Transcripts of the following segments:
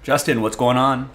Justin, what's going on?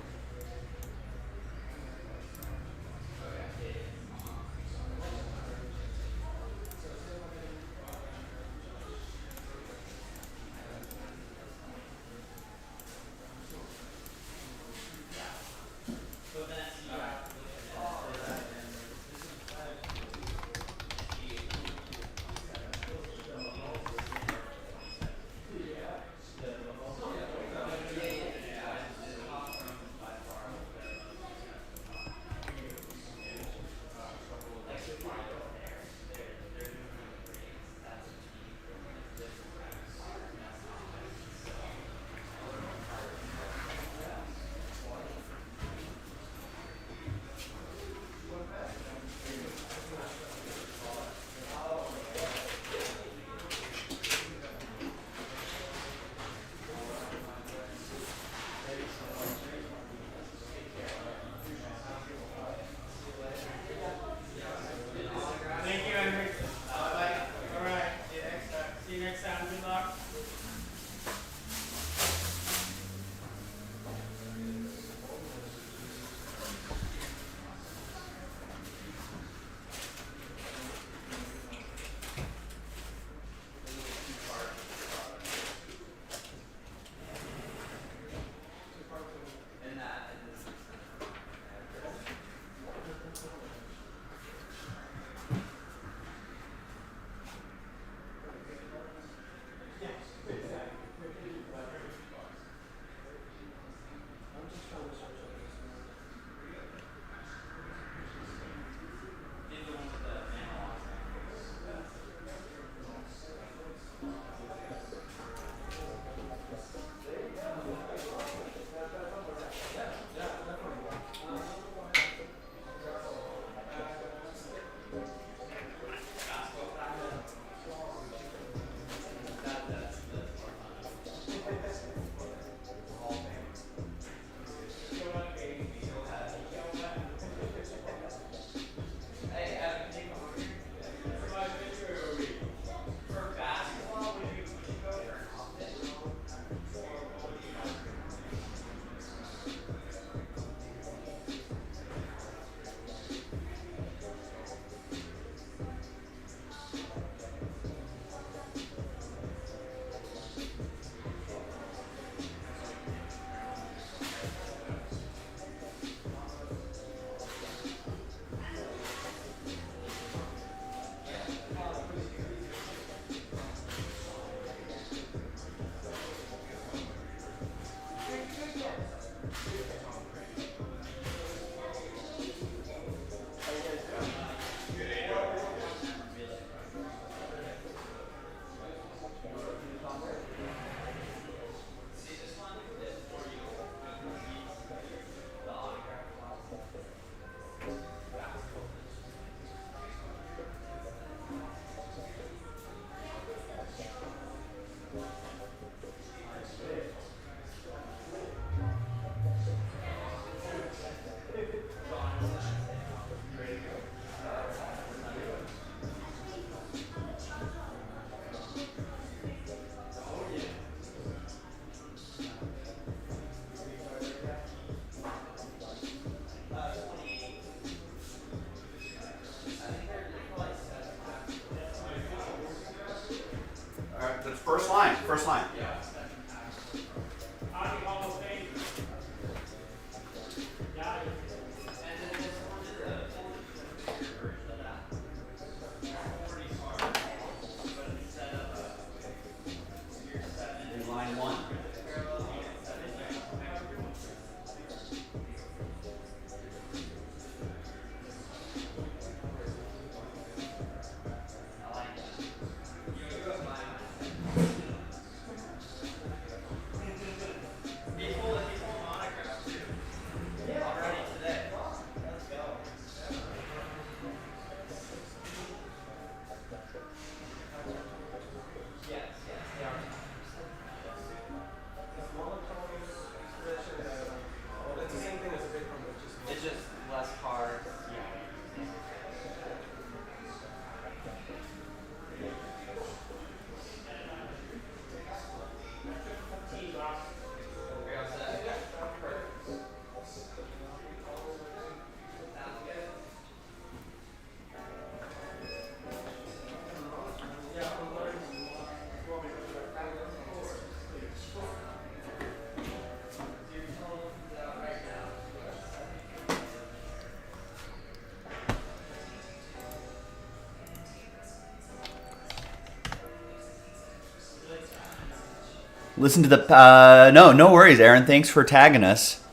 listen to the no worries, Aaron. Thanks for tagging us.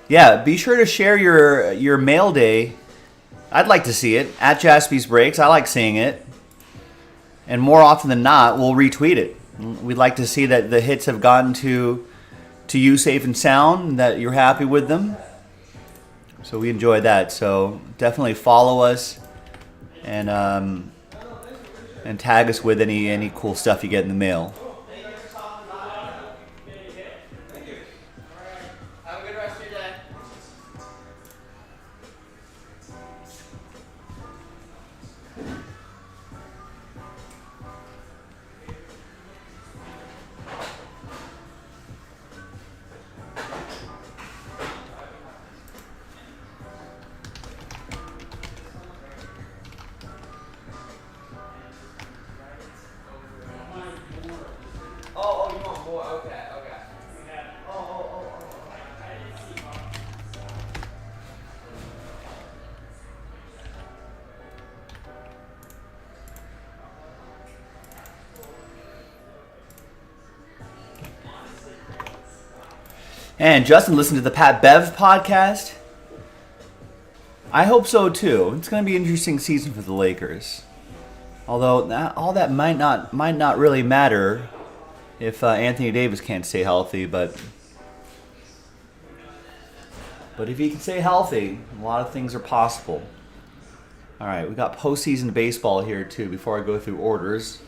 Yeah, be sure to share your mail day. I'd like to see it at Jaspy's Breaks. I like seeing it, and more often than not, we'll retweet it. We'd like to see that the hits have gotten to you safe and sound, and that you're happy with them. So we enjoy that. So definitely follow us and tag us with any cool stuff you get in the mail. And Justin listened to the Pat Bev podcast. I hope so too. It's going to be an interesting season for the Lakers. Although all that might not really matter if Anthony Davis can't stay healthy, but if he can stay healthy, a lot of things are possible. All right, we got postseason baseball here too. Before I go through orders.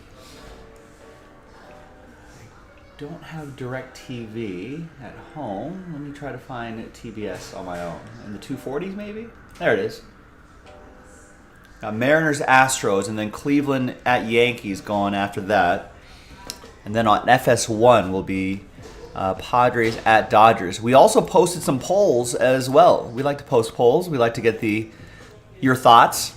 Don't have DirecTV at home. Let me try to find TBS on my own. In the 240s, maybe? There it is. Got Mariners, Astros, and then Cleveland at Yankees going after that. And then on FS1 will be Padres at Dodgers. We also posted some polls as well. We like to post polls. We like to get your thoughts.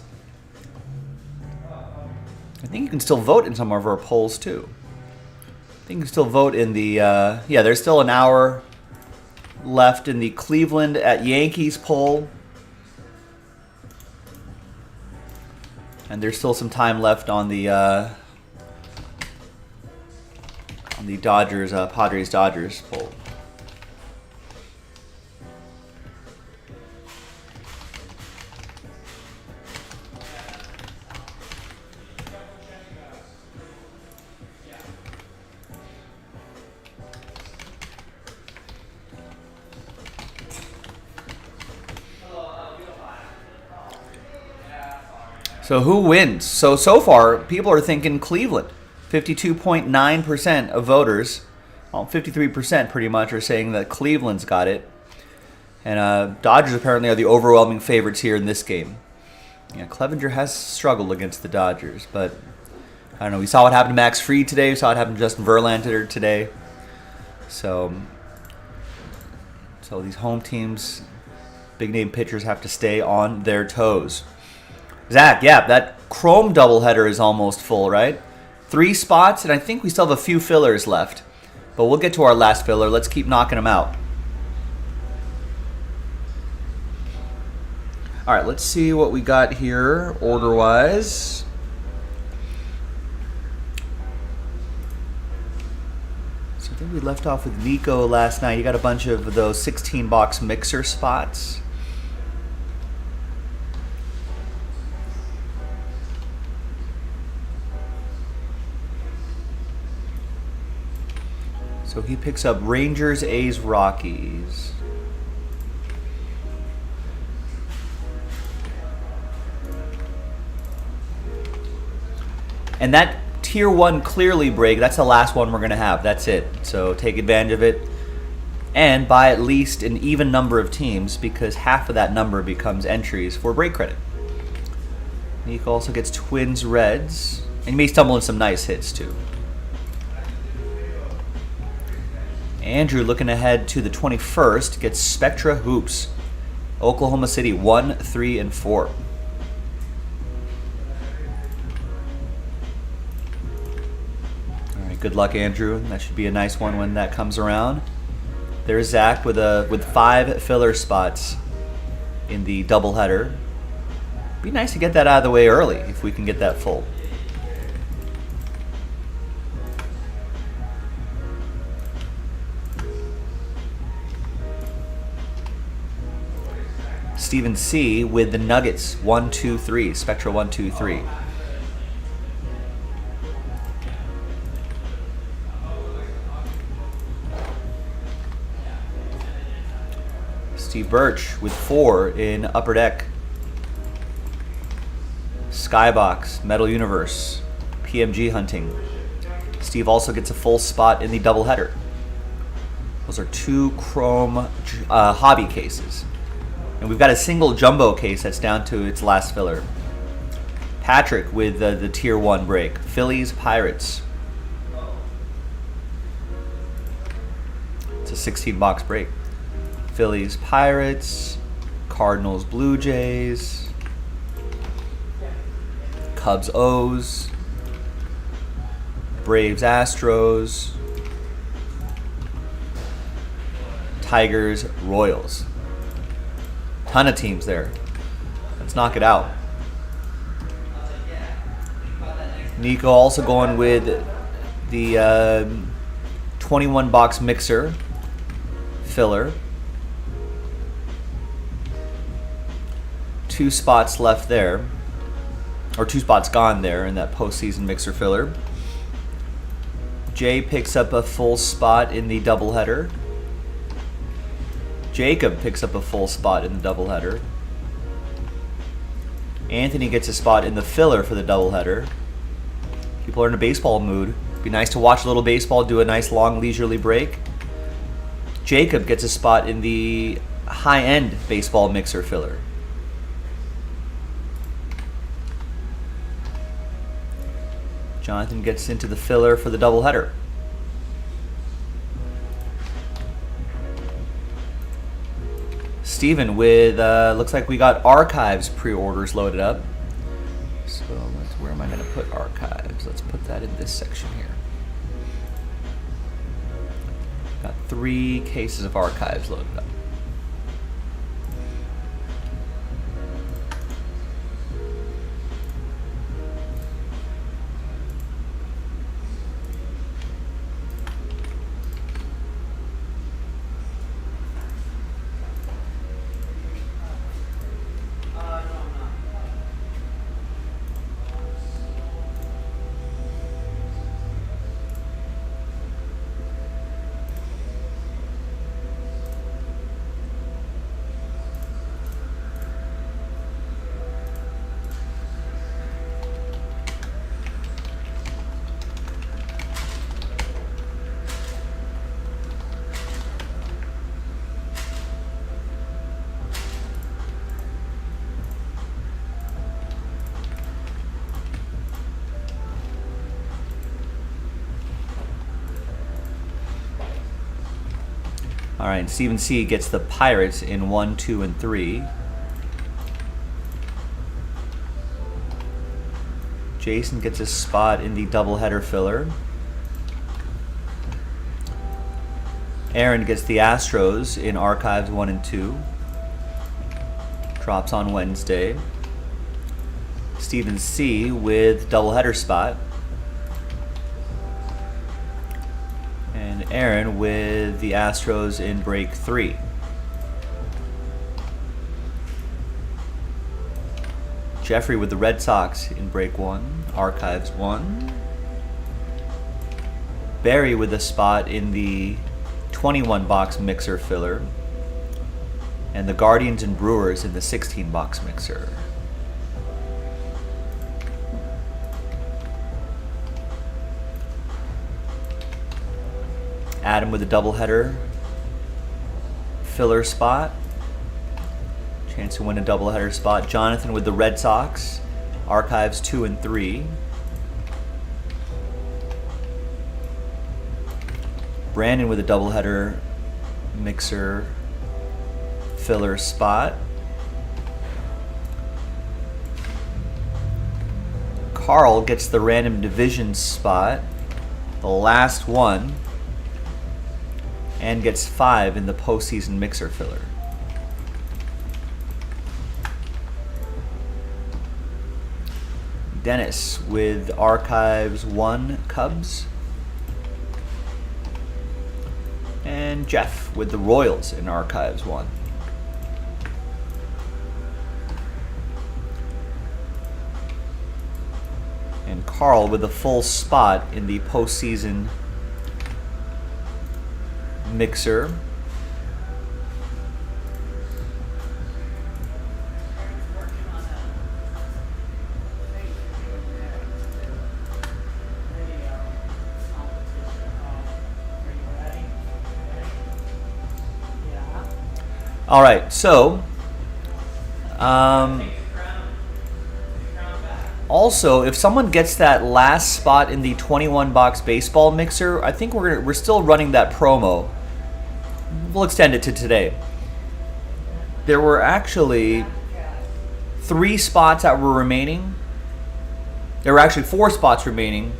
I think you can still vote in some of our polls too. I think you can still vote in the, there's still an hour left in the Cleveland at Yankees poll. And there's still some time left on the Dodgers, Padres-Dodgers poll. So who wins? So far, people are thinking Cleveland. 52.9% of voters, well, 53% pretty much, are saying that Cleveland's got it. And Dodgers apparently are the overwhelming favorites here in this game. Yeah, Clevenger has struggled against the Dodgers, but I don't know. We saw what happened to Max Fried today. We saw what happened to Justin Verlander today. So these home teams, big-name pitchers have to stay on their toes. Zach, yeah, that Chrome doubleheader is almost full, right? 3 spots, and I think we still have a few fillers left. But we'll get to our last filler. Let's keep knocking them out. All right, let's see what we got here order-wise. So I think we left off with Nico last night. He got a bunch of those 16-box mixer spots. So he picks up Rangers, A's, Rockies. And that Tier 1 clearly break, that's the last one we're going to have. That's it. So take advantage of it. And buy at least an even number of teams, because half of that number becomes entries for break credit. Nico also gets Twins, Reds. And you may stumble in some nice hits too. Andrew, looking ahead to the 21st, gets Spectra Hoops. Oklahoma City 1, 3, and 4. All right, good luck, Andrew. That should be a nice one when that comes around. There's Zach with 5 filler spots in the doubleheader. Be nice to get that out of the way early if we can get that full. Stephen C. with the Nuggets 1-2-3, Spectra 1-2-3. Steve Birch with 4 in Upper Deck. Skybox, Metal Universe, PMG Hunting. Steve also gets a full spot in the doubleheader. Those are 2 chrome hobby cases. And we've got a single jumbo case that's down to its last filler. Patrick with the Tier 1 break. Phillies, Pirates. It's a 16-box break. Phillies, Pirates. Cardinals, Blue Jays. Cubs, O's. Braves, Astros. Tigers, Royals. Ton of teams there. Let's knock it out. Nico also going with the 21-box mixer filler. 2 spots left there, or 2 spots gone there in that postseason mixer filler. Jay picks up a full spot in the doubleheader. Jacob picks up a full spot in the doubleheader. Anthony gets a spot in the filler for the doubleheader. People are in a baseball mood. Be nice to watch a little baseball, do a nice long leisurely break. Jacob gets a spot in the high-end baseball mixer filler. Jonathan gets into the filler for the doubleheader. Steven with, looks like we got Archives pre-orders loaded up. So where am I going to put Archives? Let's put that in this section here. Got 3 cases of Archives loaded up. All right, Stephen C. gets the Pirates in 1, 2, and 3. Jason gets a spot in the doubleheader filler. Aaron gets the Astros in Archives 1 and 2. Drops on Wednesday. Stephen C. with doubleheader spot. And Aaron with the Astros in break 3. Jeffrey with the Red Sox in break 1, Archives 1. Barry with a spot in the 21-box mixer filler. And the Guardians and Brewers in the 16-box mixer. Adam with a doubleheader filler spot. Chance to win a doubleheader spot. Jonathan with the Red Sox, Archives 2 and 3. Brandon with a doubleheader mixer filler spot. Carl gets the random division spot, the last one, and gets 5 in the postseason mixer filler. Dennis with Archives 1 Cubs. And Jeff with the Royals in Archives 1. Carl with a full spot in the postseason mixer. All right, so also, if someone gets that last spot in the 21 box baseball mixer, I think we're still running that promo. We'll extend it to today. There were actually 3 spots that were remaining. There were actually 4 spots remaining,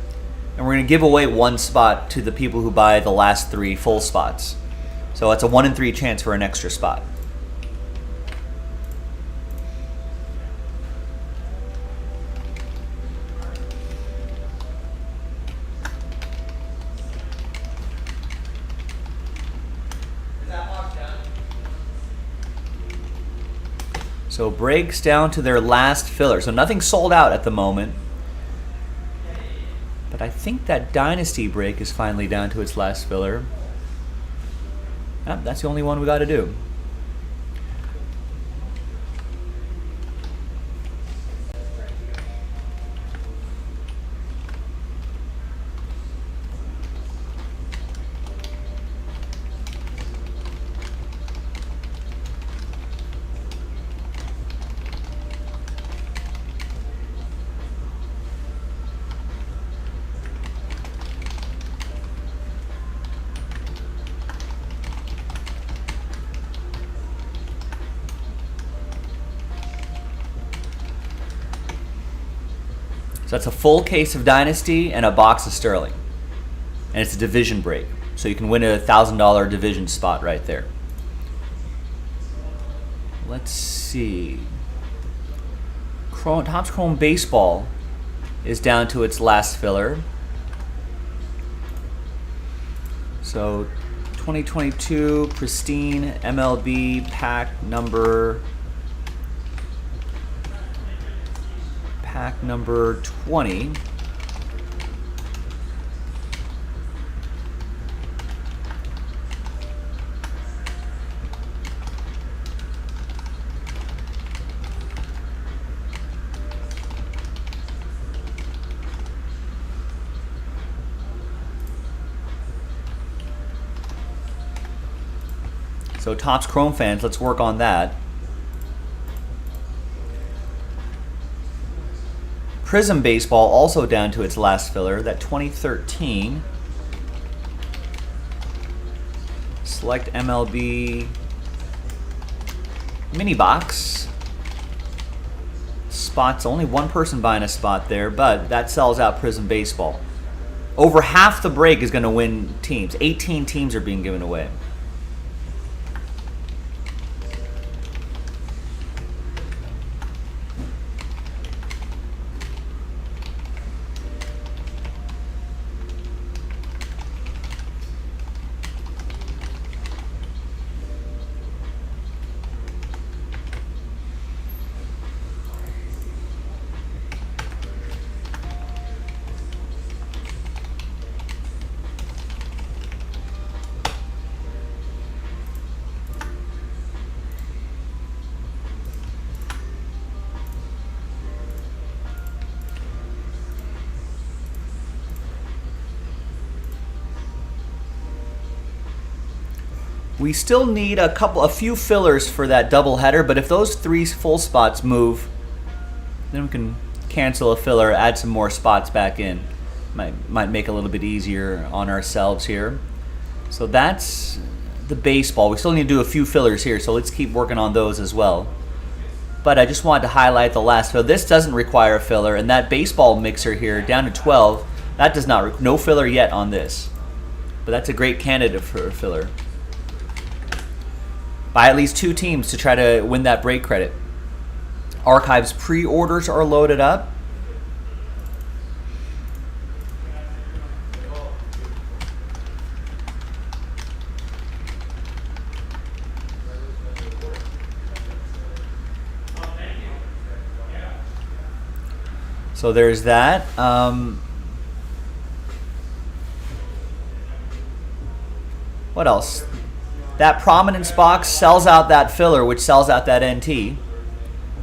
and we're going to give away 1 spot to the people who buy the last 3 full spots. So it's a 1 in 3 chance for an extra spot. So breaks down to their last filler. So nothing sold out at the moment. But I think that Dynasty break is finally down to its last filler. That's the only one we got to do. So that's a full case of Dynasty and a box of Sterling. And it's a division break. So you can win a $1,000 division spot right there. Let's see. Topps Chrome Baseball is down to its last filler. So 2022 Pristine MLB pack number 20. So Topps Chrome fans, let's work on that. Prism Baseball also down to its last filler, that 2013. Select MLB mini box. Spots, only one person buying a spot there, but that sells out Prism Baseball. Over half the break is going to win teams. 18 teams are being given away. We still need a few fillers for that double header, but if those 3 full spots move, then we can cancel a filler, add some more spots back in. Might make it a little bit easier on ourselves here. So that's the baseball. We still need to do a few fillers here, so let's keep working on those as well. But I just wanted to highlight the last filler. This doesn't require a filler, and that baseball mixer here down to 12, that does not, no filler yet on this. But that's a great candidate for a filler. Buy at least 2 teams to try to win that break credit. Archives pre-orders are loaded up. So there's that. What else? That Prominence box sells out that filler, which sells out that NT.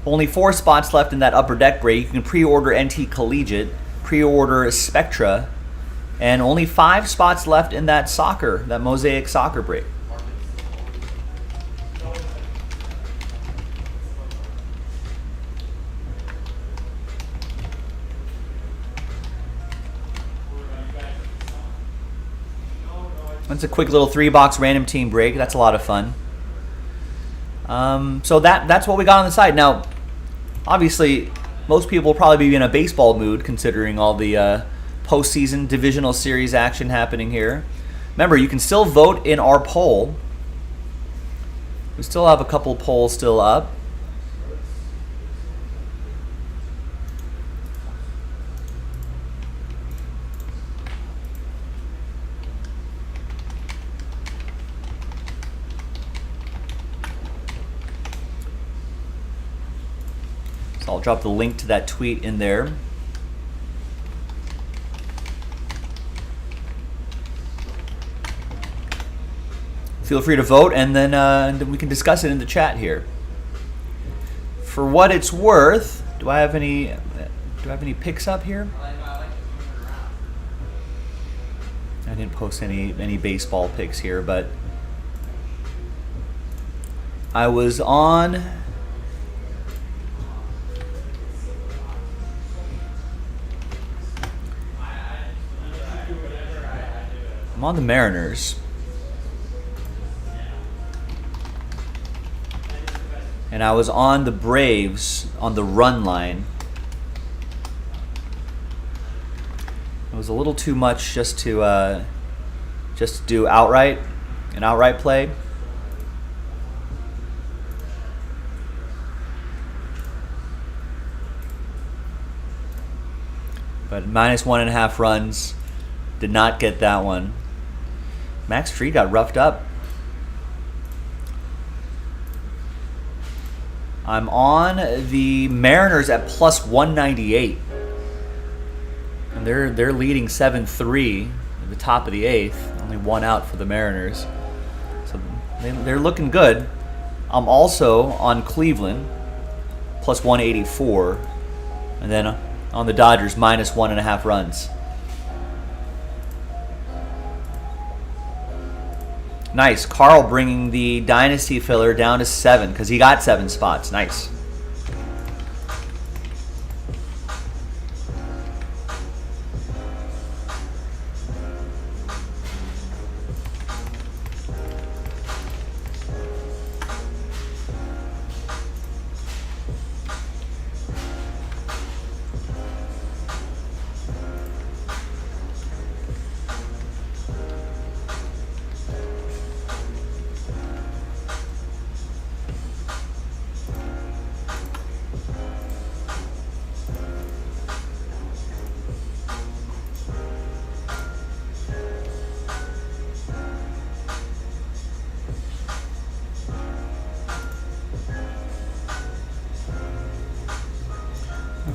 Only 4 spots left in that upper deck break. You can pre-order NT Collegiate, pre-order Spectra, and only 5 spots left in that soccer, that Mosaic soccer break. That's a quick little 3-box random team break. That's a lot of fun. So that's what we got on the side. Now, obviously, most people will probably be in a baseball mood considering all the postseason divisional series action happening here. Remember, you can still vote in our poll. We still have a couple polls still up. So I'll drop the link to that tweet in there. Feel free to vote, and then we can discuss it in the chat here. For what it's worth, do I have any picks up here? I didn't post any baseball picks here, but I was on. I'm on the Mariners. And I was on the Braves on the run line. It was a little too much just to do an outright play. But -1.5 runs, did not get that one. Max Fried got roughed up. I'm on the Mariners at +198. And they're leading 7-3 at the top of the 8th. Only 1 out for the Mariners. So they're looking good. I'm also on Cleveland, +184. And then on the Dodgers, -1.5 runs. Nice. Carl bringing the Dynasty filler down to 7 because he got 7 spots. Nice.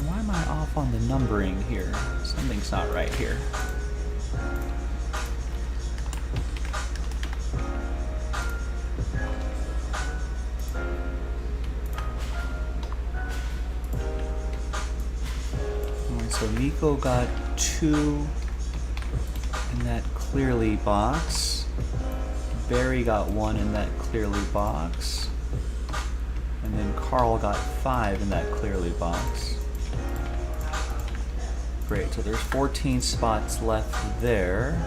Why am I off on the numbering here? Something's not right here. Alright, so Nico got 2 in that clearly box. Barry got 1 in that clearly box. And then Carl got 5 in that clearly box. Great, so there's 14 spots left there.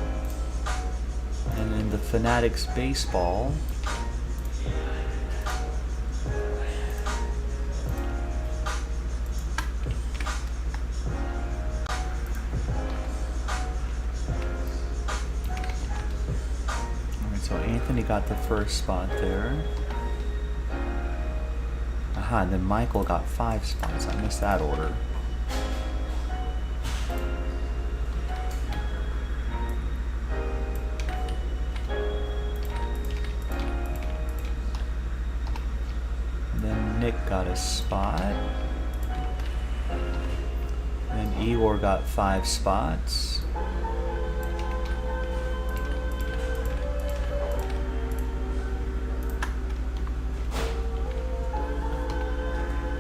And in the Fanatics Baseball, alright, so Anthony got the first spot there. Aha, and then Michael got 5 spots. I missed that order. Nick got a spot. And Igor got 5 spots.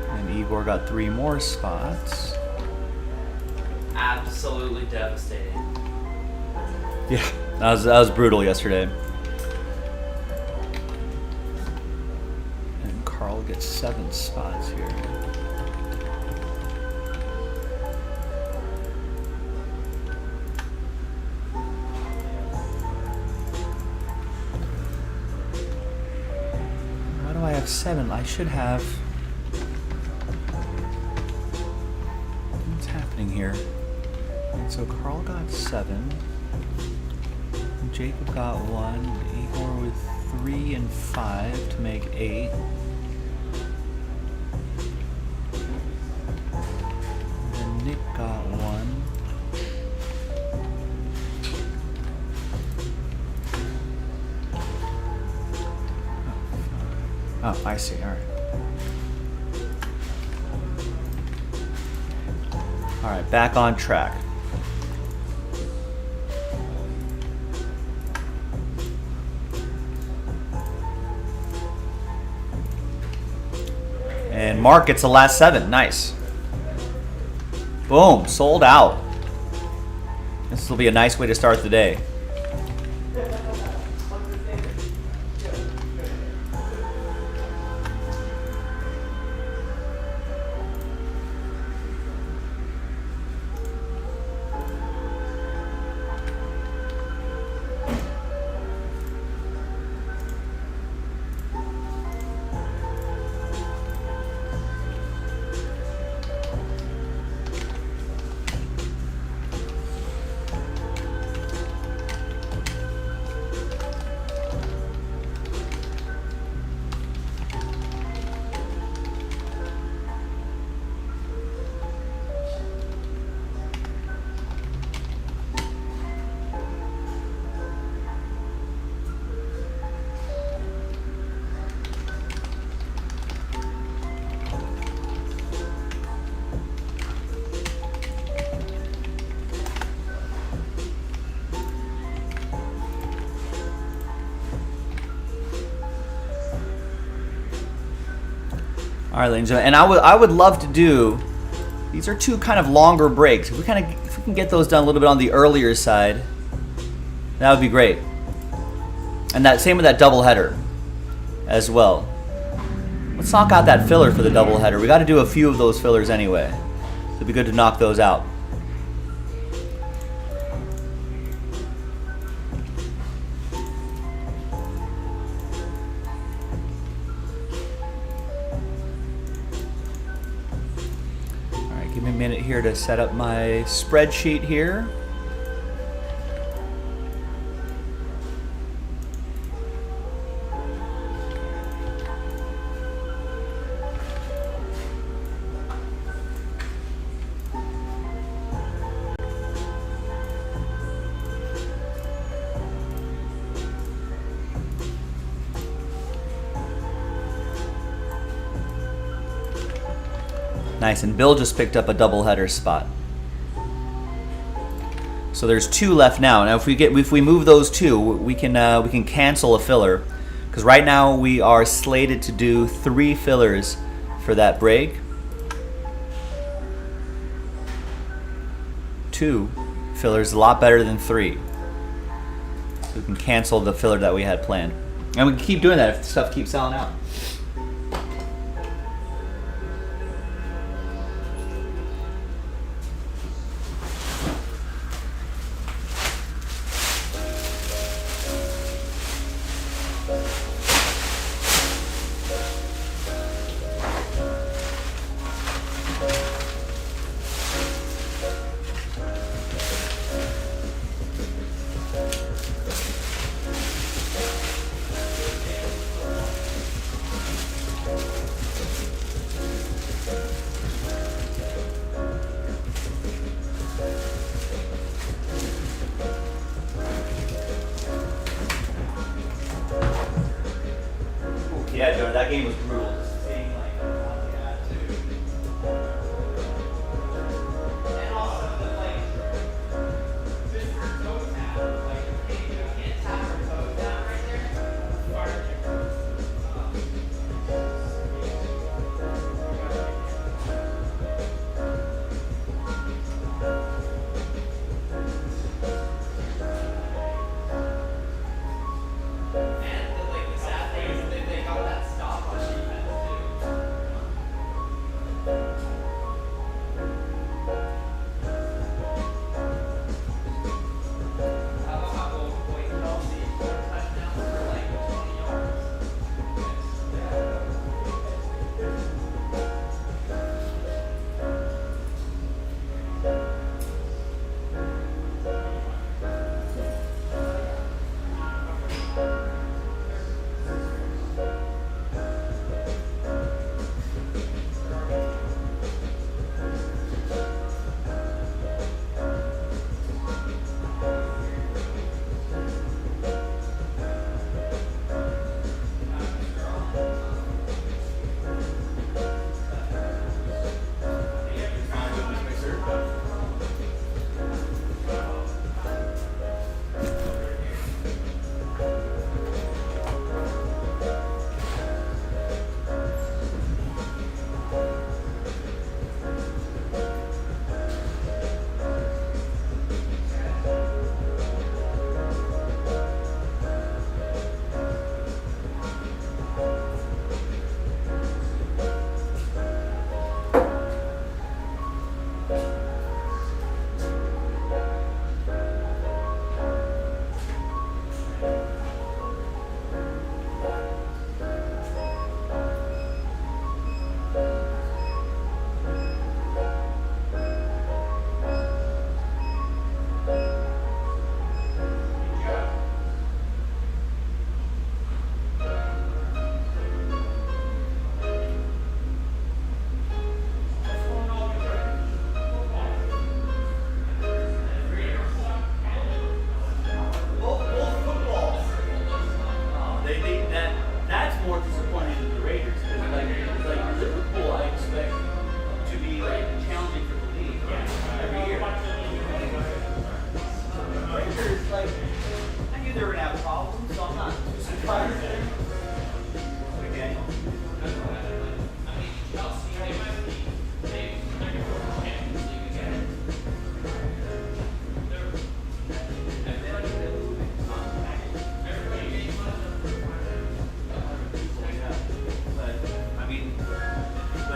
And Igor got 3 more spots. Absolutely devastating. Yeah, that was brutal yesterday. And Carl gets 7 spots here. Why do I have 7? I should have... What's happening here? And so Carl got 7. Jacob got 1, Igor with 3 and 5 to make 8. And then Nick got 1. Oh, I see, alright. Alright, back on track. And Mark gets the last 7. Nice. Boom. Sold out. This will be a nice way to start the day. All right, ladies and gentlemen, and I would love to do. These are 2 kind of longer breaks. If we can get those done a little bit on the earlier side, that would be great. And that same with that double header, as well. Let's knock out that filler for the double header. We got to do a few of those fillers anyway. So it'd be good to knock those out. Give me a minute here to set up my spreadsheet here. Nice, and Bill just picked up a double header spot. So there's 2 left now. Now if we move those 2, we can cancel a filler, because right now we are slated to do 3 fillers for that break. 2 fillers, a lot better than 3. So we can cancel the filler that we had planned, and we can keep doing that if the stuff keeps selling out.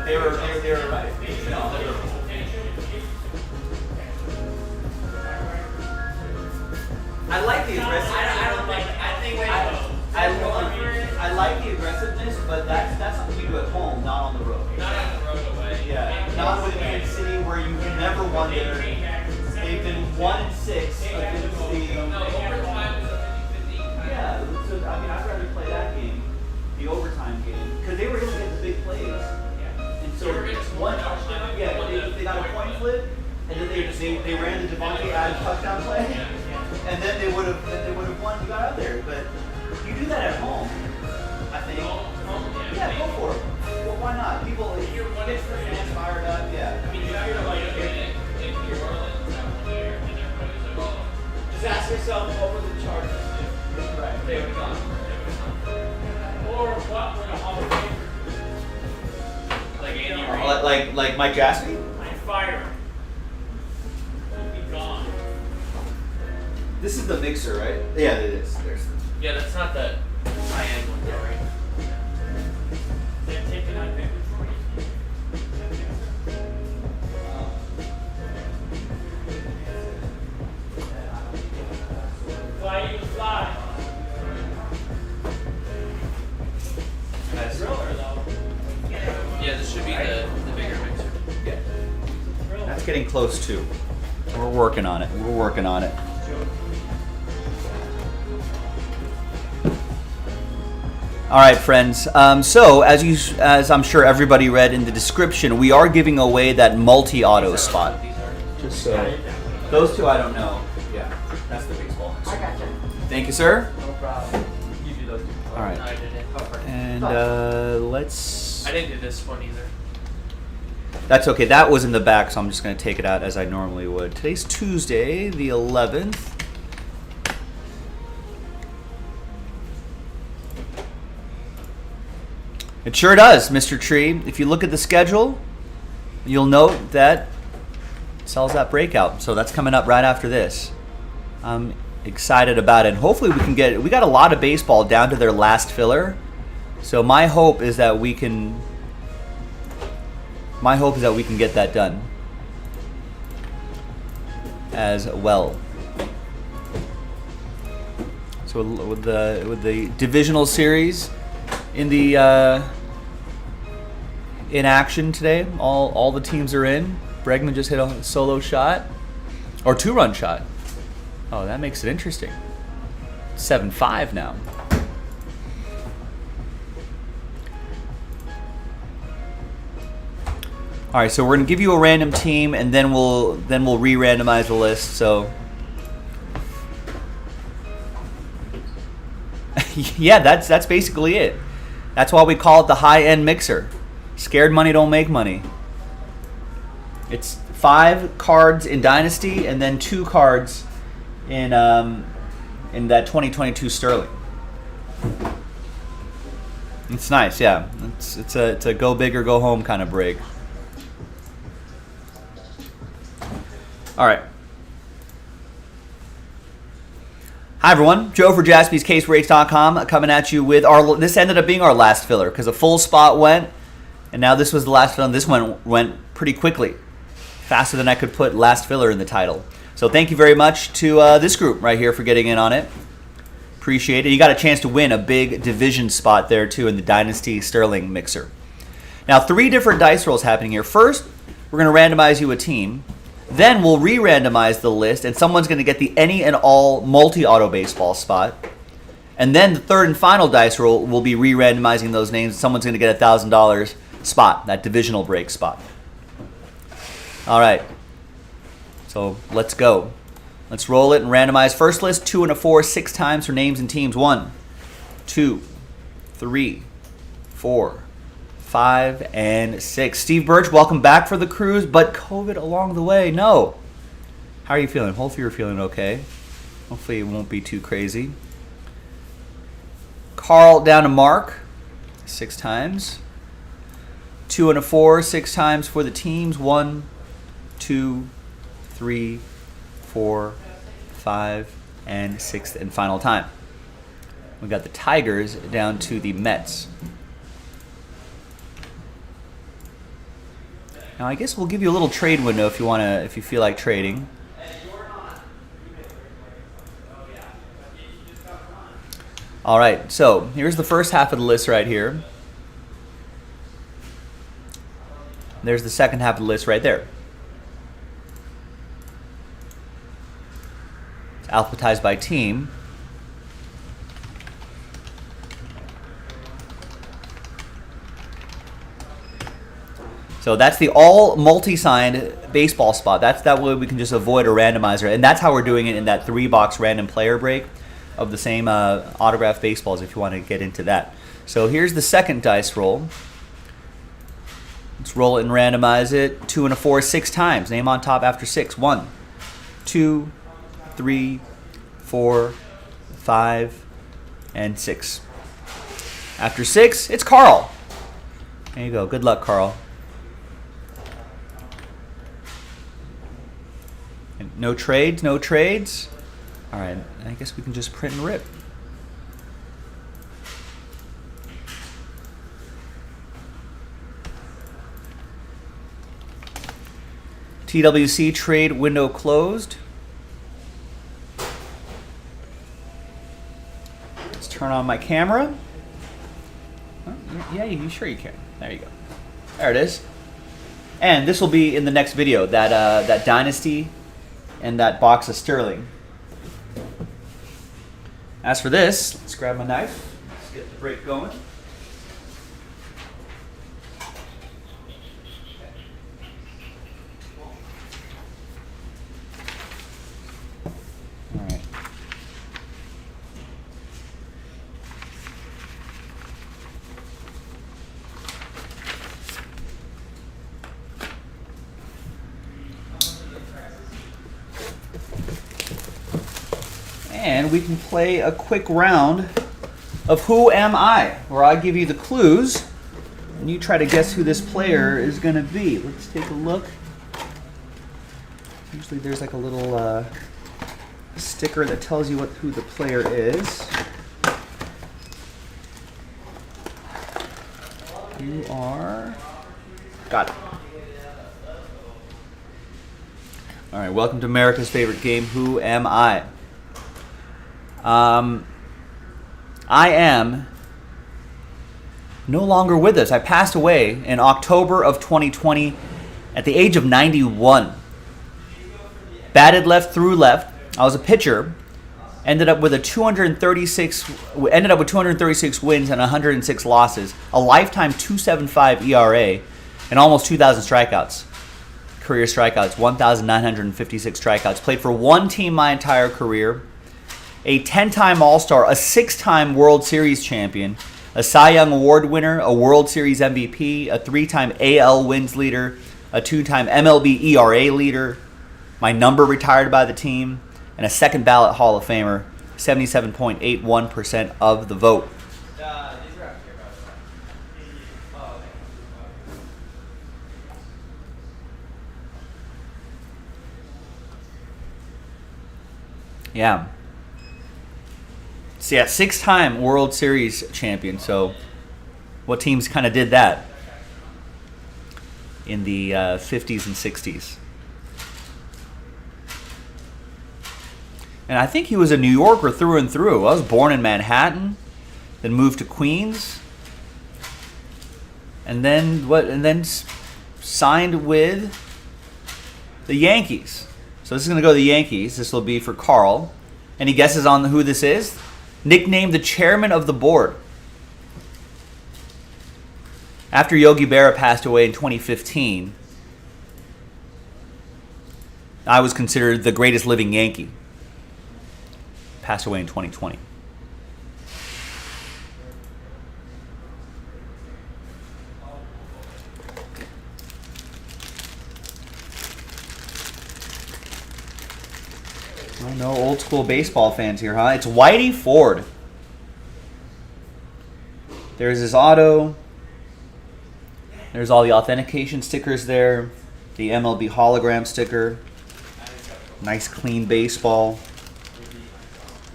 They were right. No, they were. I like the aggressive. I like the aggressiveness, but that's something you do at home, not on the road. Not on the road away. Yeah, not with Kansas City where you can never wonder. They've been 1-6 against the. No, overtime is a 50-50. Yeah, so I mean, I'd rather play that game, the overtime game, because they were able to get the big plays. And so one touchdown, they got a point flip, and then they ran the Devontae Adams touchdown play, and then they would have won. You got out there, but you do that at home, I think. Yeah, go for it. Well, why not? People get the fans fired up. Yeah. I mean, you hear like in New Orleans that 1 year, and everybody was like, oh, Just ask yourself what were the Chargers do? Right. they would have gone. Or what were the Hall of Famers? Like Andy Reid. Like Mike Jaspy? I'd fire him. He'd be gone. This is the mixer, right? Yeah, it is. Yeah, that's not the high-end one, though, right? They're taking out Baker for you. Fly, you fly. Thriller, though. Yeah, this should be the bigger mixer. Yeah. Thriller. That's getting close too. We're working on it. All right, friends. So as I'm sure everybody read in the description, we are giving away that multi-auto spot. Just so those two, I don't know. Yeah, that's the baseball. I gotcha. Thank you, sir. No problem. You do those two. All right. No, I didn't. And let's. I didn't do this one either. That's okay. That was in the back, so I'm just going to take it out as I normally would. Today's Tuesday, the 11th. It sure does, Mr. Tree. If you look at the schedule, you'll note that it sells that breakout. So that's coming up right after this. I'm excited about it. And hopefully we got a lot of baseball down to their last filler. So my hope is that we can get that done as well. So with the divisional series in the in action today, all the teams are in. Bregman just hit a solo shot or 2-run shot. Oh, that makes it interesting. 7-5 now. All right, so we're gonna give you a random team, and then we'll re-randomize the list. So, yeah, that's basically it. That's why we call it the high-end mixer. Scared money don't make money. It's 5 cards in Dynasty, and then 2 cards in that 2022 Sterling. It's nice, yeah. It's a go big or go home kind of break. All right. Hi, everyone. Joe for JaspysCaseBreaks.com coming at you with this ended up being our last filler because a full spot went, and now this was the last filler. This one went pretty quickly, faster than I could put last filler in the title. So thank you very much to this group right here for getting in on it. Appreciate it. You got a chance to win a big division spot there, too, in the Dynasty Sterling Mixer. Now, 3 different dice rolls happening here. First, we're going to randomize you a team. Then we'll re-randomize the list, and someone's going to get the any and all multi-auto baseball spot. And then the third and final dice roll will be re-randomizing those names. Someone's going to get a $1,000 spot, that divisional break spot. All right. So let's go. Let's roll it and randomize. First list, 2 and a 4, 6 times for names and teams. 1, 2, 3, 4, 5, and 6. Steve Birch, welcome back for the cruise, but COVID along the way. No. How are you feeling? Hopefully you're feeling okay. Hopefully it won't be too crazy. Carl down to Mark, 6 times. 2 and a 4, 6 times for the teams. 1, 2, 3, 4, 5, and 6th and final time. We got the Tigers down to the Mets. Now I guess we'll give you a little trade window if you feel like trading. All right, so here's the first half of the list right here. There's the second half of the list right there. It's alphabetized by team. So that's the all multi-signed baseball spot. That's that way we can just avoid a randomizer. And that's how we're doing it in that 3-box random player break of the same autographed baseballs if you want to get into that. So here's the second dice roll. Let's roll it and randomize it. 2 and a 4, 6 times. Name on top after 6. 1, 2, 3, 4, 5, and 6. After 6, it's Carl. There you go. Good luck, Carl. And no trades, no trades. All right, I guess we can just print and rip. TWC trade window closed. Let's turn on my camera. Oh, yeah, you sure you can. There you go. There it is. And this will be in the next video, that Dynasty and that box of Sterling. As for this, let's grab my knife. Let's get the break going. All right. And we can play a quick round of Who Am I? Where I give you the clues and you try to guess who this player is going to be. Let's take a look. Usually there's like a little sticker that tells you who the player is. You are... Got it. All right, welcome to America's favorite game, Who Am I? I am no longer with us. I passed away in October of 2020 at the age of 91. Batted left through left. I was a pitcher. Ended up with 236 wins and 106 losses. A lifetime 2.75 ERA and almost 2,000 strikeouts. Career strikeouts, 1,956 strikeouts. Played for one team my entire career. A 10-time All-Star, a 6-time World Series champion, a Cy Young Award winner, a World Series MVP, a 3-time AL wins leader, a 2-time MLB ERA leader, my number retired by the team, and a second ballot Hall of Famer, 77.81% of the vote. Yeah. So yeah, 6-time World Series champion. So what teams kind of did that in the 50s and 60s? And I think he was a New Yorker through and through. I was born in Manhattan, then moved to Queens, and then signed with the Yankees. So this is going to go to the Yankees. This will be for Carl. Any guesses on who this is? Nicknamed the chairman of the board. After Yogi Berra passed away in 2015, I was considered the greatest living Yankee. Passed away in 2020. I know old school baseball fans here, huh? It's Whitey Ford. There's his auto. There's all the authentication stickers there. The MLB hologram sticker. Nice clean baseball.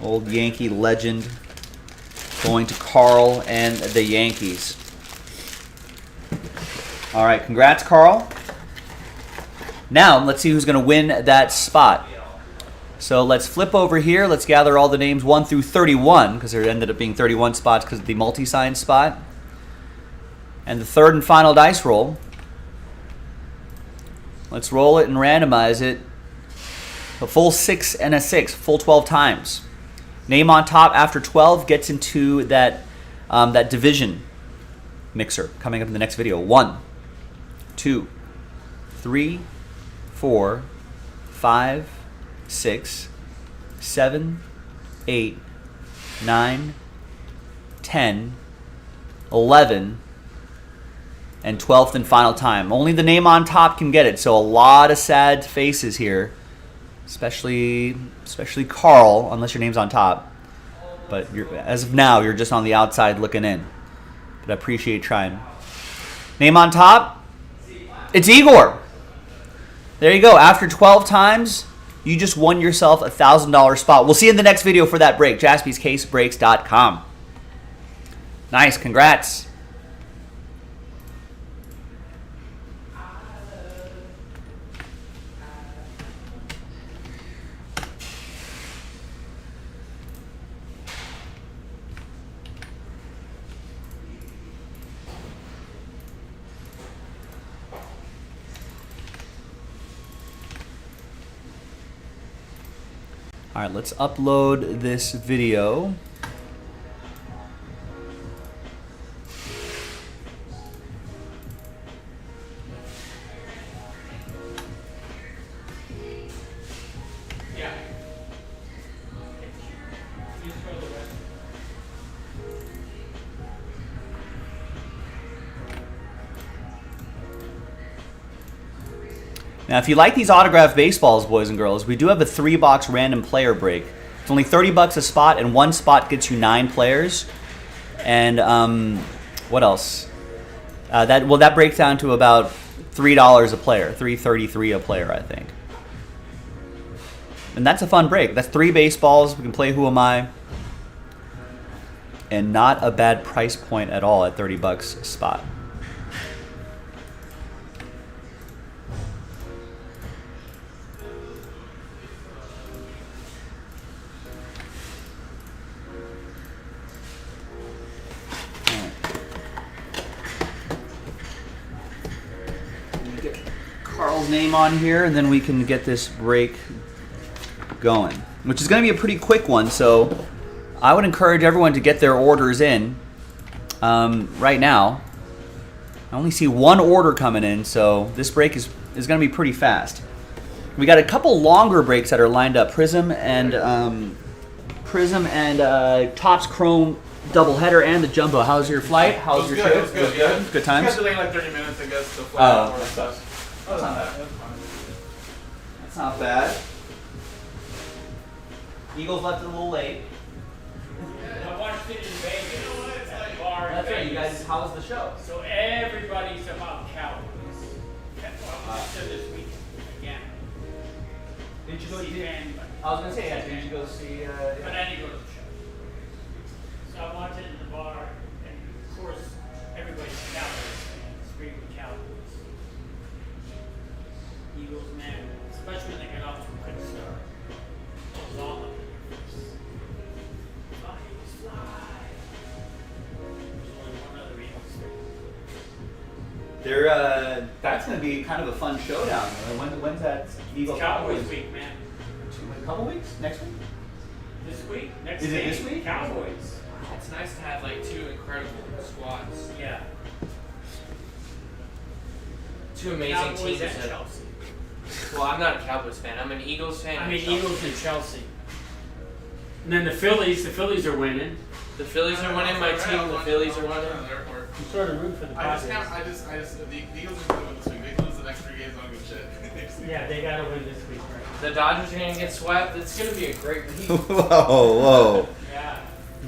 Old Yankee legend. Going to Carl and the Yankees. All right, congrats, Carl. Now, let's see who's going to win that spot. So let's flip over here. Let's gather all the names 1 through 31, because there ended up being 31 spots because of the multi-sign spot. And the third and final dice roll. Let's roll it and randomize it. A full 6 and a 6, full 12 times. Name on top after 12 gets into that that division mixer coming up in the next video. 1, 2, 3, 4, 5, 6, 7, 8, 9, 10, 11, and 12th and final time. Only the name on top can get it, so a lot of sad faces here, especially Carl, unless your name's on top. But as of now, you're just on the outside looking in. But I appreciate trying. Name on top, it's Igor. There you go. After 12 times, you just won yourself a $1,000 spot. We'll see you in the next video for that break. JaspysCaseBreaks.com. Nice. Congrats. All right, let's upload this video. Yeah. Just throw the rest. Now, if you like these autographed baseballs, boys and girls, we do have a 3-box random player break. It's only $30 a spot, and one spot gets you 9 players. And what else? That breaks down to about $3 a player, $3.33 a player, I think. And that's a fun break. That's 3 baseballs. We can play Who Am I? And not a bad price point at all at $30 a spot. Get Carl's name on here, and then we can get this break going, which is going to be a pretty quick one. So I would encourage everyone to get their orders in right now. I only see one order coming in, so this break is going to be pretty fast. We got a couple longer breaks that are lined up. Prism and Topps Chrome doubleheader and the Jumbo. How's your flight? How's your trip? It was good, yeah. Good times? I had to delay like 30 minutes, I guess, to Oh, fly out that and stuff. That's not bad. That's not bad. Eagles left it a little late. I watched it in Vegas at the bar in That's right, you Vegas. guys. How was the show? So everybody's about Cowboys. Well, so this week again. Did you go? See anybody. I was gonna say, yeah. Did you go see? But I didn't go to the show. So I watched it in the bar, and of course, everybody's Cowboys fans, screaming Cowboys. Eagles, man, especially when they get off to a quick start. It was all up in your face. Fly, Eagles, fly. There's only one other Eagles fan. That's gonna be kind of a fun showdown. When's that Eagle Cowboys week, man. A couple weeks? Next week? This week? Next Is it game, this week? Cowboys. It's nice to have like 2 incredible squads. Yeah. 2 amazing Cowboys teams. and that- Chelsea. Well, I'm not a Cowboys fan. I'm an Eagles fan. I and mean, Chelsea. Eagles and Chelsea. And then the Phillies are winning. The Phillies are winning. My team, the Phillies are winning. I'm sort of root for the I just Padres. can't, the Eagles are going to win this week. They lose the next 3 games, I don't give a shit. Yeah, they gotta win this week, right? The Dodgers are gonna get swept. It's gonna be a great week. Whoa. Yeah.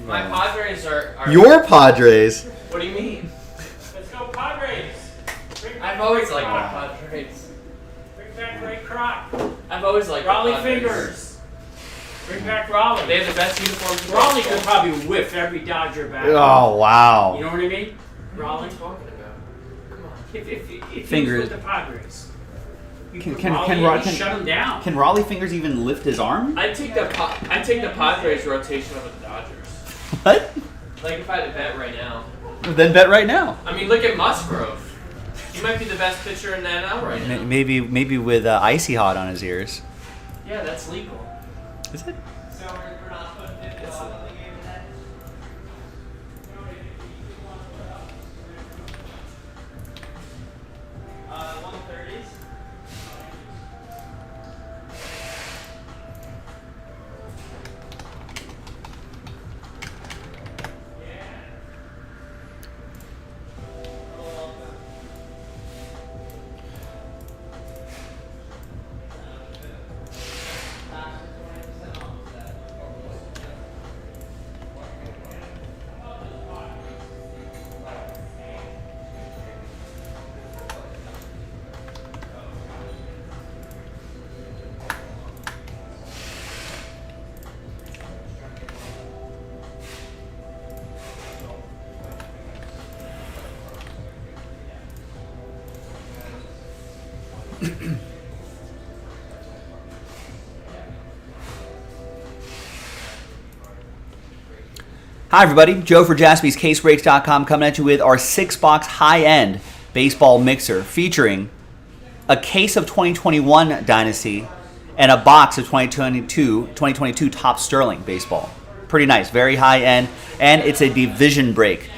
My Padres are. Your Padres. What do you mean? Let's go Padres. Bring back I've always Ray liked my Kroc. Padres. Bring back Ray Kroc. I've always liked Raleigh my Padres. Fingers. Bring back Raleigh. They have the best uniforms. in Raleigh could baseball. probably whiff every Dodger back. Oh wow. You know what I mean? What are Raleigh. you talking about? Come on. If he was Fingers. with the Padres. Shut him down. Can Raleigh Fingers even lift his arm? I take the Padres rotation over the Dodgers. What? Like if I had to bet right now. Then bet right now. I mean, look at Musgrove. He might be the best pitcher in the NL right now. Maybe with icy hot on his ears. Yeah, that's legal. Is it? So we're not putting $50 on the game today? Uh, 130s. Hi, everybody. Joe for JaspysCaseBreaks.com coming at you with our 6-box high-end baseball mixer featuring a case of 2021 Dynasty and a box of 2022 Top Sterling baseball. Pretty nice. Very high-end, and it's a division break.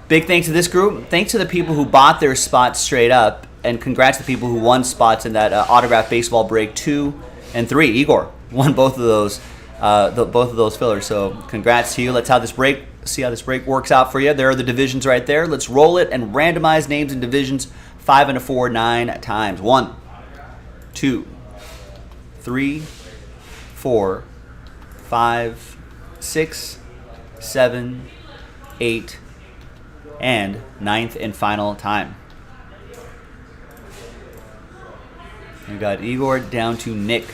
Big thanks to this group. Thanks to the people who bought their spots straight up, and congrats to the people who won spots in that autographed baseball break 2 and 3. Igor won both of those. Both of those fillers. So congrats to you. Let's see how this break works out for you. There are the divisions right there. Let's roll it and randomize names in divisions 5 and a 4 9 times. 1, 2, 3, 4, 5, 6, 7, 8, and 9th and final time. We got Igor down to Nick.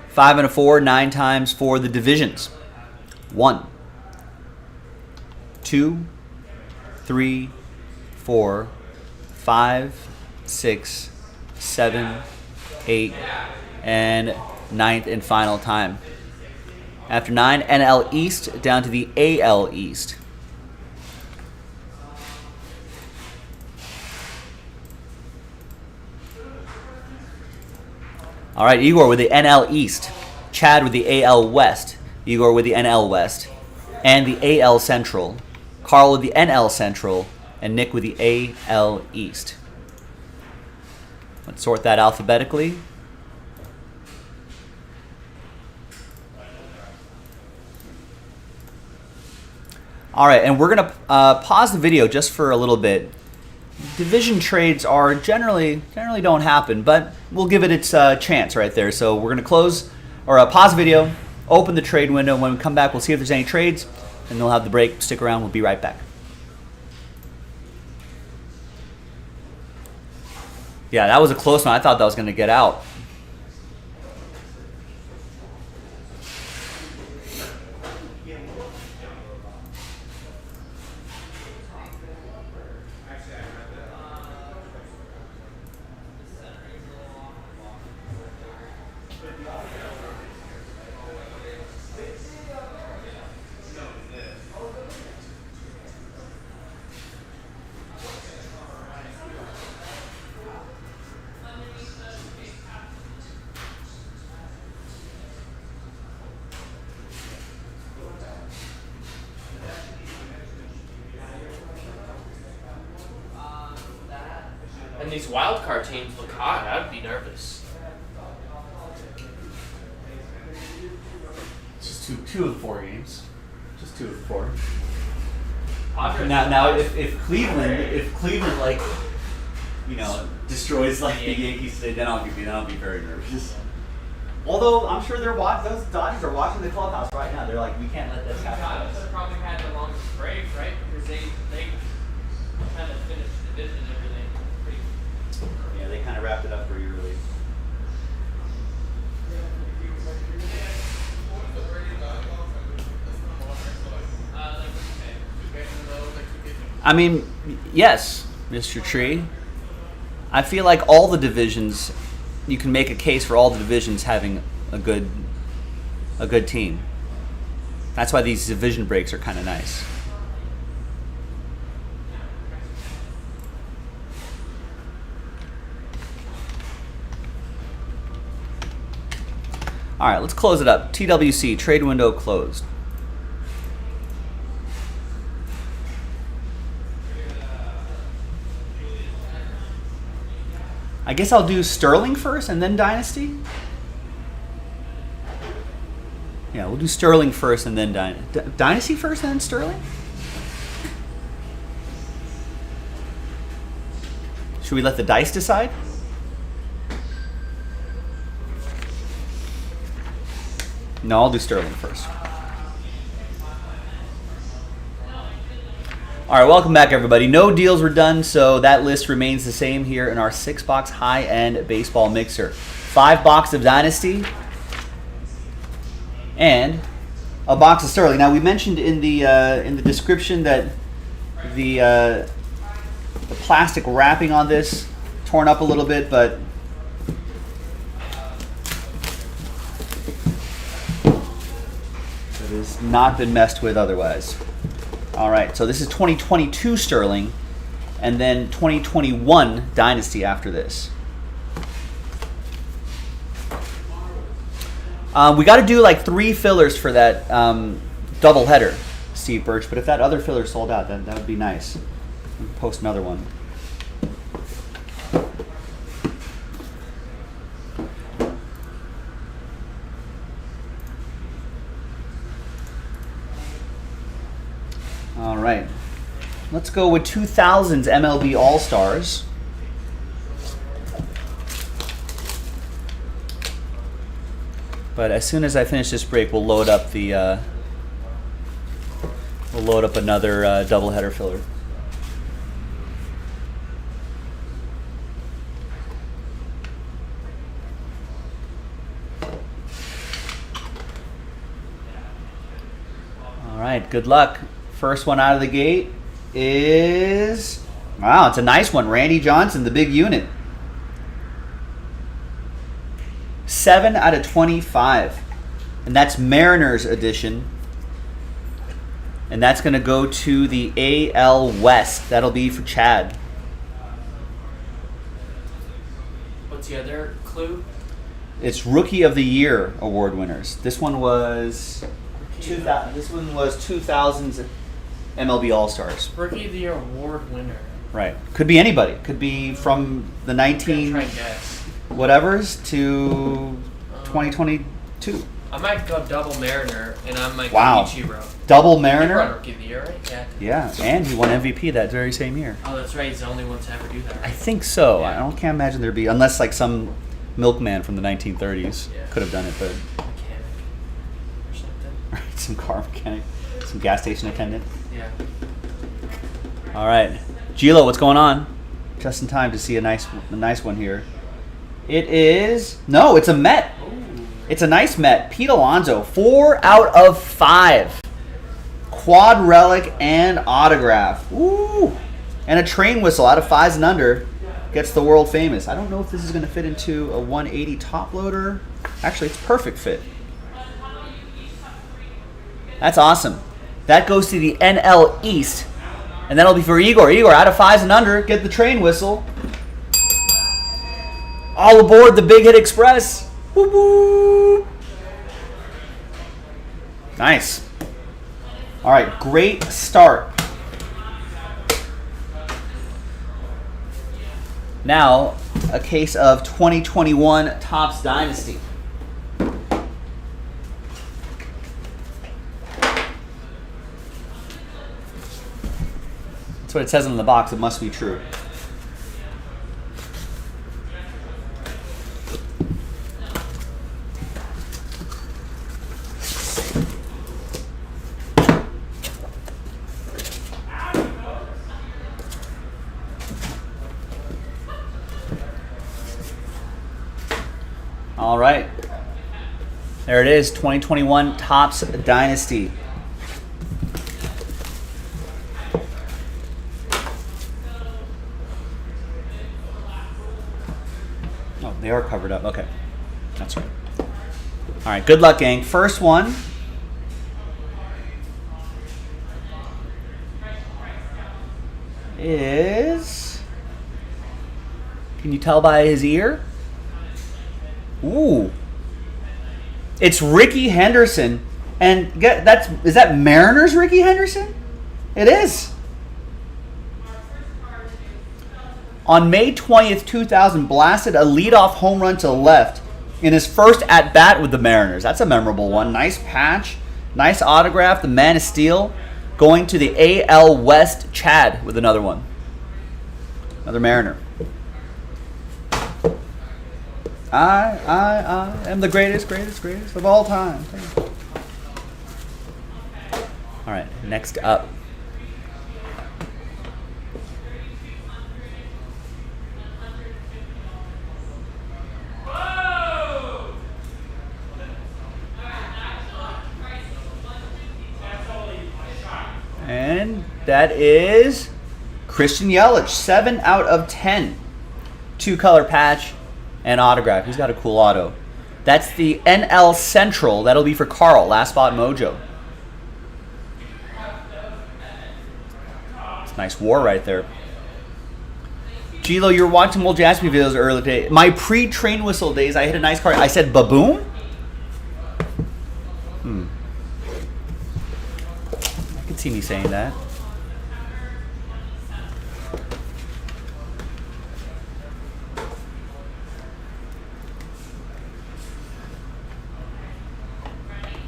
5 and a 4 9 times for the divisions. 1, 2, 3, 4, 5, 6, 7, 8, and 9th and final time. After 9, NL East down to the AL East. All right, Igor with the NL East, Chad with the AL West, Igor with the NL West, and the AL Central, Carl with the NL Central, and Nick with the AL East. Let's sort that alphabetically. All right, and we're going to pause the video just for a little bit. Division trades are generally don't happen, but we'll give it its chance right there. So we're going to close or pause the video, open the trade window. When we come back, we'll see if there's any trades, and we'll have the break. Stick around. We'll be right back. Yeah, that was a close one. I thought that was going to get out. And these wild card teams look hot. I'd be nervous. Just two of the 4 games. Just 2 of the 4. Padres Now, if Cleveland like, destroys like the Yankees today, then I'll be very nervous. Although I'm sure those Dodgers are watching the clubhouse right now. They're like, we can't let this happen. Dodgers have probably had the longest break, right? Because they kind of finished the division and everything. Yeah, they kind of wrapped it up pretty early. I mean, yes, Mr. Tree. I feel like all the divisions, you can make a case for all the divisions having a good team. That's why these division breaks are kind of nice. All right, let's close it up. TWC, trade window closed. I guess I'll do Sterling first and then Dynasty. Yeah, we'll do Sterling first and then Dynasty first and then Sterling? Should we let the dice decide? No, I'll do Sterling first. All right, welcome back, everybody. No deals were done, so that list remains the same here in our 6-box high-end baseball mixer. 5 boxes of Dynasty and a box of Sterling. Now, we mentioned in the description that the plastic wrapping on this torn up a little bit, but it has not been messed with otherwise. All right, so this is 2022 Sterling, and then 2021 Dynasty after this. We got to do like 3 fillers for that double header, Steve Birch. But if that other filler sold out, that would be nice. Post another one. All right, let's go with 2000s MLB All-Stars. But as soon as I finish this break, we'll load up the another doubleheader filler. All right, good luck. First one out of the gate is, wow, it's a nice one. Randy Johnson, the big unit. 7 out of 25. And that's Mariners edition. And that's going to go to the AL West. That'll be for Chad. What's the other clue? It's Rookie of the Year award winners. This one was 2000. This one was 2000's MLB All-Stars. Rookie of the Year award winner. Right. Could be anybody. Could be from the I'm 19 gonna try and guess. whatevers to 2022. I might go double Mariner, and I might Wow. go Ichiro. Double He won Mariner. Rookie of the Year, right? Yeah. Yeah, and he won MVP that very same year. Oh, that's right. He's the only one to ever do that. I Right? think so. Yeah. Can't imagine there'd be, unless like some milkman from the 1930s Yeah. could have done it, but Mechanic or something. some car mechanic, some gas station attendant. Yeah. All right, Gilo, what's going on? Just in time to see a nice one here. It is it's a Met. Ooh. It's a nice Met. Pete Alonso, 4 out of 5. Quad relic and autograph. Ooh. And a train whistle out of 5s and under gets the world famous. I don't know if this is going to fit into a 180 top loader. Actually, it's perfect fit. That's awesome. That goes to the NL East. And that'll be for Igor. Igor, out of 5s and under, get the train whistle. All aboard the Big Hit Express. Whoop, whoop. Nice. All right, great start. Now, a case of 2021 Topps Dynasty. That's what it says on the box. It must be true. All right. There it is, 2021 Topps Dynasty. Oh, they are covered up. Okay. That's right. All right. Good luck, gang. First one. Is. Can you tell by his ear? Ooh. It's Ricky Henderson. And is that Mariners Ricky Henderson? It is. On May 20th, 2000, blasted a leadoff home run to left in his first at-bat with the Mariners. That's a memorable one. Nice patch. Nice autograph. The Man of Steel. Going to the AL West. Chad with another one. Another Mariner. I am the greatest of all time. All right, next up. And that is Christian Yelich, 7 out of 10. 2-color patch and autograph. He's got a cool auto. That's the NL Central. That'll be for Carl. Last spot mojo. It's a nice war right there. Gilo, you were watching Will Jaspy videos earlier today. My pre-train whistle days, I hit a nice card. I said baboon? I could see me saying that.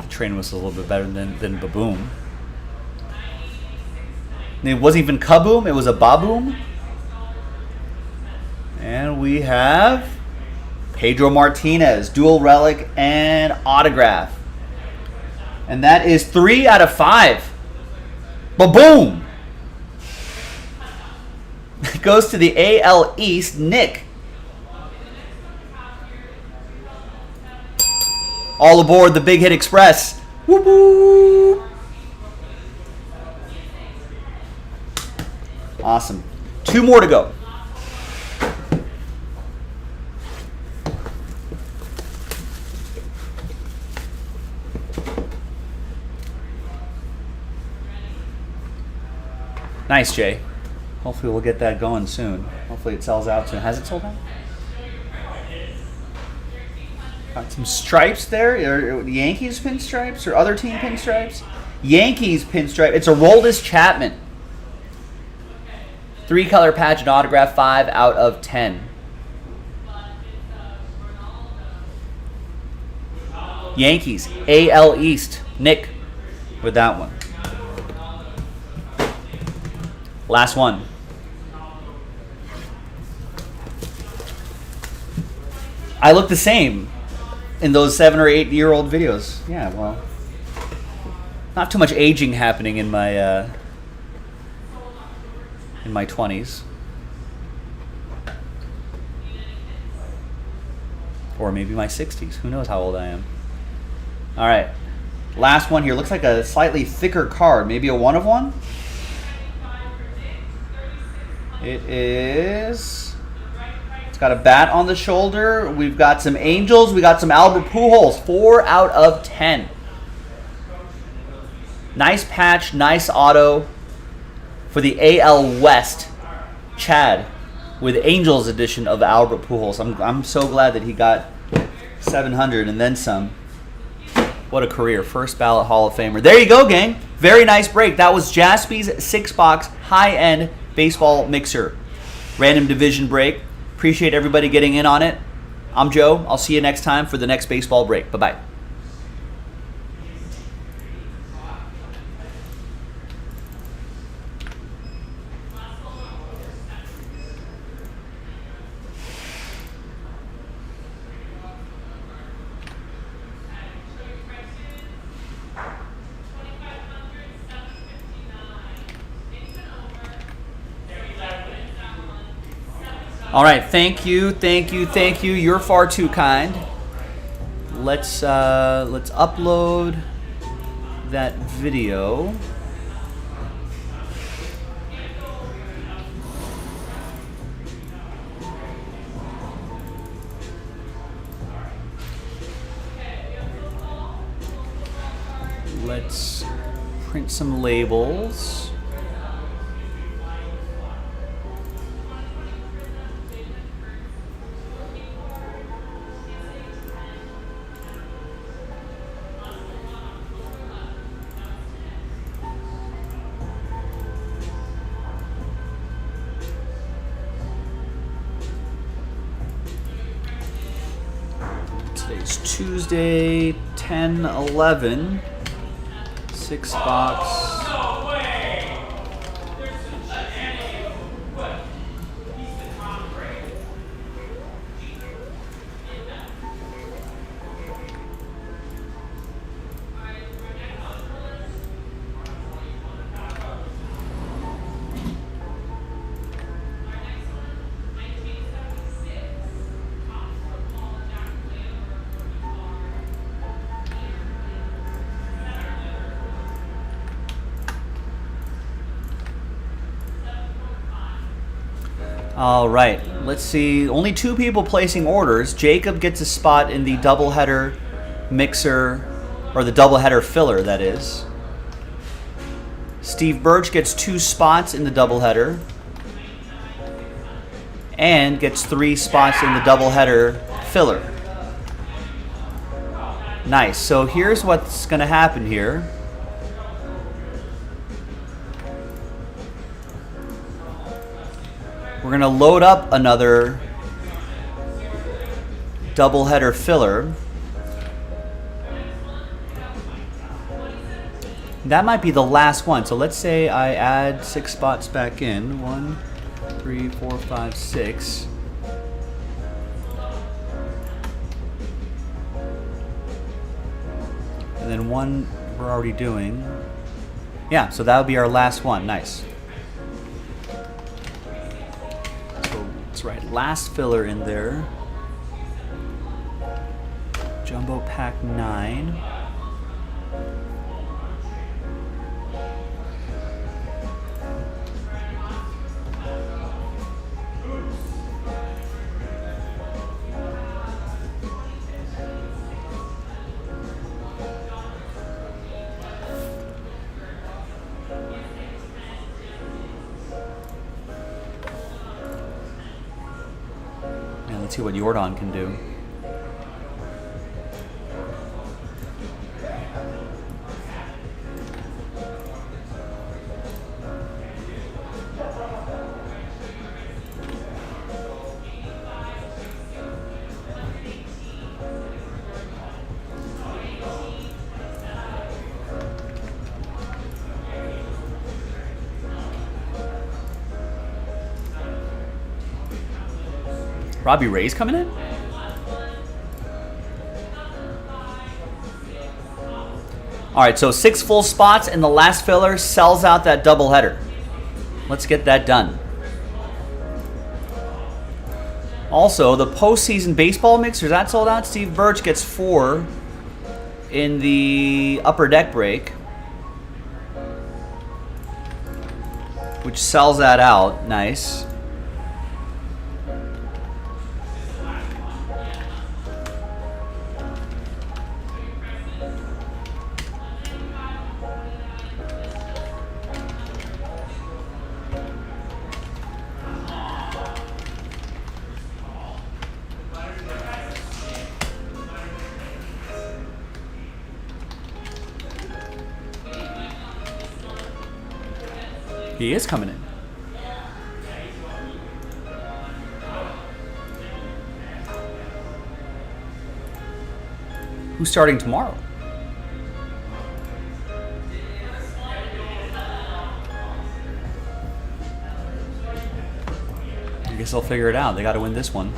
Train whistle a little bit better than baboom. And it wasn't even kaboom, it was a baboom. And we have Pedro Martinez, dual relic and autograph. And that is 3 out of 5. Baboom! Goes to the AL East, Nick. All aboard the Big Hit Express. Whoop whoop. Awesome. 2 more to go. Nice, Jay. Hopefully we'll get that going soon. Hopefully it sells out soon. Has it sold out? Got some stripes there. Are the Yankees pinstripes or other team pinstripes? Yankees pinstripe. It's a Aroldis Chapman. 3-color patch and autograph, 5 out of 10. Yankees, AL East. Nick with that one. Last one. I look the same in those 7 or 8-year-old videos. Yeah, well, not too much aging happening in my 20s, or maybe my 60s. Who knows how old I am? All right, last one here. Looks like a slightly thicker card, maybe a 1 of 1. It is. Got a bat on the shoulder. We've got some Angels. We got some Albert Pujols. 4 out of 10. Nice patch, nice auto for the AL West. Chad with Angels edition of Albert Pujols. I'm so glad that he got 700 and then some. What a career. First ballot Hall of Famer. There you go, gang. Very nice break. That was Jaspy's 6-box high-end baseball mixer. Random division break. Appreciate everybody getting in on it. I'm Joe. I'll see you next time for the next baseball break. Bye-bye. All right, thank you. You're far too kind. Let's upload that video. Let's print some labels. Today's Tuesday, 10/11. 6 box. All right, let's see. Only 2 people placing orders. Jacob gets a spot in the doubleheader mixer, or the doubleheader filler, that is. Steve Birch gets 2 spots in the doubleheader, and gets 3 spots in the doubleheader filler. Nice. So here's what's going to happen here. We're going to load up another doubleheader filler. That might be the last one. So let's say I add 6 spots back in. 1, 3, 4, 5, 6. And then 1 we're already doing. Yeah, so that would be our last one. Nice. That's right, last filler in there. Jumbo pack 9. Let's see what Jordan can do. Robbie Ray's coming in? All right, so 6 full spots and the last filler sells out that doubleheader. Let's get that done. Also, the postseason baseball mixers, that sold out. Steve Birch gets 4 in the upper deck break, which sells that out. Nice. He is coming in. Who's starting tomorrow? I guess they'll figure it out. They got to win this one.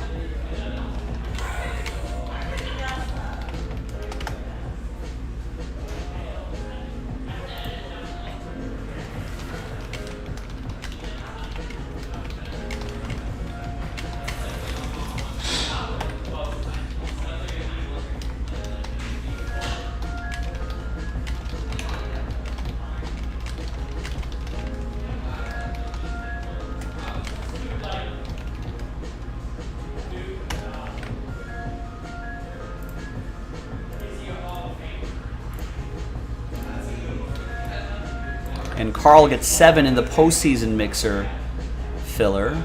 and Carl gets 7 in the postseason mixer filler.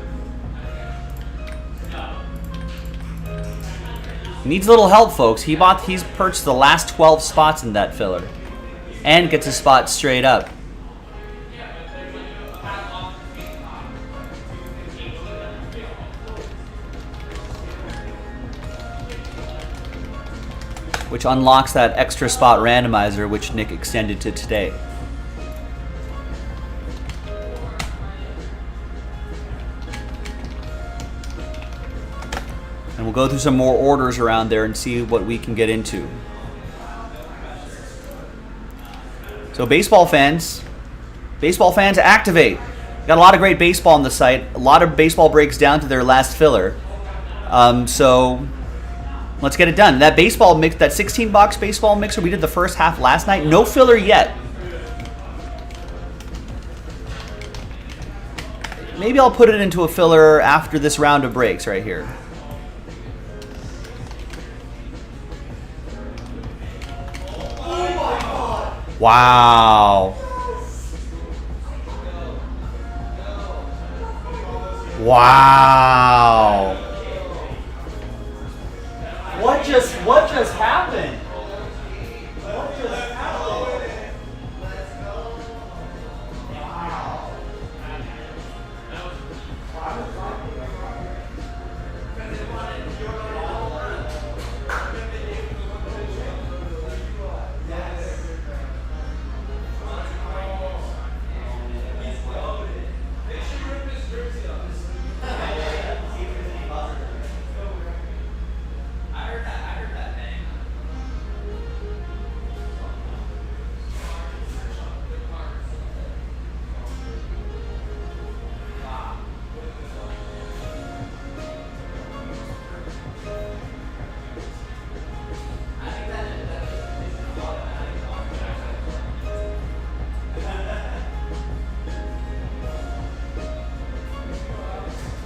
Needs a little help, folks. He's purchased the last 12 spots in that filler, and gets a spot straight up. Which unlocks that extra spot randomizer, which Nick extended to today. And we'll go through some more orders around there and see what we can get into. So baseball fans activate. Got a lot of great baseball on the site. A lot of baseball breaks down to their last filler. So let's get it done. That baseball mix, that 16-box baseball mixer, we did the first half last night. No filler yet. Maybe I'll put it into a filler after this round of breaks right here. Wow. Wow. What just happened? What just happened?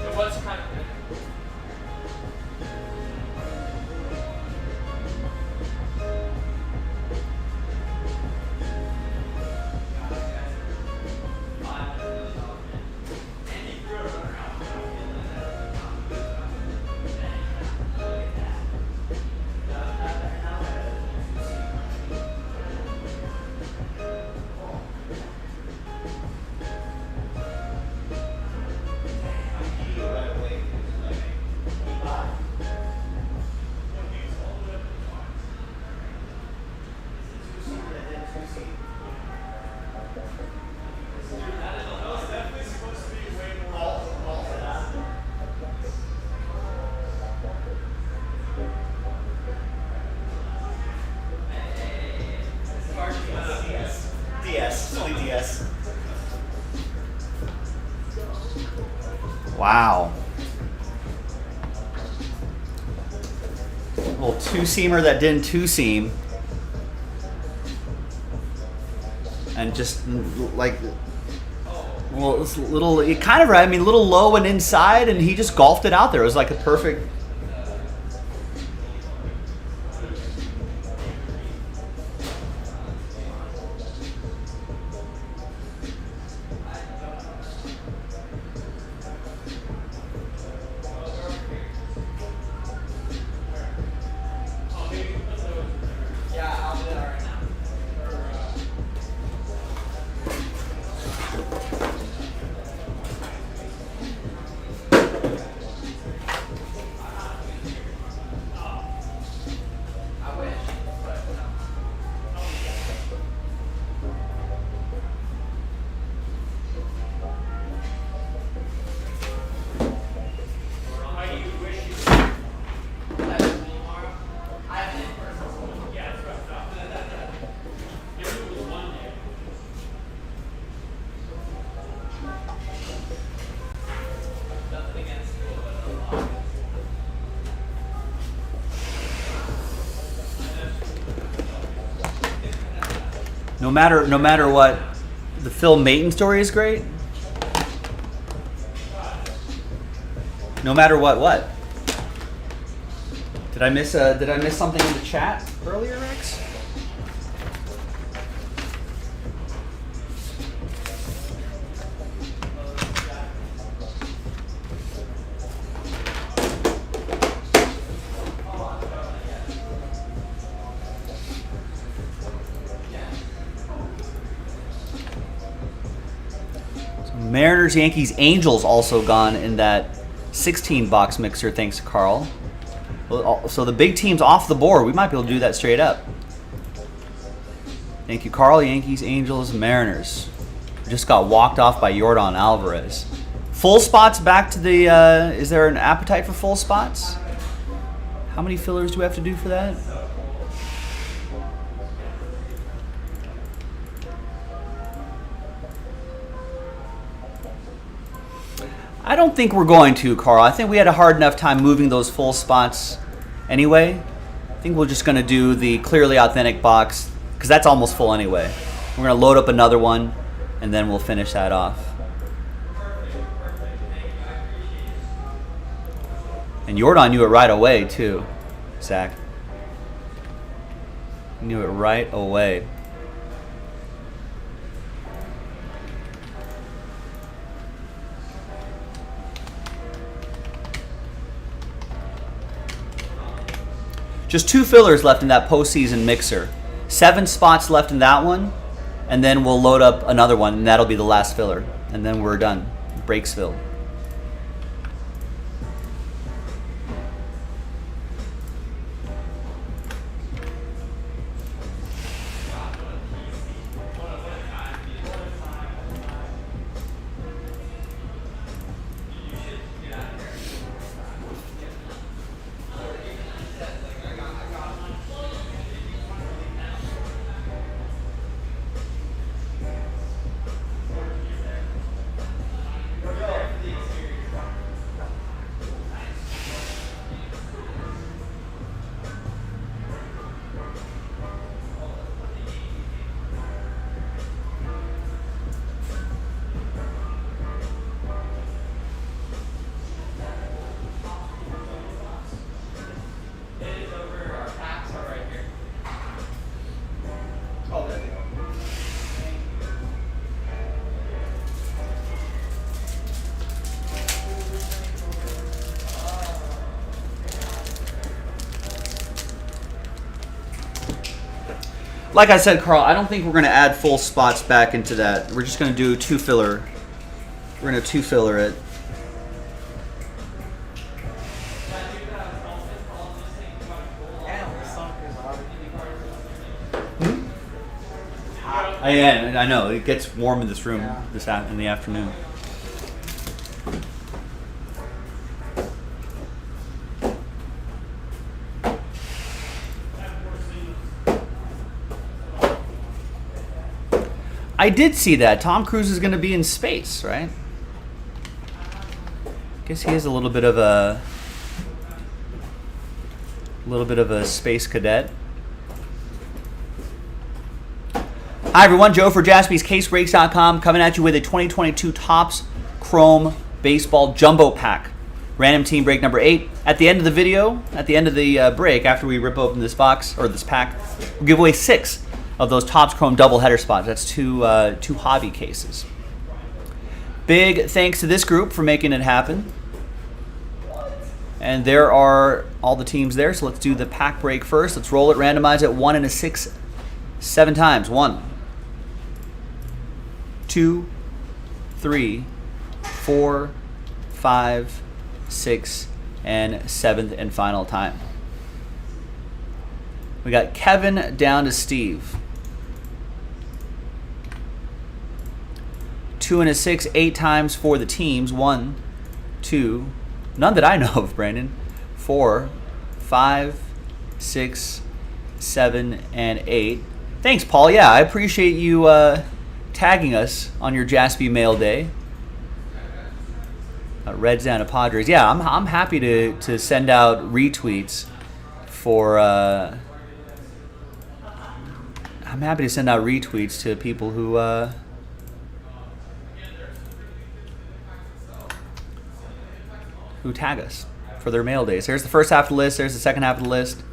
It was kind of good. DS. It's only DS. Wow. Little two-seamer that didn't two-seam. And just like, well, it's a little, it kind of, I mean, a little low and inside, and he just golfed it out there. It was like a perfect. No matter what, the Phil Maton story is great. No matter what? Did I miss something in the chat earlier, Rex? Mariners, Yankees, Angels also gone in that 16 box mixer. Thanks to Carl. Well, so the big teams off the board. We might be able to do that straight up. Thank you, Carl. Yankees, Angels, Mariners. Just got walked off by Yordan Alvarez. Full spots back to the. Is there an appetite for full spots? How many fillers do we have to do for that? I don't think we're going to, Carl. I think we had a hard enough time moving those full spots anyway. I think we're just going to do the clearly authentic box because that's almost full anyway. We're going to load up another one and then we'll finish that off. And Yordan knew it right away too, Zach. He knew it right away. Just 2 fillers left in that postseason mixer. 7 spots left in that one, and then we'll load up another one, and that'll be the last filler. And then we're done. Breaksville. Like I said, Carl, I don't think we're going to add full spots back into that. We're just going to do 2 filler. We're going to 2 filler it. I know. It gets warm in this room in the afternoon. I did see that. Tom Cruise is going to be in space, right? Guess he is a little bit of a space cadet. Hi everyone, Joe for JaspysCaseBreaks.com coming at you with a 2022 Topps Chrome Baseball Jumbo Pack. Random team break number 8. At the end of the video, at the end of the break, after we rip open this box or this pack, we'll give away 6 of those Topps Chrome double header spots. That's 2 hobby cases. Big thanks to this group for making it happen. And there are all the teams there, so let's do the pack break first. Let's roll it, randomize it 1 and a 6, 7 times. 1, 2, 3, 4, 5, 6, and 7th and final time. We got Kevin down to Steve. 2 and a 6, 8 times for the teams. 1, 2, none that I know of, Brandon. 4, 5, 6, 7, and 8. Thanks, Paul. Yeah, I appreciate you tagging us on your Jaspy Mail Day. Reds down to Padres. Yeah, I'm happy to send out retweets for. I'm happy to send out retweets to people who tag us for their mail days. There's the first half of the list. There's the second half of the list.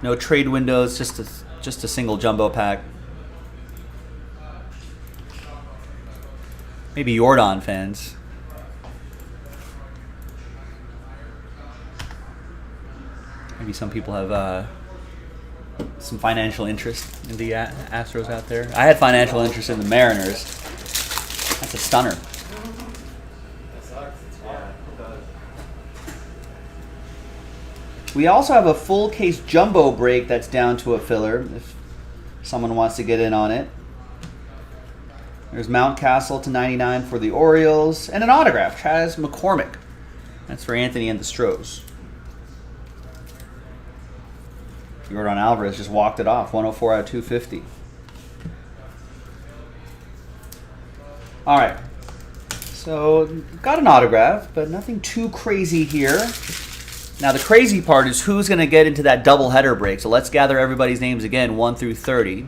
No trade windows. Just a single jumbo pack. Maybe Yordan fans. Maybe some people have some financial interest in the Astros out there. I had financial interest in the Mariners. That's a stunner. That sucks. It's hard. We also have a full case jumbo break that's down to a filler if someone wants to get in on it. There's Mountcastle to 99 for the Orioles. And an autograph, Chaz McCormick. That's for Anthony and the Stros. Yordan Alvarez just walked it off. 104 out of 250. All right. So, got an autograph, but nothing too crazy here. Now, the crazy part is who's going to get into that doubleheader break. So, let's gather everybody's names again, 1 through 30.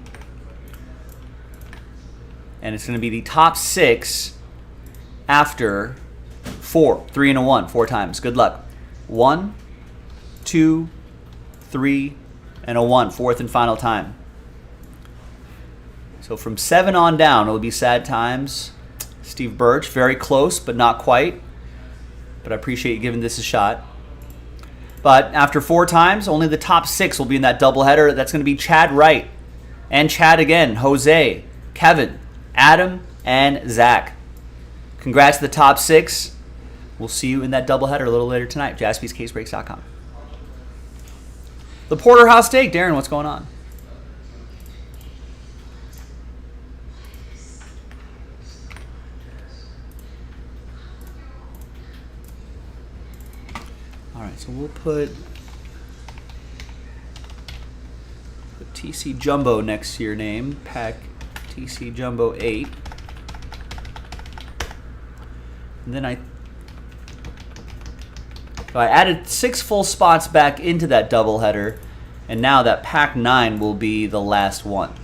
And it's going to be the top 6 after 4. 3 and a 1, 4 times. Good luck. 1, 2, 3, and a 1. 4th and final time. So from 7 on down, it'll be sad times. Steve Birch, very close, but not quite. But I appreciate you giving this a shot. But after 4 times, only the top 6 will be in that doubleheader. That's going to be Chad Wright. And Chad again. Jose, Kevin, Adam, and Zach. Congrats to the top 6. We'll see you in that doubleheader a little later tonight. JaspysCaseBreaks.com. The Porterhouse Steak. Darren, what's going on? All right, so we'll put TC Jumbo next to your name. Pack TC Jumbo 8. And then I added 6 full spots back into that doubleheader, and now that pack 9 will be the last one.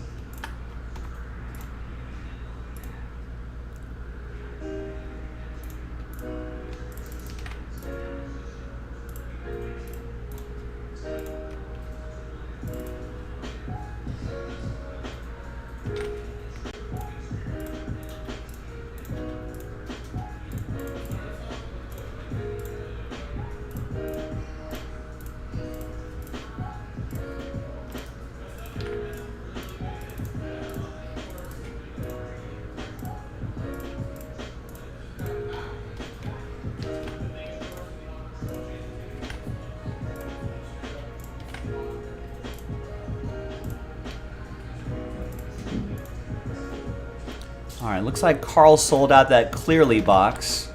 All right, looks like Carl sold out that Clearly box.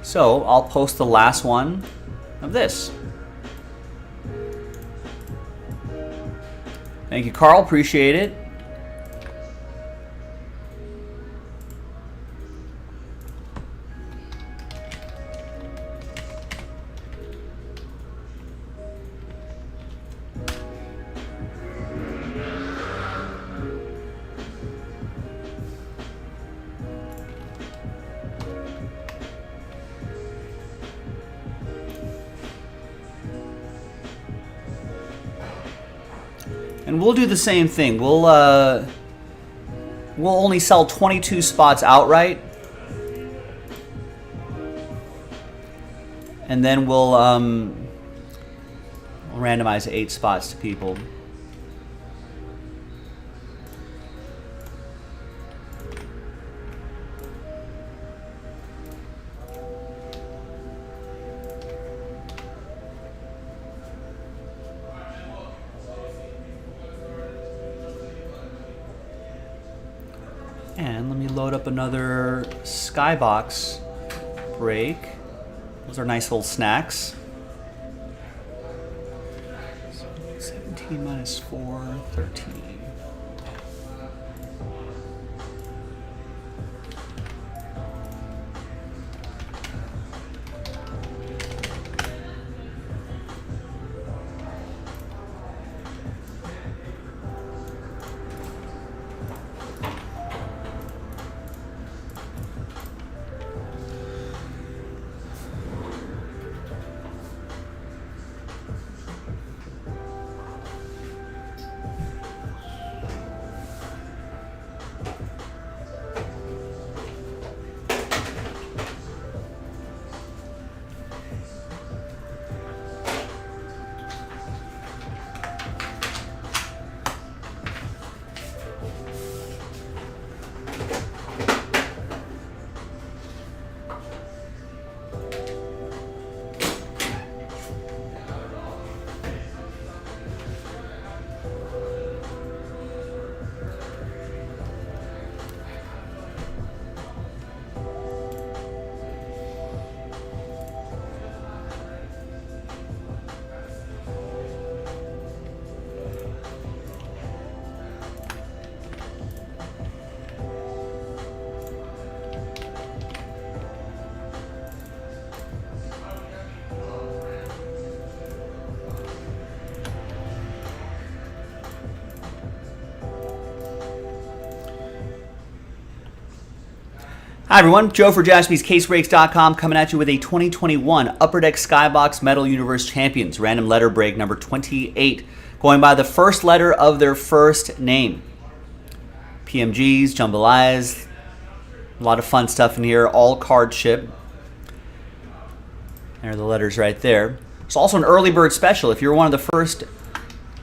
So I'll post the last one of this. Thank you, Carl. Appreciate it. And we'll do the same thing. We'll only sell 22 spots outright, and then we'll randomize 8 spots to people. And let me load up another Skybox break. Those are nice little snacks. 17 minus 4, 13. Hi everyone, Joe for JaspysCaseBreaks.com coming at you with a 2021 Upper Deck Skybox Metal Universe Champions random letter break number 28, going by the first letter of their first name. PMGs, jambalayas, a lot of fun stuff in here, all card ship. There are the letters right there. It's also an early bird special. If you're one of the first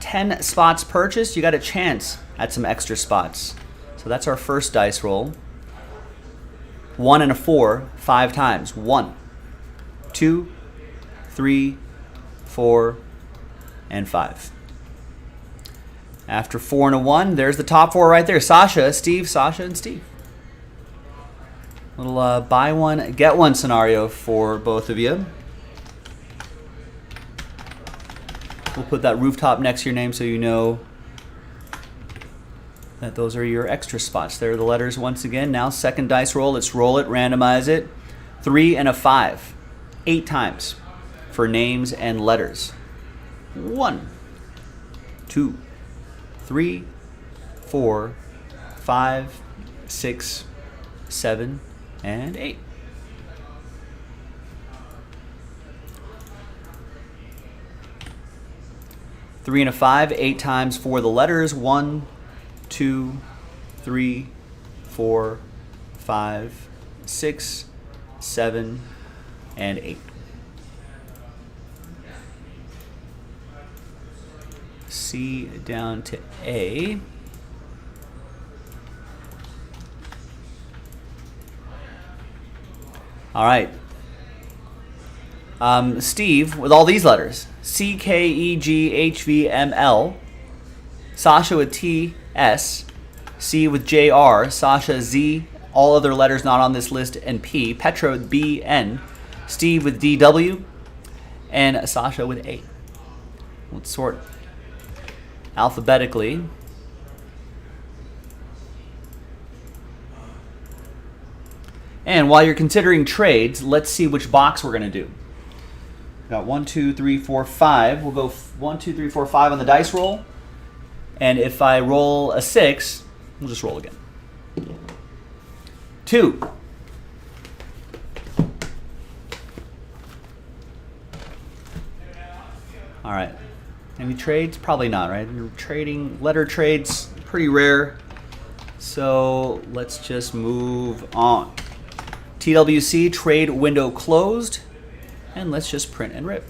10 spots purchased, you got a chance at some extra spots. So that's our first dice roll. 1 and a 4, 5 times. 1, 2, 3, 4, and 5. After 4 and a 1, there's the top 4 right there. Sasha, Steve, Sasha, and Steve. Little buy one, get one scenario for both of you. We'll put that rooftop next to your name so you know that those are your extra spots. There are the letters once again. Now second dice roll. Let's roll it, randomize it. 3 and a 5. 8 times for names and letters. 1, 2, 3, 4, 5, 6, 7, and 8. Three and a 5, 8 times for the letters. 1, 2, 3, 4, 5, 6, 7, and 8. C down to A. All right. Steve, with all these letters. C, K, E, G, H, V, M, L. Sasha with T, S. C with J, R. Sasha, Z. All other letters not on this list, and P. Petra with B, N. Steve with D, W. And Sasha with A. Let's sort alphabetically. And while you're considering trades, let's see which box we're going to do. Got 1, 2, 3, 4, 5. We'll go 1, 2, 3, 4, 5 on the dice roll. And if I roll a 6, we'll just roll again. 2. All right. Any trades? Probably not, right? You're trading letter trades, pretty rare. So let's just move on. TWC, trade window closed. And let's just print and rip.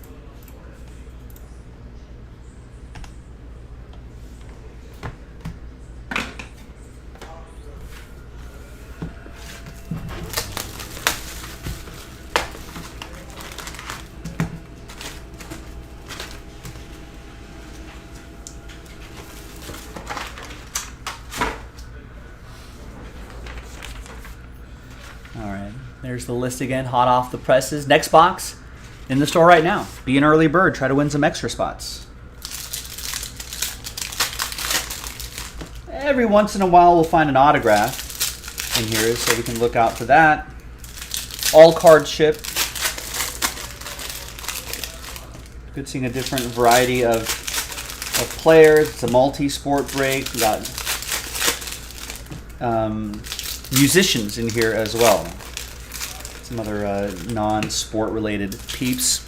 All right, there's the list again, hot off the presses. Next box. In the store right now. Be an early bird. Try to win some extra spots. Every once in a while we'll find an autograph in here, so we can look out for that. All card ship. Good seeing a different variety of players. It's a multi-sport break. We got musicians in here as well. Some other non-sport related peeps.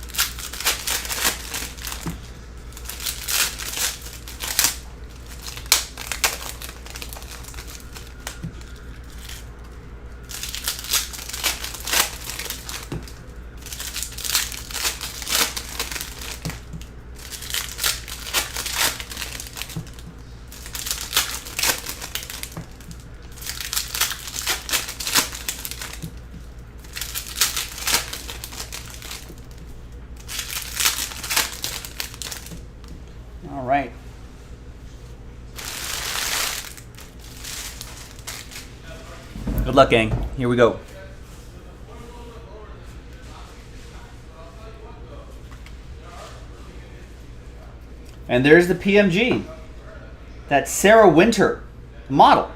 All right. Good luck, gang. Here we go. And there's the PMG. That's Sarah Winter, model.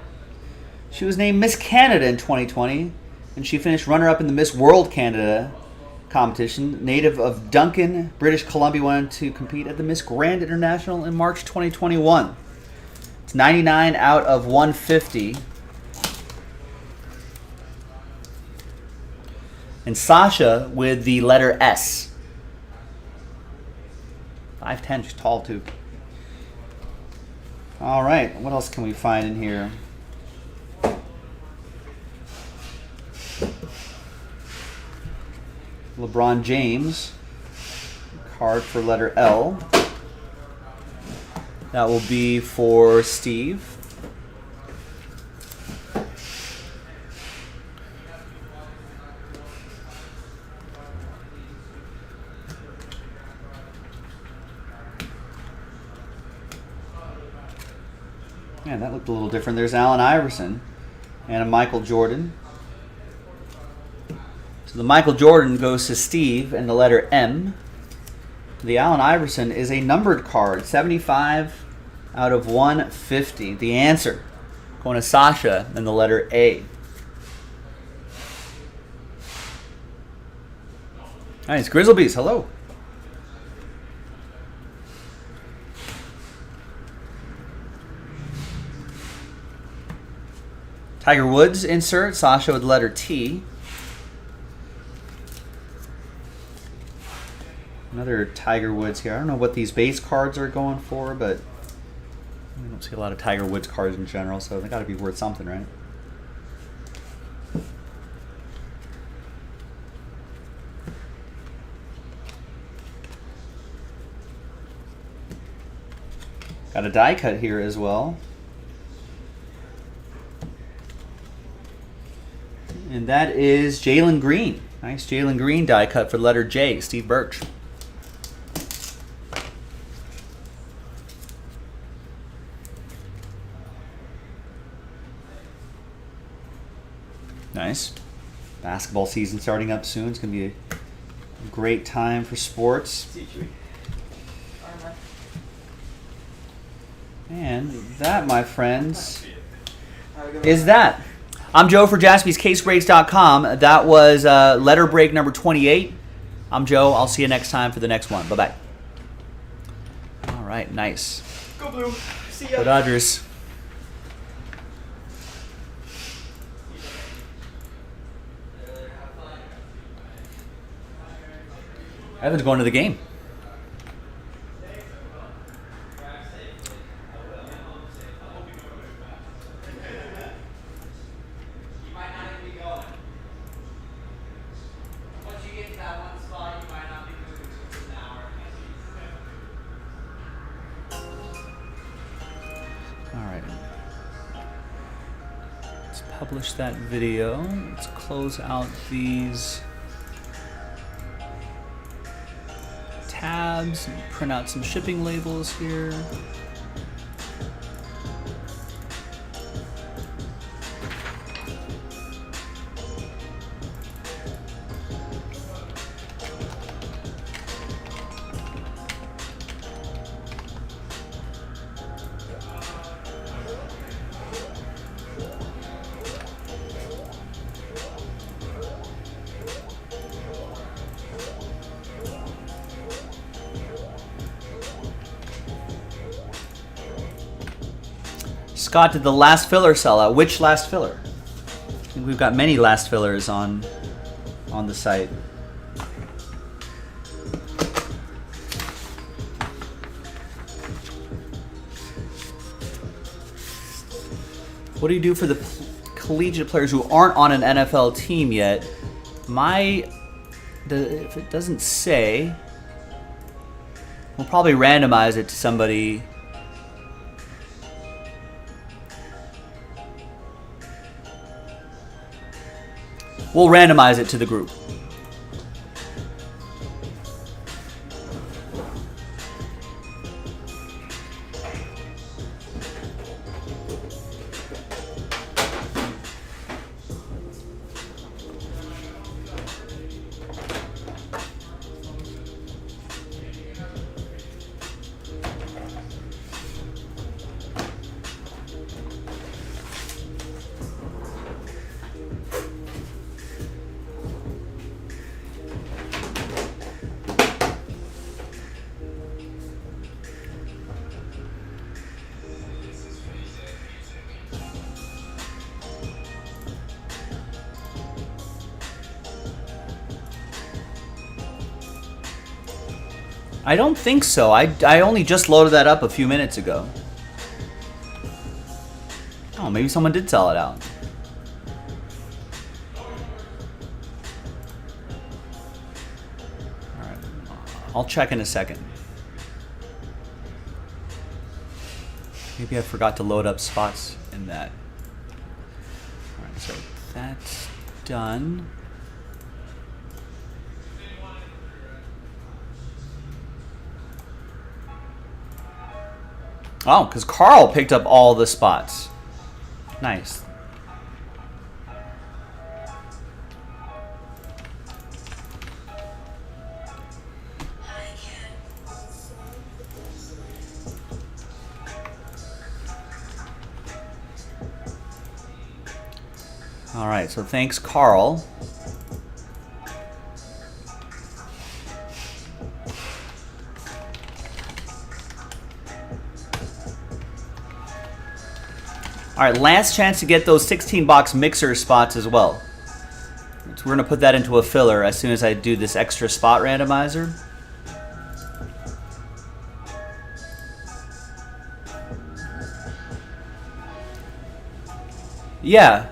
She was named Miss Canada in 2020, and she finished runner-up in the Miss World Canada competition. Native of Duncan, British Columbia, wanted to compete at the Miss Grand International in March 2021. It's 99 out of 150. And Sasha with the letter S. 5'10", she's tall too. All right, what else can we find in here? LeBron James, card for letter L. That will be for Steve. Man, that looked a little different. There's Allen Iverson and a Michael Jordan. So the Michael Jordan goes to Steve and the letter M. The Allen Iverson is a numbered card, 75 out of 150. The answer going to Sasha and the letter A. Nice, Grizzlebees, hello. Tiger Woods insert, Sasha with the letter T. Another Tiger Woods here. I don't know what these base cards are going for, but I don't see a lot of Tiger Woods cards in general, so they got to be worth something, right? Got a die cut here as well. And that is Jalen Green. Nice Jalen Green die cut for letter J, Steve Birch. Nice. Basketball season starting up soon. It's going to be a great time for sports. And that, my friends, is that. I'm Joe for JaspysCaseBreaks.com. That was letter break number 28. I'm Joe. I'll see you next time for the next one. Bye-bye. All right, nice. Go Blue. See ya. Go Dodgers. Evan's going to the game. Publish that video. Let's close out these tabs and print out some shipping labels here. Scott, did the last filler sell out? Which last filler? I think we've got many last fillers on the site. What do you do for the collegiate players who aren't on an NFL team yet? If it doesn't say, we'll probably randomize it to somebody. We'll randomize it to the group. I don't think so. I only just loaded that up a few minutes ago. Oh, maybe someone did sell it out. All right. I'll check in a second. Maybe I forgot to load up spots in that. All right, so that's done. Oh, because Carl picked up all the spots. Nice. All right, so thanks, Carl. All right, last chance to get those 16-box mixer spots as well. So we're going to put that into a filler as soon as I do this extra spot randomizer. Yeah,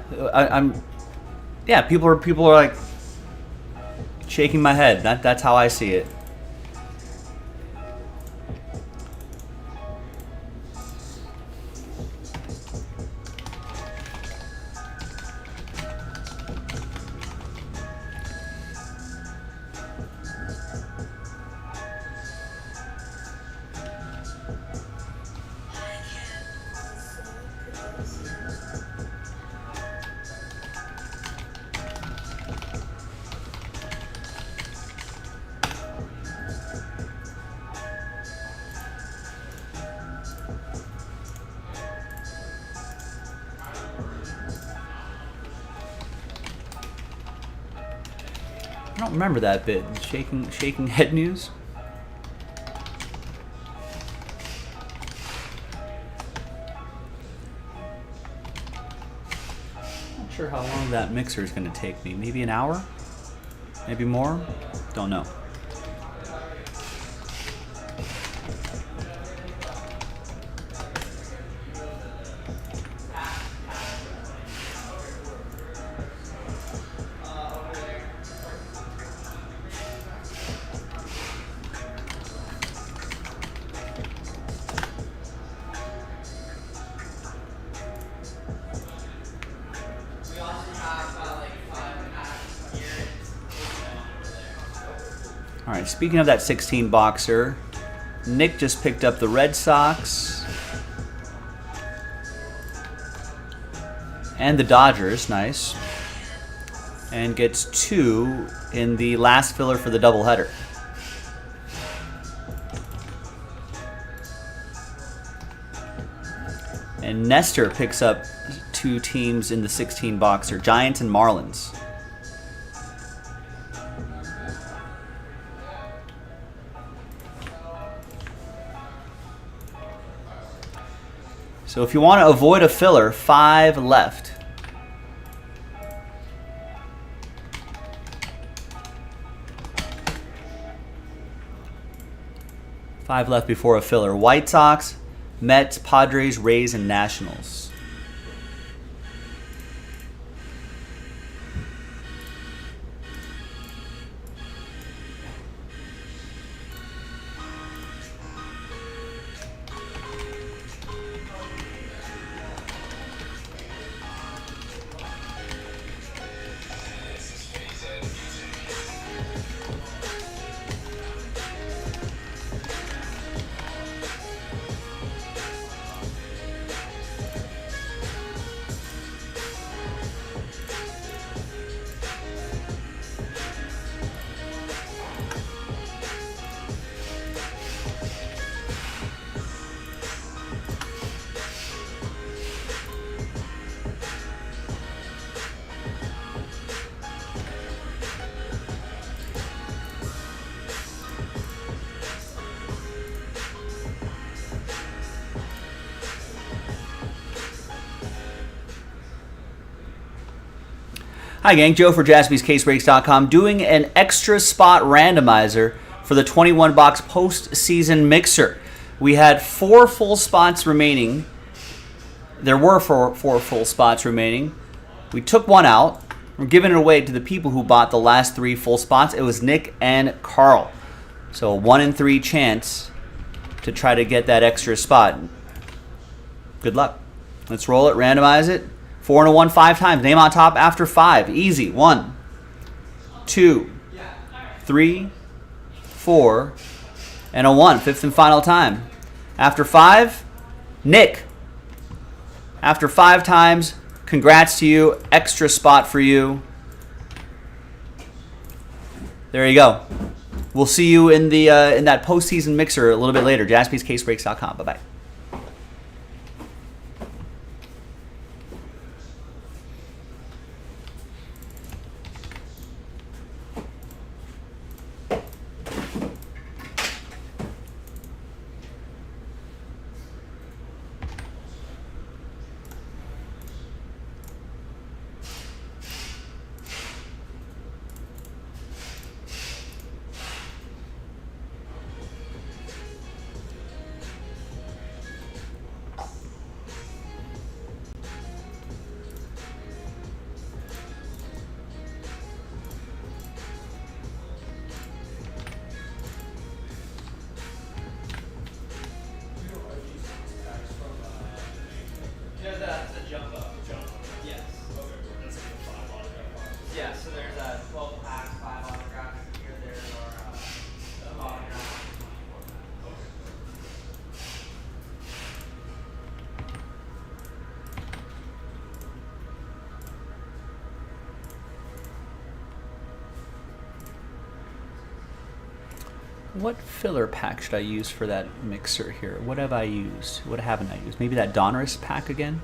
yeah, people are like shaking my head. That's how I see it. I don't remember that bit. Shaking head news. Not sure how long that mixer is going to take me. Maybe an hour? Maybe more? Don't know. All right, speaking of that 16 boxer, Nick just picked up the Red Sox and the Dodgers, nice, and gets 2 in the last filler for the doubleheader. And Nestor picks up 2 teams in the 16 boxer, Giants and Marlins. So if you want to avoid a filler, 5 left. Five left before a filler. White Sox, Mets, Padres, Rays, and Nationals. Hi gang, Joe for jaspyscasebreaks.com doing an extra spot randomizer for the 21-box postseason mixer. We had 4 full spots remaining. There were four full spots remaining. We took one out. We're giving it away to the people who bought the last 3 full spots. It was Nick and Carl. So a 1 in 3 chance to try to get that extra spot. Good luck. Let's roll it, randomize it. 4 and a 1 5 times. Name on top after 5. Easy. 1, 2, 3, 4, and a 1. 5th and final time. After 5, Nick. After 5 times, congrats to you. Extra spot for you. There you go. We'll see you in the in that postseason mixer a little bit later. JaspysCaseBreaks.com. Bye-bye. Yeah, so there's 12 packs, 5 autographs here, there, or autographs. What filler pack should I use for that mixer here? What have I used? What haven't I used? Maybe that Donruss pack again?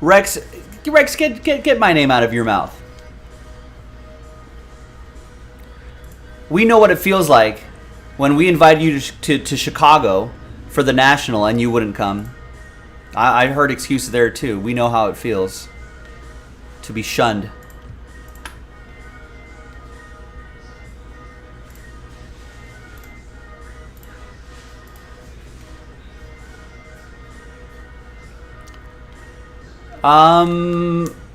Rex, get my name out of your mouth. We know what it feels like when we invited you to Chicago for the National and you wouldn't come. I heard excuses there too. We know how it feels to be shunned.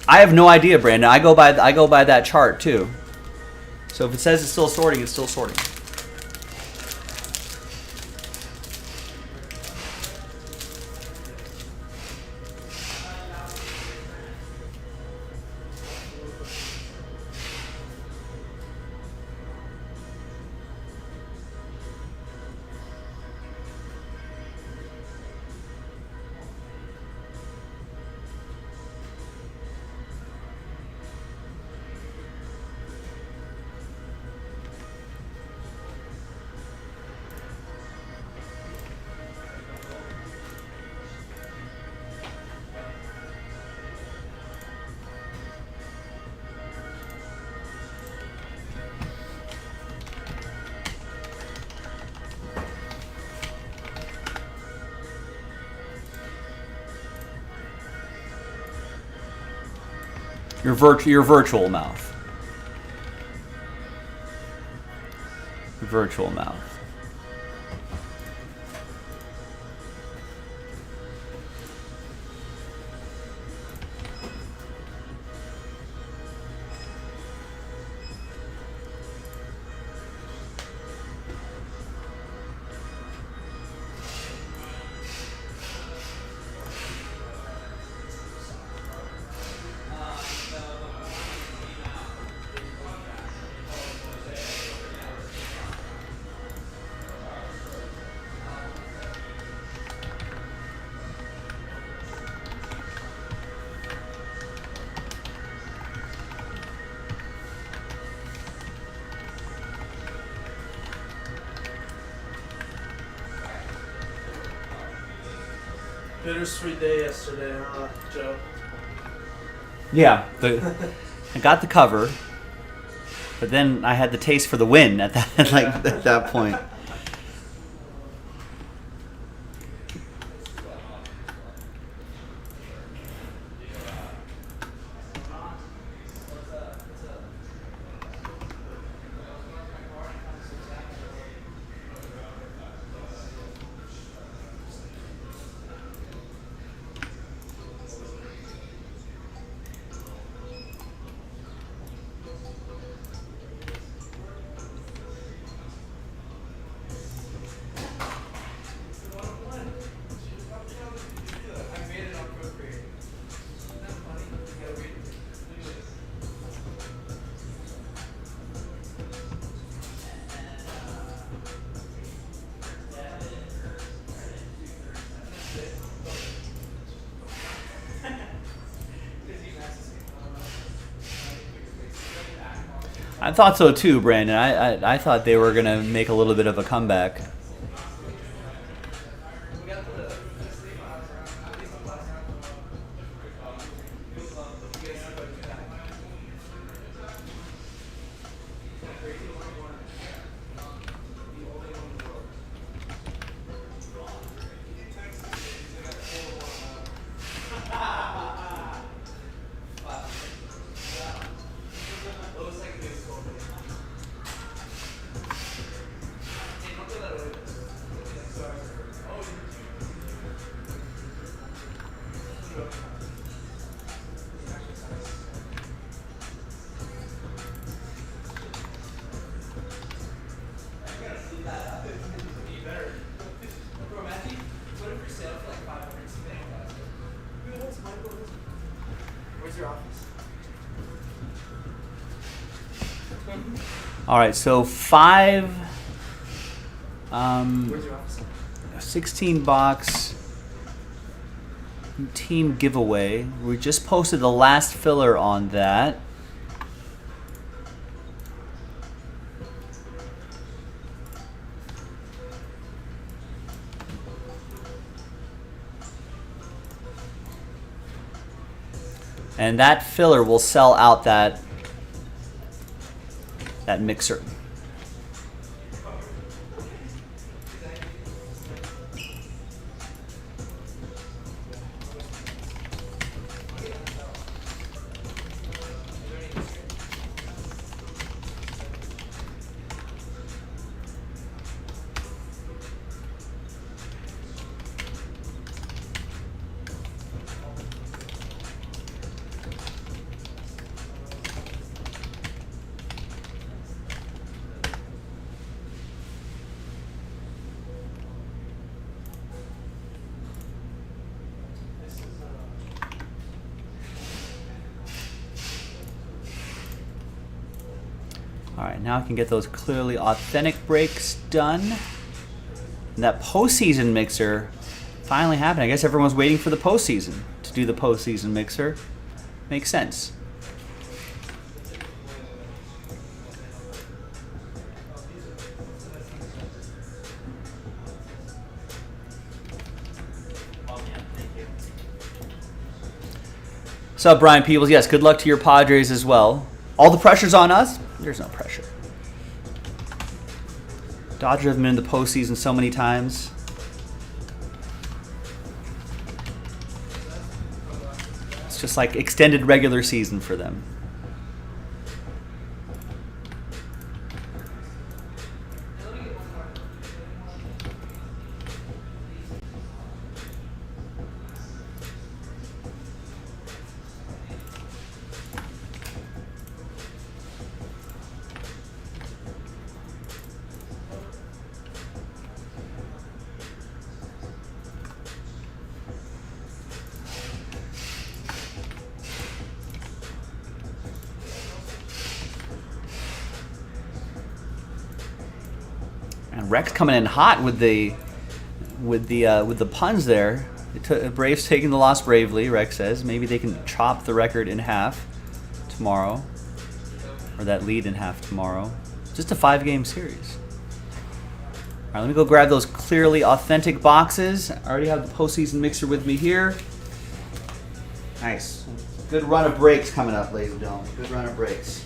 I have no idea, Brandon. I go by that chart too. So if it says it's still sorting, it's still sorting. Your virtual mouth. Virtual mouth. Bittersweet day yesterday, huh, Joe? Yeah, I got the cover, but then I had the taste for the win at that at that point. I thought so too, Brandon. I thought they were gonna make a little bit of a comeback. Where's your office? All right, so 5, Where's your office? 16 box team giveaway. We just posted the last filler on that. And that filler will sell out that mixer. All right, now I can get those clearly authentic breaks done. And that postseason mixer finally happened. I guess everyone's waiting for the postseason to do the postseason mixer. Makes sense. What's up, Brian Peebles? Yes, good luck to your Padres as well. All the pressure's on us? There's no pressure. Dodgers have been in the postseason so many times. It's just like extended regular season for them. And Rex coming in hot with the puns there. Braves taking the loss bravely. Rex says maybe they can chop the record in half tomorrow, or that lead in half tomorrow. Just a 5-game series. right, let me go grab those Clearly Authentic boxes. I already have the postseason mixer with me here. Nice. Good run of breaks coming up, ladies and gentlemen. Good run of breaks.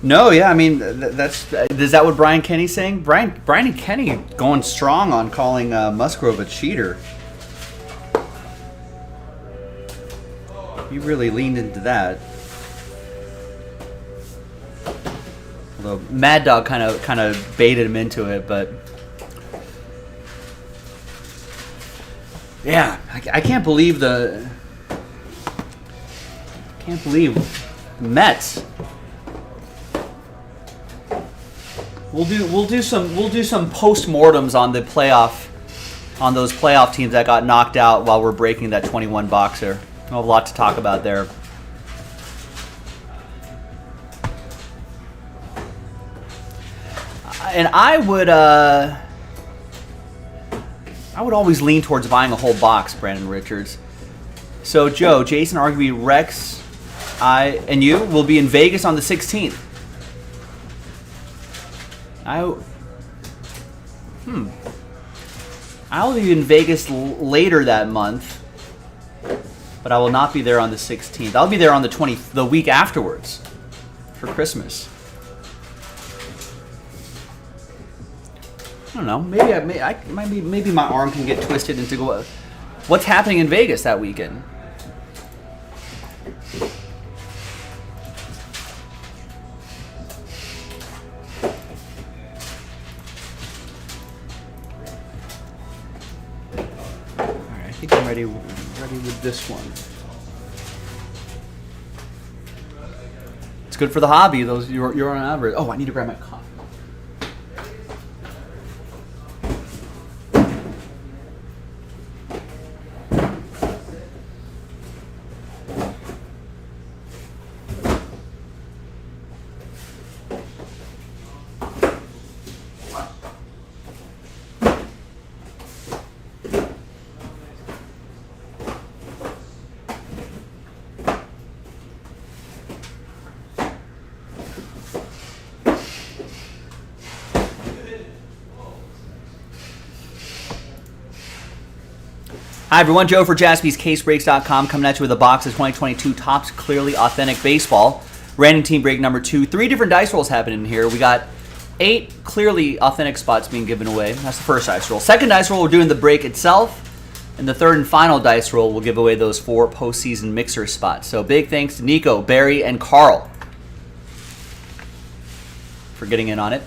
No, yeah, I mean that's is that what Brian Kenny's saying? Brian and Kenny going strong on calling Musgrove a cheater. He really leaned into that. Although Mad Dog kind of baited him into it, but yeah, I can't believe the Mets. We'll do some postmortems on the on those playoff teams that got knocked out while we're breaking that 21 boxer. We'll have a lot to talk about there. And I would always lean towards buying a whole box, Brandon Richards. So Joe, Jason, arguably Rex, I and you will be in Vegas on the 16th. I'll be in Vegas later that month, but I will not be there on the 16th. I'll be there on the week afterwards for Christmas. I don't know. Maybe my arm can get twisted into go. What's happening in Vegas that weekend? I think I'm ready with this one. good for the hobby. Those you're on average. Oh, I need to grab my coffee. Hi everyone, Joe for JaspysCaseBreaks.com coming at you with a box of 2022 Topps Clearly Authentic Baseball. Random team break number 2. 3 different dice rolls happening here. We got 8 clearly authentic spots being given away. That's the first dice roll. Second dice roll, we're doing the break itself. And the third and final dice roll will give away those 4 postseason mixer spots. So big thanks to Nico, Barry, and Carl for getting in on it.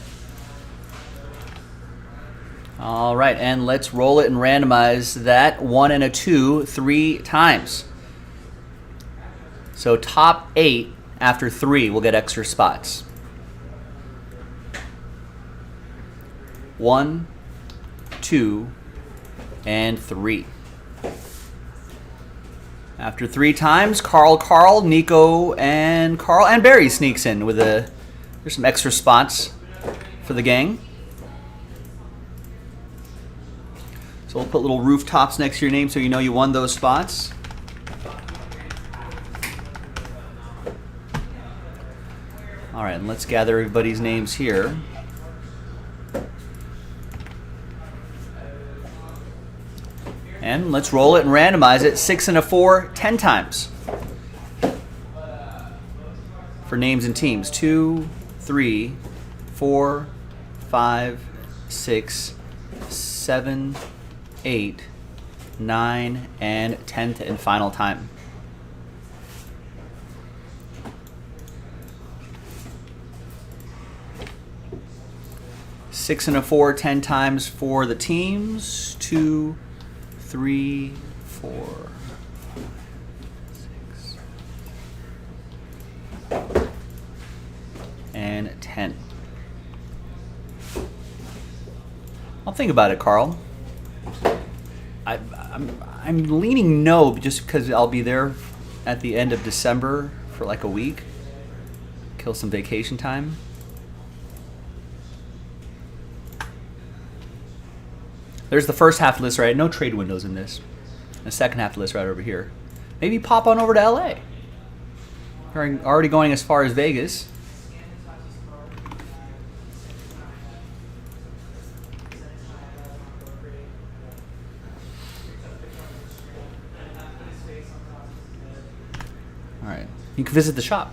All right, and let's roll it and randomize that 1 and a 2 3 times. So top 8 after 3 will get extra spots. 1, 2, and 3. After 3 times, Carl, Nico, and Carl, and Barry sneaks in with there's some extra spots for the gang. So we'll put little rooftops next to your name so you know you won those spots. All right, and let's gather everybody's names here. And let's roll it and randomize it 6 and a 4 10 times. For names and teams. 2, 3, 4, 5, 6, 7, 8, 9, and 10th and final time. Six and a 4 10 times for the teams. 2, 3, 4, 6, and 10. I'll think about it, Carl. I'm leaning no, just because I'll be there at the end of December for like a week. Kill some vacation time. There's the first half of the list, right? No trade windows in this. The second half of the list right over here. Maybe pop on over to LA. We're already going as far as Vegas. All right, you can visit the shop.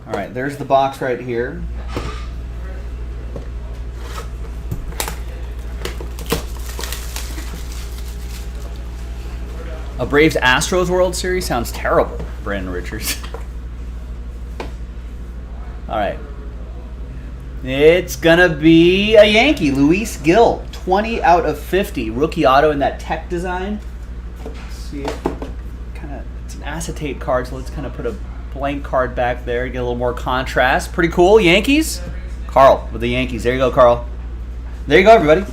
All right, there's the box right here. A Braves Astros World Series sounds terrible, Brandon Richards. All right. It's going to be a Yankee, Luis Gil, 20 out of 50. Rookie auto in that tech design. Let's see. It's an acetate card, so let's kind of put a blank card back there, get a little more contrast. Pretty cool. Yankees. Carl with the Yankees. There you go, Carl. There you go, everybody.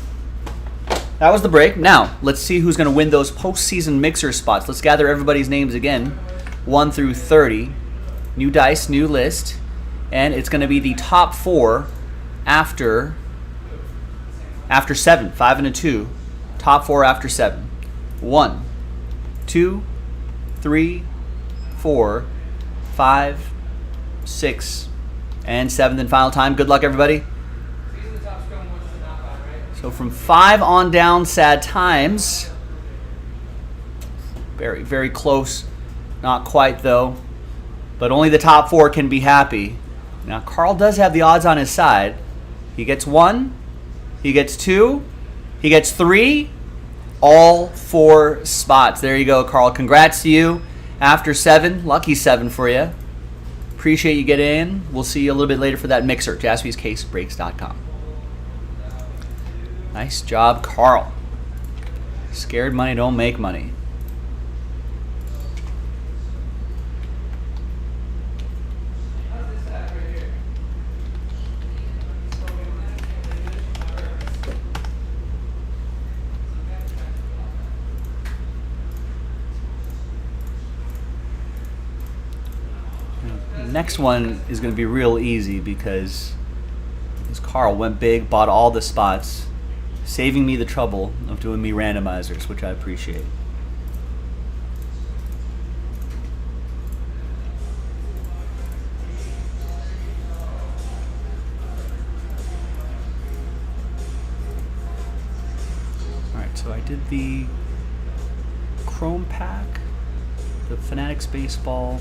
That was the break. Now, let's see who's going to win those postseason mixer spots. Let's gather everybody's names again. 1 through 30. New dice, new list. And it's going to be the top 4 after 7. 5 and a 2. Top 4 after 7. 1, 2, 3, 4, 5, 6, and 7th and final time. Good luck, everybody. So from 5 on down, sad times. Very, very close. Not quite, though. But only the top 4 can be happy. Now, Carl does have the odds on his side. He gets 1. He gets 2. He gets 3. All 4 spots. There you go, Carl. Congrats to you. After 7. Lucky 7 for you. Appreciate you getting in. We'll see you a little bit later for that mixer. JaspysCaseBreaks.com. Nice job, Carl. Scared money don't make money. next one is going to be real easy because Carl went big, bought all the spots, saving me the trouble of doing me randomizers, which I appreciate. Alright, so I did the Chrome pack, the Fanatics baseball,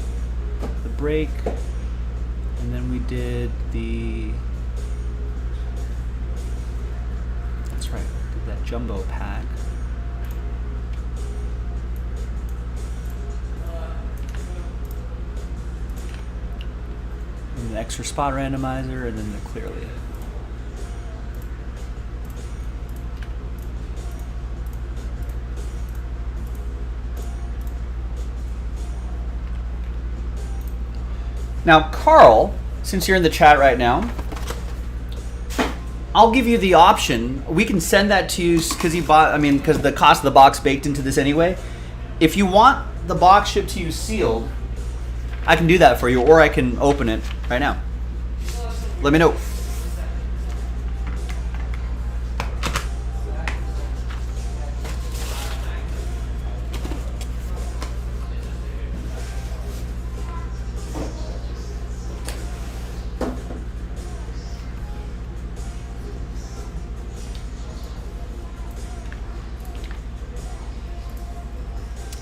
the break, and then we did the, that's right, did that jumbo pack. And the extra spot randomizer, and then the clearly. Now, Carl, since you're in the chat right now, I'll give you the option. We can send that to you because because the cost of the box baked into this anyway. If you want the box shipped to you sealed, I can do that for you, or I can open it right now. Let me know.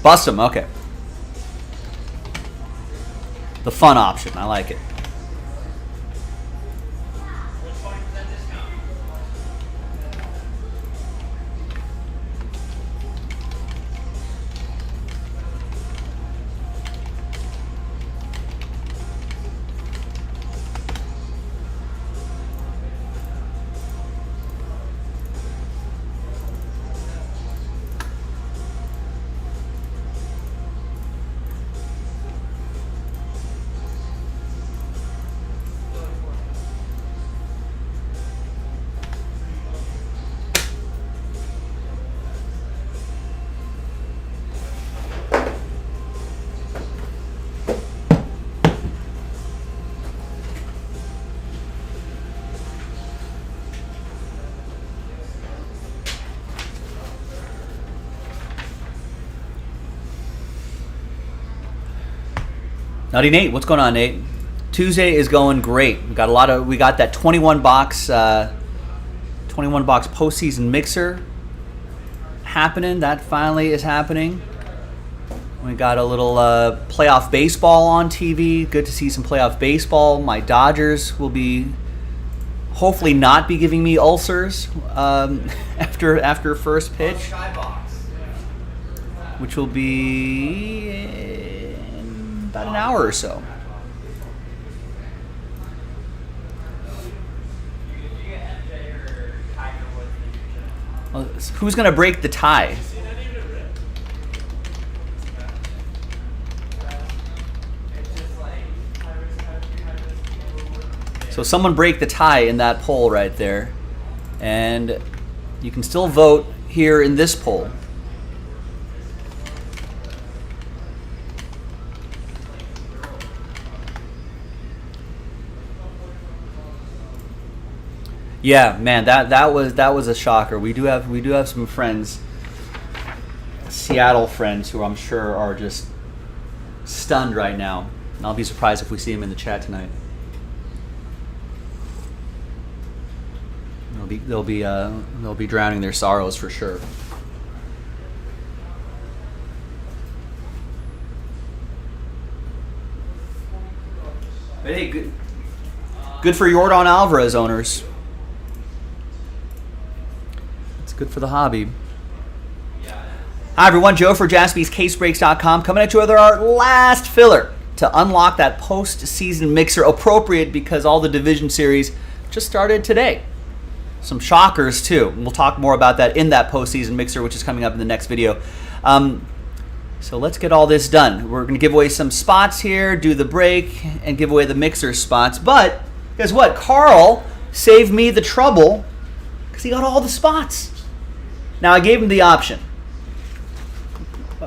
Bust them, okay. The fun option, I like it. Nutty Nate, what's going on, Nate? Tuesday is going great. We got that 21 box postseason mixer happening. That finally is happening. We got a little playoff baseball on TV. Good to see some playoff baseball. My Dodgers will be hopefully not be giving me ulcers after first pitch, which will be in about an hour or so. Well, who's going to break the tie? So someone break the tie in that poll right there. And you can still vote here in this poll. Yeah, man, that was a shocker. We do have some friends, Seattle friends, who I'm sure are just stunned right now. And I'll be surprised if we see them in the chat tonight. They'll be drowning their sorrows for sure. But hey, good for Yordan Alvarez owners. It's good for the hobby. Hi everyone, Joe for JaspysCaseBreaks.com coming at you with our last filler to unlock that postseason mixer, appropriate because all the division series just started today. Some shockers too. We'll talk more about that in that postseason mixer, which is coming up in the next video. So let's get all this done. We're going to give away some spots here, do the break, and give away the mixer spots. But guess what? Carl saved me the trouble because he got all the spots. Now I gave him the option.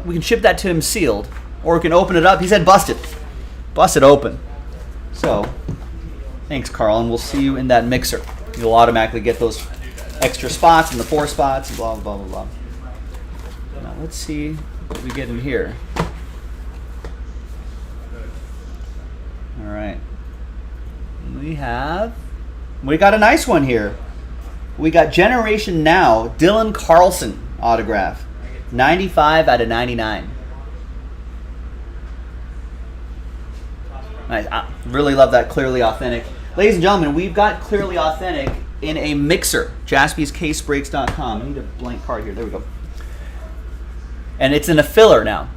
We can ship that to him sealed, or we can open it up. He said bust it. Bust it open. So, thanks, Carl, and we'll see you in that mixer. You'll automatically get those extra spots and the 4 spots and blah, blah, blah, blah. Now, let's see what we get in here. All right. We got a nice one here. We got Generation Now, Dylan Carlson autograph. 95 out of 99. Nice. I really love that Clearly Authentic. Ladies and gentlemen, we've got Clearly Authentic in a mixer. JaspysCaseBreaks.com. I need a blank card here. There we go. And it's in a filler now.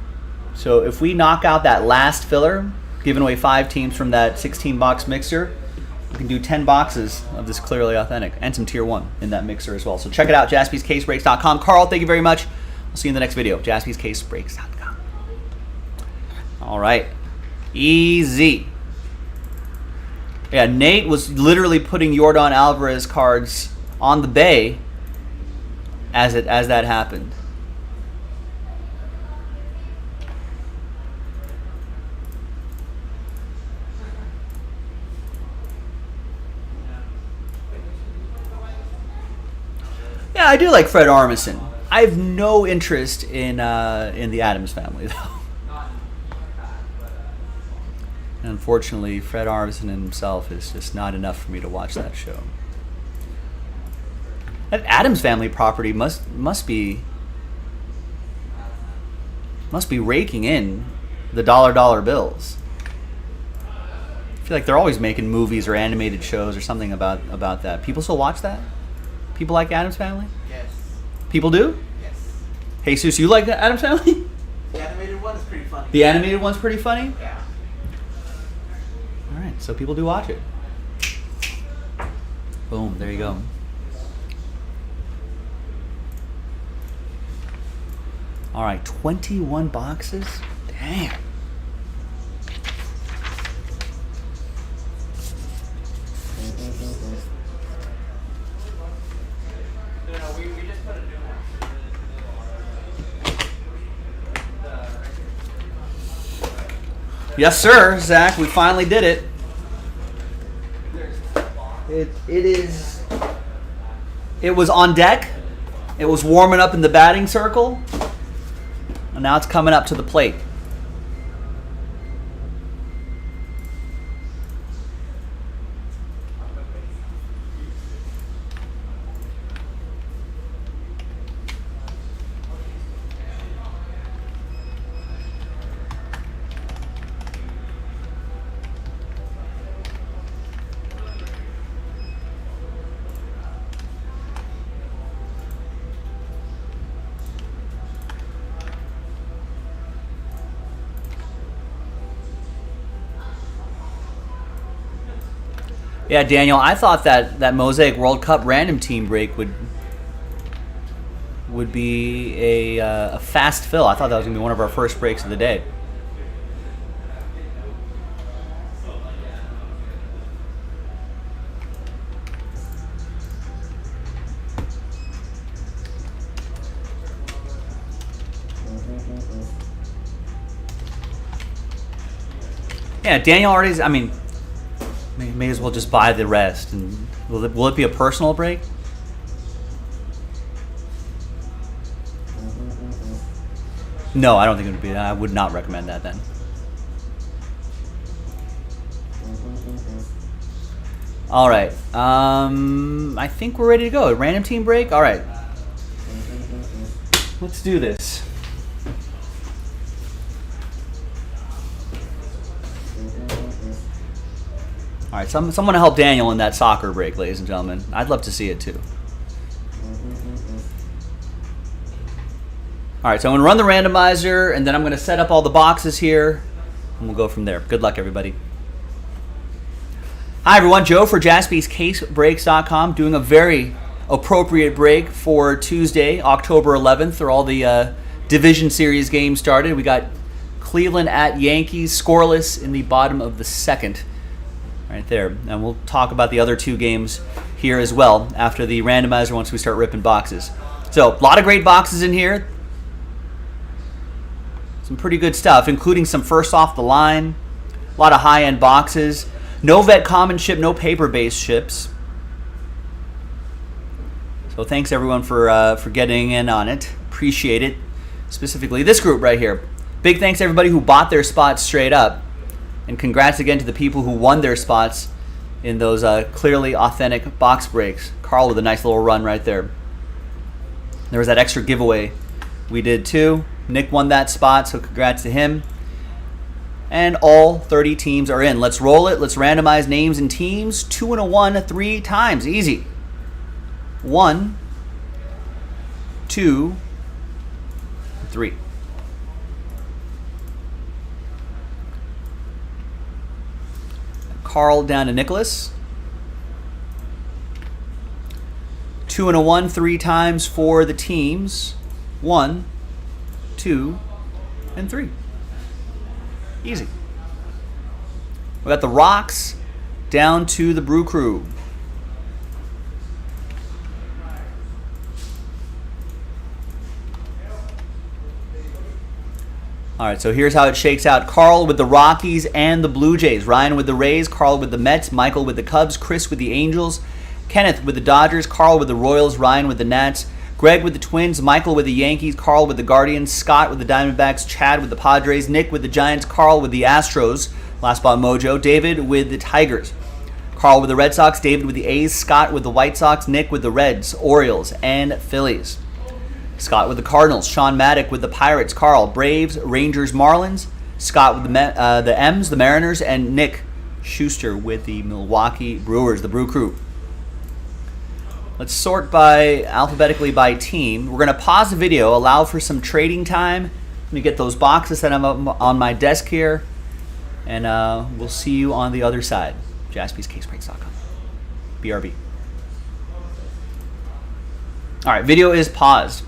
So if we knock out that last filler, giving away 5 teams from that 16-box mixer, we can do 10 boxes of this Clearly Authentic and some Tier 1 in that mixer as well. So check it out, JaspysCaseBreaks.com. Carl, thank you very much. We'll see you in the next video. JaspysCaseBreaks.com. All right. Easy. Yeah, Nate was literally putting Yordan Alvarez cards on the bay as that happened. Yeah, I do like Fred Armisen. I have no interest in the Addams Family, though. And unfortunately, Fred Armisen himself is just not enough for me to watch that show. That Addams Family property must be raking in the dollar bills. I feel like they're always making movies or animated shows or something about that. People still watch that? People like Addams Family? Yes. People do? Yes. Jesus, you like the Addams Family? The animated one is pretty funny. The animated one's pretty funny? Yeah. All right, so people do watch it. Boom, there you go. All right, 21 boxes? Damn. No, we just put a new one. Yes, sir, Zach. We finally did it. It was on deck. It was warming up in the batting circle. And now it's coming up to the plate. Yeah, Daniel, I thought that Mosaic World Cup random team break would be a fast fill. I thought that was going to be one of our first breaks of the day. Yeah, Daniel already, I mean, may as well just buy the rest. And will it be a personal break? No, I don't think it would be. I would not recommend that then. All right. I think we're ready to go. Random team break? All right. Let's do this. All right, someone help Daniel in that soccer break, ladies and gentlemen. I'd love to see it too. All right, so I'm going to run the randomizer, and then I'm going to set up all the boxes here, and we'll go from there. Good luck, everybody. Hi, everyone. Joe for JaspysCaseBreaks.com, doing a very appropriate break for Tuesday, October 11th, where all the Division Series games started. We got Cleveland at Yankees, scoreless in the bottom of the second. Right there. And we'll talk about the other two games here as well after the randomizer once we start ripping boxes. So, a lot of great boxes in here. Some pretty good stuff, including some first off the line. A lot of high-end boxes. No vet common ship, no paper-based ships. So thanks everyone for getting in on it. Appreciate it. Specifically this group right here. Big thanks to everybody who bought their spots straight up. And congrats again to the people who won their spots in those clearly authentic box breaks. Carl with a nice little run right there. There was that extra giveaway we did too. Nick won that spot, so congrats to him. And all 30 teams are in. Let's roll it. Let's randomize names and teams. 2 and a 1 3 times. Easy. 1, 2, 3. Carl down to Nicholas. 2 and a 1 3 times for the teams. 1, 2, and 3. Easy. We got the Rocks down to the Brew Crew. All right, so here's how it shakes out. Carl with the Rockies and the Blue Jays. Ryan with the Rays, Carl with the Mets, Michael with the Cubs, Chris with the Angels, Kenneth with the Dodgers, Carl with the Royals, Ryan with the Nats, Greg with the Twins, Michael with the Yankees, Carl with the Guardians, Scott with the Diamondbacks, Chad with the Padres, Nick with the Giants, Carl with the Astros, Last Spot Mojo, David with the Tigers, Carl with the Red Sox, David with the A's, Scott with the White Sox, Nick with the Reds, Orioles, and Phillies. Scott with the Cardinals, Sean Maddock with the Pirates, Carl, Braves, Rangers, Marlins, Scott with the M's, the Mariners, and Nick Schuster with the Milwaukee Brewers, the Brew Crew. Let's sort alphabetically by team. We're going to pause the video, allow for some trading time. Let me get those boxes that I'm up on my desk here, and we'll see you on the other side. JaspysCaseBreaks.com. BRB. All right, video is paused.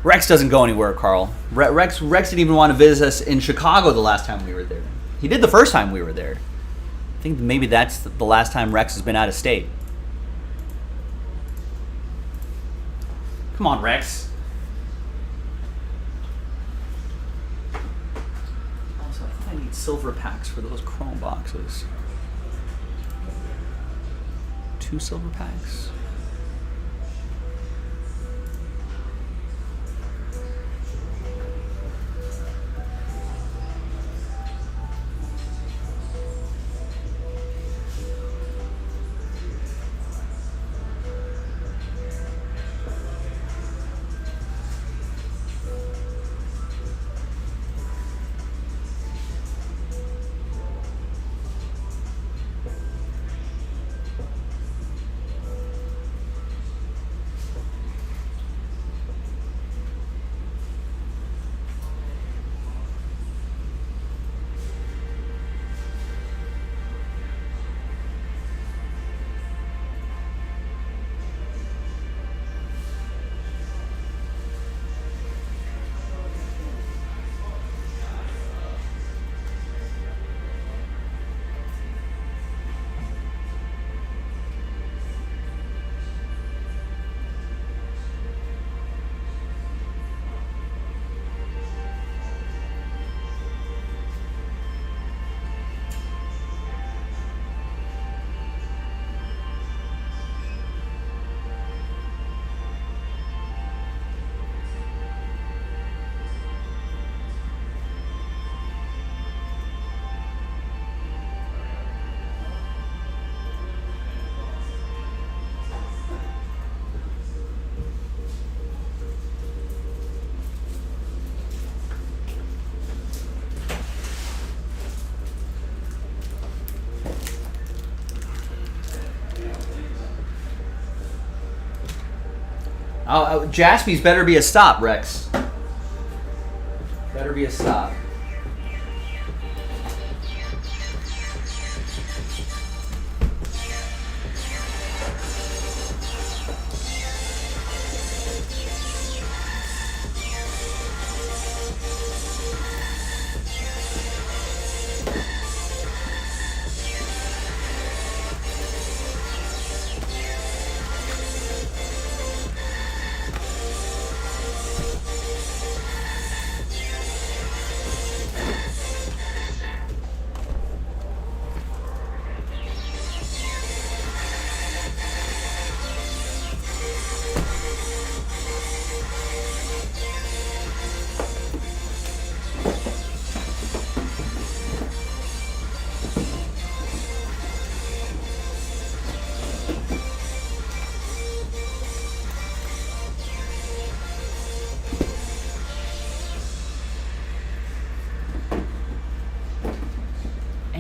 Rex doesn't go anywhere, Carl. Rex didn't even want to visit us in Chicago the last time we were there. He did the first time we were there. I think maybe that's the last time Rex has been out of state. Come on, Rex. Also, I think I need silver packs for those chrome boxes. 2 silver packs. Jaspy's better be a stop, Rex. Better be a stop.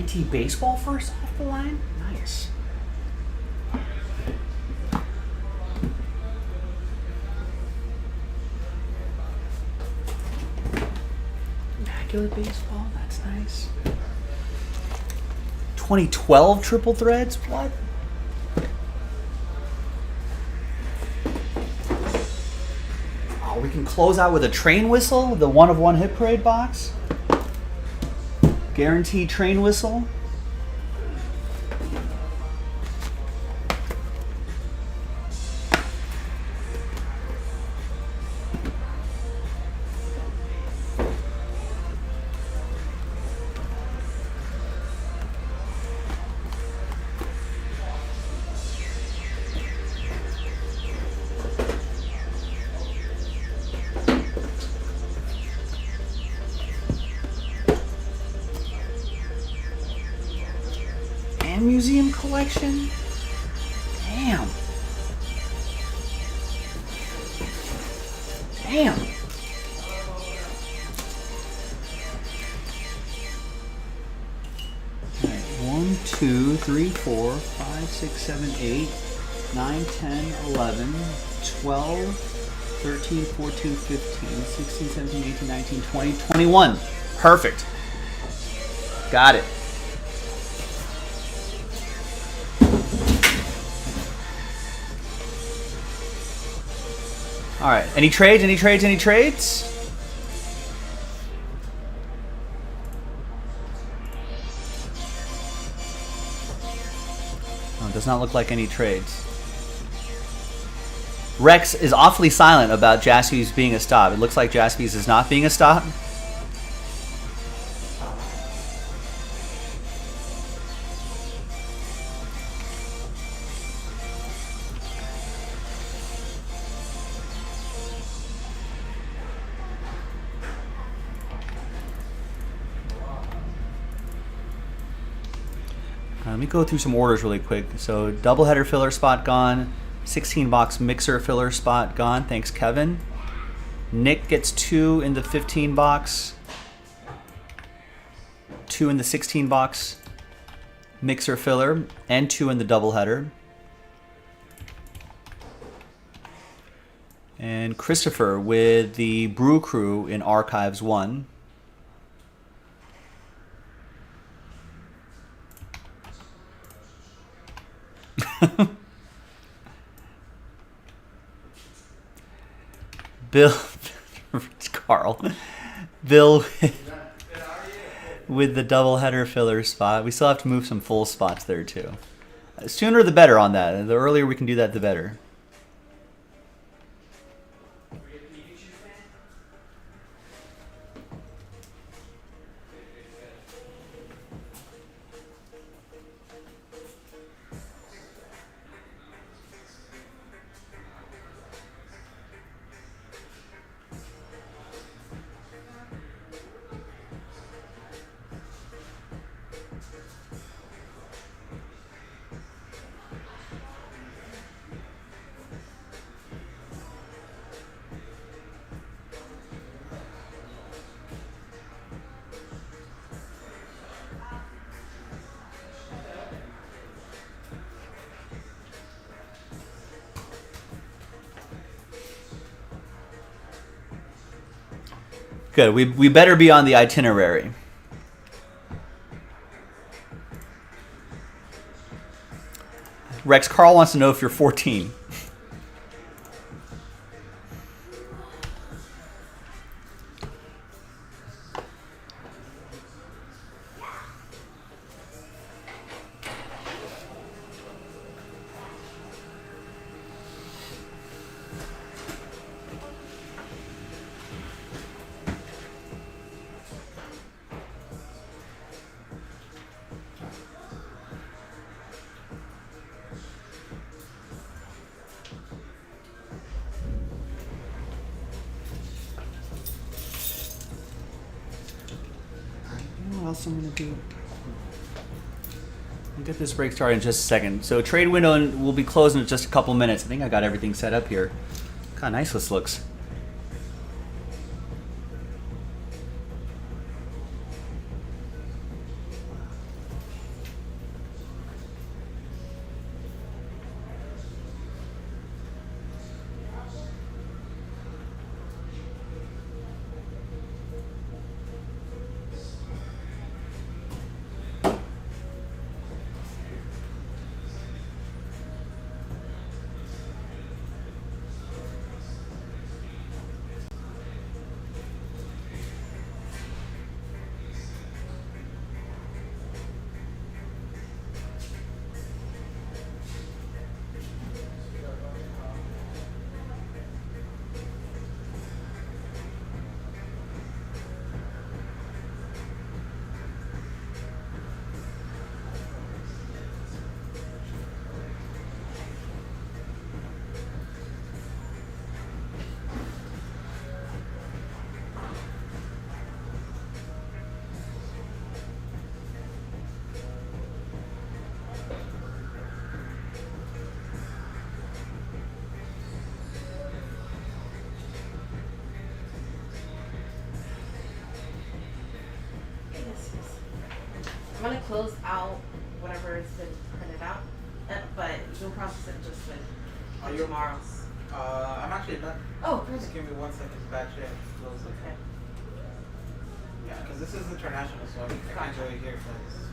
Antique baseball first off the line? Nice. Immaculate baseball, that's nice. 2012 triple threads? What? Oh, we can close out with a train whistle, the one of one hit parade box. Guaranteed train whistle. And museum collection. Damn. Damn. Alright, 1, 2, 3, 4, 5, 6, 7, 8, 9, 10, 11, 12, 13, 14, 15, 16, 17, 18, 19, 20, 21. Perfect. Got it. All right. Any trades? Any trades? Any trades? Oh, it does not look like any trades. Rex is awfully silent about Jaspys being a stop. It looks like Jaspys is not being a stop. Let me go through some orders really quick. So doubleheader filler spot gone. 16 box mixer filler spot gone. Thanks, Kevin. Nick gets 2 in the 15 box. 2 in the 16 box mixer filler. And 2 in the doubleheader. And Christopher with the Brew Crew in Archives 1. Bill, it's Carl. Bill with the doubleheader filler spot. We still have to move some full spots there too. Sooner the better on that. The earlier we can do that, the better. Good. We better be on the itinerary. Rex, Carl wants to know if you're 14. What else I'm going to do? We'll get this break started in just a second. So trade window will be closing in just a couple minutes. I think I got everything set up here. Look how nice this looks. I'm gonna close out whatever has been printed out, but you'll process it just Are like you- tomorrow. I'm actually done. Oh, Just perfect. give me 1 second to batch it and close it. Okay. Yeah, because this is international, so I can't do it here because.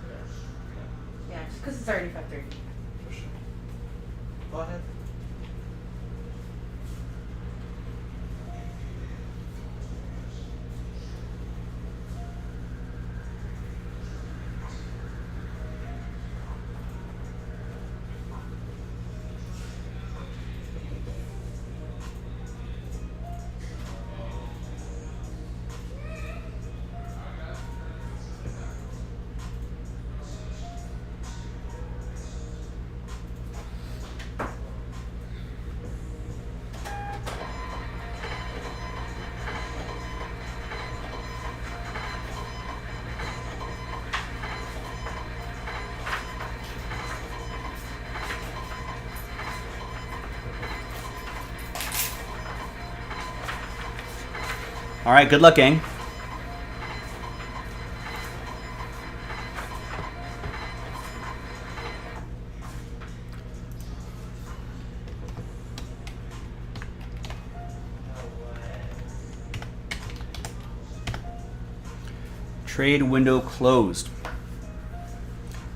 Yeah, just because it's already 5:30. For sure. Go ahead. All right, good luck, gang. Trade window closed.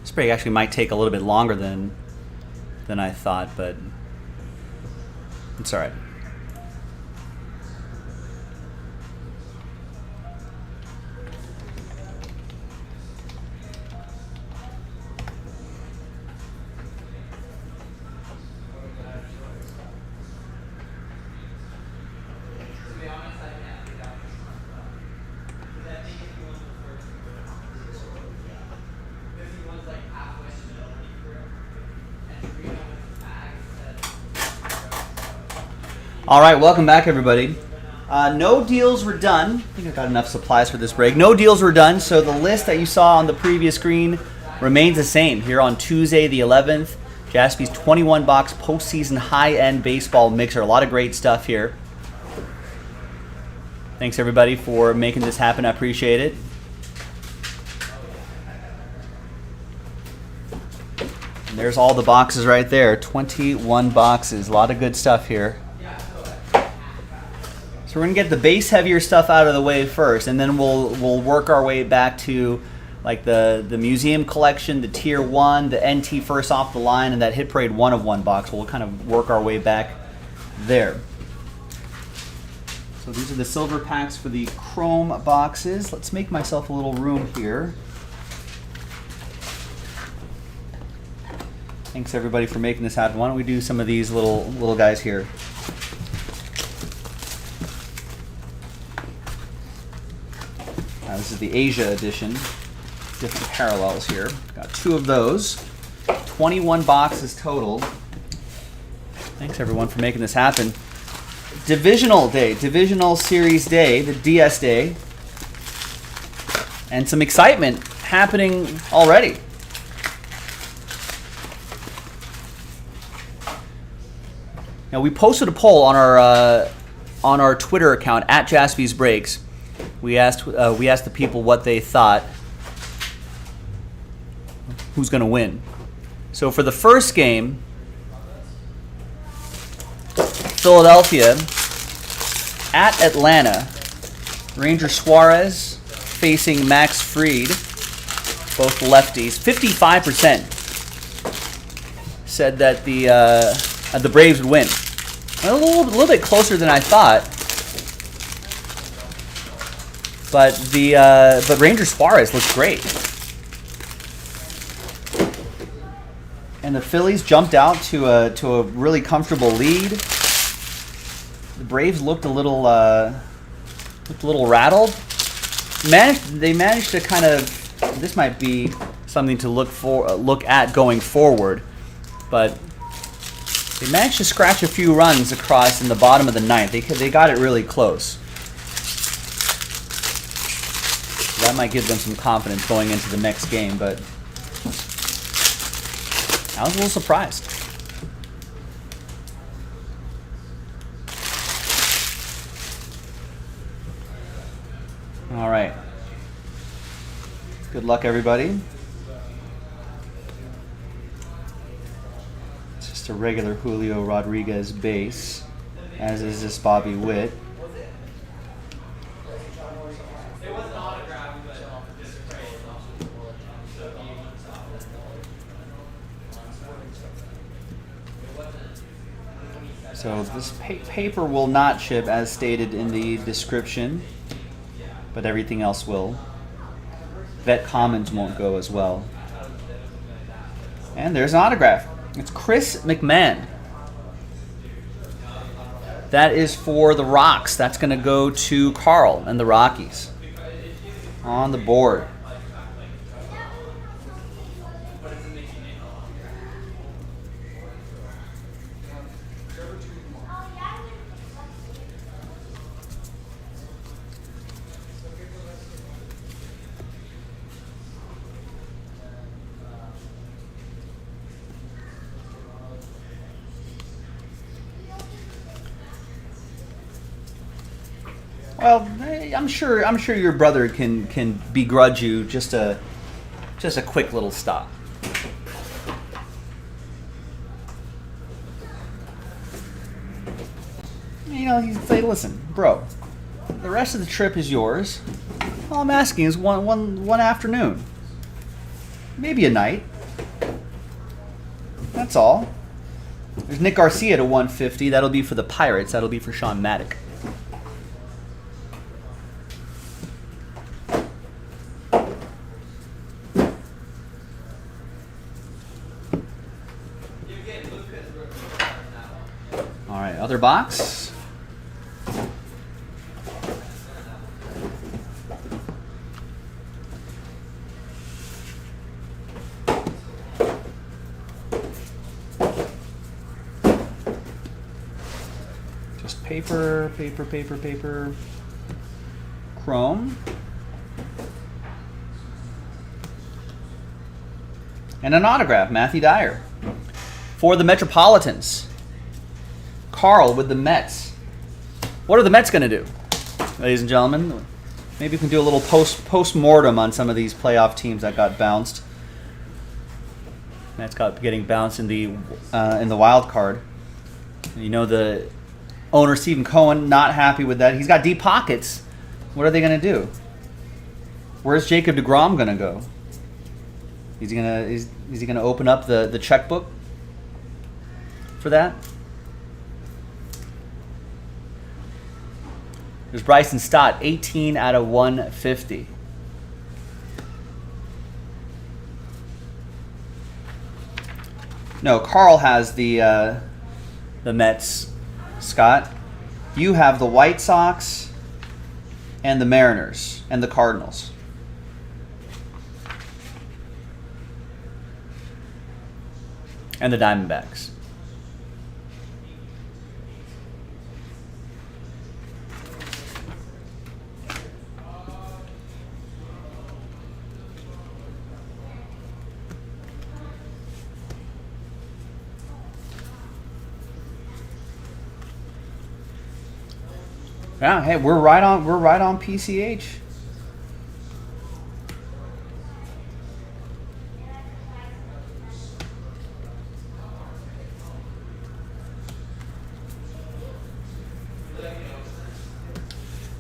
This break actually might take a little bit longer than I thought, but it's all right. All right, welcome back, everybody. No deals were done. I think I got enough supplies for this break. No deals were done, so the list that you saw on the previous screen remains the same. Here on Tuesday, the 11th, Jaspy's 21-box postseason high-end baseball mixer. A lot of great stuff here. Thanks, everybody, for making this happen. I appreciate it. And there's all the boxes right there. 21 boxes. A lot of good stuff here. So we're gonna get the base heavier stuff out of the way first, and then we'll work our way back to like the museum collection, the tier 1, the NT first off the line, and that Hit Parade 1-of-1 box. We'll kind of work our way back there. So these are the silver packs for the chrome boxes. Let's make myself a little room here. Thanks everybody for making this happen. Why don't we do some of these little guys here? This is the Asia edition. Different parallels here. Got 2 of those. 21 boxes total. Thanks everyone for making this happen. Divisional day, Divisional Series Day, the DS Day. And some excitement happening already. Now we posted a poll on our Twitter account at Jaspy's Breaks. We asked the people what they thought, who's going to win. So for the first game, Philadelphia at Atlanta. Ranger Suarez facing Max Fried, both lefties. 55% said that the Braves would win. A little bit closer than I thought. But Ranger Suarez looks great. And the Phillies jumped out to a really comfortable lead. The Braves looked a little rattled. They managed to kind of, this might be something to look at going forward, but they managed to scratch a few runs across in the bottom of the ninth. They got it really close. That might give them some confidence going into the next game, but I was a little surprised. All right. Good luck, everybody. a regular Julio Rodriguez base, as is this Bobby Witt. It wasn't autographed, but just sprayed. So this paper will not ship as stated in the description, but everything else will. Vet Commons won't go as well. And there's an autograph. It's Chris McMahon. That is for the Rocks. That's going to go to Carl and the Rockies. On the board. Well, I'm sure your brother can begrudge you just a quick little stop. You know, he'd say, "Listen, bro, the rest of the trip is yours. All I'm asking is one afternoon, maybe a night. That's all." There's Nick Garcia to 150. That'll be for the Pirates. That'll be for Sean Maddock. All right, other box. Just paper. Chrome. And an autograph, Matthew Dyer. For the Metropolitans. Carl with the Mets. What are the Mets going to do, ladies and gentlemen? Maybe we can do a little post-mortem on some of these playoff teams that got bounced. Mets got getting bounced in the wild card. You know, the owner, Stephen Cohen, not happy with that. He's got deep pockets. What are they going to do? Where's Jacob deGrom going to go? Is he gonna open up the checkbook for that? There's Bryson Stott, 18 out of 150. No, Carl has the Mets, Scott. You have the White Sox and the Mariners and the Cardinals. And the Diamondbacks. Yeah, hey, we're right on PCH.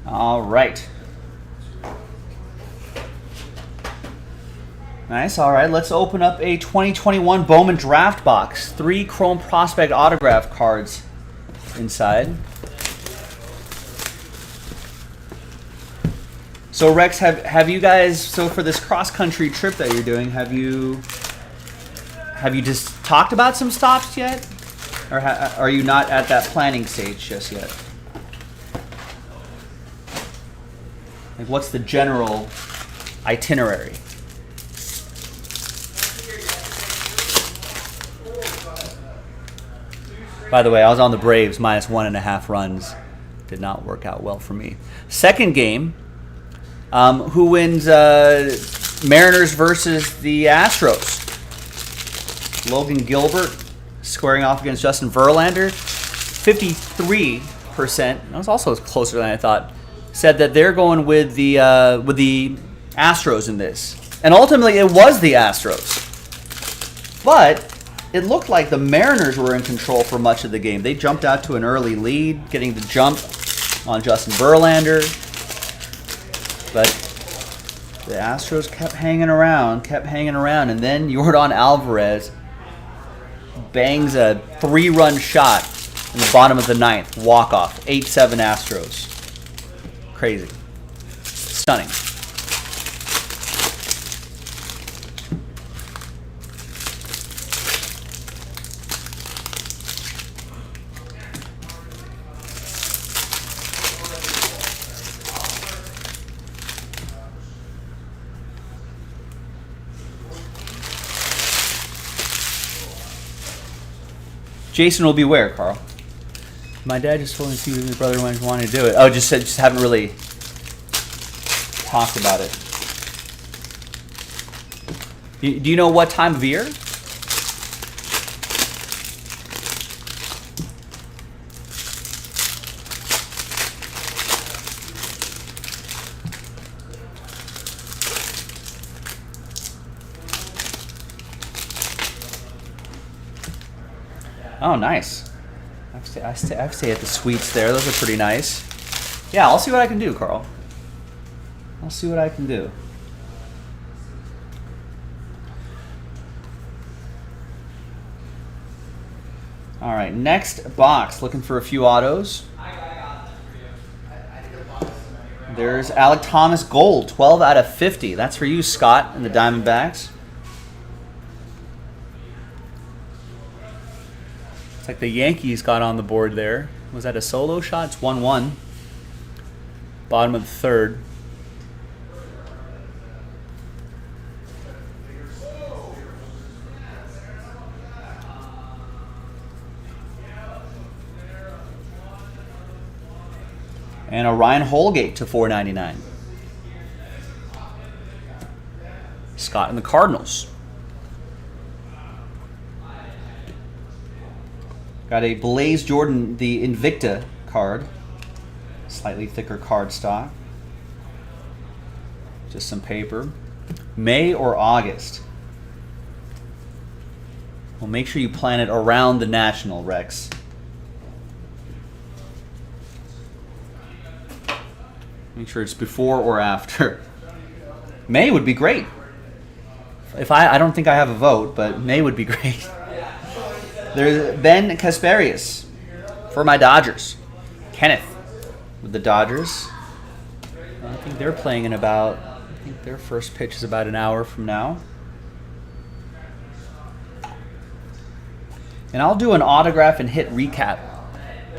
All right. Nice. All right, let's open up a 2021 Bowman Draft Box. 3 Chrome Prospect autograph cards inside. So Rex, have you guys, so for this cross-country trip that you're doing, have you just talked about some stops yet? Or are you not at that planning stage just yet? Like, what's the general itinerary? By the way, I was on the Braves minus 1.5 runs. Did not work out well for me. Second game, who wins Mariners versus the Astros? Logan Gilbert squaring off against Justin Verlander. 53%. That was also closer than I thought. Said that they're going with the Astros in this, and ultimately it was the Astros. But it looked like the Mariners were in control for much of the game. They jumped out to an early lead, getting the jump on Justin Verlander. But the Astros kept hanging around, and then Yordan Alvarez bangs a 3-run shot in the bottom of the 9th. Walk-off. 8-7 Astros. Crazy. Stunning. Jason will be where, Carl? My dad just told me to see if my brother wanted to do it. Oh, just haven't really talked about it. Do you know what time of year? Oh, nice. I stay at the suites there. Those are pretty nice. Yeah, I'll see what I can do, Carl. I'll see what I can do. All right, next box. Looking for a few autos. There's Alec Thomas Gold, 12 out of 50. That's for you, Scott, and the Diamondbacks. It's like the Yankees got on the board there. Was that a solo shot? It's 1-1. Bottom of the 3rd. And a Ryan Holgate to 499. Scott and the Cardinals. Got a Blaze Jordan, the Invicta card. Slightly thicker card stock. Just some paper. May or August? Well, make sure you plan it around the National, Rex. Make sure it's before or after. May would be great. If I don't think I have a vote, but May would be great. There's Ben Kasperius for my Dodgers. Kenneth with the Dodgers. I think they're playing in about, I think their first pitch is about an hour from now. And I'll do an autograph and hit recap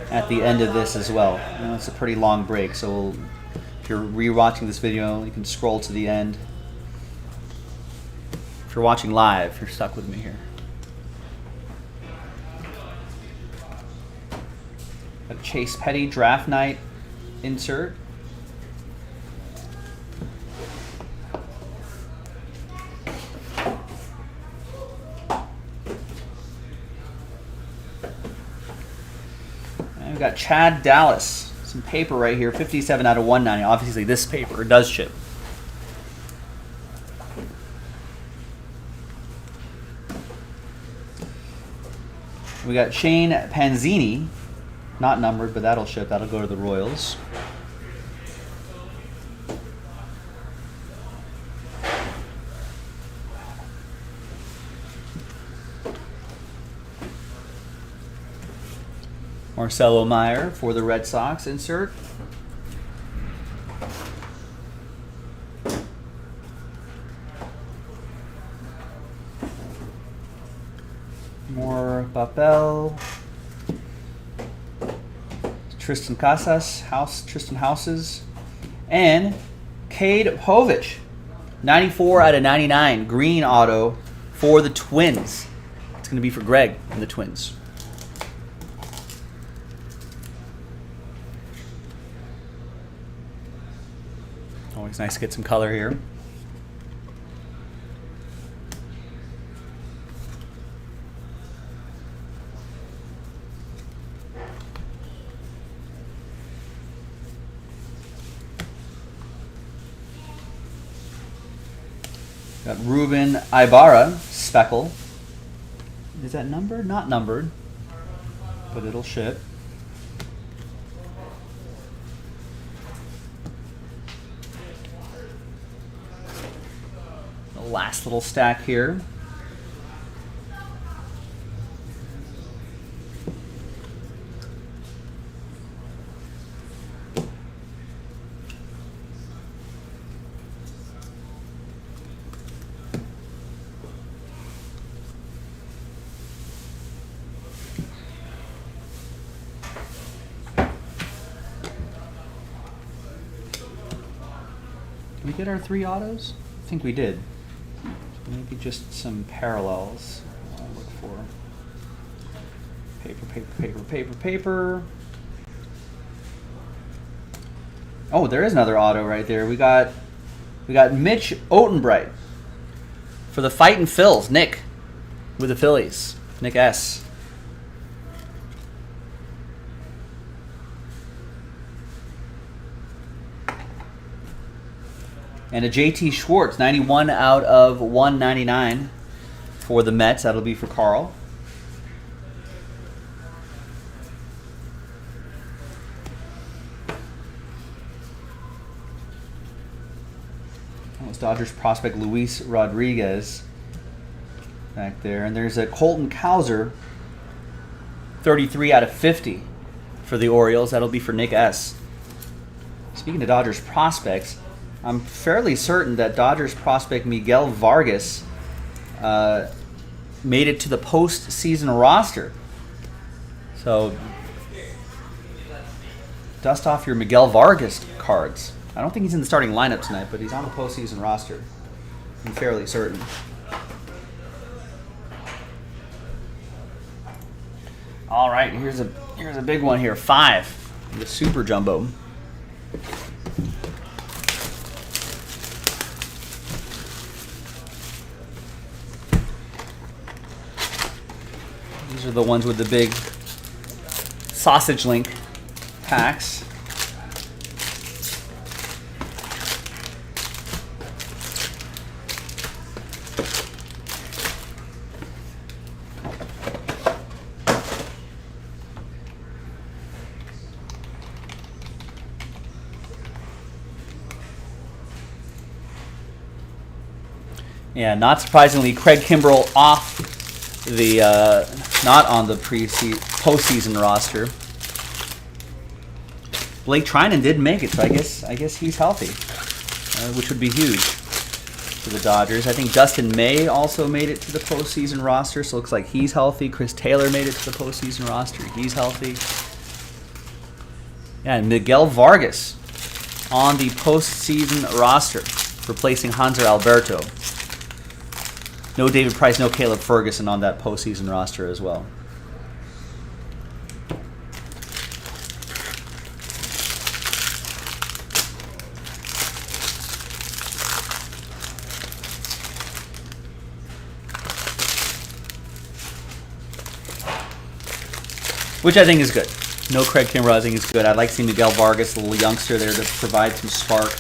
at the end of this as well. You know, it's a pretty long break, so if you're re-watching this video, you can scroll to the end. If you're watching live, you're stuck with me here. A Chase Petty draft night insert. And we've got Chad Dallas. Some paper right here, 57 out of 190. Obviously this paper does ship. We got Shane Panzini. Not numbered, but that'll ship. That'll go to the Royals. Marcelo Meyer for the Red Sox insert. More Papel. Tristan Casas, Tristan Houses, and Cade Povich, 94 out of 99, green auto for the Twins. It's going to be for Greg and the Twins. Always nice to get some color here. Got Ruben Ibarra, Speckle. Is that numbered? Not numbered, but it'll ship. The last little stack here. Did we get our 3 autos? I think we did. Maybe just some parallels. I'll look for paper, paper, paper, paper, paper. Oh, there is another auto right there. We got Mitch Otenbright for the Fightin' Phils. Nick with the Phillies. Nick S. And a JT Schwartz, 91 out of 199 for the Mets. That'll be for Carl. That was Dodgers prospect Luis Rodriguez back there. And there's a Colton Cowser, 33 out of 50 for the Orioles. That'll be for Nick S. Speaking of Dodgers prospects, I'm fairly certain that Dodgers prospect Miguel Vargas made it to the postseason roster. So dust off your Miguel Vargas cards. I don't think he's in the starting lineup tonight, but he's on the postseason roster. I'm fairly certain. All right, here's a big one here. 5, the Super Jumbo. These are the ones with the big sausage link packs. Yeah, not surprisingly, Craig Kimbrell off the not on the postseason roster. Blake Trinan did make it, so I guess he's healthy, which would be huge for the Dodgers. I think Dustin May also made it to the postseason roster, so it looks like he's healthy. Chris Taylor made it to the postseason roster. He's healthy. Yeah, and Miguel Vargas on the postseason roster, replacing Hanser Alberto. No David Price, no Caleb Ferguson on that postseason roster as well. Which I think is good. No Craig Kimbrell, I think is good. I'd like to see Miguel Vargas, the little youngster there, to provide some spark.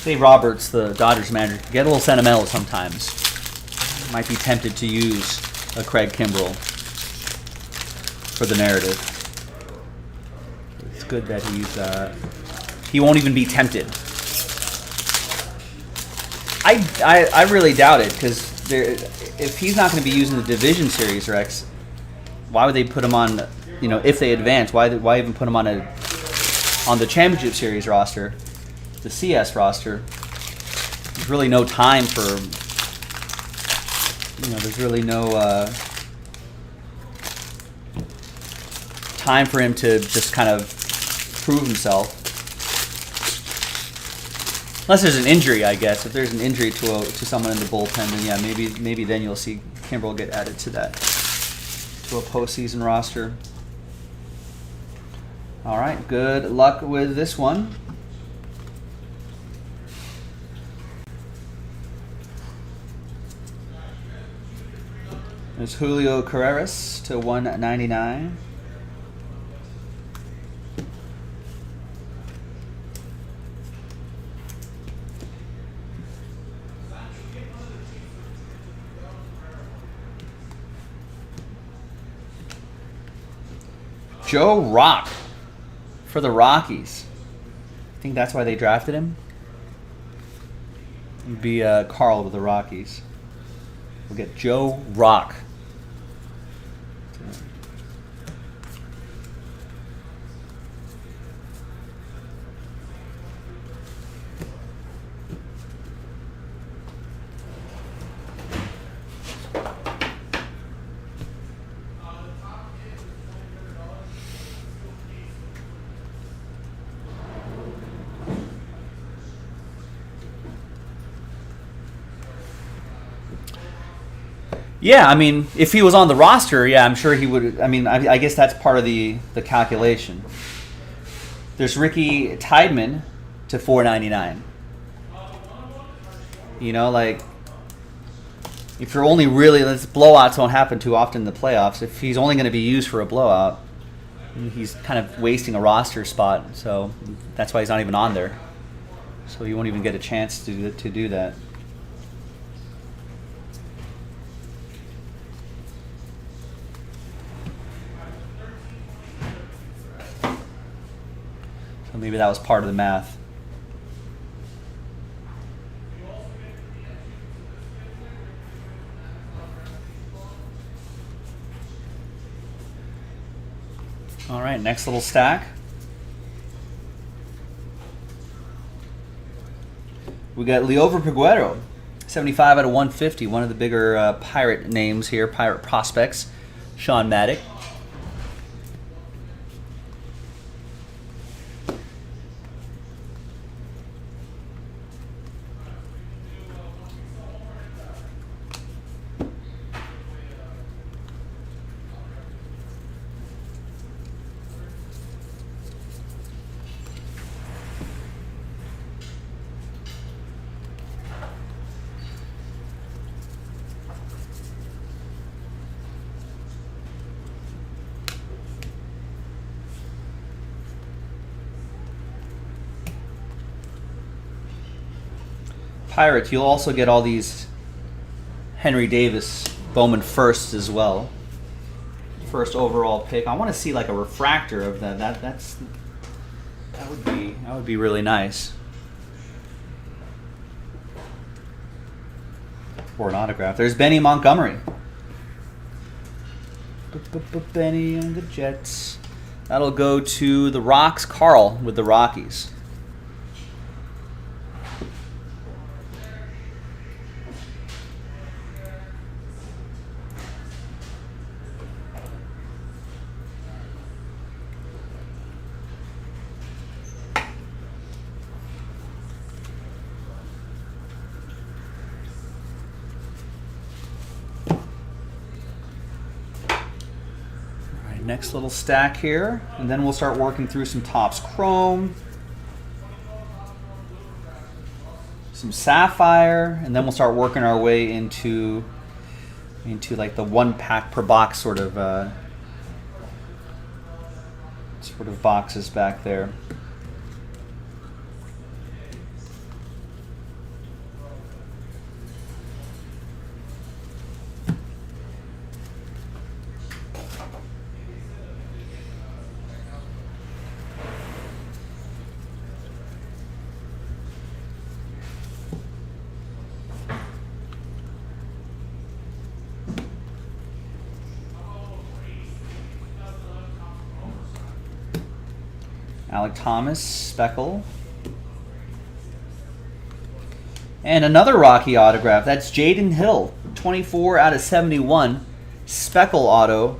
Dave Roberts, the Dodgers manager, can get a little sentimental sometimes. Might be tempted to use a Craig Kimbrell for the narrative. It's good that he won't even be tempted. I really doubt it, because if he's not going to be using the Division Series, Rex, why would they put him on? If they advance, why even put him on the Championship Series roster? The CS roster. There's really no time for, there's really no time for him to just kind of prove himself. Unless there's an injury, I guess. If there's an injury to someone in the bullpen, then yeah, maybe then you'll see Kimbrell get added to a postseason roster. All right, good luck with this one. There's Julio Carreras to 199. Joe Rock for the Rockies. I think that's why they drafted him. It'd be Carl with the Rockies. We'll get Joe Rock. Yeah, I mean, if he was on the roster, yeah, I'm sure he would. I mean, I guess that's part of the calculation. There's Ricky Tideman to 499. You know, like, if you're only really, blowouts don't happen too often in the playoffs. If he's only going to be used for a blowout, he's kind of wasting a roster spot. So that's why he's not even on there. So he won't even get a chance to do that. So maybe that was part of the math. All right, next little stack. We got Liover Peguero, 75 out of 150, one of the bigger Pirate names here, Pirate prospects. Sean Maddock. Pirates, you'll also get all these Henry Davis Bowman firsts as well. First overall pick. I want to see like a refractor of that. That would be really nice. Or an autograph. There's Benny Montgomery. Benny and the Jets. That'll go to the Rocks. Carl with the Rockies. Next little stack here, and then we'll start working through some Topps Chrome, some Sapphire, and then we'll start working our way into like the 1 pack per box sort of boxes back there. Alec Thomas, Speckle. And another Rocky autograph. That's Jaden Hill, 24 out of 71. Speckle auto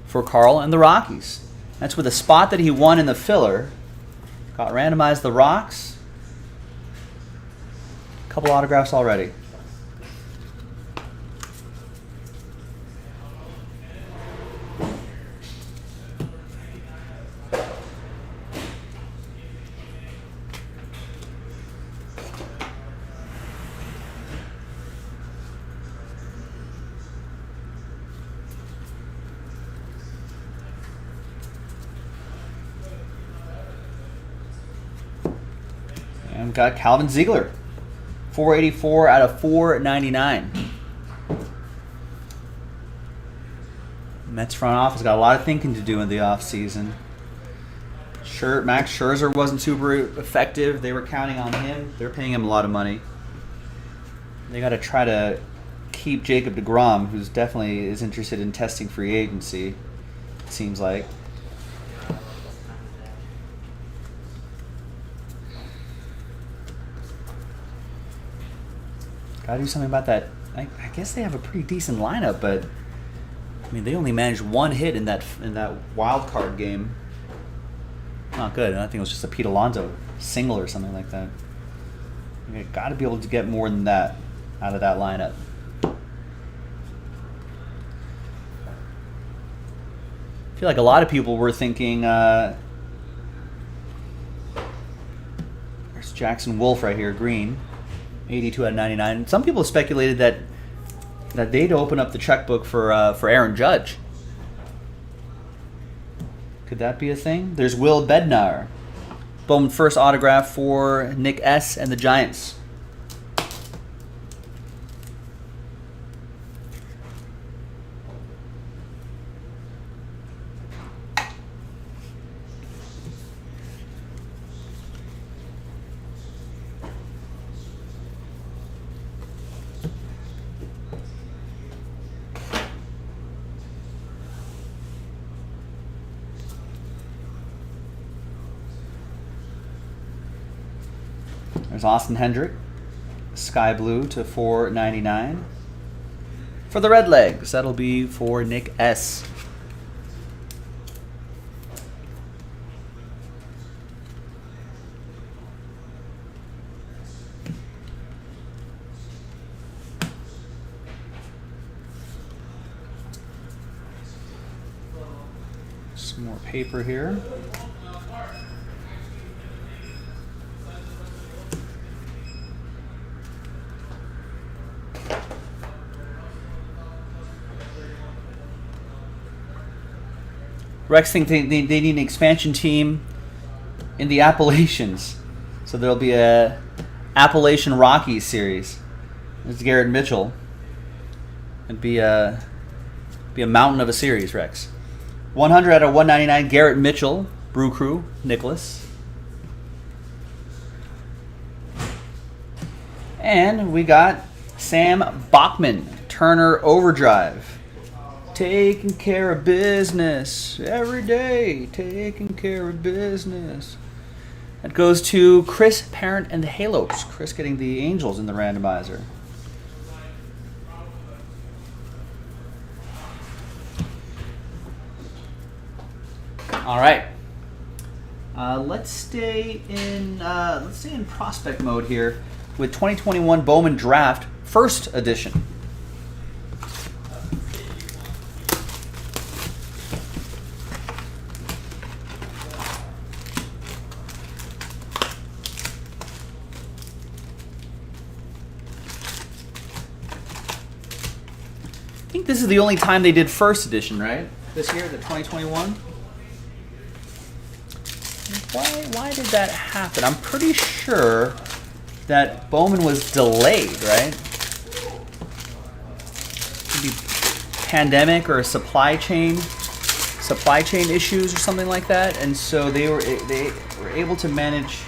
for Carl and the Rockies. That's with a spot that he won in the filler. Got randomized the Rocks. A couple autographs already. we got Calvin Ziegler, 484 out of 499. Mets front office got a lot of thinking to do in the offseason. Max Scherzer wasn't super effective. They were counting on him. They're paying him a lot of money. They got to try to keep Jacob deGrom, who's definitely is interested in testing free agency, it seems like. Got to do something about that. I guess they have a pretty decent lineup, but I mean they only managed one hit in that wild card game. Not good. I think it was just a Pete Alonso single or something like that. You got to be able to get more than that out of that lineup. I feel like a lot of people were thinking there's Jackson Wolf right here, green, 82 out of 99. Some people speculated that they'd open up the checkbook for Aaron Judge. Could that be a thing? There's Will Bednar. Bowman first autograph for Nick S. and the Giants. There's Austin Hendrick, sky blue to 499. For the Redlegs, that'll be for Nick S. Some more paper here. Rex think they need an expansion team in the Appalachians. So there'll be a Appalachian Rockies series. It's Garrett Mitchell. It'd be a mountain of a series, Rex. 100 out of 199, Garrett Mitchell, Brew Crew, Nicholas. And we got Sam Bachman, Turner Overdrive. Taking care of business every day. Taking care of business. That goes to Chris Parent and the Halos. Chris getting the Angels in the randomizer. All right. Let's stay in prospect mode here with 2021 Bowman Draft First Edition. I think this is the only time they did first edition, right? This year, the 2021. Why did that happen? I'm pretty sure that Bowman was delayed, right? Maybe pandemic or supply chain issues or something like that, and so they were able to manage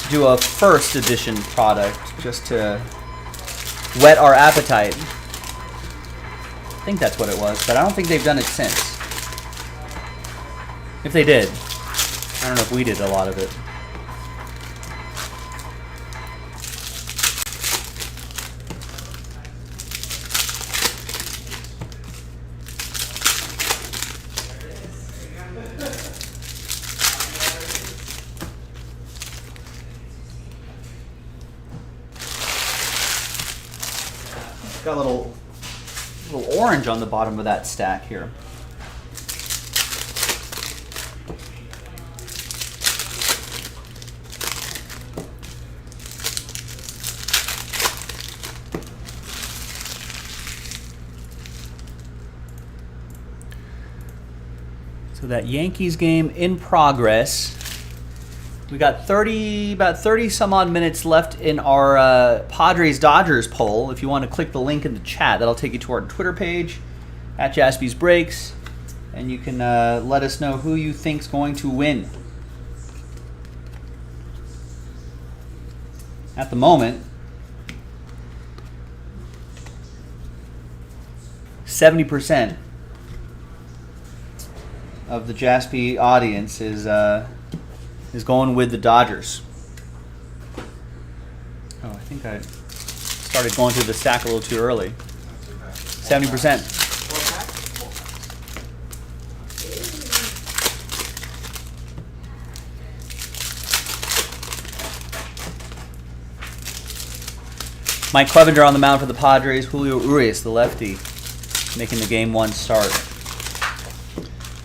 to do a first edition product just to whet our appetite. I think that's what it was, but I don't think they've done it since. If they did, I don't know if we did a lot of it. Got a little orange on the bottom of that stack here. So that Yankees game in progress. We got about 30 some odd minutes left in our Padres Dodgers poll. If you want to click the link in the chat, that'll take you to our Twitter page at Jaspy's Breaks, and you can let us know who you think's going to win. At the moment, 70% of the Jaspy audience is going with the Dodgers. Oh, I think I started going through the stack a little too early. 70%. Mike Clevenger on the mound for the Padres. Julio Urias, the lefty, making the game one start.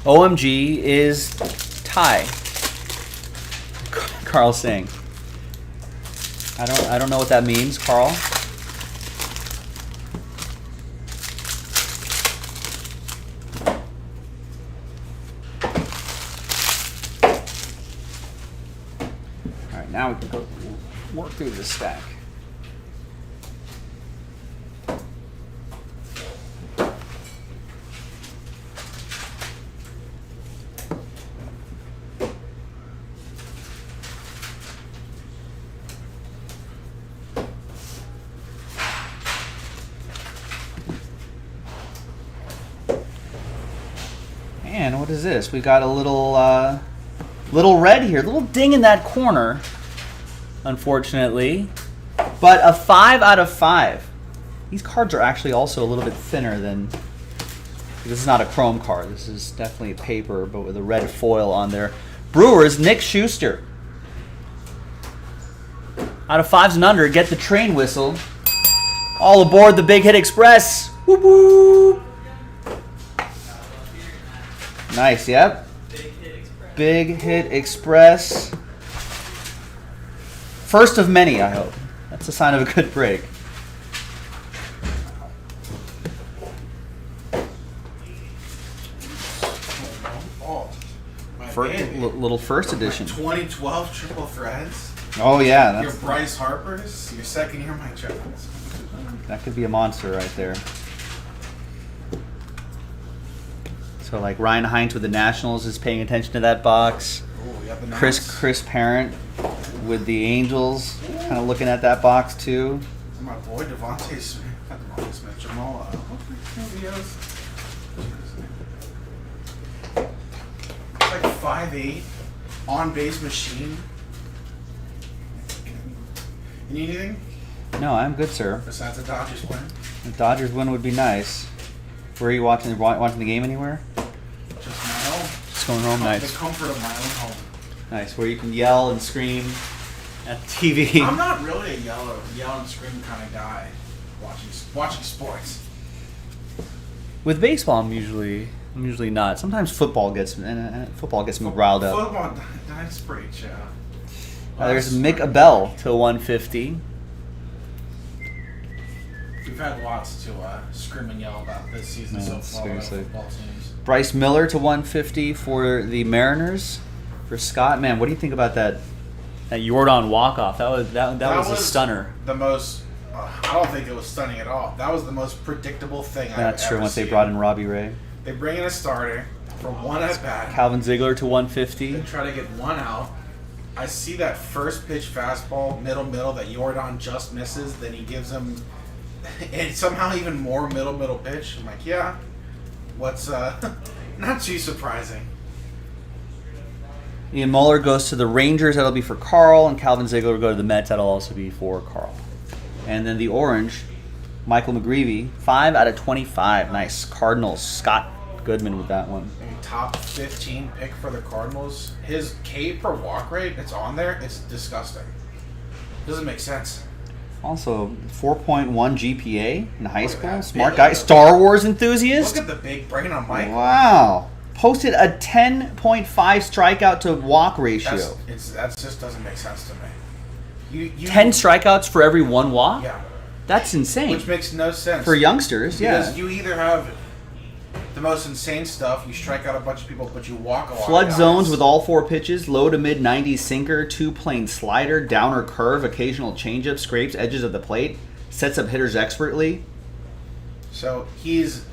OMG is tie. Carl saying. I don't know what that means, Carl. All right, now we can go work through this stack. Man, what is this? We got a little red here, little ding in that corner, unfortunately. But a 5 out of 5. These cards are actually also a little bit thinner than. This is not a chrome card. This is definitely a paper, but with a red foil on there. Brewers, Nick Schuster. Out of 5s and under, get the train whistle. All aboard the Big Hit Express. Whoop whoop. Nice, yep. Big Hit Express. First of many, I hope. That's a sign of a good break. Oh, my baby. Little first edition. 2012 triple threads. Oh yeah, Your that's Bryce Harper's. Your second year Mike Jones. that could be a monster right there. So like Ryan Hines with the Nationals is paying attention to that box. Oh, we got the Chris Parent with the Angels, kind of looking at that box too. My boy Devontae Smith. Not Devontae Smith. Jamal. What's the videos? It's like 5'8", on base machine. You need anything No, I'm good, sir. besides the Dodgers win? The Dodgers win would be nice. Where are you watching the game anywhere? Just my home. Just going home, The nice. comfort of my own home. Nice, where you can yell and scream at the TV. I'm not really a yell and scream kind of guy watching sports. With baseball, I'm usually not. Sometimes football gets me riled up. Football, that's pretty chill. There's Mick Abel to 150. We've had lots to scream and yell about this season Yeah, so far with our seriously. football teams. Bryce Miller to 150 for the Mariners. For Scott, man, what do you think about that Jordan walk-off? That was a stunner. The most. I don't think it was stunning at all. That was the most predictable thing I've That's ever true. Once seen. they brought in Robbie Ray, They bring in a starter for one at bat. Calvin Ziegler to 150. They try to get one out. I see that first pitch fastball, middle that Jordan just misses. Then he gives him, and somehow even more middle pitch. I'm like, yeah, what's not too surprising. Ian Muller goes to the Rangers. That'll be for Carl, and Calvin Ziegler will go to the Mets. That'll also be for Carl. And then the orange, Michael McGreevy, 5 out of 25. Nice. Cardinals. Scott Goodman with that one. Maybe top 15 pick for the Cardinals. His K per walk rate, it's on there. It's disgusting. Doesn't make sense. Also, 4.1 GPA in high Look at school. that. Smart guy. Star Wars enthusiast. Look at the big brain on Mike. Wow. Posted a 10.5 strikeout to walk ratio. That just doesn't make sense to me. You 10 strikeouts for every one walk? Yeah. That's insane. Which makes no sense. For youngsters, yeah. Because you either have the most insane stuff. You strike out a bunch of people, but you walk a lot. Flood of guys. zones with all 4 pitches, low to mid 90s sinker, 2-plane slider, downer curve, occasional changeup, scrapes edges of the plate, sets up hitters expertly. So he's,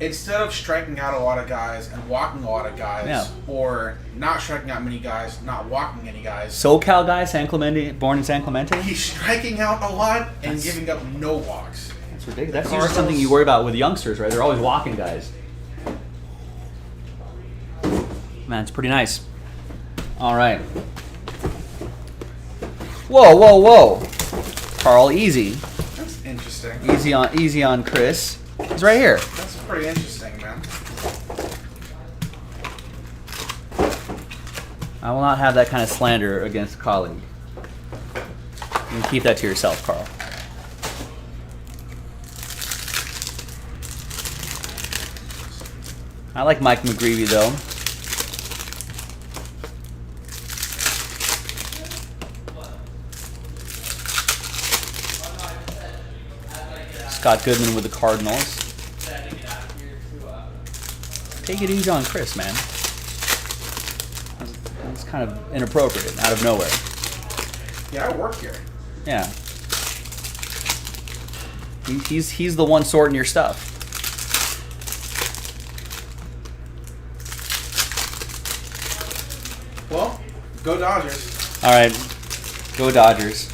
instead of striking out a lot of guys and walking a lot of guys, Yeah. or not striking out many guys, not walking any guys, SoCal guy, San Clemente, born in San Clemente. he's striking out a lot and That's- giving up no walks. That's ridiculous. That's Cardinals- usually something you worry about with youngsters, right? They're always walking guys. Man, it's pretty nice. All right. Whoa, whoa, whoa, Carl, easy, That's interesting. easy on Chris. He's right here. That's pretty interesting, man. I will not have that kind of slander against a colleague. You can keep that to yourself, Carl. I like Mike McGreevy, though. Scott Goodman with the Cardinals. Take it easy on Chris, man. That's kind of inappropriate, out of nowhere. Yeah, I work here. Yeah. He's the one sorting your stuff. Well, go Dodgers. All right, go Dodgers.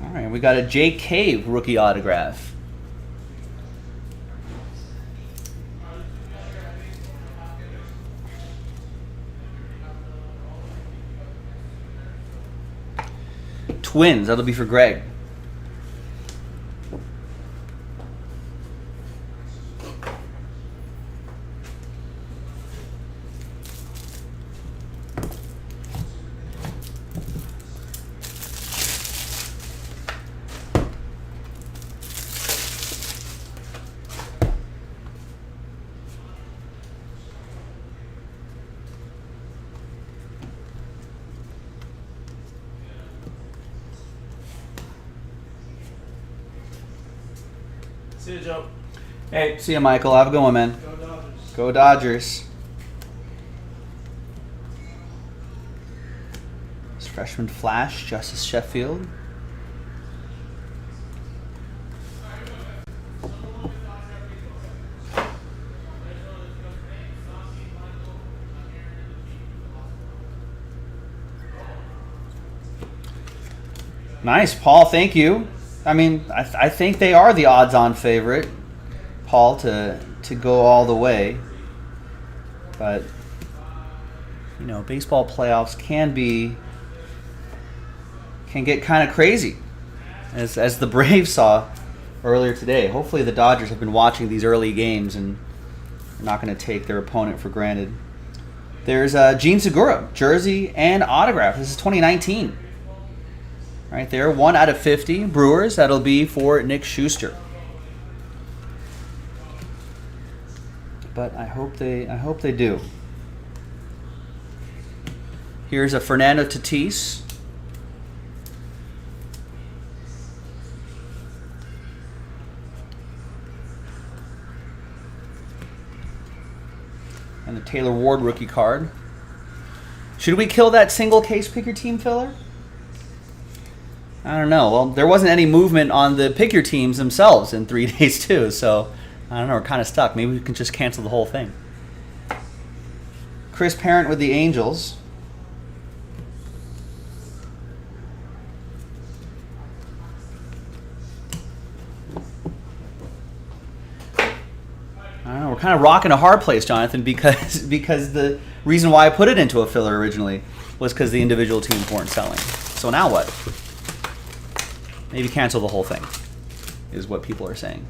All right, we got a J.K. rookie autograph. Twins, that'll be for Greg. See you, Joe. Hey, see ya, Michael. Have a good one, man. Go Dodgers. Go Dodgers. It's freshman Flash, Justice Sheffield. Nice, Paul. Thank you. I mean, I think they are the odds-on favorite, Paul, to go all the way. But you know, baseball playoffs can get kind of crazy, as the Braves saw earlier today. Hopefully, the Dodgers have been watching these early games and are not going to take their opponent for granted. There's Gene Segura, jersey and autograph. This is 2019. Right there, 1 out of 50 Brewers. That'll be for Nick Schuster. But I hope they do. Here's a Fernando Tatis. And the Taylor Ward rookie card. Should we kill that single case pick your team filler? I don't know. Well, there wasn't any movement on the pick your teams themselves in 3 days too, so I don't know. We're kind of stuck. Maybe we can just cancel the whole thing. Chris Parent with the Angels. I don't know. We're kind of rocking a hard place, Jonathan, because the reason why I put it into a filler originally was because the individual teams weren't selling. So now what? Maybe cancel the whole thing, is what people are saying.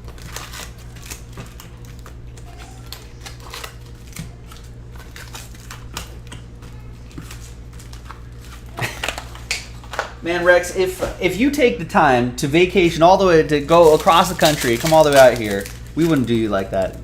Man, Rex, if you take the time to vacation all the way, to go across the country, come all the way out here, we wouldn't do you like that.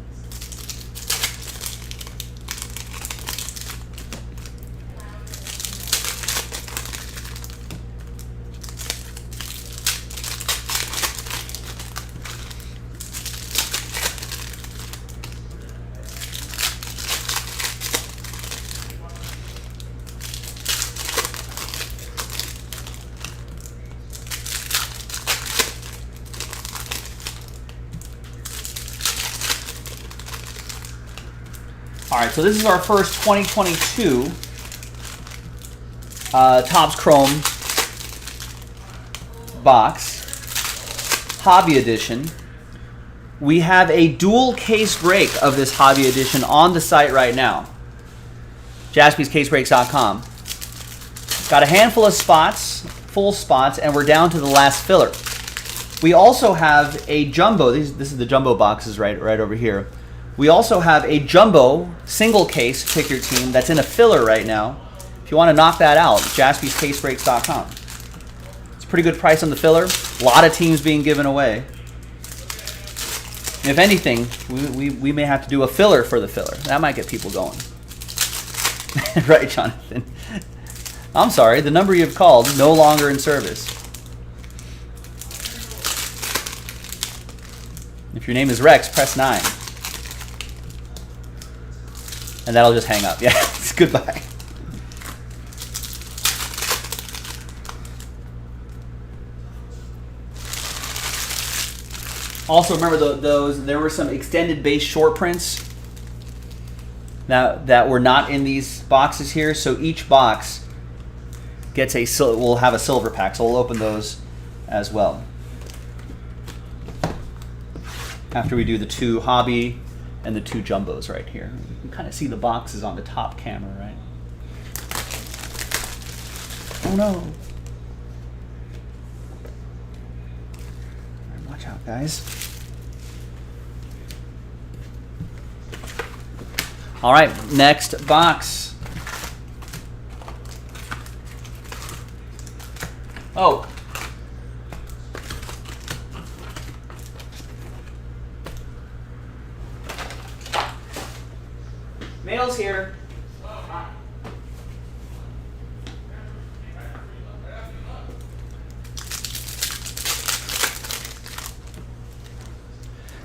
All right, so this is our first 2022 Topps Chrome box, Hobby Edition. We have a dual case break of this Hobby Edition on the site right now, JaspysCaseBreaks.com. Got a handful of spots, full spots, and we're down to the last filler. We also have a jumbo. This is the jumbo boxes right over here. We also have a jumbo single case pick your team that's in a filler right now. If you want to knock that out, JaspysCaseBreaks.com. It's a pretty good price on the filler. A lot of teams being given away. And if anything, we may have to do a filler for the filler. That might get people going. Right, Jonathan? I'm sorry, the number you've called no longer in service. If your name is Rex, press 9. And that'll just hang up. Yeah, it's goodbye. Also, remember there were some extended base short prints that were not in these boxes here. So each box gets will have a silver pack. So we'll open those as well after we do the 2 hobby and the 2 jumbos right here. You can kind of see the boxes on the top camera, right? Oh no. All right, watch out, guys. All right, next box. Oh. Mail's here.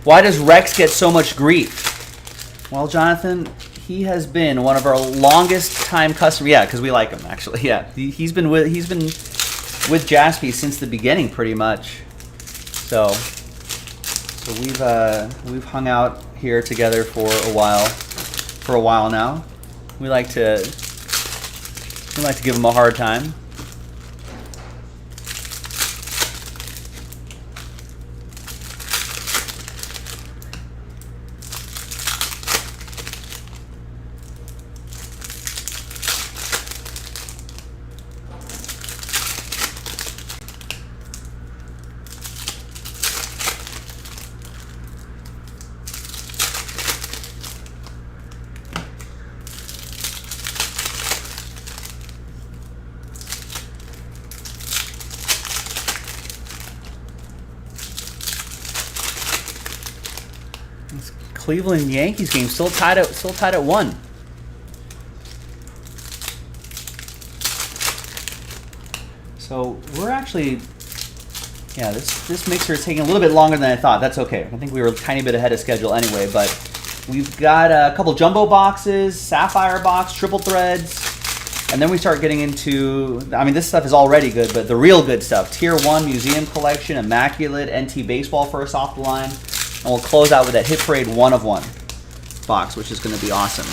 Why does Rex get so much grief? Well, Jonathan, he has been one of our longest time customers. Yeah, because we like him, actually. Yeah, he's been with Jaspy since the beginning, pretty much. So we've hung out here together for a while now. We like to give him a hard time. Cleveland Yankees game still tied at 1. So we're actually, yeah, this mixer is taking a little bit longer than I thought. That's okay. I think we were a tiny bit ahead of schedule anyway, but We've got a couple jumbo boxes, sapphire box, triple threads, and then we start getting into, I mean, this stuff is already good, but the real good stuff. Tier 1 Museum Collection, Immaculate, NT Baseball first off the line. And we'll close out with that Hit Parade 1 of 1 box, which is going to be awesome.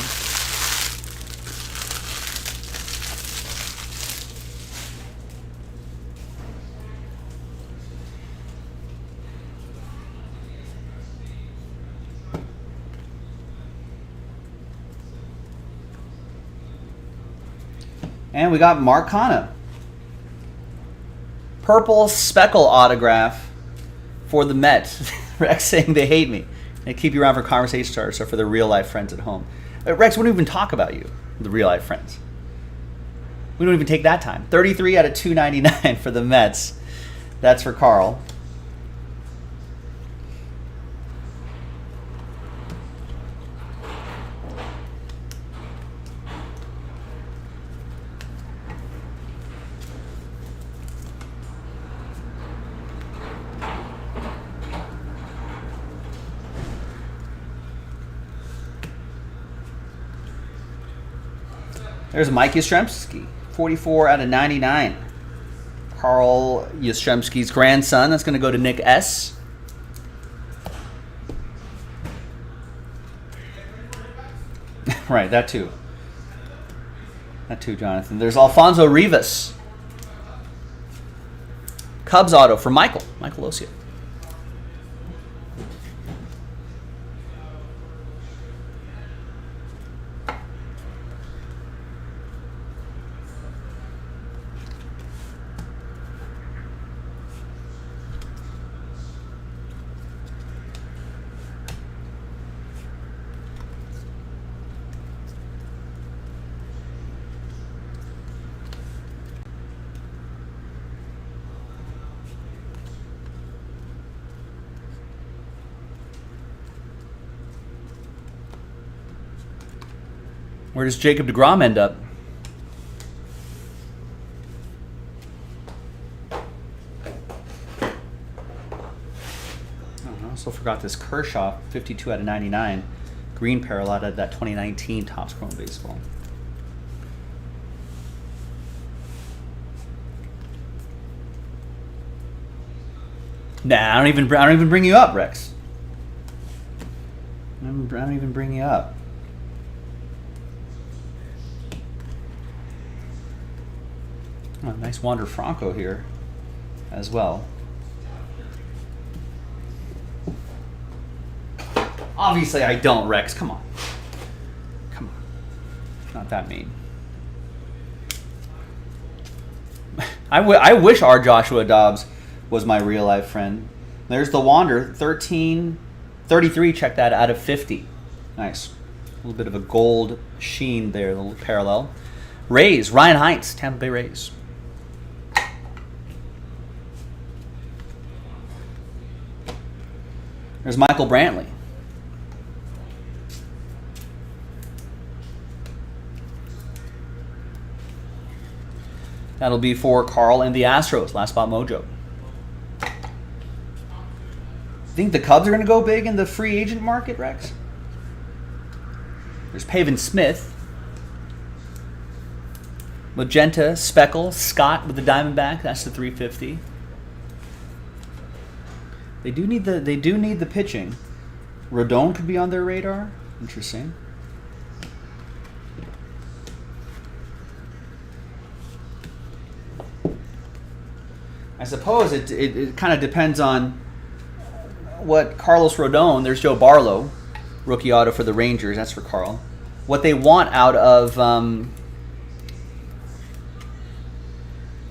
And we got Mark Canha. Purple speckle autograph for the Mets. Rex saying they hate me. They keep you around for conversation starters or for the real life friends at home. Rex, we don't even talk about you, the real life friends. We don't even take that time. 33 out of 299 for the Mets. That's for Carl. There's Mike Yastrzemski, 44 out of 99. Carl Yastrzemski's grandson. That's going to go to Nick S. Right, that too. That too, Jonathan. There's Alfonso Rivas. Cubs auto for Michael Osio. Where does Jacob deGrom end up? I also forgot this Kershaw, 52 out of 99. Green parallel out of that 2019 Topps Chrome Baseball. Nah, I don't even bring you up, Rex. I don't even bring you up. Oh, nice Wander Franco here as well. Obviously I don't, Rex. Come on. Come on. Not that mean. I wish our Joshua Dobbs was my real life friend. There's the Wander, 33, check that, out of 50. Nice. A little bit of a gold sheen there, a little parallel. Rays, Ryan Hines, Tampa Bay Rays. There's Michael Brantley. That'll be for Carl and the Astros. Last spot mojo. Think the Cubs are going to go big in the free agent market, Rex? There's Pavin Smith. Magenta, Speckle, Scott with the Diamondback. That's the 350. They do need the pitching. Rodon could be on their radar. Interesting. I suppose it kind of depends on what Carlos Rodon. There's Joe Barlow, rookie auto for the Rangers. That's for Carl. What they want out of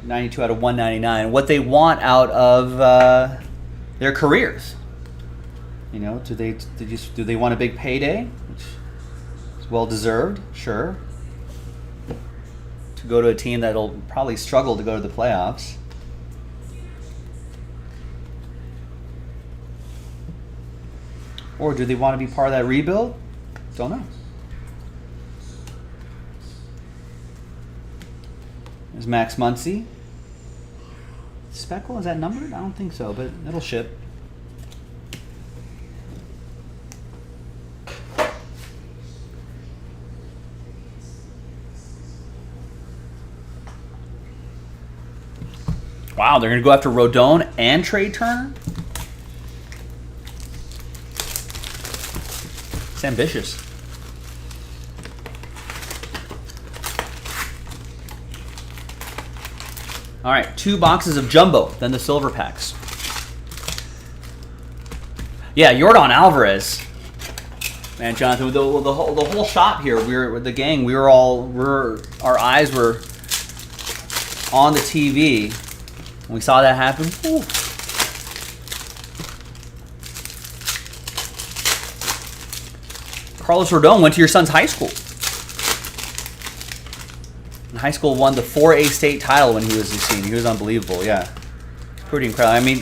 92 out of 199. What they want out of their careers. You know, do they want a big payday, which is well deserved, sure. To go to a team that'll probably struggle to go to the playoffs. Or do they want to be part of that rebuild? Don't know. There's Max Muncy. Speckle, is that numbered? I don't think so, but it'll ship. Wow, they're going to go after Rodon and Trey Turner? It's ambitious. All right, 2 boxes of jumbo, then the silver packs. Yeah, Yordan Alvarez. Man, Jonathan, the whole shop here, we were with the gang. Our eyes were on the TV. When we saw that happen. Whew. Carlos Rodon went to your son's high school. And high school won the 4A state title when he was a senior. He was unbelievable, yeah. Pretty incredible. I mean,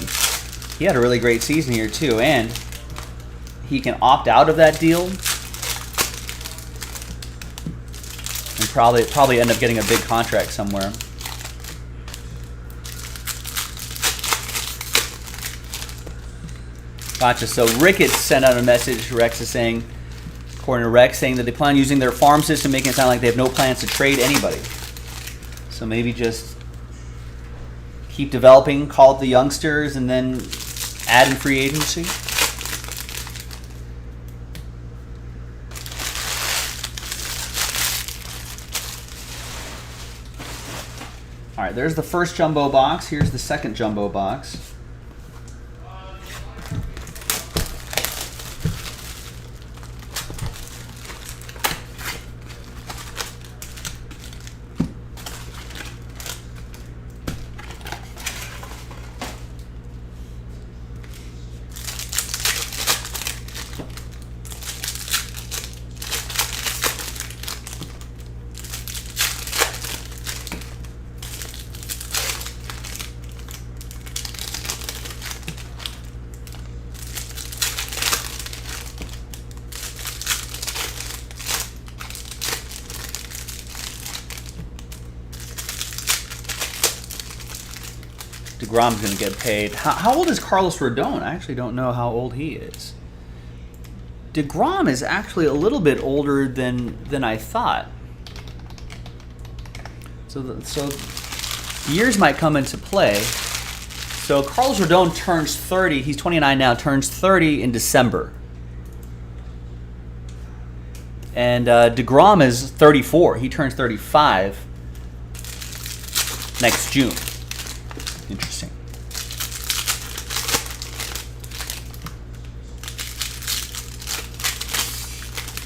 he had a really great season here too, and he can opt out of that deal and probably end up getting a big contract somewhere. Gotcha. So Ricketts sent out a message. Rex is saying, according to Rex, saying that they plan on using their farm system, making it sound like they have no plans to trade anybody. So maybe just keep developing, call up the youngsters, and then add in free agency. All right, there's the first jumbo box. Here's the second jumbo box. DeGrom's going to get paid. How old is Carlos Rodon? I actually don't know how old he is. DeGrom is actually a little bit older than I thought. So years might come into play. So Carlos Rodon turns 30. He's 29 now. Turns 30 in December. And DeGrom is 34. He turns 35 next June. Interesting.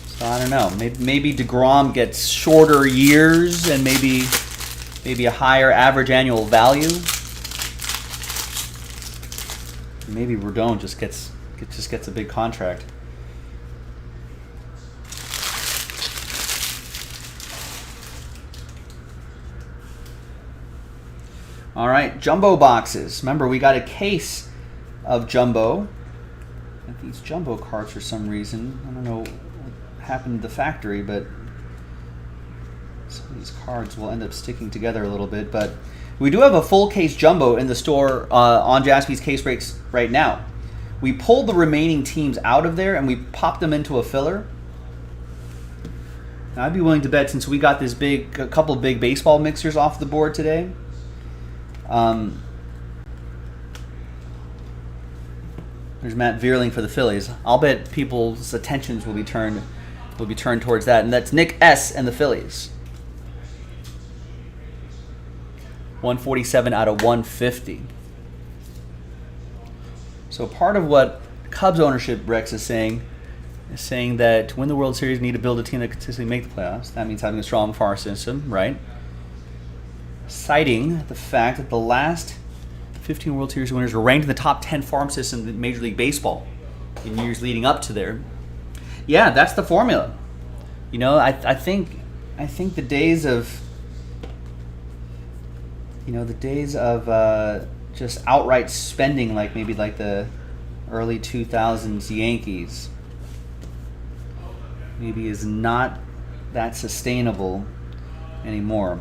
So I don't know. Maybe DeGrom gets shorter years and maybe a higher average annual value. Maybe Rodon just gets a big contract. All right, jumbo boxes. Remember, we got a case of jumbo. And these jumbo cards, for some reason, I don't know what happened to the factory, but some of these cards will end up sticking together a little bit. But we do have a full case jumbo in the store on Jaspy's Case Breaks right now. We pulled the remaining teams out of there and we popped them into a filler. Now, I'd be willing to bet, since we got a couple of big baseball mixers off the board today. There's Matt Vierling for the Phillies. I'll bet people's attentions will be turned towards that, and that's Nick S. and the Phillies. 147 out of 150. So part of what Cubs ownership, Rex, is saying that to win the World Series, you need to build a team that consistently make the playoffs. That means having a strong farm system, right? Citing the fact that the last 15 World Series winners were ranked in the top 10 farm systems in Major League Baseball in years leading up to there. Yeah, that's the formula. You know, I think the days of just outright spending, like maybe like the early 2000s Yankees, maybe is not that sustainable anymore.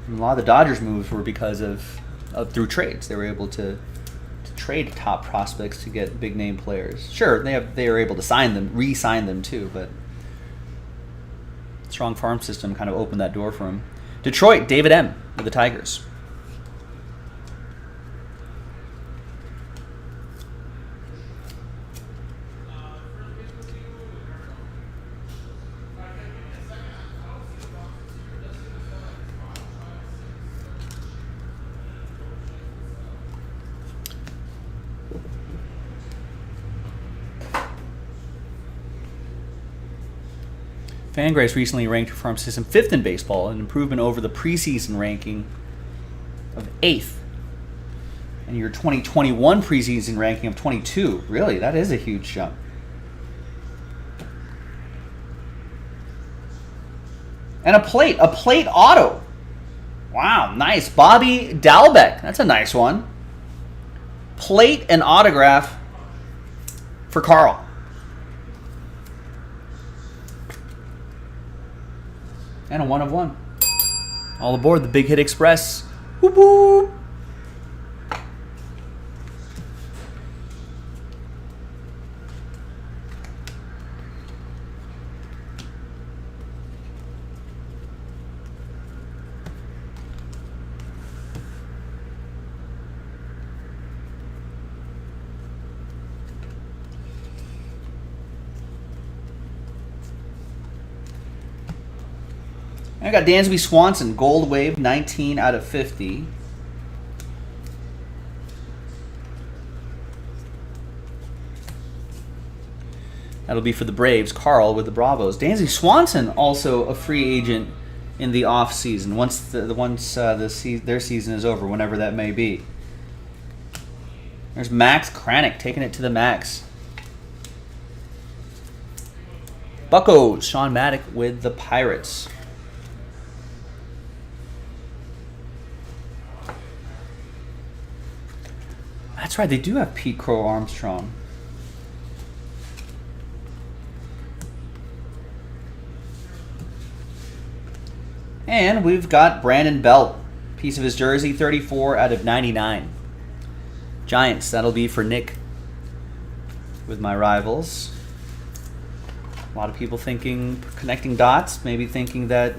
And a lot of the Dodgers moves were because of through trades. They were able to trade top prospects to get big name players. Sure, they were able to re-sign them too, but strong farm system kind of opened that door for them. Detroit, David M. with the Tigers. Fangraphs recently ranked your farm system 5th in baseball, an improvement over the preseason ranking of 8th. And your 2021 preseason ranking of 22. Really, that is a huge jump. And a plate auto. Wow, nice. Bobby Dalbec, that's a nice one. Plate and autograph for Carl. And a 1 of 1. All aboard the Big Hit Express. Whoop whoop. I got Dansby Swanson, Gold Wave, 19 out of 50. That'll be for the Braves. Carl with the Bravos. Dansby Swanson, also a free agent in the off season. Once their season is over, whenever that may be. There's Max Kranick taking it to the max. Buccos, Sean Maddock with the Pirates. That's right, they do have Pete Crow Armstrong. And we've got Brandon Belt. Piece of his jersey, 34 out of 99. Giants, that'll be for Nick with my rivals. A lot of people thinking, connecting dots, maybe thinking that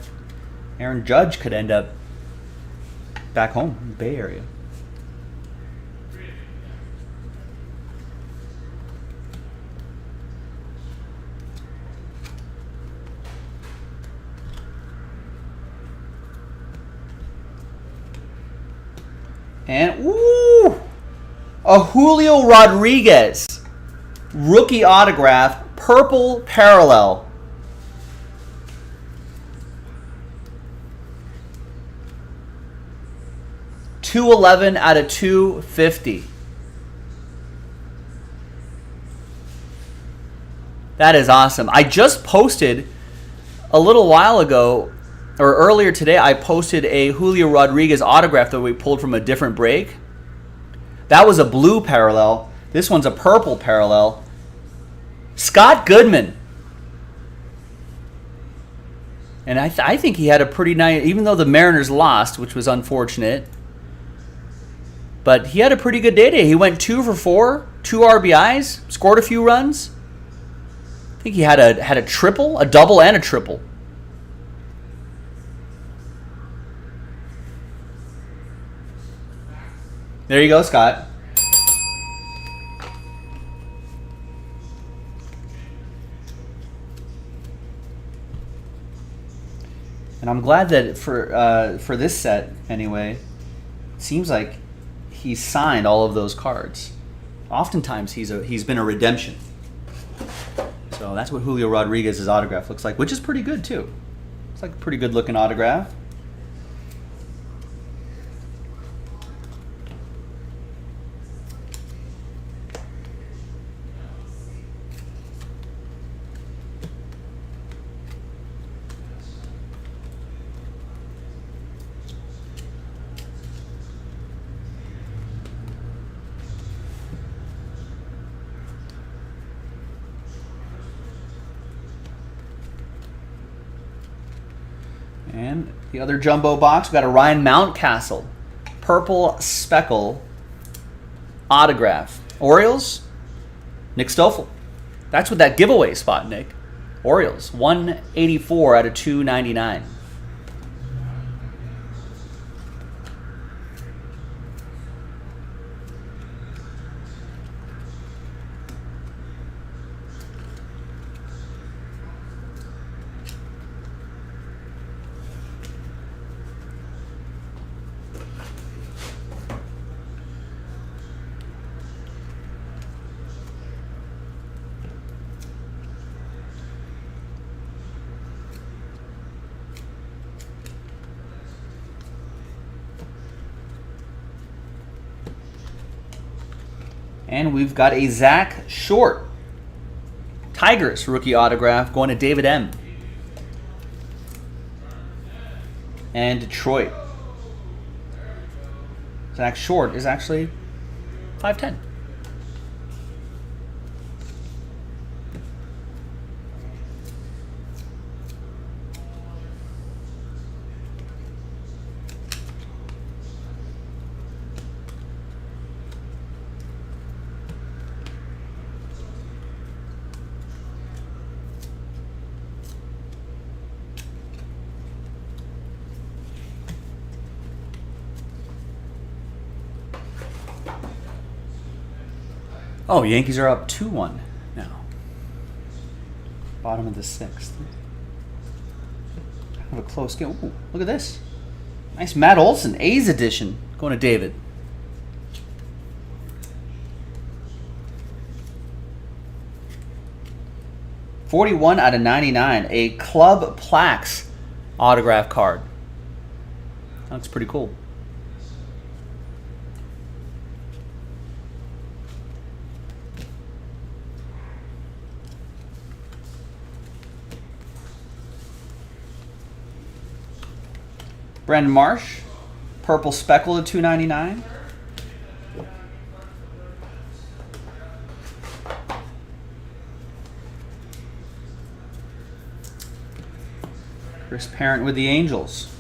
Aaron Judge could end up back home in the Bay Area. And, ooh, a Julio Rodriguez rookie autograph, purple parallel. $211 out of $250. That is awesome. I just posted a little while ago, or earlier today, I posted a Julio Rodriguez autograph that we pulled from a different break. That was a blue parallel. This one's a purple parallel. Scott Goodman. And I think he had a pretty nice, even though the Mariners lost, which was unfortunate, but he had a pretty good day today. He went 2 for 4, 2 RBIs, scored a few runs. I think he had a triple, a double, and a triple. There you go, Scott. And I'm glad that for this set anyway, it seems like he's signed all of those cards. Oftentimes he's been a redemption. So that's what Julio Rodriguez's autograph looks like, which is pretty good too. It's like a pretty good looking autograph. And the other jumbo box, we've got a Ryan Mountcastle, purple speckle autograph. Orioles, Nick Stoffel. That's what that giveaway spot, Nick. Orioles, 184 out of 299. And we've got a Zach Short. Tigers rookie autograph going to David M. And Detroit. Zach Short is actually 5'10". Oh, Yankees are up 2-1 now. Bottom of the 6th. Kind of a close game. Ooh, look at this. Nice Matt Olson, A's edition. Going to David. .41 out of 99. A Club Plaques autograph card. That looks pretty cool. Brandon Marsh, purple speckle at $2.99. Chris Parent with the Angels.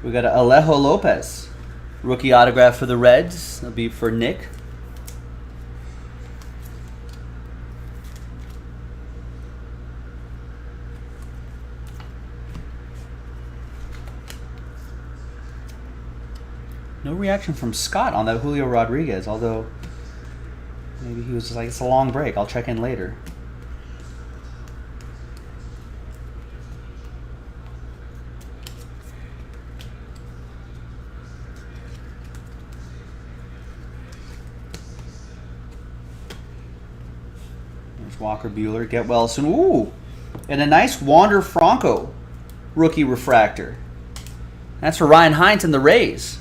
We got Alejo Lopez, rookie autograph for the Reds. That'll be for Nick. No reaction from Scott on that Julio Rodriguez, although maybe he was just like, it's a long break, I'll check in later. Walker Buehler, Get Well Soon. Ooh, and a nice Wander Franco rookie refractor. That's for Ryan Hines and the Rays.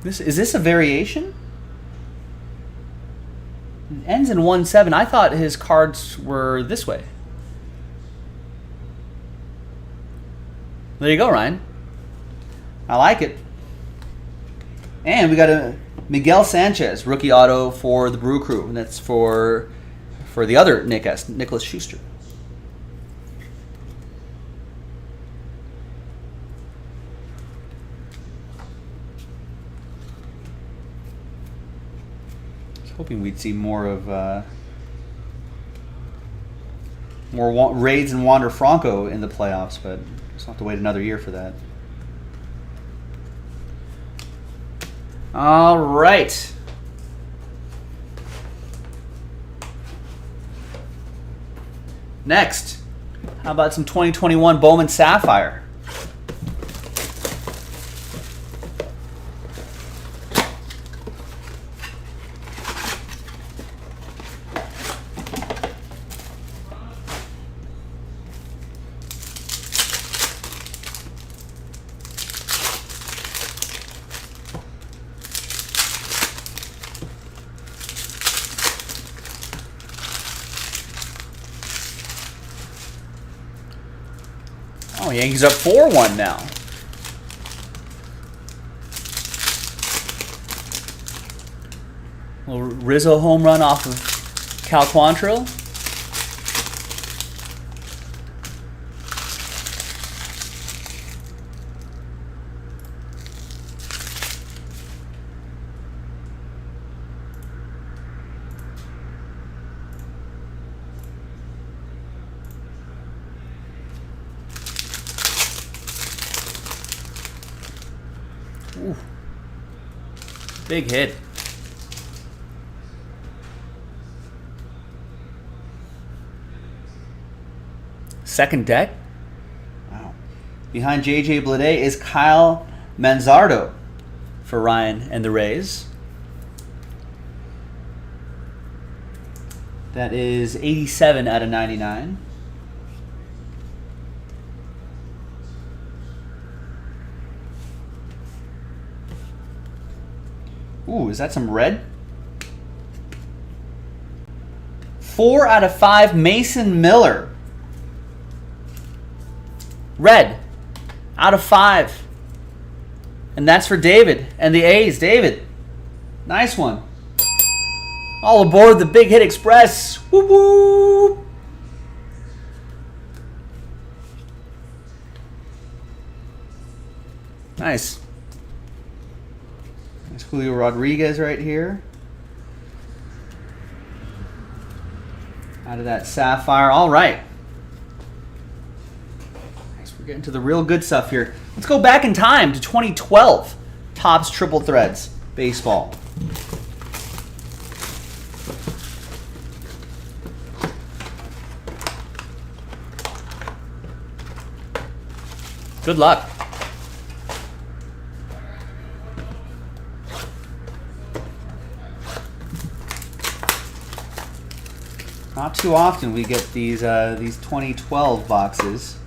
Is this a variation? It ends in 1/7. I thought his cards were this way. There you go, Ryan. I like it. And we got a Miguel Sanchez, rookie auto for the Brew Crew, and that's for the other Nick S, Nicholas Schuster. I was hoping we'd see more of Raids and Wander Franco in the playoffs, but just have to wait another year for that. All right. Next, how about some 2021 Bowman Sapphire? Oh, Yankees up 4-1 now. A little Rizzo home run off of Cal Quantrill. Ooh. Big hit. Second deck? Wow. Behind JJ Bleday is Kyle Manzardo for Ryan and the Rays. That is 87 out of 99. Ooh, is that some red? 4 out of 5, Mason Miller. Red out of 5. And that's for David and the A's. David, nice one. All aboard the Big Hit Express. Woo woo. Nice. There's Julio Rodriguez right here. Out of that sapphire. All right. Nice. We're getting to the real good stuff here. Let's go back in time to 2012. Topps Triple Threads Baseball. Good luck. Not too often we get these 2012 boxes.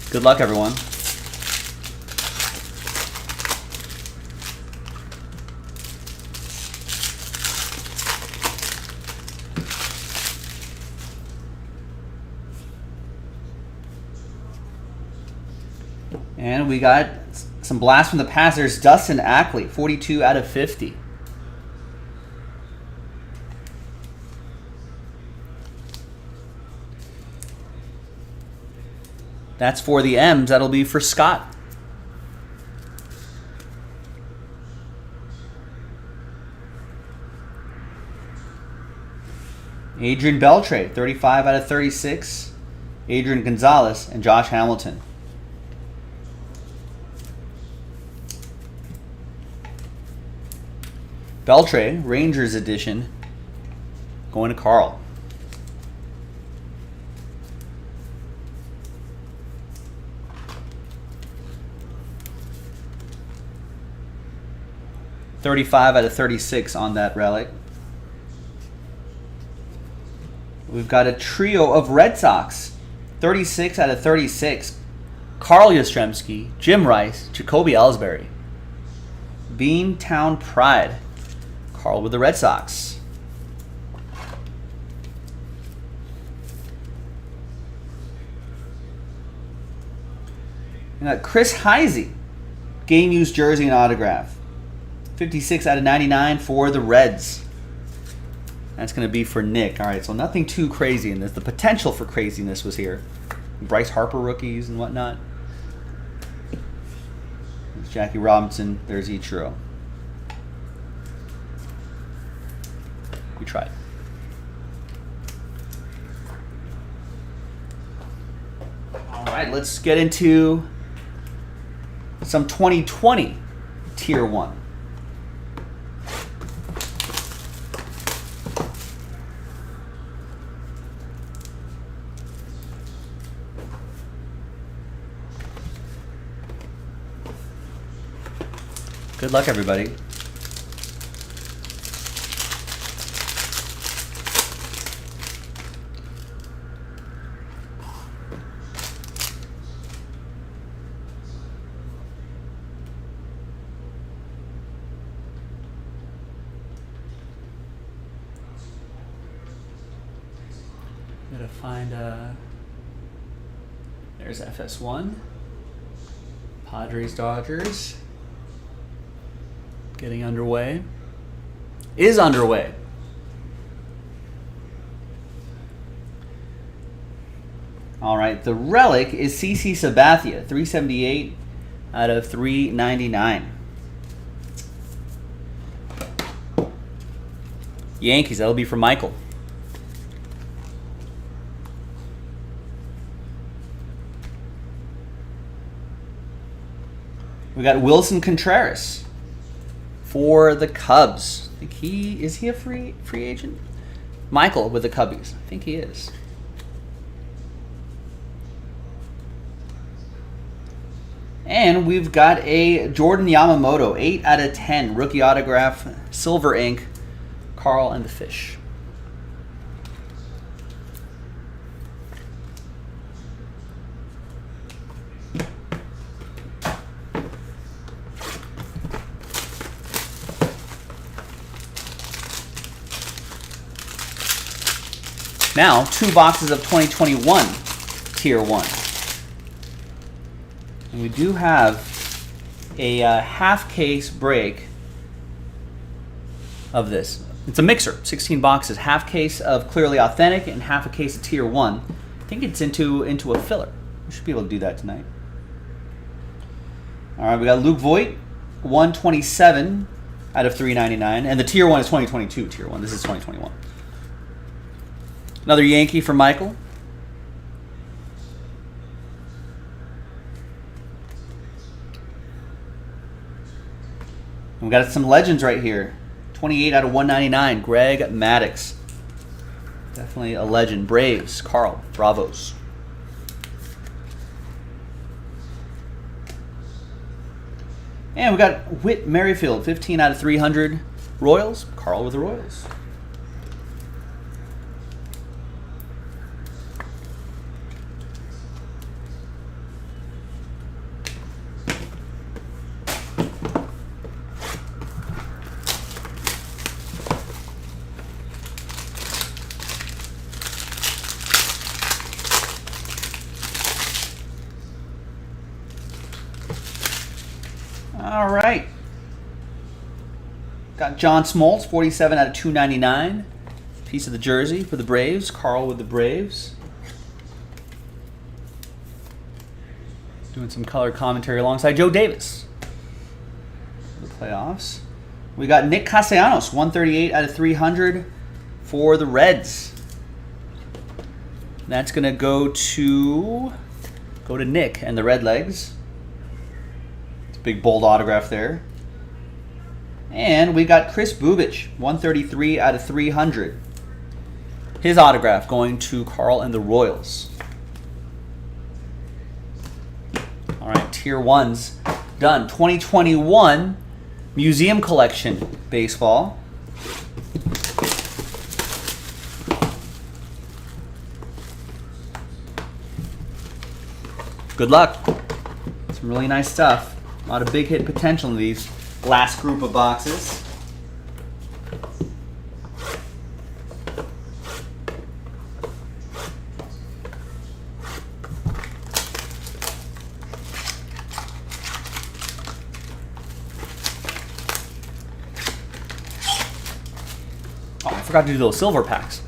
Good luck, everyone. And we got some blast from the past. There's Dustin Ackley, 42 out of 50. That's for the M's. That'll be for Scott. Adrian Beltre, 35 out of 36. Adrian Gonzalez and Josh Hamilton. Beltre, Rangers edition, going to Carl. .35 out of 36 on that relic. We've got a trio of Red Sox. 36 out of 36. Carl Yastrzemski, Jim Rice, Jacoby Ellsbury. Beantown Pride. Carl with the Red Sox. And got Chris Heisey, game used jersey and autograph. 56 out of 99 for the Reds. That's going to be for Nick. All right, so nothing too crazy in this. The potential for craziness was here. Bryce Harper rookies and whatnot. There's Jackie Robinson. There's Ichiro. We tried. All right, let's get into some 2020 Tier 1. Good luck, everybody. Gotta find there's FS1. Padres Dodgers. Getting underway. Is underway. All right, the relic is CC Sabathia, 378 out of 399. Yankees, that'll be for Michael. We got Wilson Contreras for the Cubs. I think is he a free agent? Michael with the Cubbies. I think he is. And we've got a Jordan Yamamoto, 8 out of 10, rookie autograph, silver ink, Carl and the Fish. Now, 2 boxes of 2021 Tier 1. And we do have a half case break of this. It's a mixer, 16 boxes, half case of Clearly Authentic and half a case of Tier 1. I think it's into a filler. We should be able to do that tonight. All right, we got Luke Voigt, 127 out of 399. And the Tier 1 is 2022 Tier 1. This is 2021. Another Yankee for Michael. And we got some legends right here. 28 out of 199, Greg Maddux. Definitely a legend. Braves, Carl, Bravos. And we got Whit Merrifield, 15 out of 300, Royals, Carl with the Royals. All right. Got John Smoltz, 47 out of 299. Piece of the jersey for the Braves. Carl with the Braves. Doing some color commentary alongside Joe Davis for the playoffs. We got Nick Castellanos, 138 out of 300 for the Reds. That's going to go to Nick and the Red Legs. Big bold autograph there. And we got Chris Bubich, 133 out of 300. His autograph going to Carl and the Royals. All right, Tier 1's done. 2021 Museum Collection Baseball. Good luck. Some really nice stuff. A lot of big hit potential in these last group of boxes. Oh, I forgot to do those silver packs.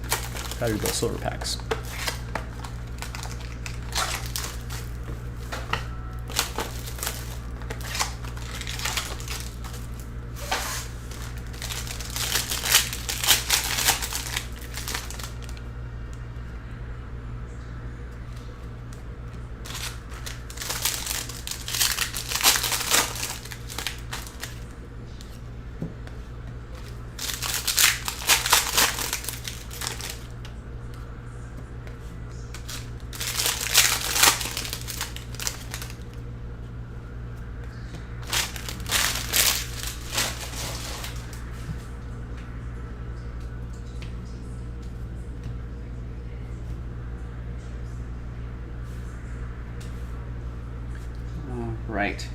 Right.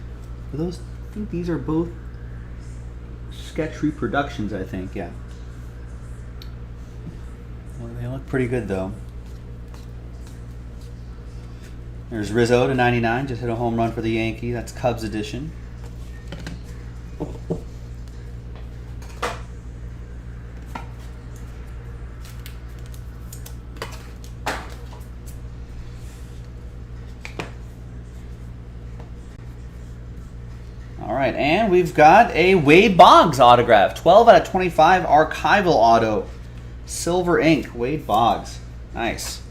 Are those? I think these are both sketch reproductions. I think, yeah. Well, they look pretty good though. There's Rizzo to 99, just hit a home run for the Yankee. That's Cubs edition. All right, and we've got a Wade Boggs autograph, 12 out of 25 archival auto Silver ink, Wade Boggs. Nice.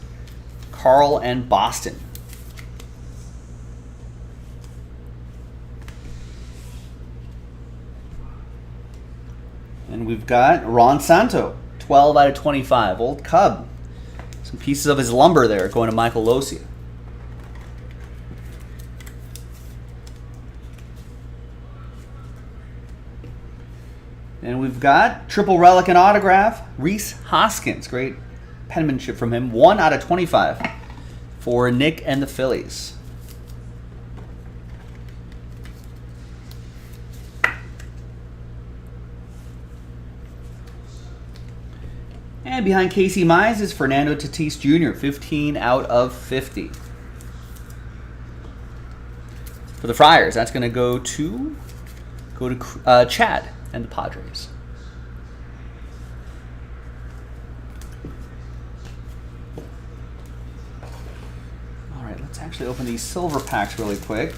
Carl and Boston. And we've got Ron Santo, 12 out of 25. Old Cub. Some pieces of his lumber there going to Michael Losia. And we've got triple relic and autograph, Reese Hoskins. Great penmanship from him. 1 out of 25 for Nick and the Phillies. And behind Casey Mize is Fernando Tatis Jr., 15 out of 50. For the Friars, that's going to go to Chad and the Padres. All right, let's actually open these silver packs really quick.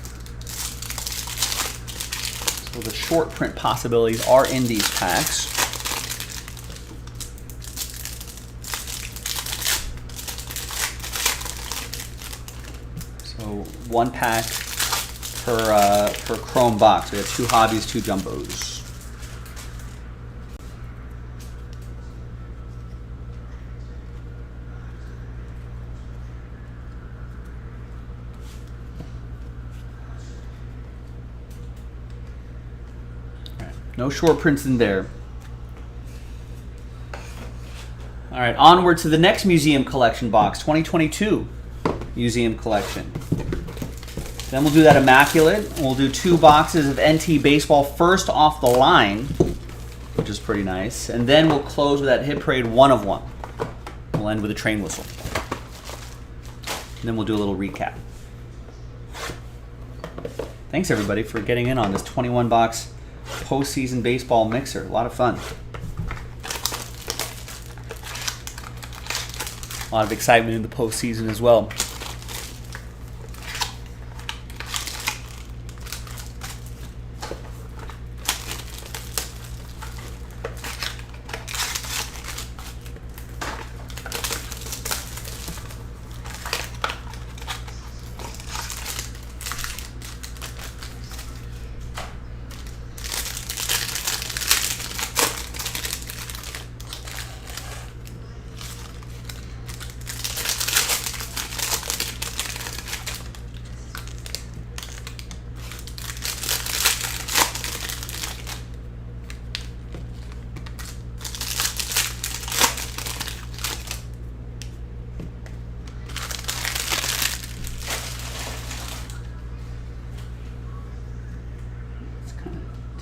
So the short print possibilities are in these packs. So 1 pack per chrome box. We have 2 hobbies, 2 jumbos. No short prints in there. All right, onward to the next museum collection box, 2022 museum collection. Then we'll do that immaculate. We'll do 2 boxes of NT baseball first off the line, which is pretty nice. And then we'll close with that Hit Parade 1 of 1. We'll end with a train whistle. And then we'll do a little recap. Thanks everybody for getting in on this 21 box postseason baseball mixer. A lot of fun. A lot of excitement in the postseason as well.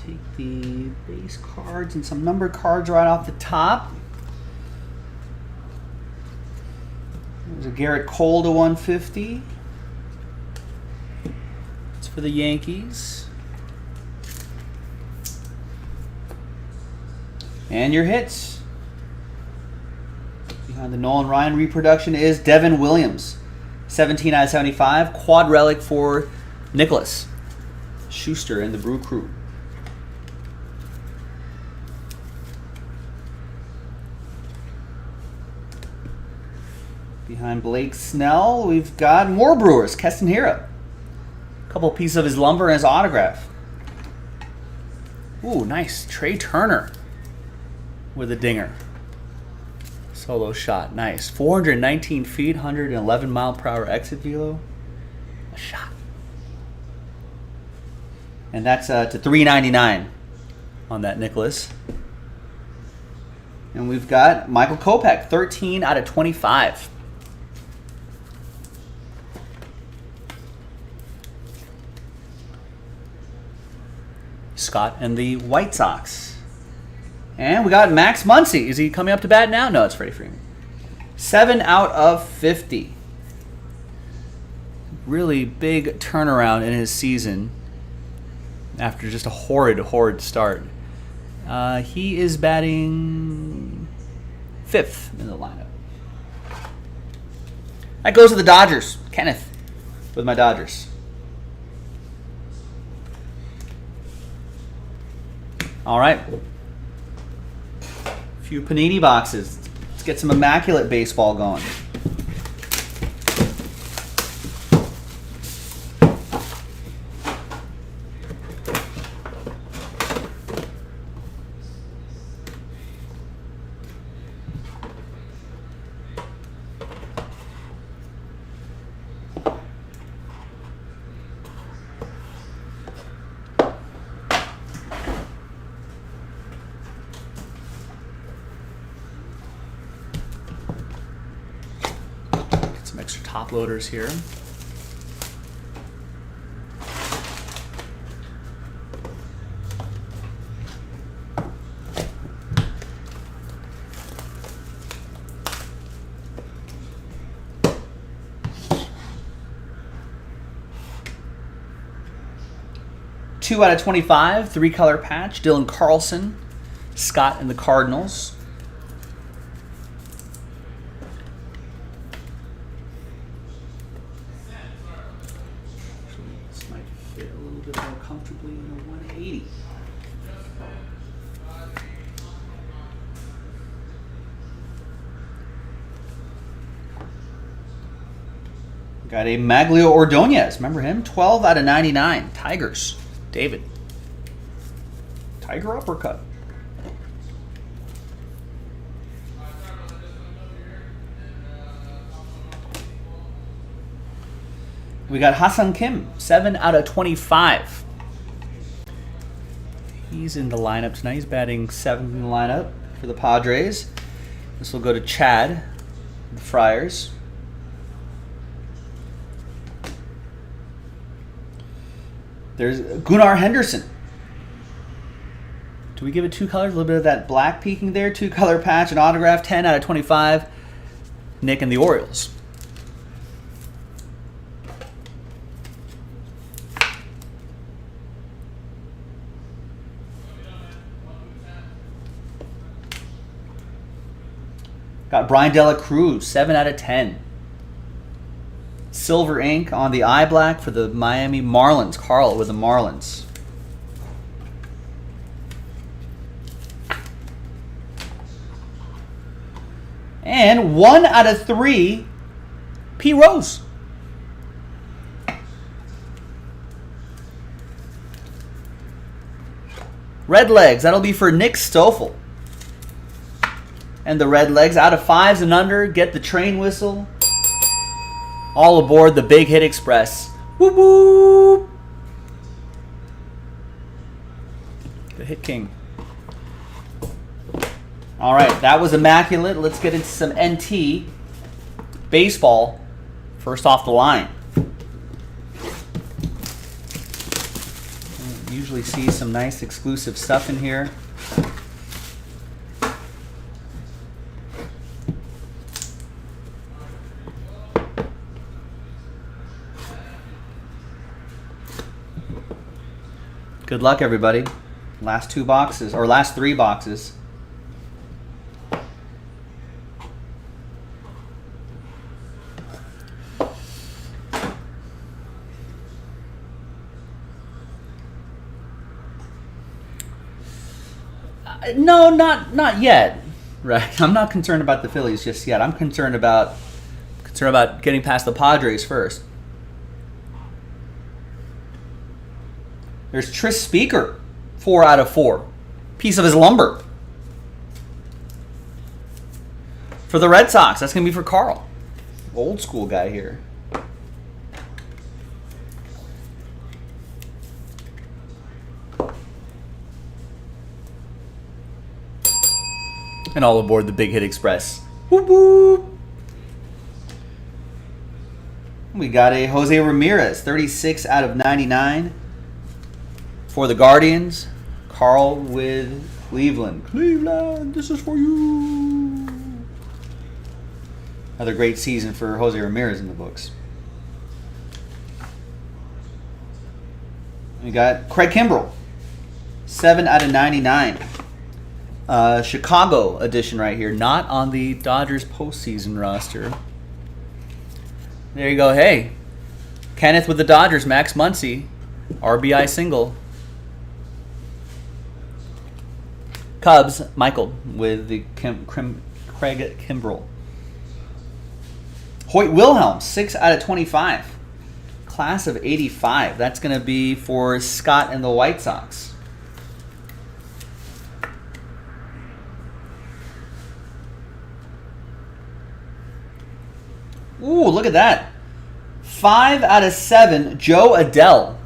Take the base cards and some numbered cards right off the top. There's a Garrett Cole to 150. It's for the Yankees. And your hits. Behind the Nolan Ryan reproduction is Devin Williams. 17 out of 75. Quad relic for Nicholas Schuster and the Brew Crew. Behind Blake Snell, we've got more Brewers. Keston Hiura. A couple pieces of his lumber and his autograph. Ooh, nice. Trey Turner with a dinger. Solo shot. Nice. 419 feet, 111 mile per hour exit velo. A shot. And that's to $3.99 on that Nicholas. And we've got Michael Kopech, 13 out of 25. Scott and the White Sox. And we got Max Muncy. Is he coming up to bat now? No, it's Freddie Freeman. 7 out of 50. Really big turnaround in his season after just a horrid start. He is batting 5th in the lineup. That goes to the Dodgers. Kenneth with my Dodgers. All right. A few Panini boxes. Let's Let's get some immaculate baseball going. Some extra top loaders here. Two out of 25, 3-color patch. Dylan Carlson, Scott and the Cardinals. This might fit a little bit more comfortably in a 180. Got a Maglio Ordonez. Remember him? 12 out of 99. Tigers. David. Tiger uppercut. We got Ha-Seong Kim, 7 out of 25. He's in the lineup tonight. He's batting 7th in the lineup for the Padres. This will go to Chad, the Friars. There's Gunnar Henderson. Do we give it 2 colors? A little bit of that black peeking there. 2-color patch and autograph. 10 out of 25. Nick and the Orioles. Got Brian Dela Cruz. 7 out of 10. Silver ink on the eye black for the Miami Marlins. Carl with the Marlins. And 1 out of 3, P. Rose. Red legs. That'll be for Nick Stoffel. And the red legs out of 5s and under. Get the train whistle. All aboard the Big Hit Express. Whoop whoop. The Hit King. All right, that was immaculate. Let's get into some NT baseball. First off the line. Usually see some nice exclusive stuff in here. Good luck, everybody. Last 2 boxes, or last 3 boxes. No, not yet. Right. I'm not concerned about the Phillies just yet. I'm concerned about getting past the Padres first. There's Tris Speaker, 4 out of 4. Piece of his lumber. For the Red Sox, that's going to be for Carl. Old school guy here. And all aboard the Big Hit Express. Whoop whoop. We got a Jose Ramirez, 36 out of 99. For the Guardians, Carl with Cleveland. Cleveland, this is for you. Another great season for Jose Ramirez in the books. We got Craig Kimbrell, 7 out of 99. Chicago edition right here, not on the Dodgers postseason roster. There you go. Hey, Kenneth with the Dodgers, Max Muncy, RBI single. Cubs, Michael with the Craig Kimbrell. Hoyt Wilhelm, 6 out of 25. Class of 85. That's going to be for Scott and the White Sox. Ooh, look at that. 5 out of 7, Joe Adele.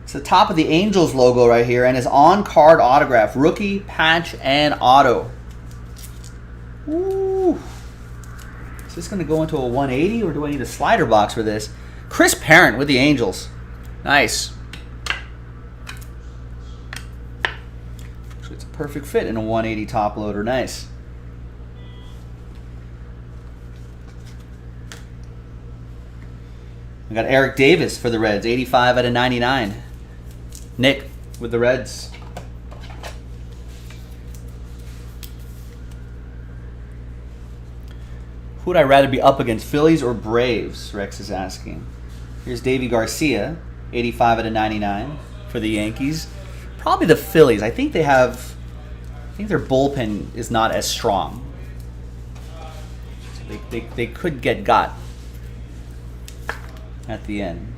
It's the top of the Angels logo right here and his on-card autograph. Rookie, patch, and auto. Ooh. Is this going to go into a 180 or do I need a slider box for this? Chris Parent with the Angels. Nice. Actually, it's a perfect fit in a 180 top loader. Nice. We got Eric Davis for the Reds, 85 out of 99. Nick with the Reds. Who would I rather be up against, Phillies or Braves? Rex is asking. Here's Davy Garcia, 85 out of 99 for the Yankees. Probably the Phillies. I think their bullpen is not as strong. So they could get got at the end.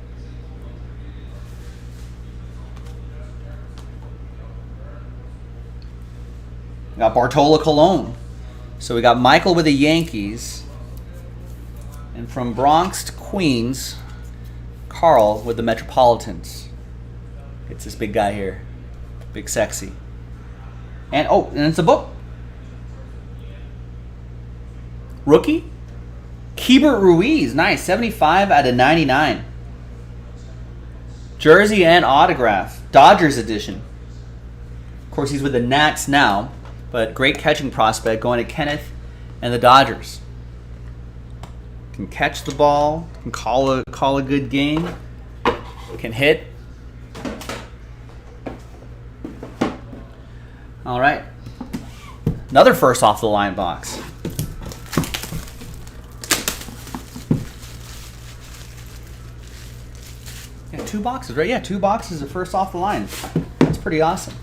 We got Bartolo Colon. So we got Michael with the Yankees. And from Bronx to Queens, Carl with the Metropolitans. It's this big guy here. Big sexy. And it's a book. Rookie? Keibert Ruiz. Nice. 75 out of 99. Jersey and autograph. Dodgers edition. Of course, he's with the Nats now. But great catching prospect going to Kenneth and the Dodgers. Can catch the ball. Can call a good game. Can hit. All right. Another first off the line box. Yeah, 2 boxes, right? Yeah, 2 boxes of first off the line. That's pretty awesome.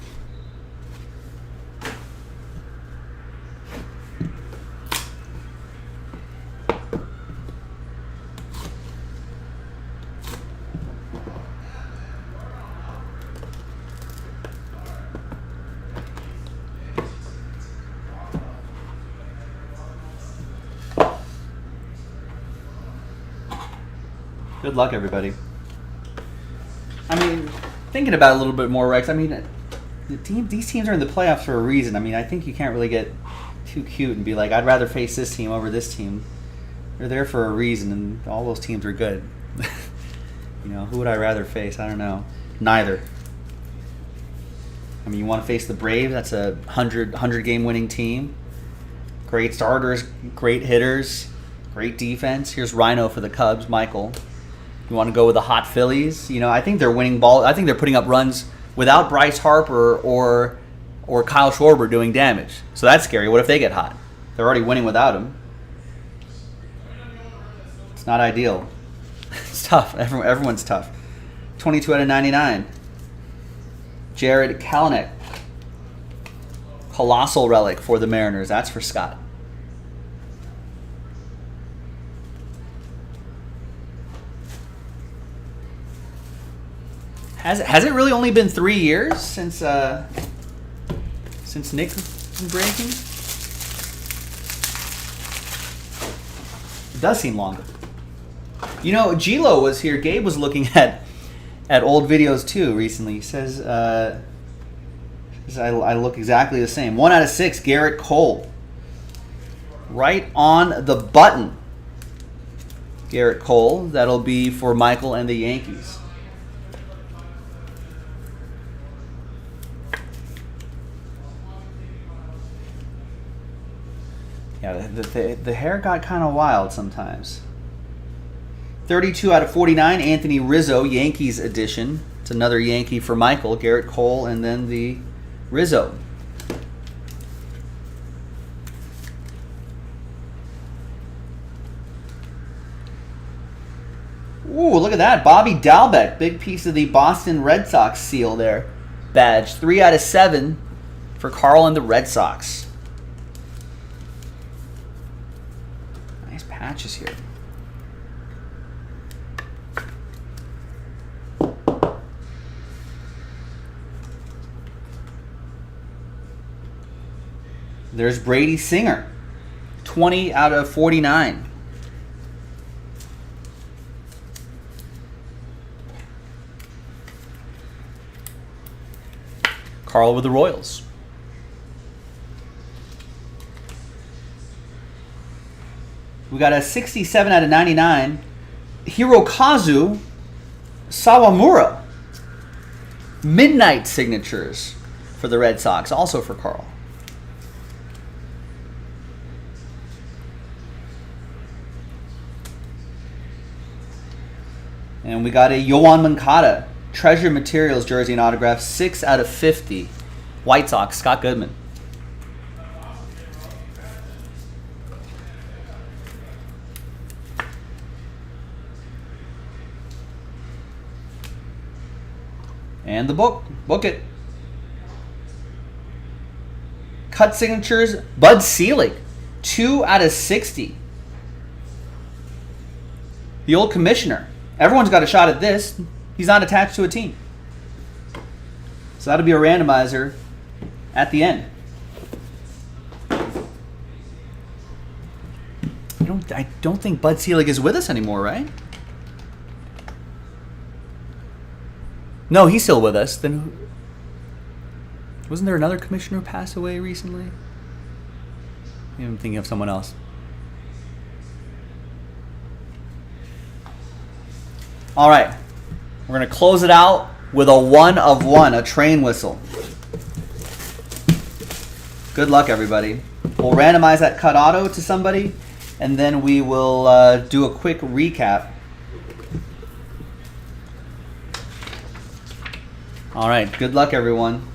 Good luck, everybody. I mean, thinking about it a little bit more, Rex, I mean, these teams are in the playoffs for a reason. I mean, I think you can't really get too cute and be like, I'd rather face this team over this team. They're there for a reason, and all those teams are good. You know, who would I rather face? I don't know. Neither. I mean, you want to face the Braves? That's a 100-game winning team. Great starters, great hitters, great defense. Here's Rhino for the Cubs, Michael. You want to go with the hot Phillies? You know, I think they're winning ball. I think they're putting up runs without Bryce Harper or Kyle Schwarber doing damage. So that's scary. What if they get hot? They're already winning without him. It's not ideal. It's tough. Everyone's tough. 22 out of 99. Jared Kalanick. Colossal relic for the Mariners. That's for Scott. Has it really only been 3 years since Nick's been breaking? It does seem longer. You know, Gilo was here. Gabe was looking at old videos too recently. He says I look exactly the same. 1 out of 6, Garrett Cole. Right on the button. Garrett Cole. That'll be for Michael and the Yankees. Yeah, the hair got kind of wild sometimes. 32 out of 49, Anthony Rizzo, Yankees edition. It's another Yankee for Michael, Garrett Cole, and then the Rizzo. Ooh, look at that. Bobby Dalbec, big piece of the Boston Red Sox seal there. Badge. 3 out of 7 for Carl and the Red Sox. Nice patches here. There's Brady Singer. 20 out of 49. Carl with the Royals. We got a 67 out of 99. Hirokazu Sawamura. Midnight signatures for the Red Sox, also for Carl. And we got a Yoan Moncada Treasure Materials jersey and autograph, 6 out of 50. White Sox, Scott Goodman. And the book. Book it. Cut signatures, Bud Selig. 2 out of 60. The old commissioner. Everyone's got a shot at this. He's not attached to a team. So that'll be a randomizer at the end. I don't think Bud Selig is with us anymore, right? No, he's still with us. Then wasn't there another commissioner who passed away recently? I'm thinking of someone else. All right, we're going to close it out with a 1 of 1, a train whistle. Good luck, everybody. We'll randomize that cut auto to somebody, and then we will do a quick recap. All right, good luck, everyone.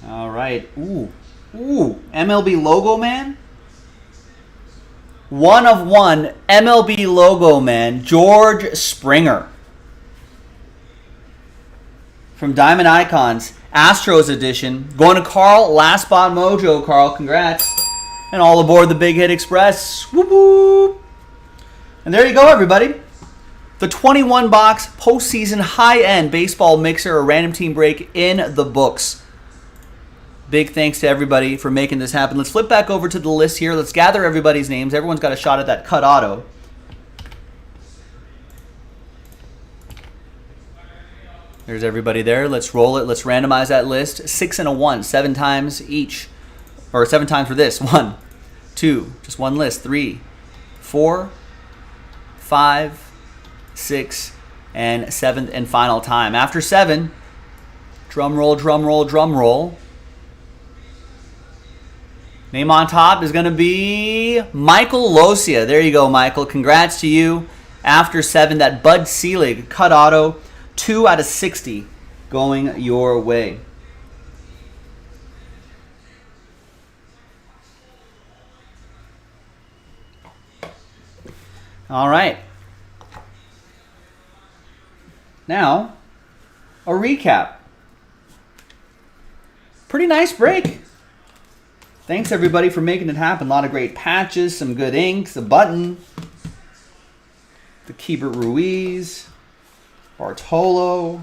All right. Ooh. MLB logo man. 1 of 1 MLB logo man, George Springer. From Diamond Icons, Astros edition. Going to Carl, last spot mojo, Carl. Congrats. And all aboard the Big Hit Express. Whoop whoop. And there you go, everybody. The 21-box postseason high-end baseball mixer, a random team break in the books. Big thanks to everybody for making this happen. Let's flip back over to the list here. Let's gather everybody's names. Everyone's got a shot at that cut auto. There's everybody there. Let's roll it. Let's randomize that list. 6 and a 1, 7 times each. Or 7 times for this. 1, 2, just one list. 3, 4, 5, 6, and 7th and final time. After 7, drum roll, drum roll, drum roll. Name on top is going to be Michael Losia. There you go, Michael. Congrats to you. After 7, that Bud Selig cut auto, 2 out of 60 going your way. All right. Now, a recap. Pretty nice break. Thanks, everybody, for making it happen. A lot of great patches, some good inks, a button, the Keibert Ruiz, Bartolo.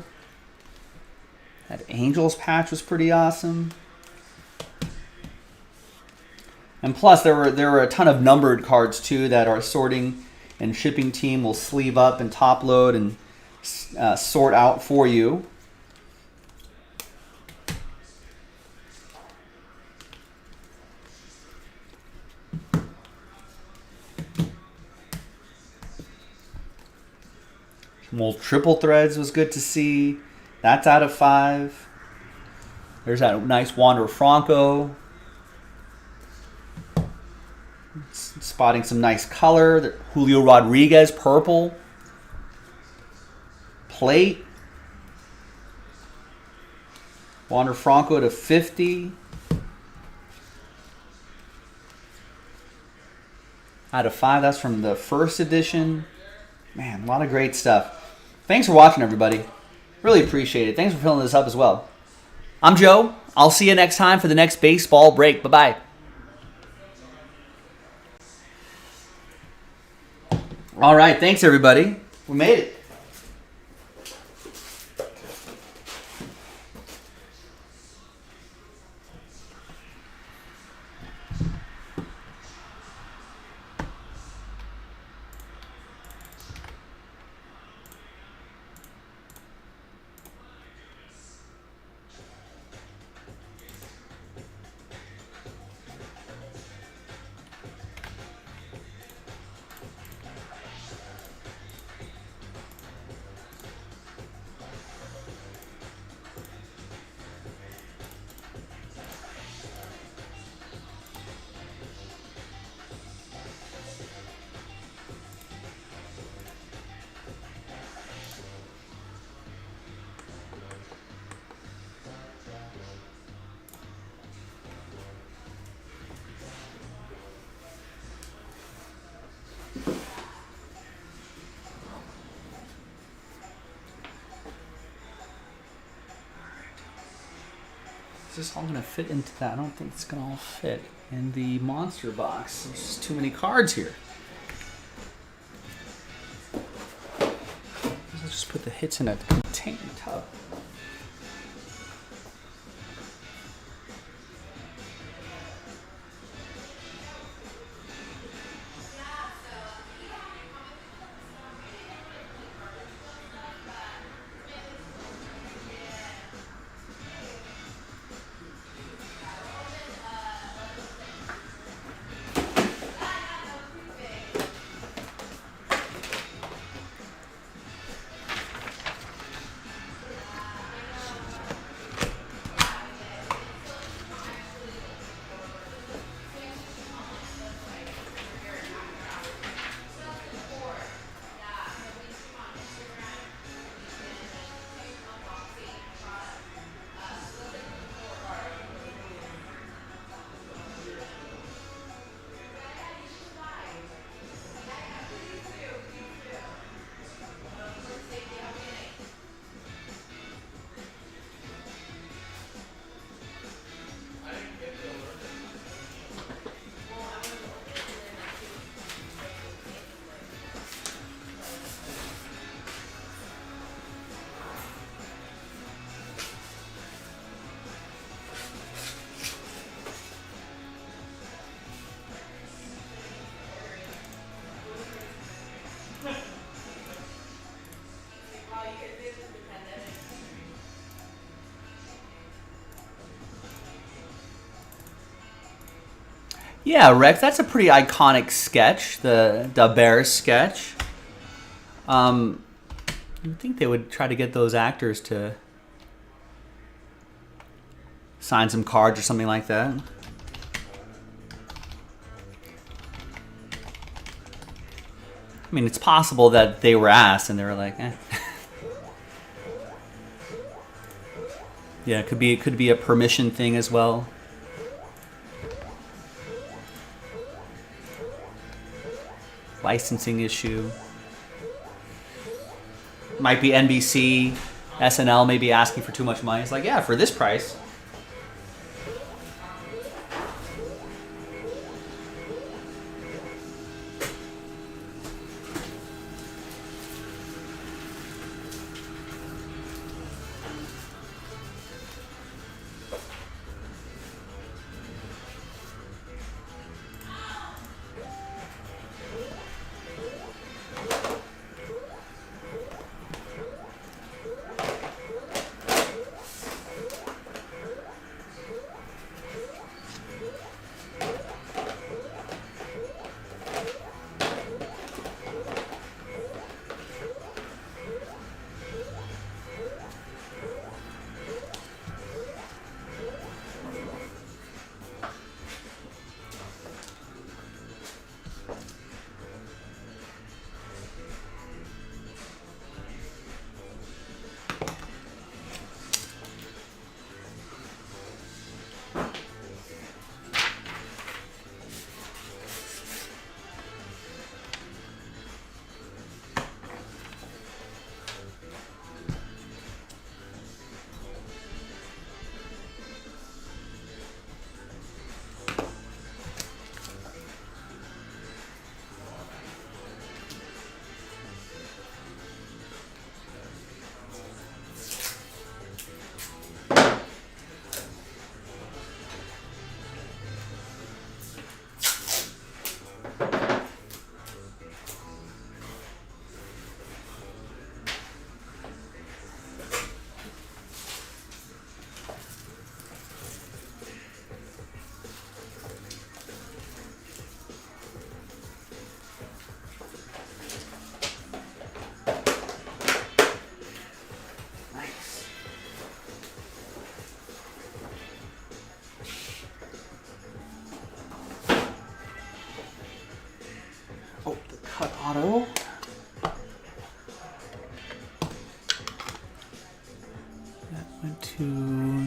That Angels patch was pretty awesome. And plus, there were a ton of numbered cards, too, that our sorting and shipping team will sleeve up and top load and sort out for you. Well, triple threads was good to see. That's out of 5. There's that nice Wander Franco. Spotting some nice color. Julio Rodriguez, purple. Plate. Wander Franco to 50. Out of 5, that's from the first edition. Man, a lot of great stuff. Thanks for watching, everybody. Really appreciate it. Thanks for filling this up as well. I'm Joe. I'll see you next time for the next baseball break. Bye-bye. All right. Thanks, everybody. We made it. Is this all gonna fit into that? I don't think it's gonna all fit in the monster box. There's just too many cards here. Let's just put the hits in a container tub. Yeah, Rex, that's a pretty iconic sketch, the Bears sketch. You'd think they would try to get those actors to sign some cards or something like that. I mean, it's possible that they were asked and they were like, eh. Yeah, it could be a permission thing as well. Licensing issue. Might be NBC, SNL maybe asking for too much money. It's like, yeah, for this price. to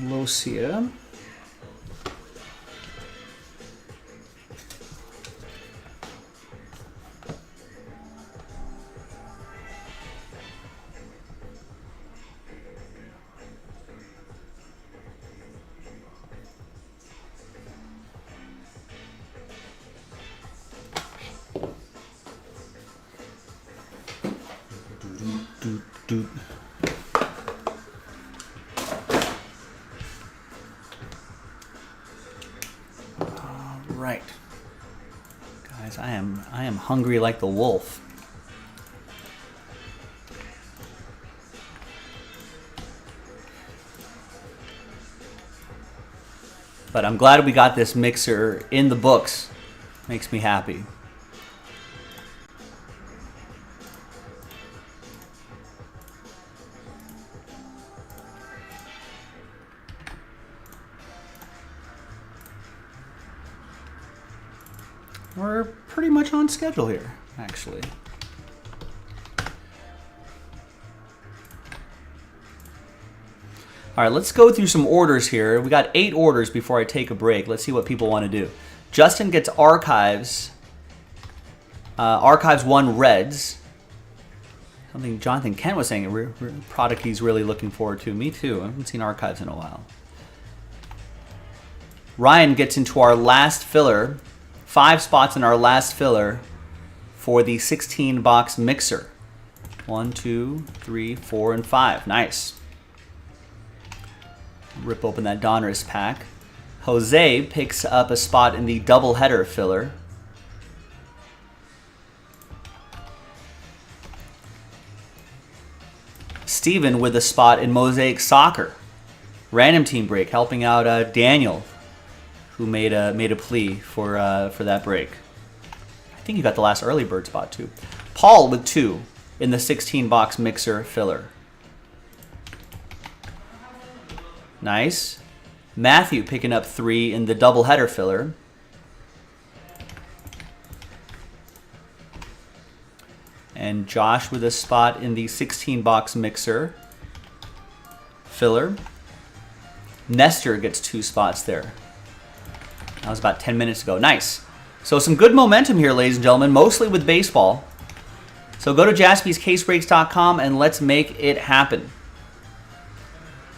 Losia. Doot. All right, guys, I am hungry like the wolf. But I'm glad we got this mixer in the books. Makes me happy. We're pretty much on schedule here, actually. All right, let's go through some orders here. We got 8 orders before I take a break. Let's see what people want to do. Justin gets Archives. Archives 1 Reds. Something Jonathan Kent was saying, a product he's really looking forward to. Me too. I haven't seen Archives in a while. Ryan gets into our last filler. 5 spots in our last filler for the 16-box mixer. 1, 2, 3, 4, and 5. Nice. Rip open that Donruss pack. Jose picks up a spot in the doubleheader filler. Steven with a spot in Mosaic Soccer. Random team break, helping out Daniel, who made a plea for that break. I think you got the last early bird spot too. Paul with 2 in the 16-box mixer filler. Nice. Matthew picking up 3 in the doubleheader filler. And Josh with a spot in the 16-box mixer filler. Nestor gets 2 spots there. That was about 10 minutes ago. Nice. So some good momentum here, ladies and gentlemen, mostly with baseball. So go to jaspyscasebreaks.com and let's make it happen.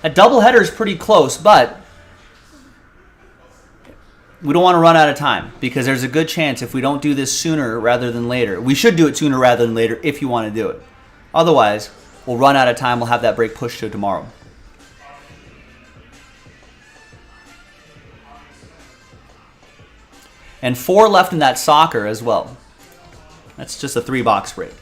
A doubleheader is pretty close, but we don't want to run out of time because there's a good chance if we don't do this sooner rather than later. We should do it sooner rather than later if you want to do it. Otherwise, we'll run out of time. We'll have that break pushed to tomorrow. And 4 left in that soccer as well. That's just a 3-box break.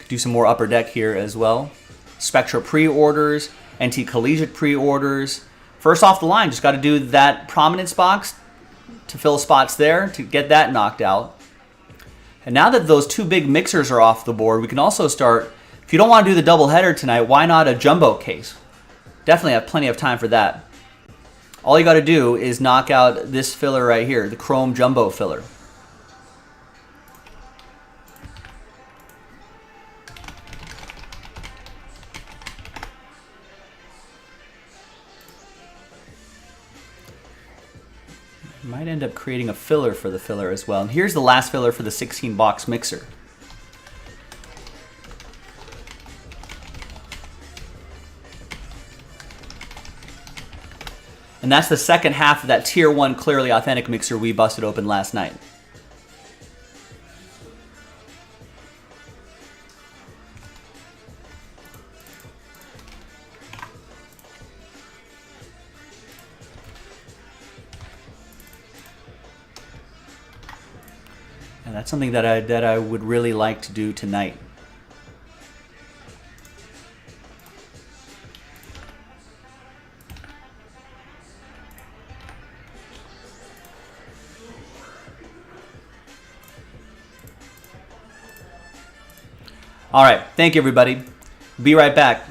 Do some more upper deck here as well. Spectra pre-orders, NT Collegiate pre-orders. First off the line, just got to do that Prominence box to fill spots there to get that knocked out. And now that those 2 big mixers are off the board, we can also start, if you don't want to do the double header tonight, why not a jumbo case? Definitely have plenty of time for that. All you got to do is knock out this filler right here, the Chrome Jumbo filler. Might end up creating a filler for the filler as well. And here's the last filler for the 16-box mixer. And that's the second half of that Tier 1 Clearly Authentic mixer we busted open last night. And that's something that I would really like to do tonight. All right, thank you, everybody. Be right back.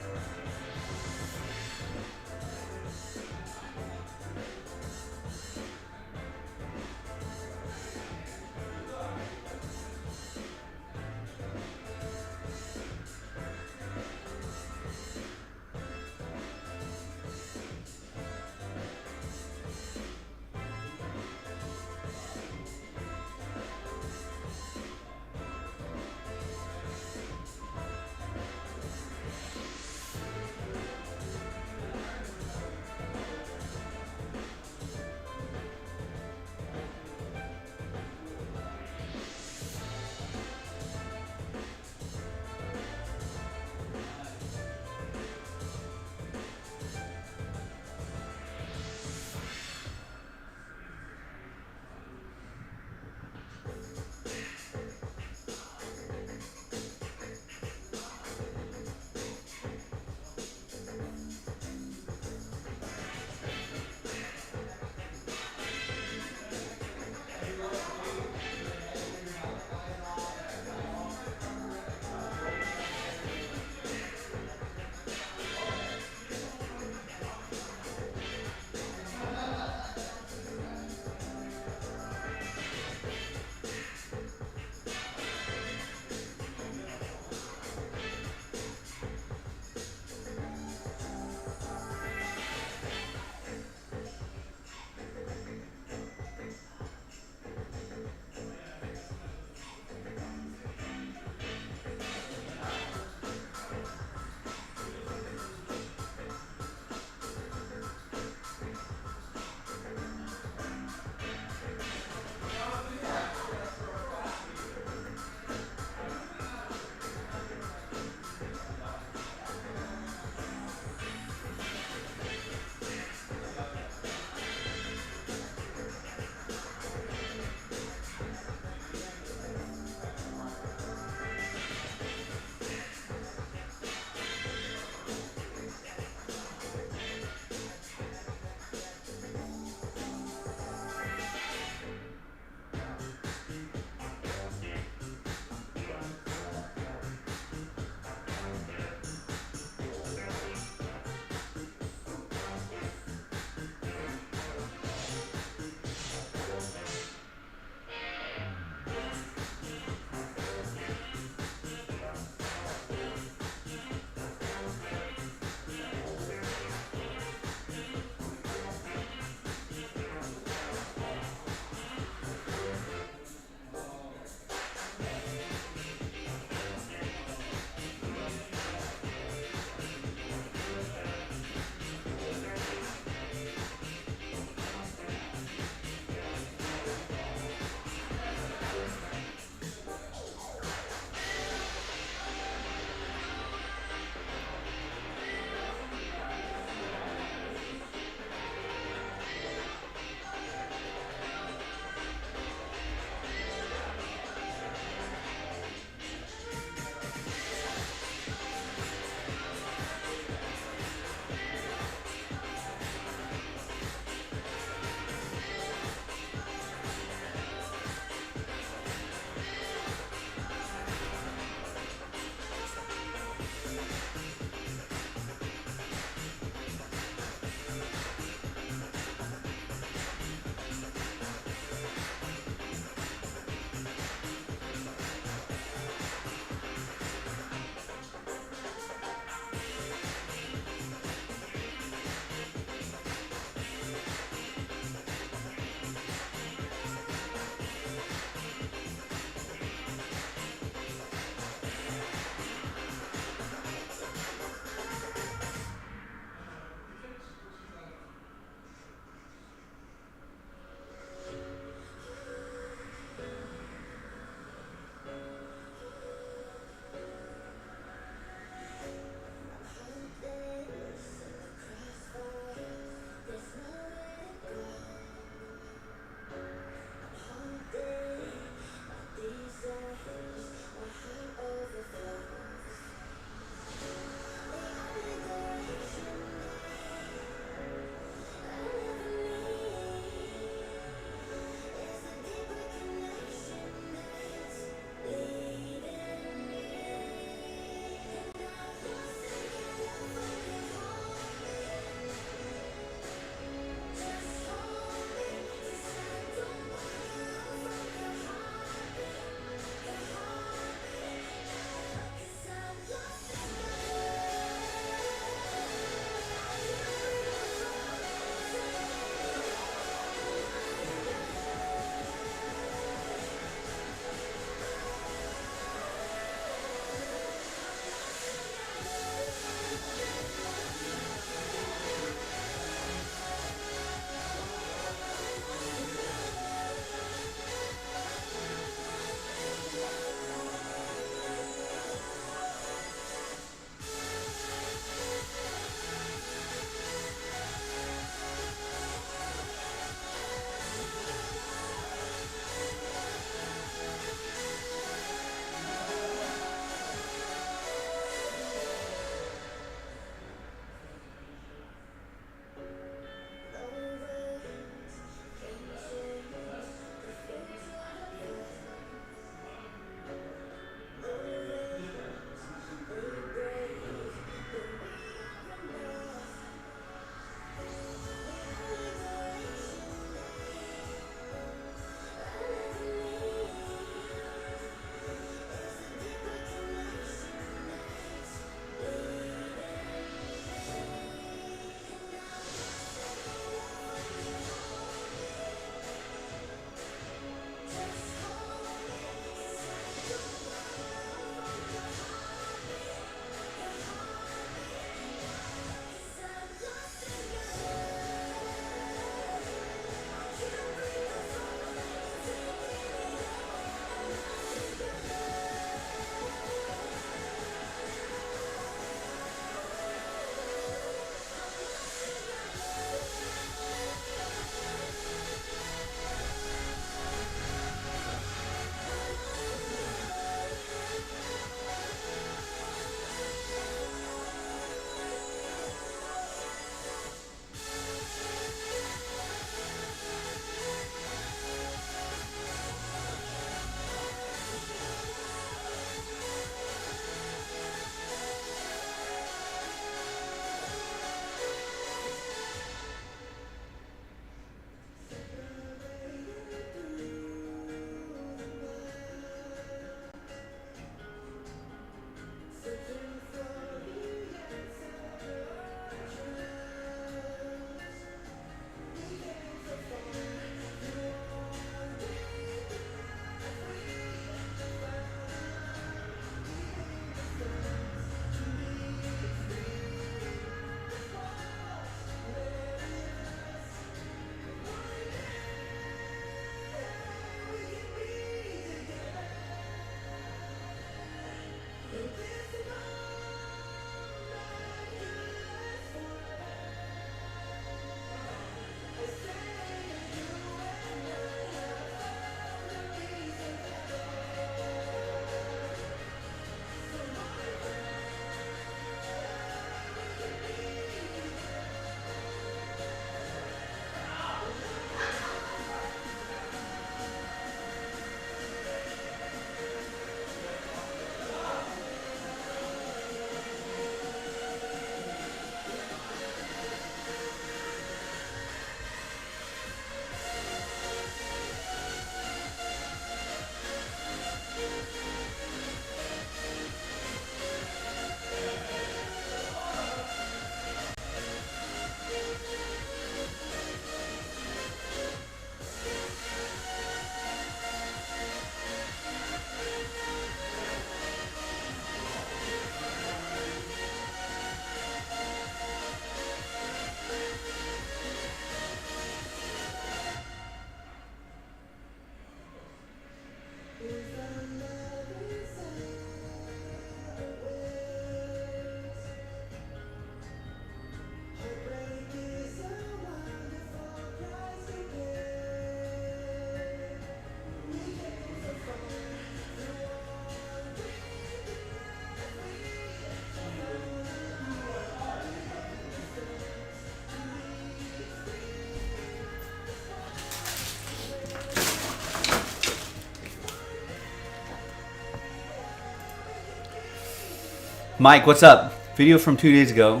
Mike, what's up? Video from 2 days ago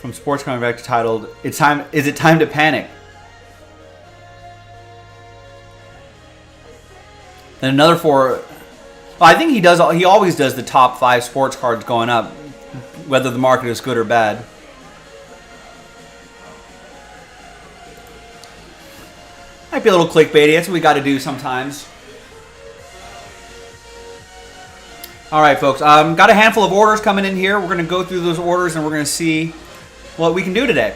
from Sports Coming Back titled "It's Time. Is it time to panic?" And another for. Well, I think he does. He always does the top 5 sports cards going up, whether the market is good or bad. Might be a little clickbaity. That's what we got to do sometimes. All right, folks. Got a handful of orders coming in here. We're going to go through those orders and we're going to see what we can do today.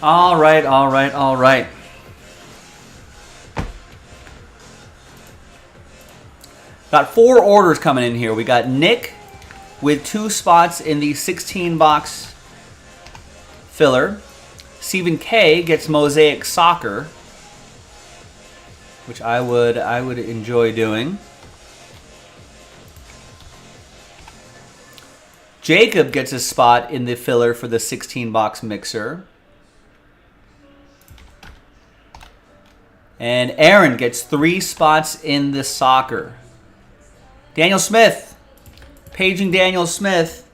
All right, all right, all right. Got 4 orders coming in here. We got Nick with 2 spots in the 16-box filler. Stephen K gets Mosaic Soccer, which I would enjoy doing. Jacob gets a spot in the filler for the 16-box mixer. And Aaron gets 3 spots in the soccer. Daniel Smith, paging Daniel Smith.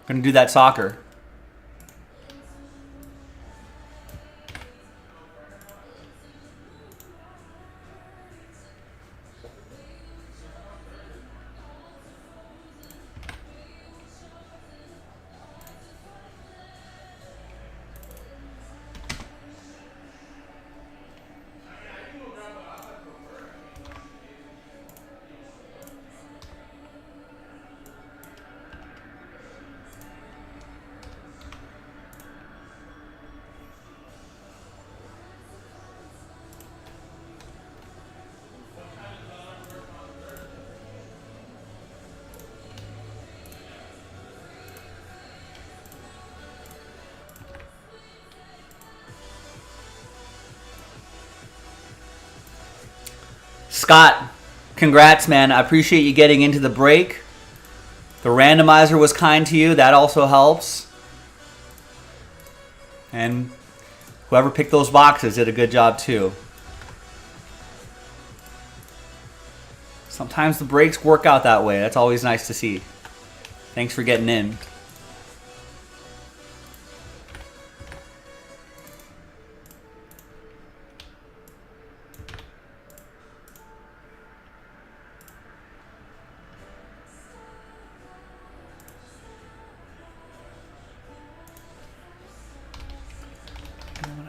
Gonna do that soccer. Scott, congrats, man. I appreciate you getting into the break. The randomizer was kind to you. That also helps. And whoever picked those boxes did a good job too. Sometimes the breaks work out that way. That's always nice to see. Thanks for getting in.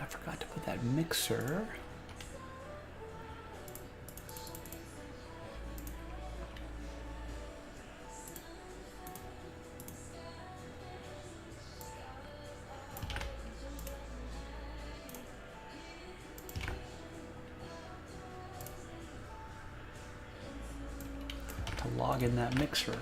I forgot to put that mixer. To log in that mixer.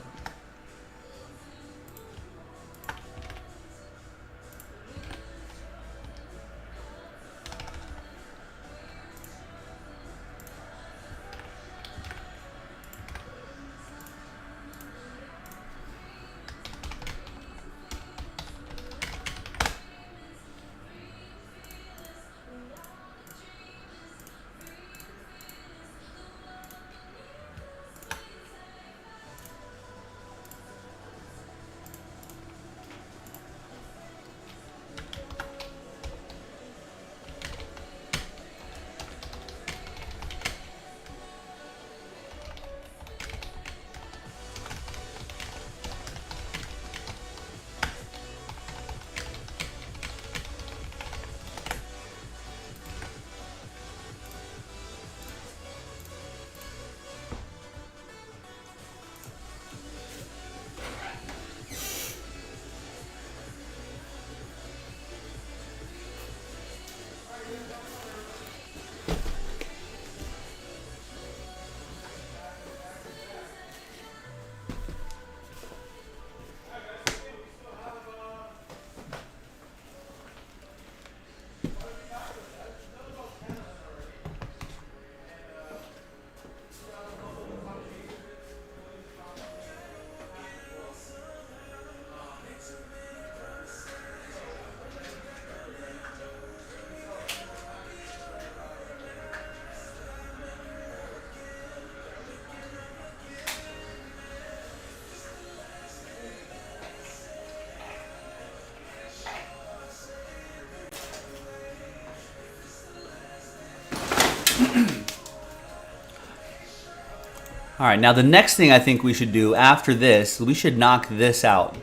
All right, now the next thing I think we should do after this, we should knock this out.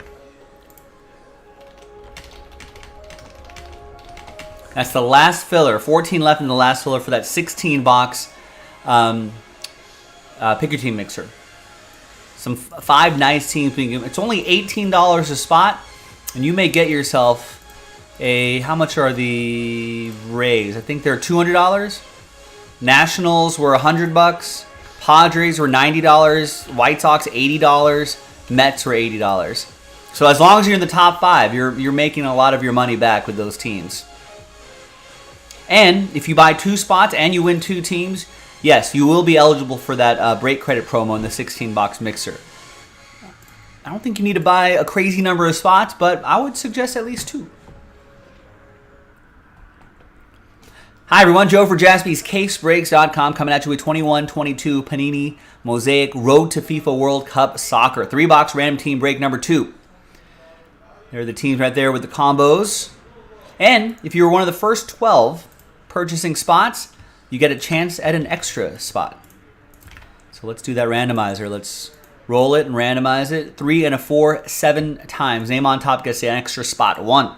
That's the last filler, 14 left in the last filler for that 16-box pick your team mixer. Some 5 nice teams. It's only $18 a spot. And you may get yourself a, how much are the Rays? I think they're $200. Nationals were $100. Padres were $90. White Sox $80. Mets were $80. So as long as you're in the top 5, you're making a lot of your money back with those teams. And if you buy 2 spots and you win 2 teams, yes, you will be eligible for that break credit promo in the 16-box mixer. I don't think you need to buy a crazy number of spots, but I would suggest at least 2. Hi everyone, Joe for JaspysCaseBreaks.com coming at you with 21-22 Panini Mosaic Road to FIFA World Cup Soccer. 3-box random team break number 2. There are the teams right there with the combos. And if you were one of the first 12 purchasing spots, you get a chance at an extra spot. So let's do that randomizer. Let's roll it and randomize it. 3 and a 4, 7 times. Name on top gets an extra spot. 1,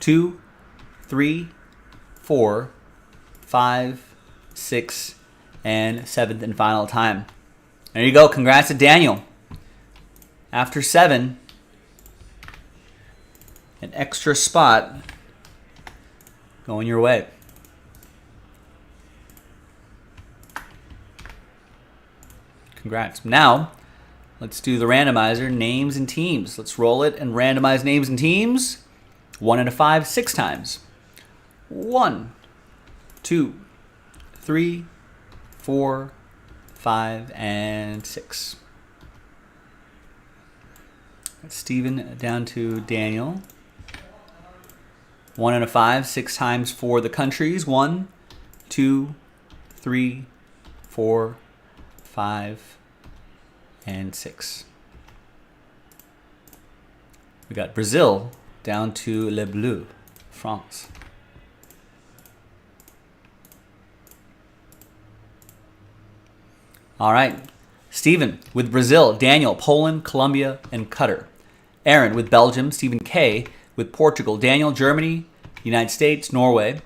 2, 3, 4, 5, 6, and 7th and final time. There you go. Congrats to Daniel. After 7, an extra spot going your way. Congrats. Now, let's do the randomizer, names and teams. Let's roll it and randomize names and teams. 1 and a 5, 6 times. 1, 2, 3, 4, 5, and 6. That's Steven down to Daniel. 1 and a 5, 6 times for the countries. 1, 2, 3, 4, 5, and 6. We got Brazil down to Le Bleu, France. All right. Stephen with Brazil, Daniel, Poland, Colombia, and Qatar. Aaron with Belgium, Stephen K with Portugal, Daniel, Germany, United States, Norway.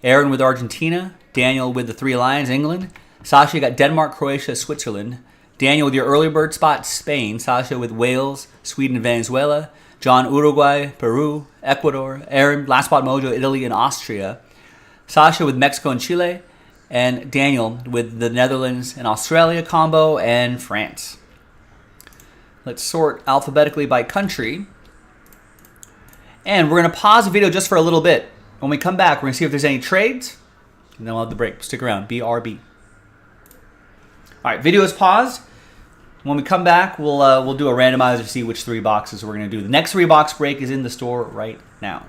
Aaron with Argentina, Daniel with the 3 Lions, England. Sasha got Denmark, Croatia, Switzerland. Daniel with your early bird spot, Spain. Sasha with Wales, Sweden, and Venezuela. John, Uruguay, Peru, Ecuador. Aaron, last spot mojo, Italy, and Austria. Sasha with Mexico and Chile. And Daniel with the Netherlands and Australia combo and France. Let's sort alphabetically by country. And we're going to pause the video just for a little bit. When we come back, we're going to see if there's any trades. And then we'll have the break. Stick around. BRB. All right, video is paused. When we come back, we'll do a randomizer to see which 3 boxes we're going to do. The next 3-box break is in the store right now.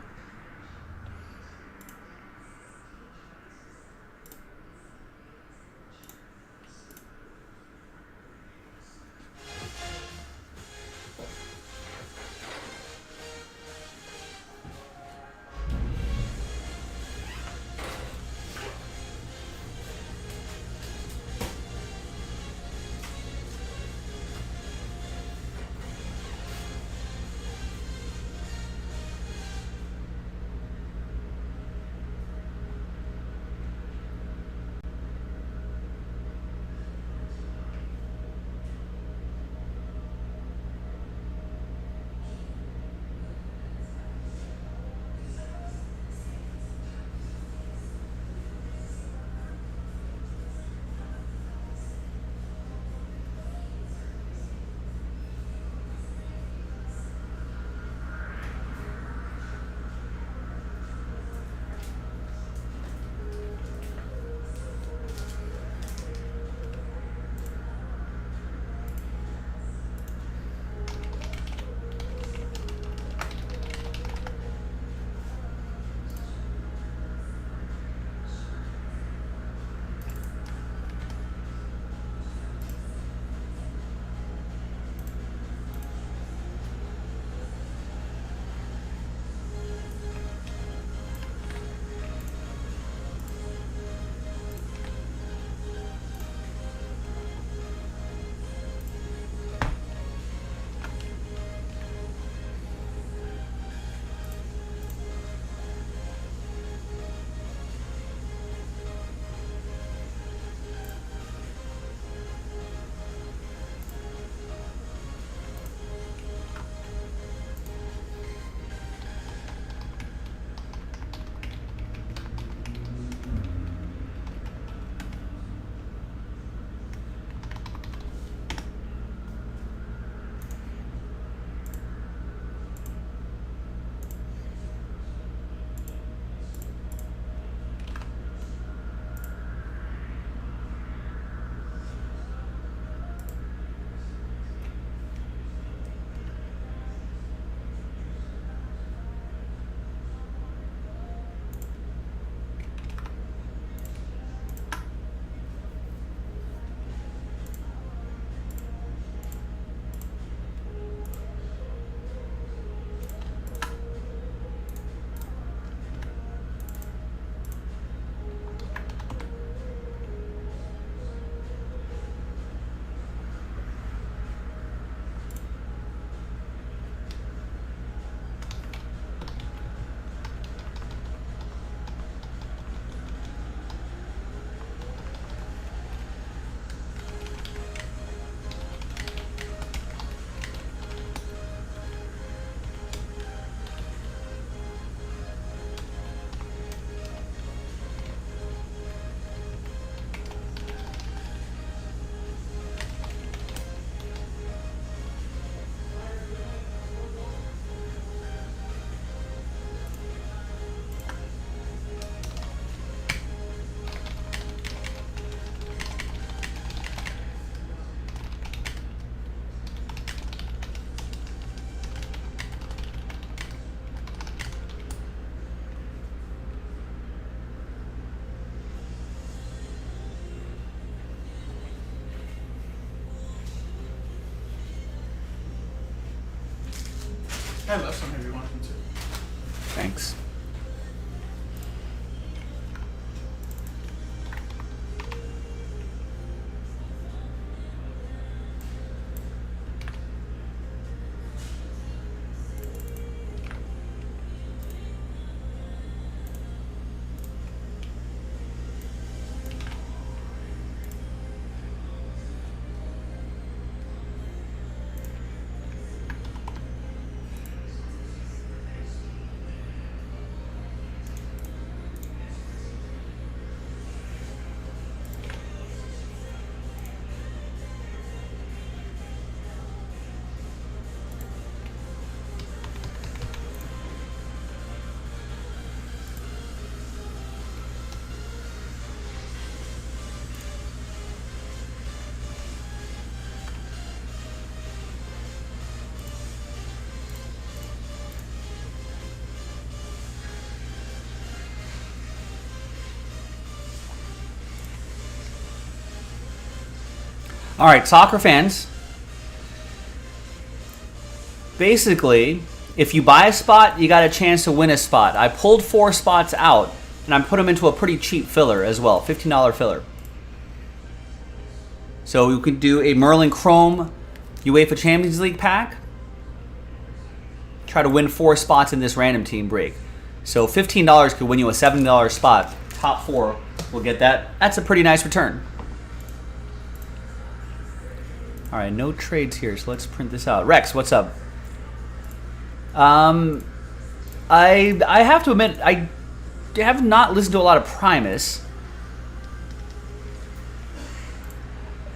I left some if you want them to. Thanks. All right, soccer fans. Basically, if you buy a spot, you got a chance to win a spot. I pulled 4 spots out, and I put them into a pretty cheap filler as well, $15 filler. So you could do a Merlin Chrome UEFA Champions League pack. Try to win 4 spots in this random team break. So $15 could win you a $70 spot. Top 4 will get that. That's a pretty nice return. All right, no trades here, so let's print this out. Rex, what's up? I have to admit, I have not listened to a lot of Primus.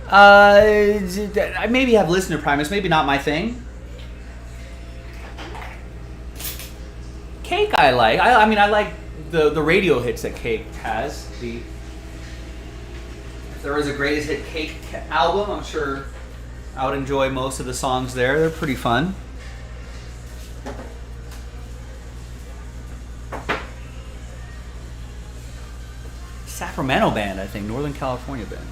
I maybe have listened to Primus, maybe not my thing. Cake I like. I mean, I like the radio hits that Cake has. If there was a greatest hit Cake album, I'm sure I would enjoy most of the songs there. They're pretty fun. Sacramento band, I think. Northern California band.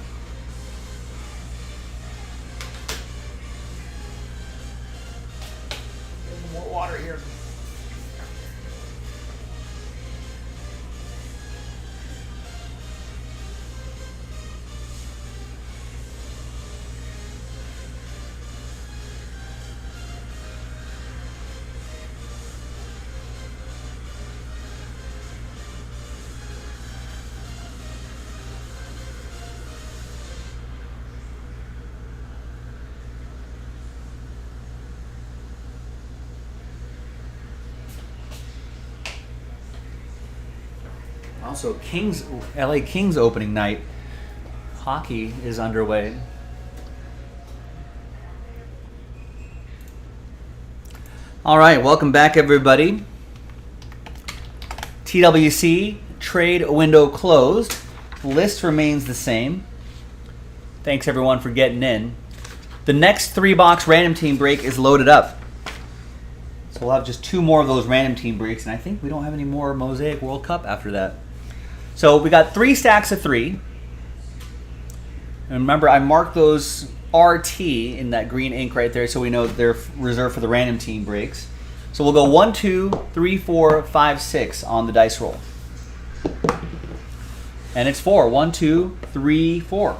More water here. Also, LA Kings opening night. Hockey is underway. All right, welcome back, everybody. TWC trade window closed. List remains the same. Thanks, everyone, for getting in. The next 3-box random team break is loaded up. So we'll have just 2 more of those random team breaks, and I think we don't have any more Mosaic World Cup after that. So we got 3 stacks of 3. And remember, I marked those RT in that green ink right there so we know they're reserved for the random team breaks. So we'll go 1, 2, 3, 4, 5, 6 on the dice roll. And it's 4. 1, 2, 3, 4. So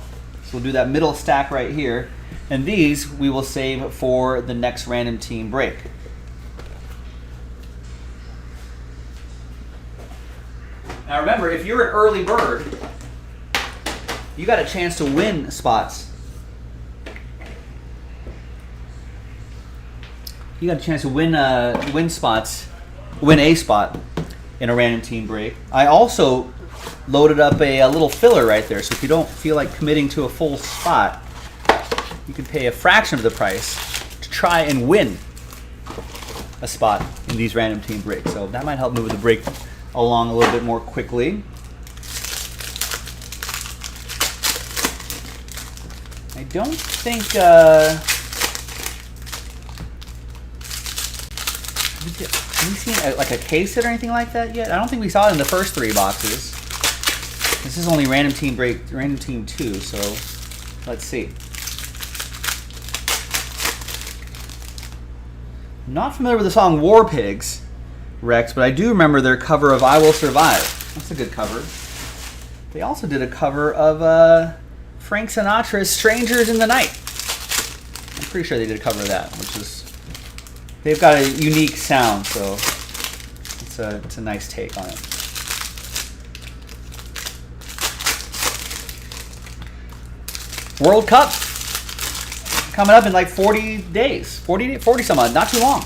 we'll do that middle stack right here. And these we will save for the next random team break. Now remember, if you're an early bird, you got a chance to win spots. You got a chance to win a spot in a random team break. I also loaded up a little filler right there, so if you don't feel like committing to a full spot, you can pay a fraction of the price to try and win a spot in these random team breaks. So that might help move the break along a little bit more quickly. I don't think have we seen like a case hit or anything like that yet? I don't think we saw it in the first 3 boxes. This is only random team break, random team 2, so let's see. Not familiar with the song War Pigs, Rex, but I do remember their cover of I Will Survive. That's a good cover. They also did a cover of Frank Sinatra's Strangers in the Night. I'm pretty sure they did a cover of that, which is... They've got a unique sound, so it's a nice take on it. World Cup coming up in like 40 days. 40 some odd, not too long.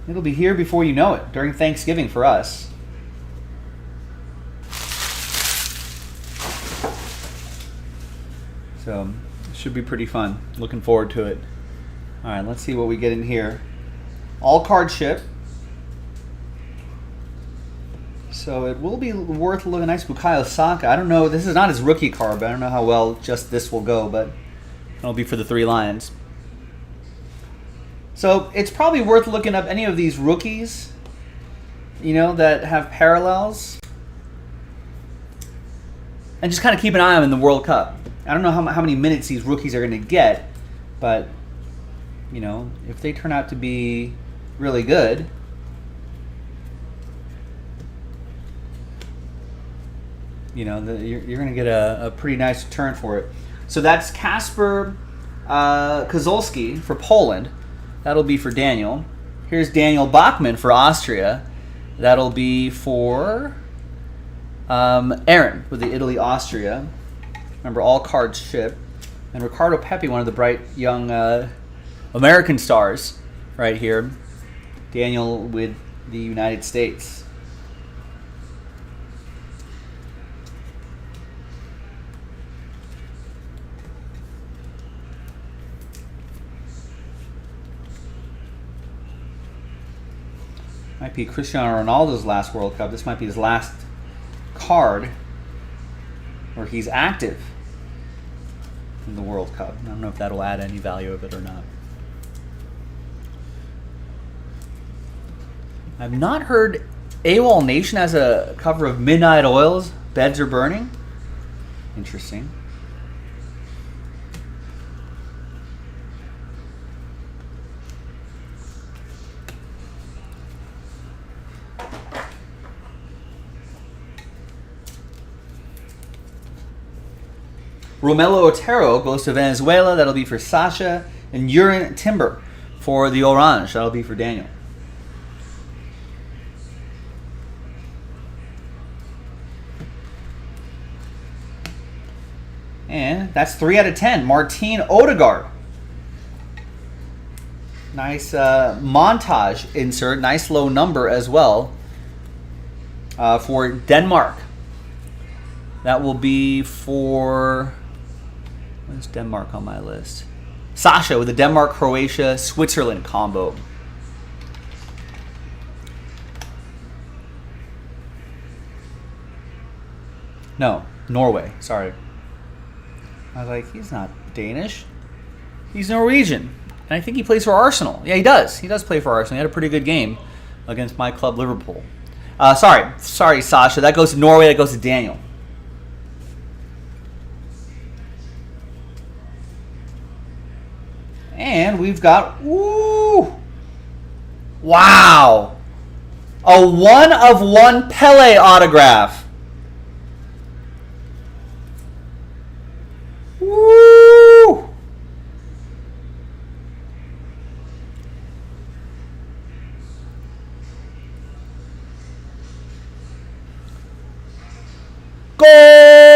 It'll be here before you know it, during Thanksgiving for us. So, it should be pretty fun. Looking forward to it. All right, let's see what we get in here. All card ship. So it will be worth looking. Nice Bukayo Saka. I don't know. This is not his rookie card, but I don't know how well just this will go, but it'll be for the 3 Lions. So it's probably worth looking up any of these rookies, you know, that have parallels. And just kind of keep an eye on them in the World Cup. I don't know how many minutes these rookies are going to get, but, you know, if they turn out to be really good, you know, you're going to get a pretty nice return for it. So that's Kasper Kozolski for Poland. That'll be for Daniel. Here's Daniel Bachmann for Austria. That'll be for Aaron with the Italy-Austria. Remember, all cards ship. And Ricardo Pepi, one of the bright young American stars right here. Daniel with the United States. Might be Cristiano Ronaldo's last World Cup. This might be his last card where he's active in the World Cup. I don't know if that'll add any value of it or not. I've not heard AWOL Nation has a cover of Midnight Oils, Beds Are Burning. Interesting. Romelo Otero goes to Venezuela. That'll be for Sasha. And Urin Timber for the Orange. That'll be for Daniel. And that's 3 out of 10. Martin Odegaard. Nice montage insert. Nice low number as well for Denmark. That will be for... Where's Denmark on my list? Sasha with the Denmark, Croatia, Switzerland combo. No, Norway. Sorry. I was like, he's not Danish. He's Norwegian. And I think he plays for Arsenal. Yeah, he does. He does play for Arsenal. He had a pretty good game against my club, Liverpool. Sorry, Sasha. That goes to Norway. That goes to Daniel. And we've got, wow, a 1-of-1 Pele autograph. Woo! Goal!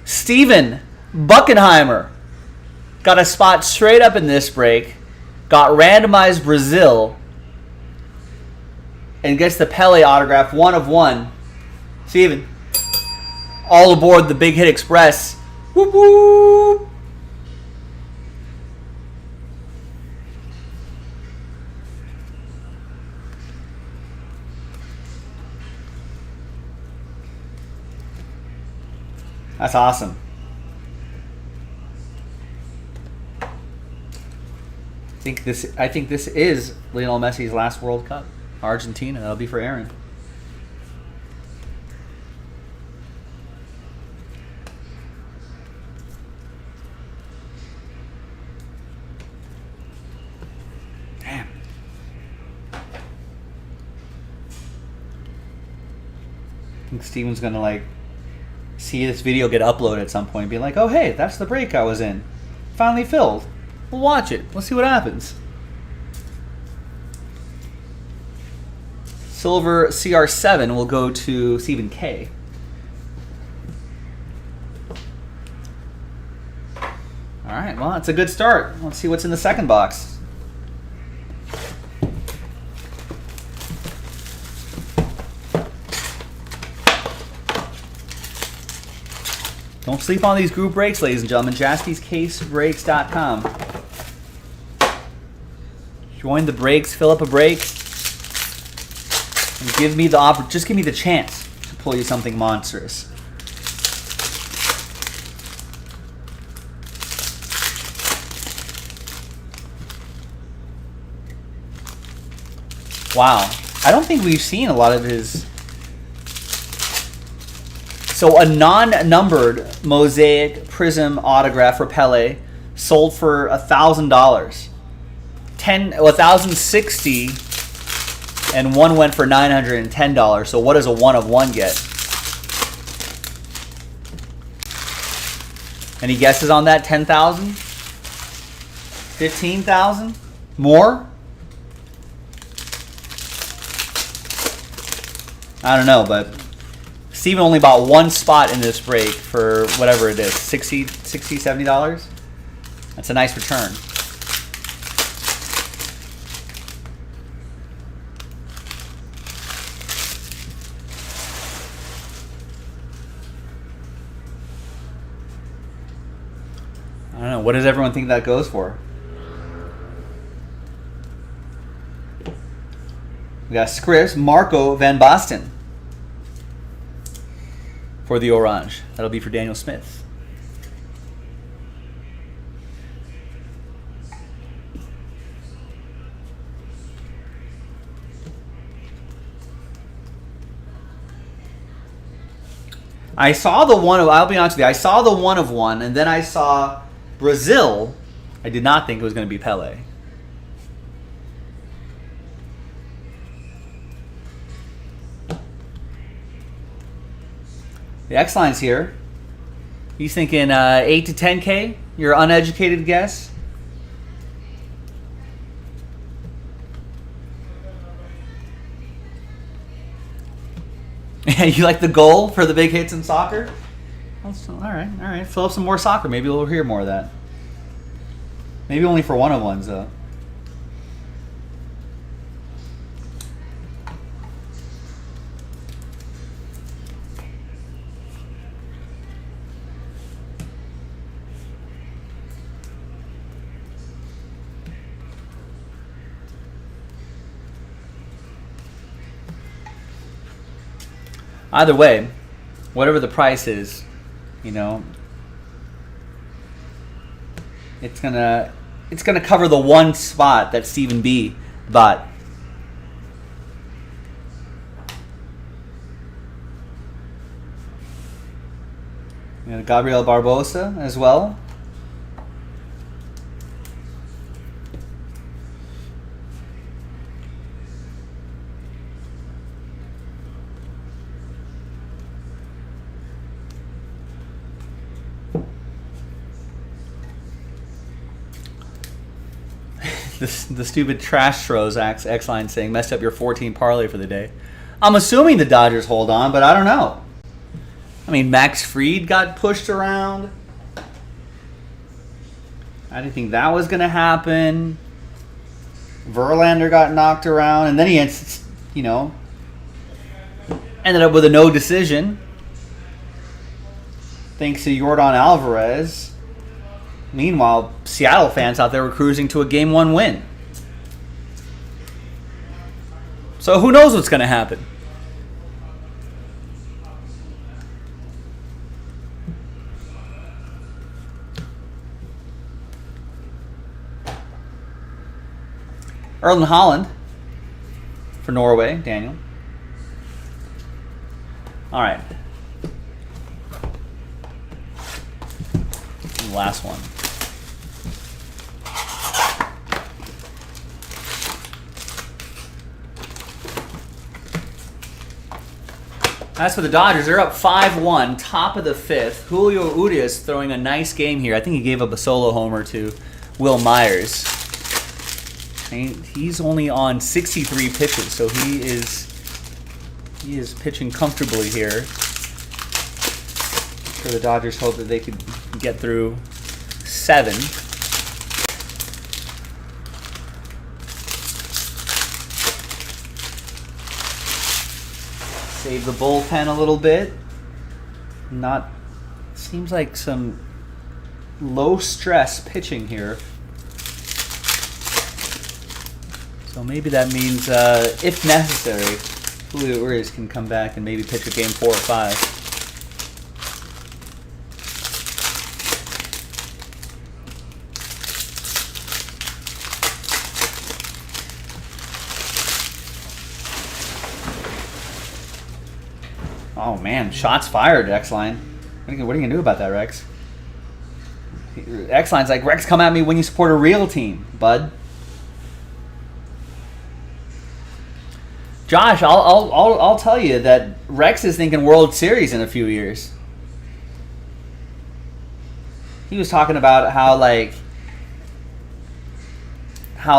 Steven Buckenheimer got a spot straight up in this break, got randomized Brazil, and gets the Pele autograph, 1-of-1. Steven, all aboard the Big Hit Express. Whoop whoop! That's awesome. I think this is Lionel Messi's last World Cup. Argentina. That'll be for Aaron. think Steven's gonna like see this video get uploaded at some point and be like, oh hey, that's the break I was in. Finally filled. We'll watch it. Let's see what happens. Silver CR7 will go to Stephen K. Alright, well, it's a good start. Let's see what's in the second box. Don't sleep on these group breaks, ladies and gentlemen. JaspysCaseBreaks.com. Join the breaks, fill up a break, and give me the just give me the chance to pull you something monstrous. Wow, I don't think we've seen a lot of his. So a non-numbered Mosaic Prism autograph for Pele sold for $1,000. 1,060, and one went for $910. So what does a 1 of 1 get? Any guesses on that? 10,000? 15,000? More? I don't know, but Steven only bought one spot in this break for whatever it is, $60, $70? That's a nice return. I don't know, what does everyone think that goes for? We got Scripps, Marco Van Basten for the orange. That'll be for Daniel Smith. I saw the one of, I'll be honest with you, I saw the 1 of 1, and then I saw Brazil. I did not think it was going to be Pele. The X-Line's here. He's thinking 8 to 10K? Your uneducated guess? You like the goal for the big hits in soccer? All right. Fill up some more soccer. Maybe we'll hear more of that. Maybe only for 1 of 1s, though. Either way, whatever the price is, you know, it's gonna cover the one spot that Stephen B bought. You know, Gabriel Barbosa as well. The stupid trash throws X-Line saying messed up your 14 parlay for the day. I'm assuming the Dodgers hold on, but I don't know. I mean, Max Fried got pushed around. I didn't think that was going to happen. Verlander got knocked around, and then he, ended up with a no decision. Thanks to Yordan Alvarez. Meanwhile, Seattle fans out there were cruising to a Game 1 win. So who knows what's going to happen? Erling Haaland for Norway, Daniel. All right. And the last one. As for the Dodgers, they're up 5-1, top of the fifth. Julio Urias throwing a nice game here. I think he gave up a solo homer to Will Myers. And he's only on 63 pitches, so he is pitching comfortably here. So the Dodgers hope that they could get through 7. Save the bullpen a little bit. Seems like some low stress pitching here. So maybe that means, if necessary, Julio Urias can come back and maybe pitch a game 4 or 5. Oh man, shots fired, X-Line. What are you gonna do about that, Rex? X-Line's like, Rex, come at me when you support a real team, bud. Josh, I'll tell you that Rex is thinking World Series in a few years. He was talking about how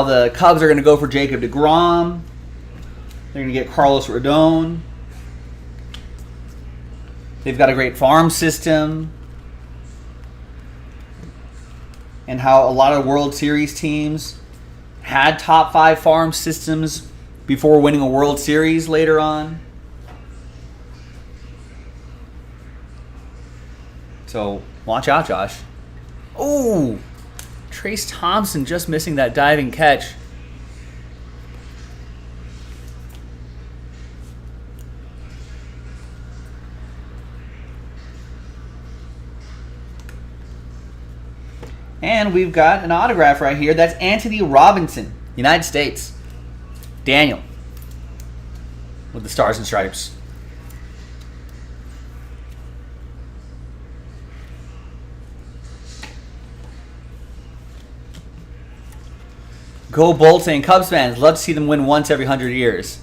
the Cubs are gonna go for Jacob deGrom. They're gonna get Carlos Rodon. They've got a great farm system. And how a lot of World Series teams had top 5 farm systems before winning a World Series later on. So, watch out, Josh. Oh! Trace Thompson just missing that diving catch. And we've got an autograph right here. That's Anthony Robinson, United States. Daniel with the Stars and Stripes. Go Bolton. Cubs fans, love to see them win once every 100 years.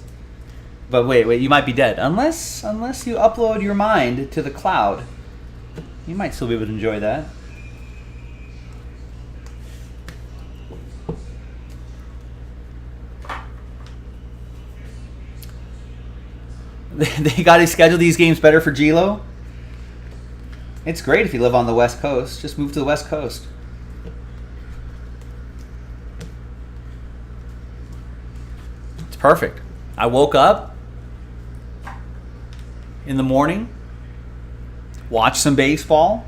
But wait, you might be dead. Unless you upload your mind to the cloud. You might still be able to enjoy that. They got to schedule these games better for G-Lo. It's great if you live on the West Coast. Just move to the West Coast. It's perfect. I woke up in the morning, watched some baseball,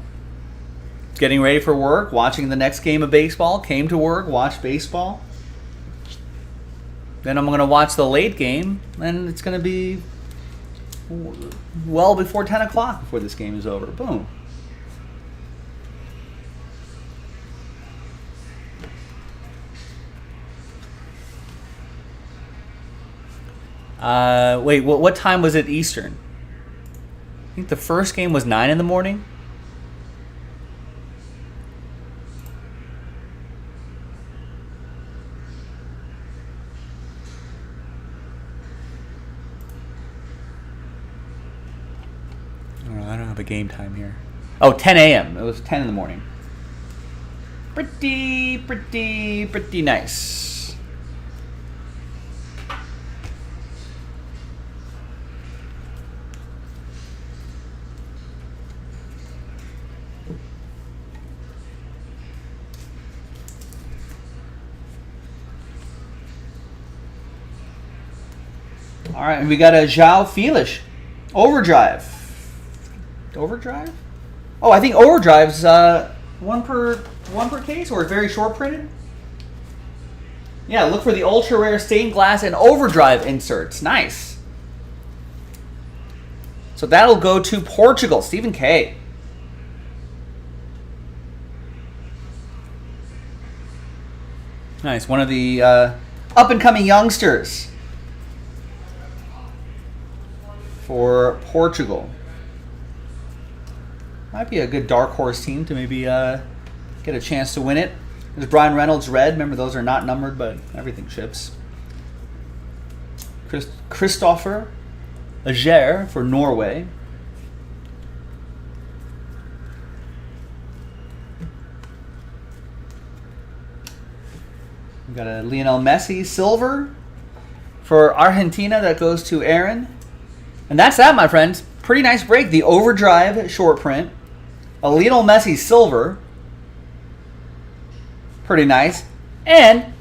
getting ready for work, watching the next game of baseball, came to work, watched baseball. Then I'm going to watch the late game, and it's going to be well before 10 o'clock before this game is over. Boom. Wait, what time was it Eastern? I think the first game was 9 in the morning. I don't have a game time here. Oh, 10 a.m. It was 10 in the morning. Pretty nice. All right, and we got a João Felix overdrive. Overdrive? Oh, I think overdrive's one per case, or very short printed. Yeah, look for the ultra rare stained glass and overdrive inserts. Nice. So that'll go to Portugal. Stephen K. Nice. One of the up and coming youngsters for Portugal. Might be a good dark horse team to maybe get a chance to win it. There's Brian Reynolds red. Remember, those are not numbered, but everything ships. Christopher Ager for Norway. We got a Lionel Messi silver for Argentina that goes to Aaron. And that's that, my friends. Pretty nice break. The Overdrive short print. A Lionel Messi silver. Pretty nice. And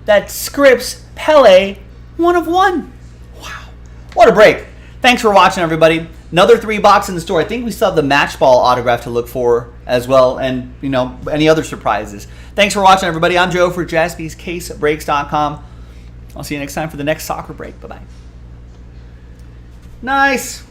that Scripps Pele 1 of 1. Wow. What a break. Thanks for watching, everybody. Another 3 box in the store. I think we still have the match ball autograph to look for as well. And, you know, any other surprises. Thanks for watching, everybody. I'm Joe for JaspysCaseBreaks.com. I'll see you next time for the next soccer break. Bye-bye. Nice.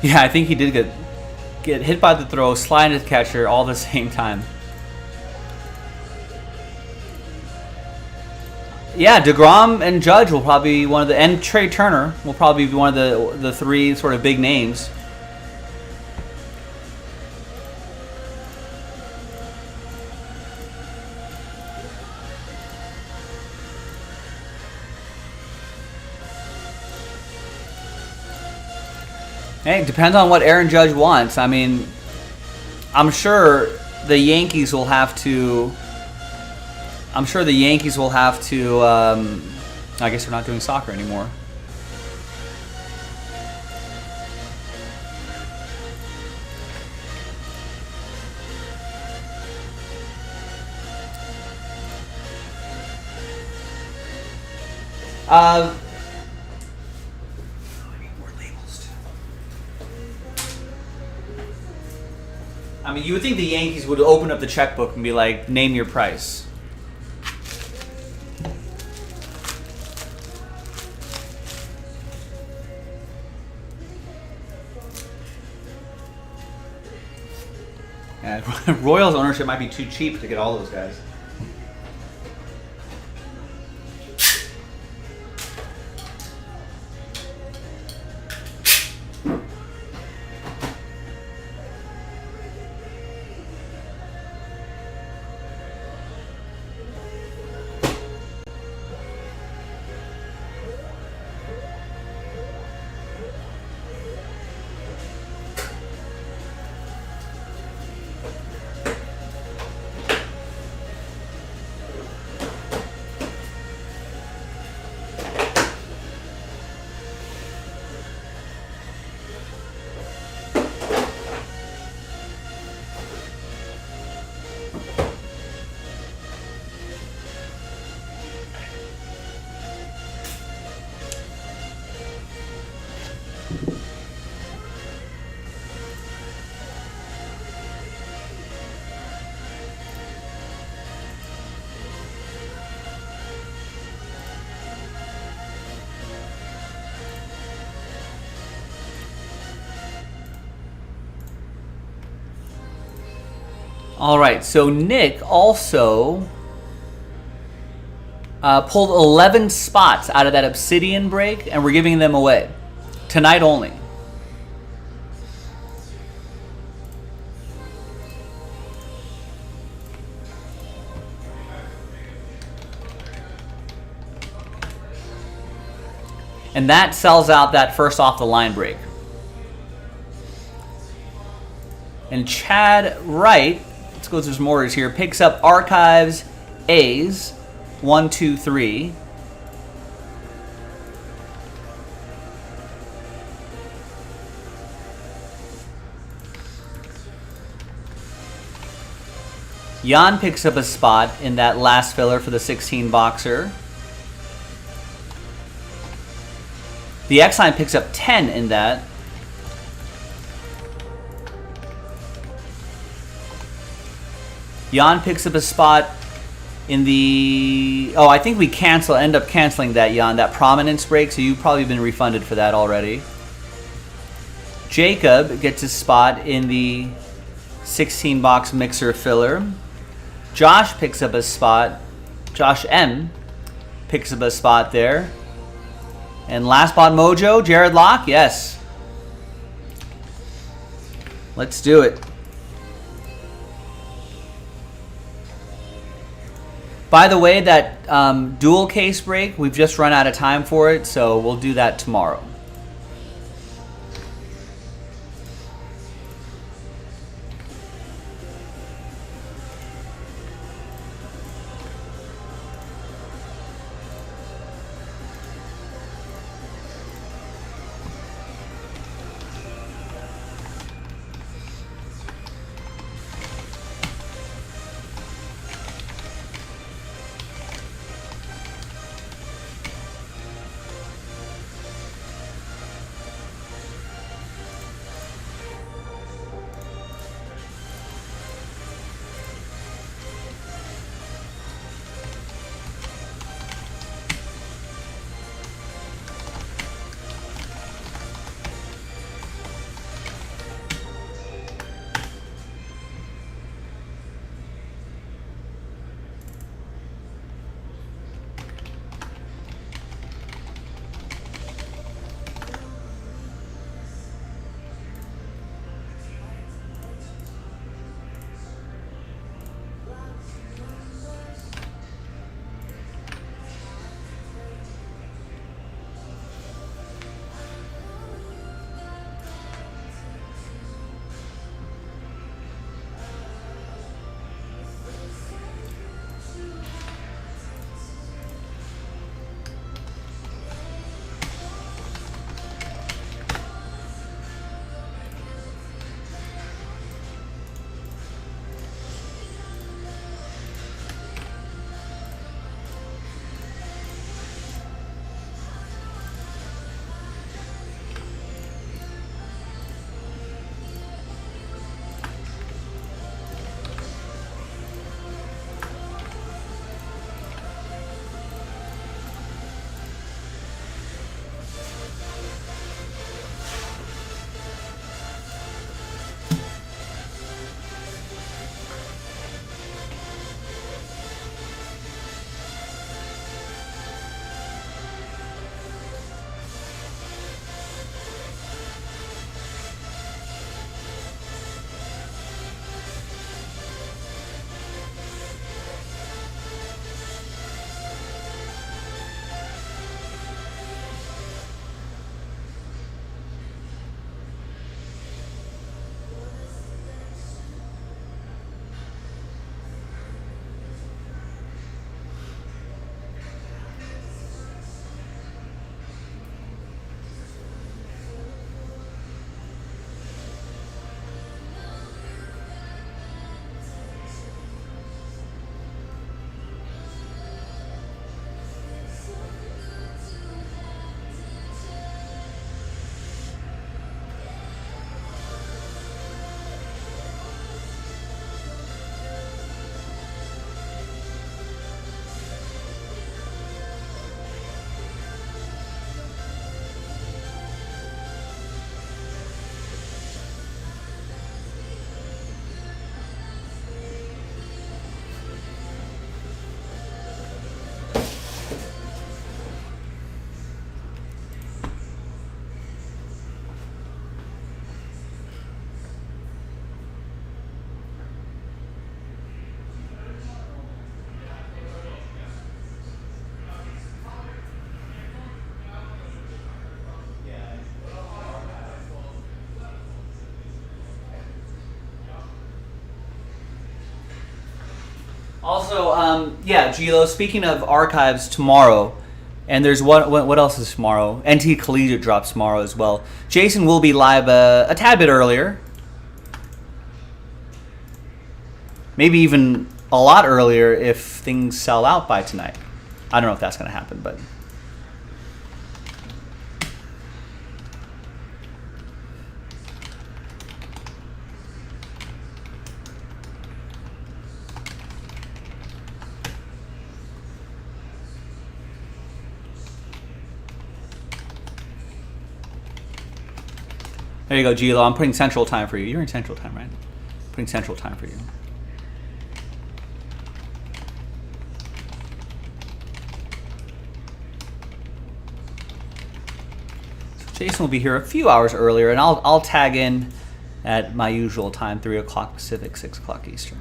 Yeah, I think he did get hit by the throw, slide into the catcher all at the same time. Yeah, DeGrom and Judge will probably be one of the, and Trey Turner will probably be one of the three sort of big names. Hey, it depends on what Aaron Judge wants. I mean, I'm sure the Yankees will have to. I guess they're not doing soccer anymore. I need more labels too. I mean, you would think the Yankees would open up the checkbook and be like, name your price. Yeah, Royals ownership might be too cheap to get all those guys. All right, so Nick also pulled 11 spots out of that Obsidian break, and we're giving them away tonight only. And that sells out that first off the line break. And Chad Wright, let's go through some orders here, picks up Archives A's 1, 2, 3. Jan picks up a spot in that last filler for the 16 boxer. The X-Line picks up 10 in that. Jan picks up a spot in the... Oh, I think we end up canceling that, Jan, that prominence break, so you've probably been refunded for that already. Jacob gets a spot in the 16-box mixer filler. Josh picks up a spot. Josh M picks up a spot there. And last spot mojo, Jared Locke, yes. Let's do it. By the way, that dual case break, we've just run out of time for it, so we'll do that tomorrow. Also, yeah, Gilo, speaking of archives tomorrow, and there's what else is tomorrow? NT Collegiate drops tomorrow as well. Jason will be live a tad bit earlier. Maybe even a lot earlier if things sell out by tonight. I don't know if that's going to happen, but... There you go, Gilo. I'm putting Central Time for you. You're in Central Time, right? Putting Central Time for you. So Jason will be here a few hours earlier, and I'll tag in at my usual time, 3 o'clock Pacific, 6 o'clock Eastern.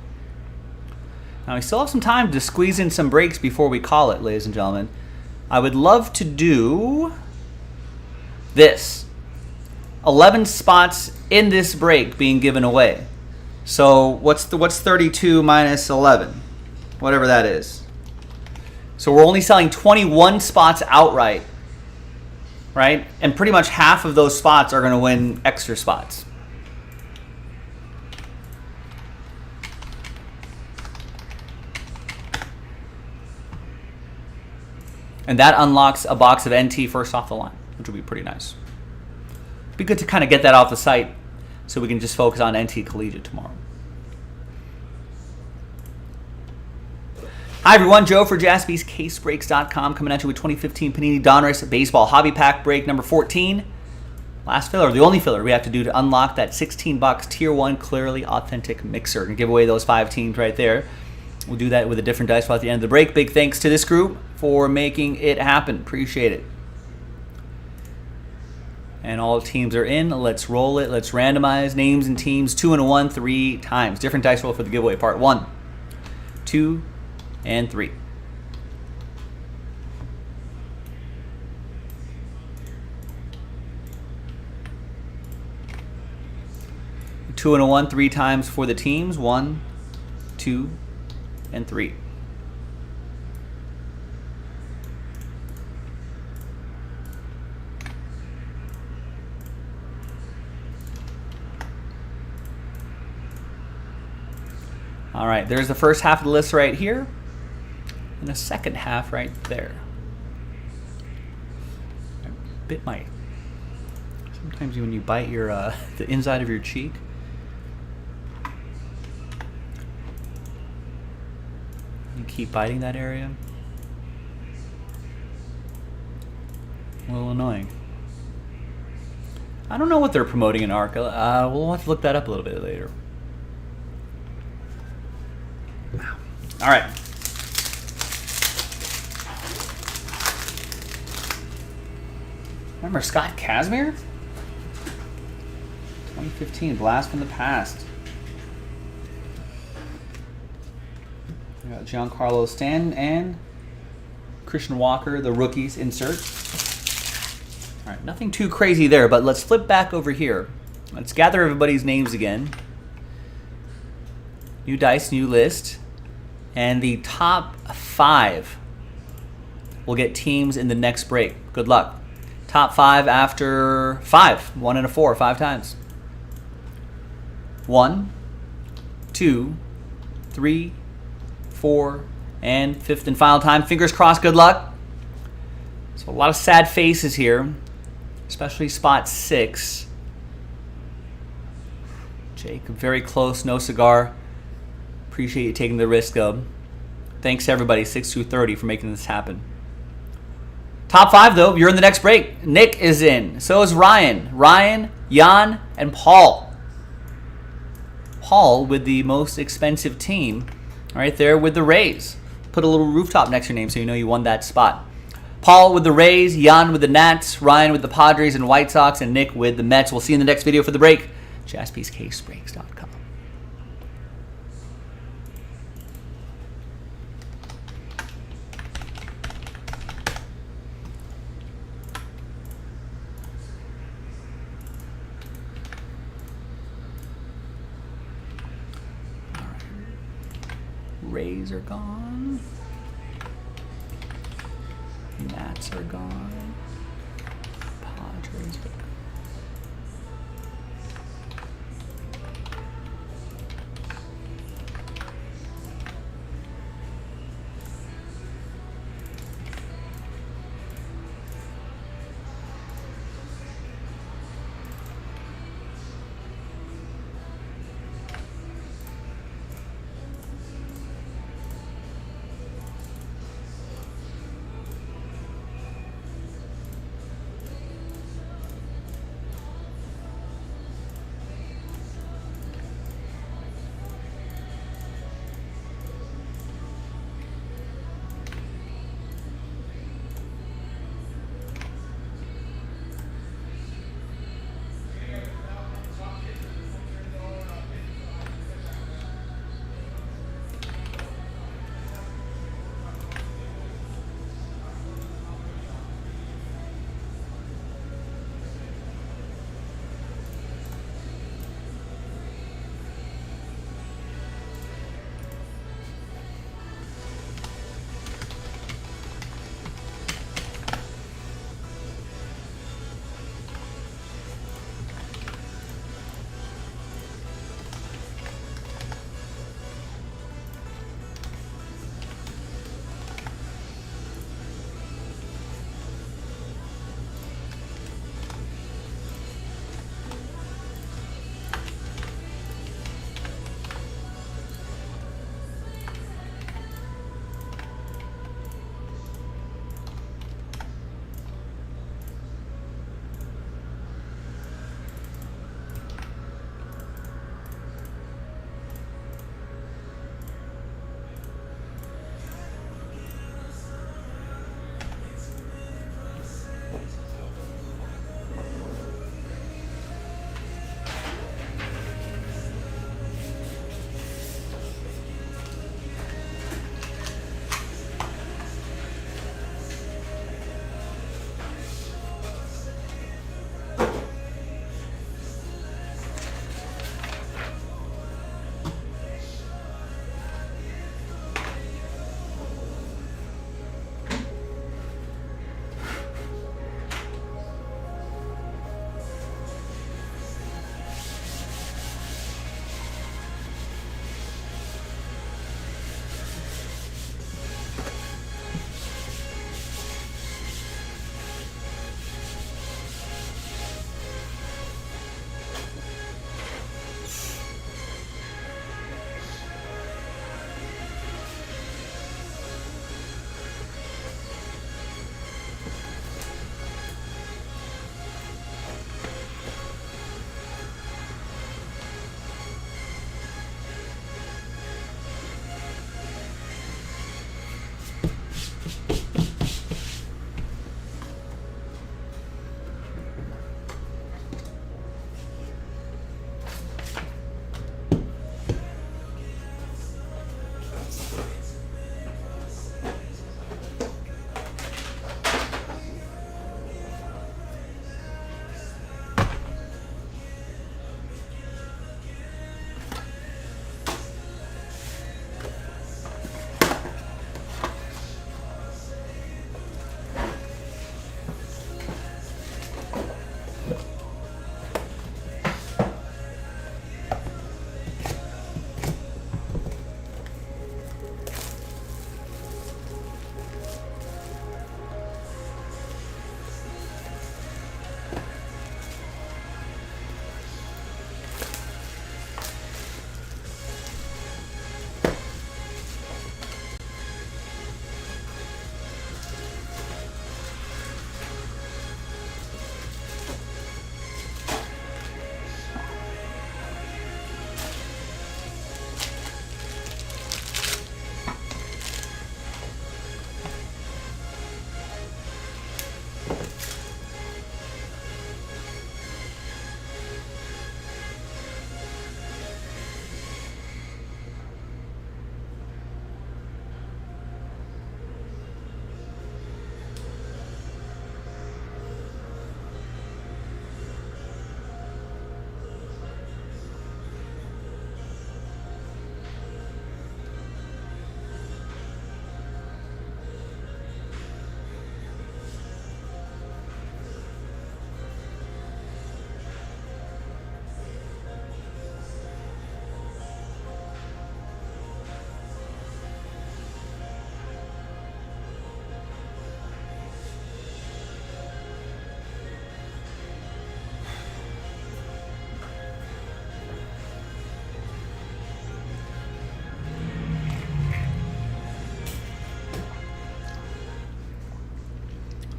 Now, we still have some time to squeeze in some breaks before we call it, ladies and gentlemen. I would love to do this. 11 spots in this break being given away. So what's 32 minus 11? Whatever that is. So we're only selling 21 spots outright, right? And pretty much half of those spots are going to win extra spots. And that unlocks a box of NT first off the line, which would be pretty nice. Be good to kind of get that off the site so we can just focus on NT Collegiate tomorrow. Hi everyone, Joe for JaspysCaseBreaks.com coming at you with 2015 Panini Donruss Baseball Hobby Pack break number 14. Last filler, the only filler we have to do to unlock that 16-box Tier 1 Clearly Authentic Mixer and give away those 5 teams right there. We'll do that with a different dice roll at the end of the break. Big thanks to this group for making it happen. Appreciate it. And all teams are in. Let's roll it. Let's randomize names and teams 2 and 1 3 times. Different dice roll for the giveaway. Part 1, 2, and 3. Two and a 1 3 times for the teams. 1, 2, and 3. All right, there's the first half of the list right here, and the second half right there. I bit my. Sometimes when you bite your the inside of your cheek, you keep biting that area. A little annoying. I don't know what they're promoting in ARC. We'll have to look that up a little bit later. All right. Remember Scott Kazmir? 2015, blast from the past. We got Giancarlo Stanton and Christian Walker, the rookies insert. All right, nothing too crazy there, but let's flip back over here. Let's gather everybody's names again. New dice, new list. And the top 5 will get teams in the next break. Good luck. Top 5 after 5. 1 and a 4, 5 times. 1, 2, 3, 4, and 5th and final time. Fingers crossed, good luck. So a lot of sad faces here, especially spot 6. Jake, very close, no cigar. Appreciate you taking the risk, though. Thanks to everybody, 6-2-30, for making this happen. Top 5, though, you're in the next break. Nick is in. So is Ryan. Ryan, Jan, and Paul. Paul with the most expensive team right there with the Rays. Put a little rooftop next to your name so you know you won that spot. Paul with the Rays, Jan with the Nats, Ryan with the Padres and White Sox, and Nick with the Mets. We'll see you in the next video for the break. JaspysCaseBreaks.com. Rays are gone. Nats are gone. Padres are gone.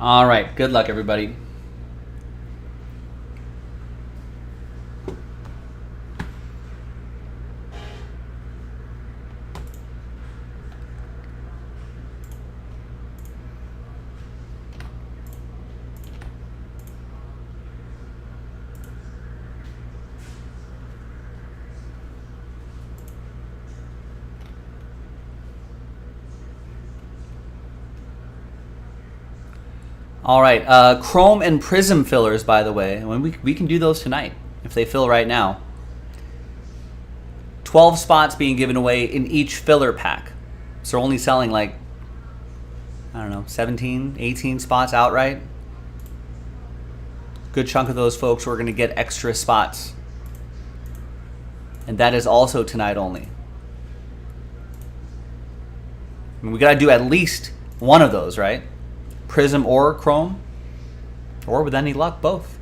All right. Good luck, everybody. All right, Chrome and Prism fillers, by the way. We can do those tonight if they fill right now. 12 spots being given away in each filler pack. So we're only selling like, I don't know, 17, 18 spots outright. Good chunk of those folks are going to get extra spots. And that is also tonight only. I mean, we got to do at least one of those, right? Prism or Chrome, or with any luck, both.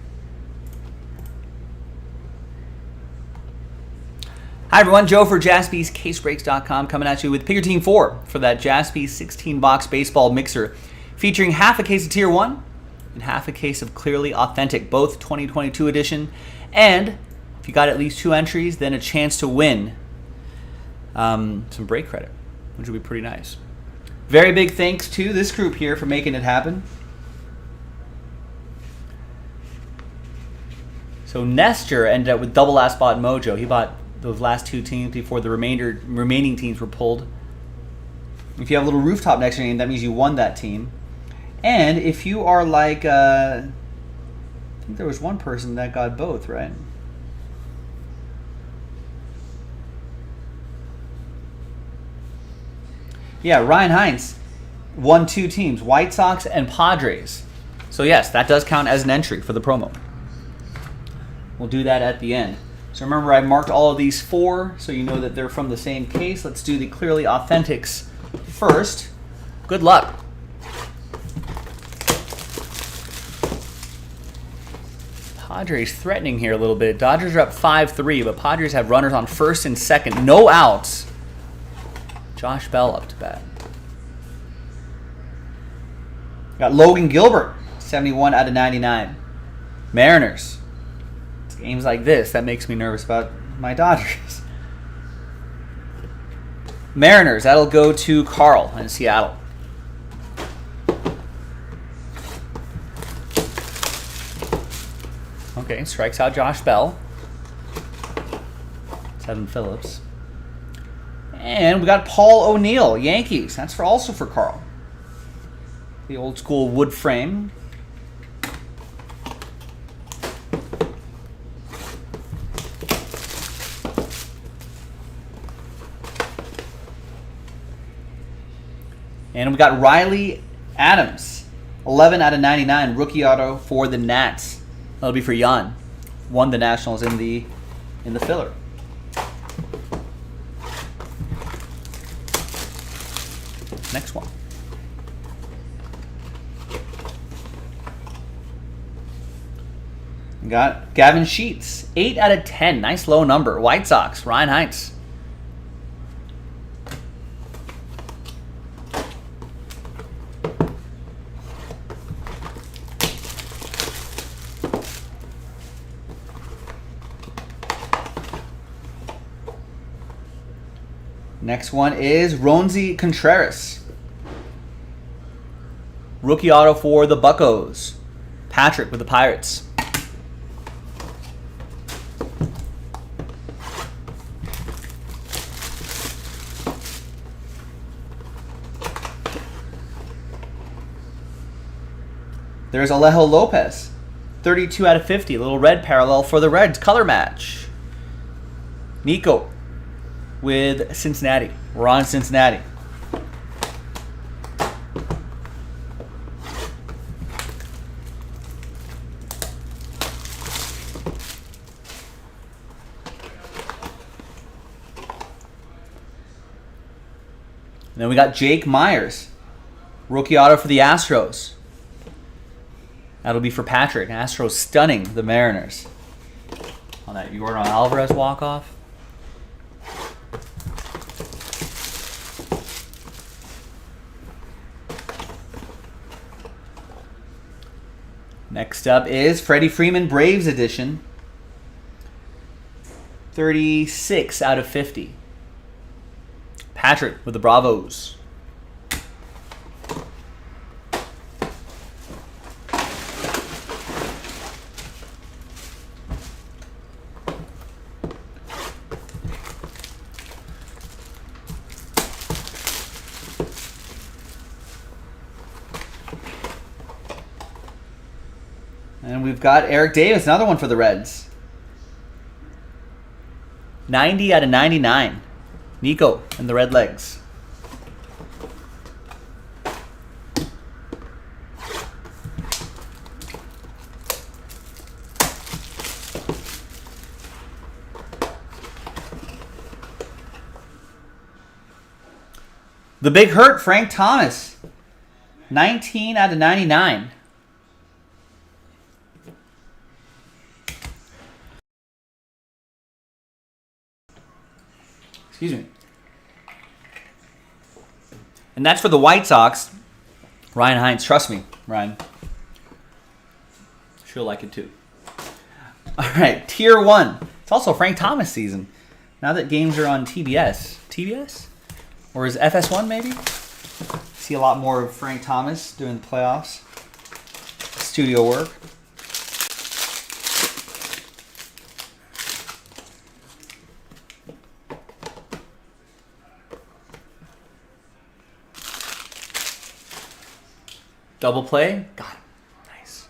Hi everyone, Joe for JaspysCaseBreaks.com coming at you with Picker Team 4 for that Jaspys 16-box baseball mixer featuring half a case of Tier 1 and half a case of Clearly Authentic, both 2022 edition. And if you got at least 2 entries, then a chance to win some break credit, which would be pretty nice. Very big thanks to this group here for making it happen. So Nestor ended up with double last spot mojo. He bought those last 2 teams before the remaining teams were pulled. If you have a little rooftop next to your name, that means you won that team. And if you are like, I think there was one person that got both, right? Yeah, Ryan Hines won 2 teams, White Sox and Padres. So yes, that does count as an entry for the promo. We'll do that at the end. So remember, I marked all of these 4 so you know that they're from the same case. Let's do the Clearly Authentics first. Good luck. Padres threatening here a little bit. Dodgers are up 5-3, but Padres have runners on first and second. No outs. Josh Bell up to bat. Got Logan Gilbert, 71 out of 99. Mariners. It's games like this that makes me nervous about my Dodgers. Mariners, that'll go to Carl in Seattle. Okay, strikes out Josh Bell. 7 Phillips. And we got Paul O'Neill, Yankees. That's also for Carl. The old school wood frame. And we got Riley Adams, 11 out of 99, rookie auto for the Nats. That'll be for Jan. Won the Nationals in the filler. Next one. We got Gavin Sheets, 8 out of 10. Nice low number. White Sox, Ryan Hines. Next one is Ronzi Contreras. Rookie auto for the Buccos. Patrick with the Pirates. There's Alejo Lopez. 32 out of 50. Little red parallel for the Reds. Color match. Nico with Cincinnati. We're on Cincinnati. And then we got Jake Myers. Rookie auto for the Astros. That'll be for Patrick. Astros stunning the Mariners. On that Yordan Alvarez walk-off. Next up is Freddie Freeman Braves edition. 36 out of 50. Patrick with the Bravos. And we've got Eric Davis, another one for the Reds. 90 out of 99. Nico and the Red Legs. The Big Hurt, Frank Thomas. 19 out of 99. Excuse me. And that's for the White Sox. Ryan Hines. Trust me, Ryan. She'll like it too. All right, Tier 1. It's also Frank Thomas season. Now that games are on TBS. TBS? Or is FS1 maybe? See a lot more of Frank Thomas doing the playoffs. Studio work. Double play. Got him. Nice.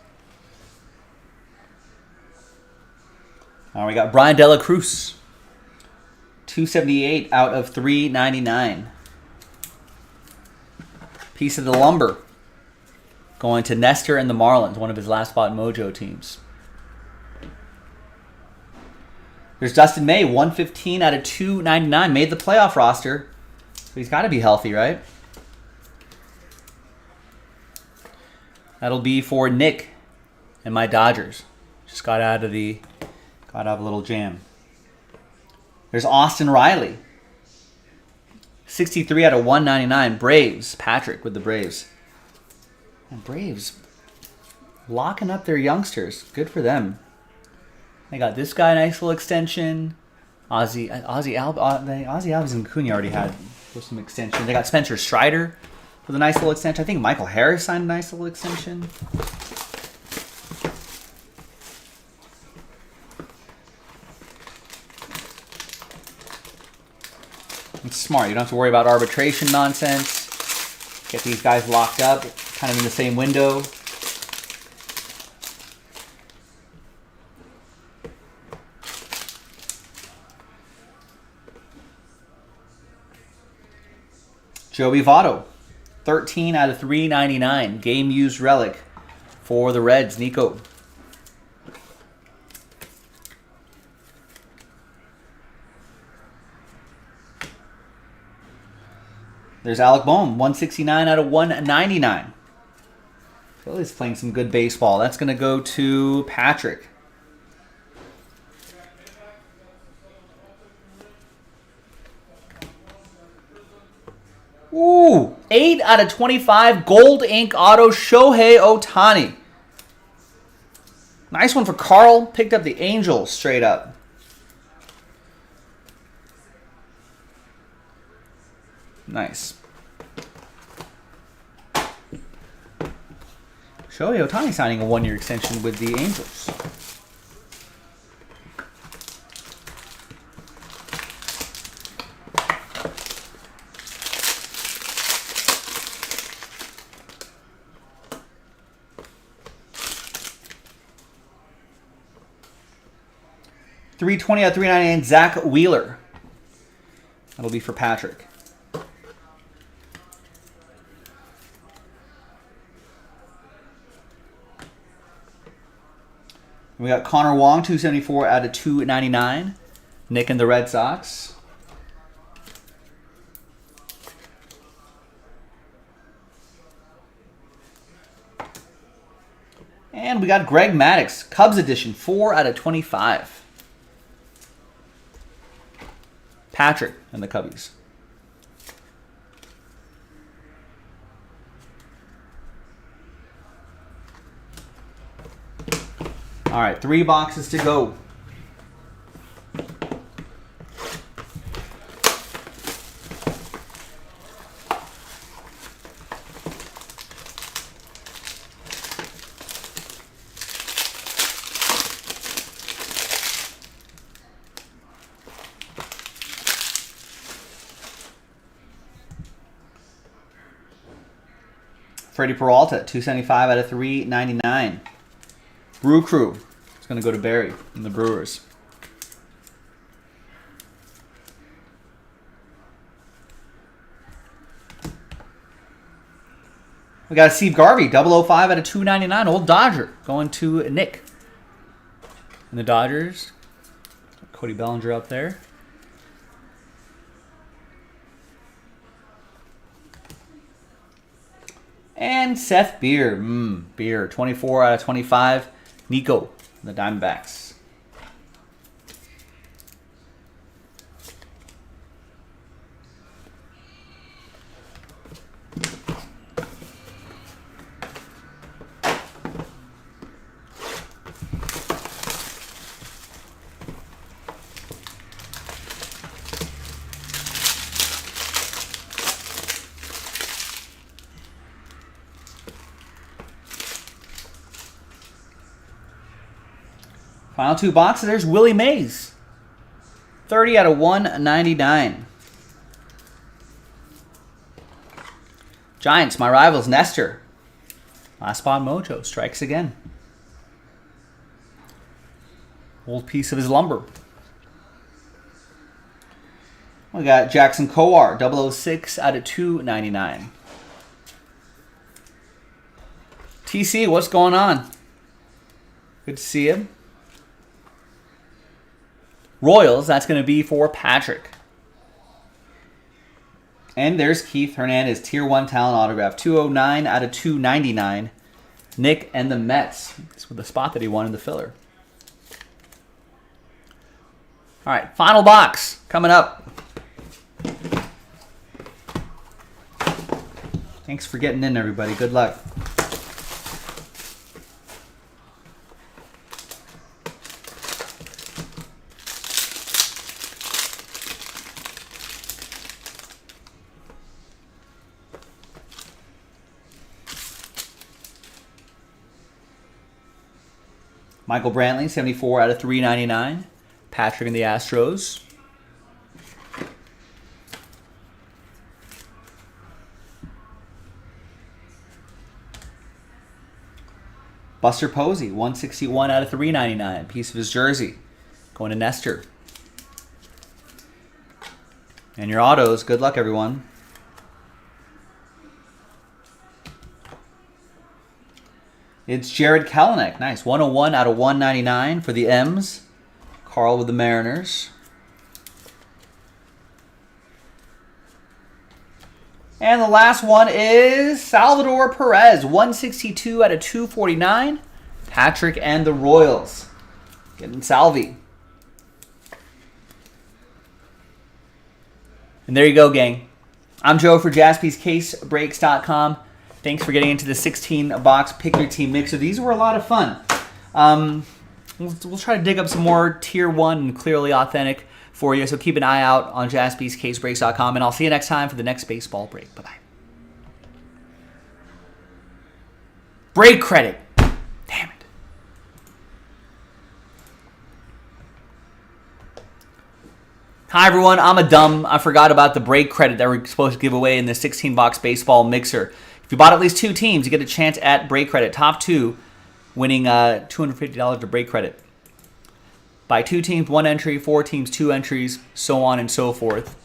All right, we got Brian Dela Cruz. 278 out of 399. Piece of the lumber. Going to Nestor and the Marlins, one of his last spot mojo teams. There's Dustin May, 115 out of 299. Made the playoff roster. So he's got to be healthy, right? That'll be for Nick and my Dodgers. Just got out of a little jam. There's Austin Riley. 63 out of 199. Braves. Patrick with the Braves. And Braves locking up their youngsters. Good for them. They got this guy, nice little extension. Ozzy Alves and Cunha already had some extension. They got Spencer Strider with a nice little extension. I think Michael Harris signed a nice little extension. It's smart. You don't have to worry about arbitration nonsense. Get these guys locked up, kind of in the same window. Joey Votto, 13 out of 399. Game used relic for the Reds. Nico. There's Alec Bohm, 169 out of 199. Philly's playing some good baseball. That's going to go to Patrick. Ooh, 8 out of 25. Gold ink auto Shohei Ohtani. Nice one for Carl. Picked up the Angels straight up. Nice. Shohei Ohtani signing a 1-year extension with the Angels. .320 out of 399. Zach Wheeler. That'll be for Patrick. We got Connor Wong, 274 out of 299. Nick and the Red Sox. And we got Greg Maddux, Cubs edition, 4 out of 25. Patrick and the Cubbies. All right, 3 boxes to go. Freddie Peralta, 275 out of 399. Brew Crew. It's going to go to Barry and the Brewers. We got Steve Garvey, 005 out of 299. Old Dodger going to Nick. And the Dodgers. Cody Bellinger up there. And Seth Beer. Beer. 24 out of 25. Nico, the Diamondbacks. Final 2 boxes. There's Willie Mays. 30 out of 199. Giants, my rivals, Nestor. Last spot mojo. Strikes again. Old piece of his lumber. We got Jackson Kowar. 006 out of 299. TC, what's going on? Good to see you. Royals, that's going to be for Patrick. And there's Keith Hernandez, Tier 1 talent autograph. 209 out of 299. Nick and the Mets. This was the spot that he won in the filler. All right, final box coming up. Thanks for getting in, everybody. Good luck. Michael Brantley, 74 out of 399. Patrick and the Astros. Buster Posey, 161 out of 399. Piece of his jersey. Going to Nestor. And your autos. Good luck, everyone. It's Jared Kelenic. Nice. 101 out of 199 for the M's. Carl with the Mariners. And the last one is Salvador Perez. 162 out of 249. Patrick and the Royals. Getting Salvi. And there you go, gang. I'm Joe for JaspysCaseBreaks.com. Thanks for getting into the 16-box Pick Your Team Mixer. These were a lot of fun. We'll try to dig up some more Tier 1 and clearly authentic for you. So keep an eye out on JaspysCaseBreaks.com. And I'll see you next time for the next baseball break. Bye-bye. Break credit. Damn it. Hi, everyone. I'm a dumb. I forgot about the break credit that we're supposed to give away in the 16-box baseball mixer. If you bought at least 2 teams, you get a chance at break credit. Top 2 winning $250 to break credit. Buy 2 teams, 1 entry, 4 teams, 2 entries, so on and so forth.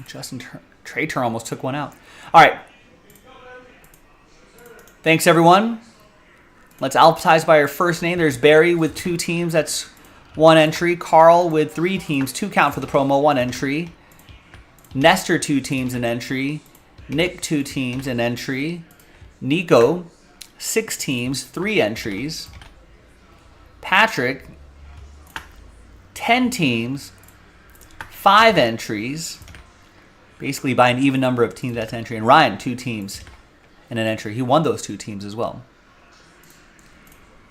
Justin Trator almost took one out. All right. Thanks, everyone. Let's alphabetize by your first name. There's Barry with 2 teams. That's 1 entry. Carl with 3 teams. 2 count for the promo. 1 entry. Nestor, 2 teams, an entry. Nick, 2 teams, an entry. Nico, 6 teams, 3 entries. Patrick, 10 teams, 5 entries. Basically by an even number of teams, that's entry. And Ryan, 2 teams and an entry. He won those 2 teams as well.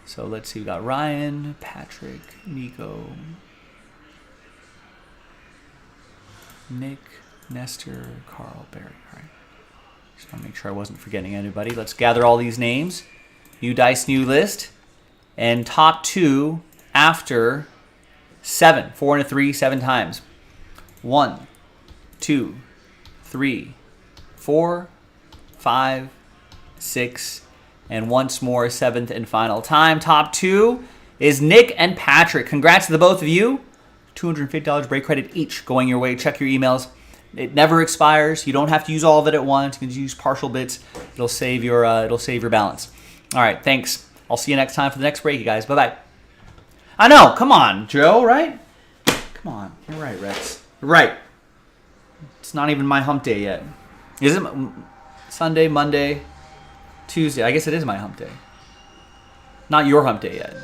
So let's see. We got Ryan, Patrick, Nico, Nick, Nestor, Carl, Barry. All right. Just want to make sure I wasn't forgetting anybody. Let's gather all these names. New dice, new list. And top 2 after 7. 4 and a 3, 7 times. 1, 2, 3, 4, 5, 6, and once more, 7th and final time. Top 2 is Nick and Patrick. Congrats to the both of you. $250 break credit each going your way. Check your emails. It never expires. You don't have to use all of it at once. You can just use partial bits. It'll save your balance. All right, thanks. I'll see you next time for the next break, you guys. Bye-bye. I know. Come on, Joe, right? Come on. You're right, Rex. You're right. It's not even my hump day yet. Is it Sunday, Monday, Tuesday? I guess it is my hump day. Not your hump day yet.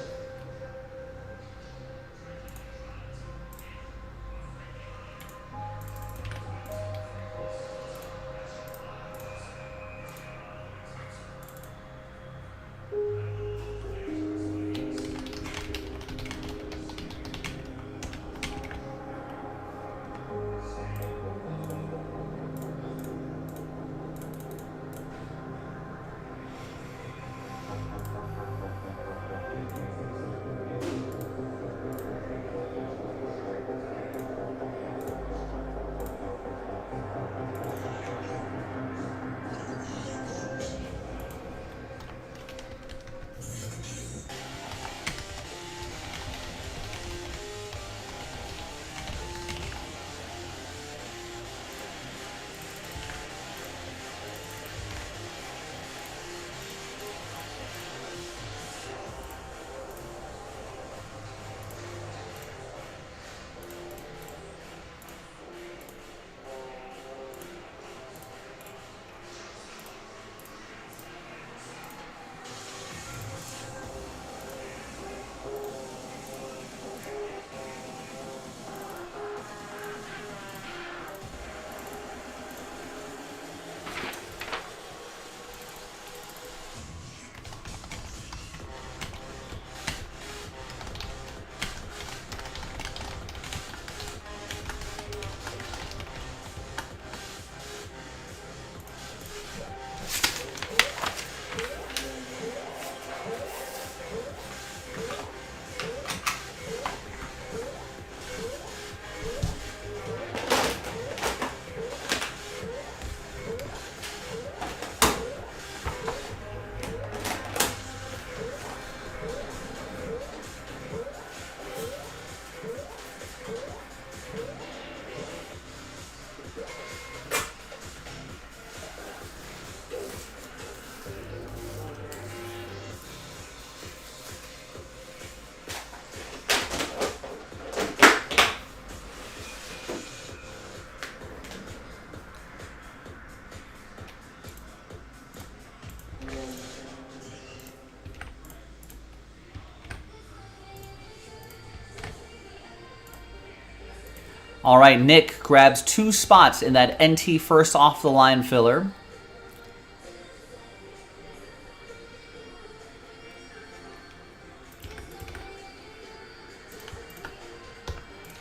All right, Nick grabs 2 spots in that NT first off the line filler.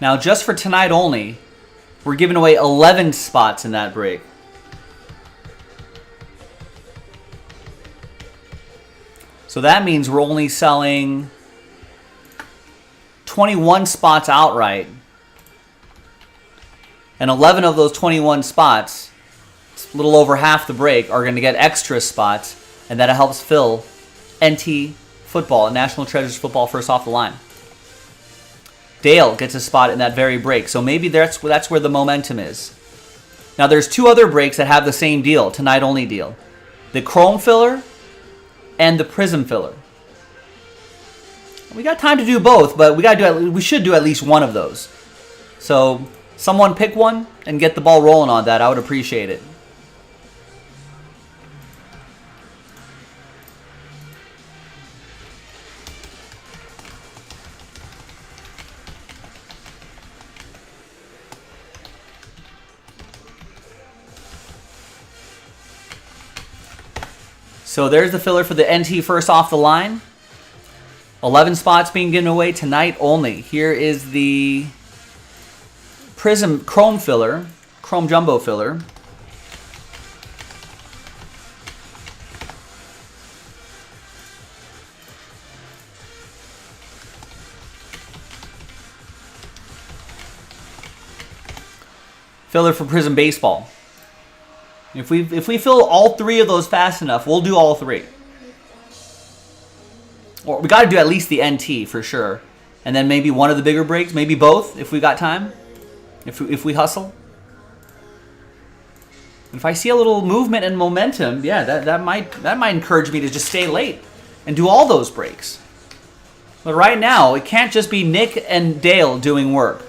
Now, just for tonight only, we're giving away 11 spots in that break. So that means we're only selling 21 spots outright. And 11 of those 21 spots, it's a little over half the break, are going to get extra spots. And that helps fill NT football, National Treasures football, first off the line. Dale gets a spot in that very break. So maybe that's where the momentum is. Now there's 2 other breaks that have the same deal, tonight only deal. The Chrome filler and the Prism filler. We got time to do both, but we should do at least one of those. So someone pick one and get the ball rolling on that. I would appreciate it. So there's the filler for the NT first off the line. 11 spots being given away tonight only. Here is the Prism Chrome filler, Chrome Jumbo filler. Filler for Prism Baseball. If we fill all 3 of those fast enough, we'll do all 3. Or we got to do at least the NT for sure, and then maybe one of the bigger breaks, maybe both if we got time, if we hustle. And if I see a little movement and momentum, yeah, that might encourage me to just stay late and do all those breaks. But right now, it can't just be Nick and Dale doing work.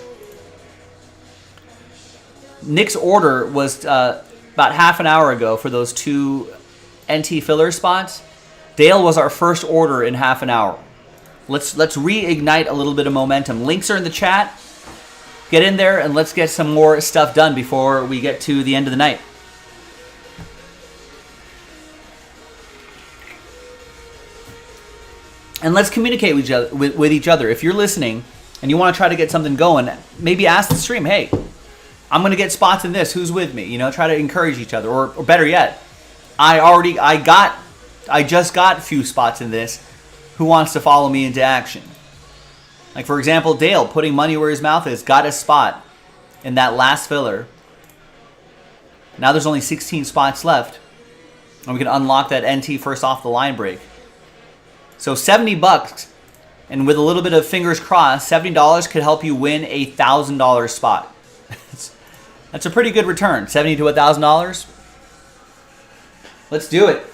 Nick's order was about half an hour ago for those 2 NT filler spots. Dale was our first order in half an hour. Let's reignite a little bit of momentum. Links are in the chat. Get in there and let's get some more stuff done before we get to the end of the night. And let's communicate with each other. If you're listening and you want to try to get something going, maybe ask the stream, hey, I'm going to get spots in this. Who's with me? You know, try to encourage each other. Or better yet, I just got a few spots in this. Who wants to follow me into action? Like, for example, Dale, putting money where his mouth is, got a spot in that last filler. Now there's only 16 spots left. And we can unlock that NT first off the line break. So $70, and with a little bit of fingers crossed, $70 could help you win a $1,000 spot. That's a pretty good return, $70 to $1,000. Let's do it.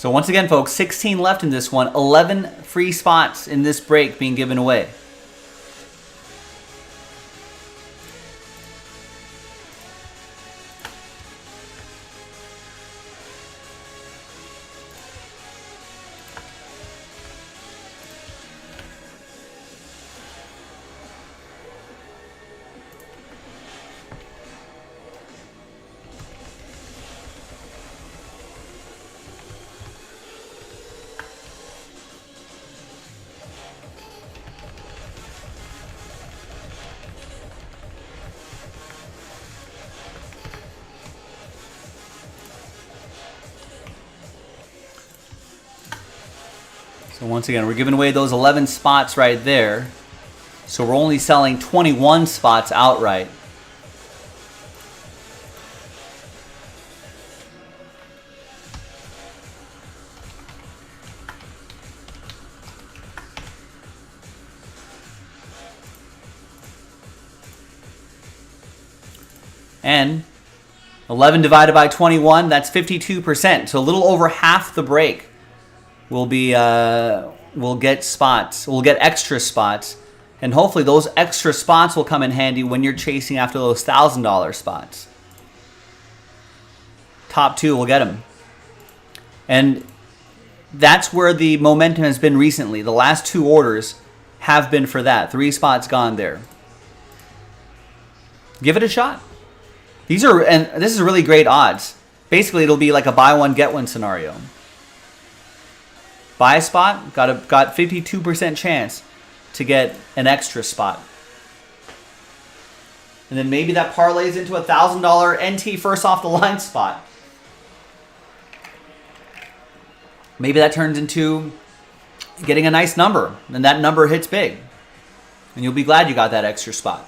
So once again, folks, 16 left in this one. 11 free spots in this break being given away. So once again, we're giving away those 11 spots right there. So we're only selling 21 spots outright. And 11 divided by 21, that's 52%. So a little over half the break will be we'll get spots. We'll get extra spots, and hopefully those extra spots will come in handy when you're chasing after those $1,000 spots. Top two will get them, and that's where the momentum has been recently. The last two orders have been for that. 3 spots gone there. Give it a shot. These are, and this is really great odds. Basically, it'll be like a buy one get one scenario. Buy a spot, got 52% chance to get an extra spot. And then maybe that parlays into a $1,000 NT first off the line spot. Maybe that turns into getting a nice number, and that number hits big. And you'll be glad you got that extra spot.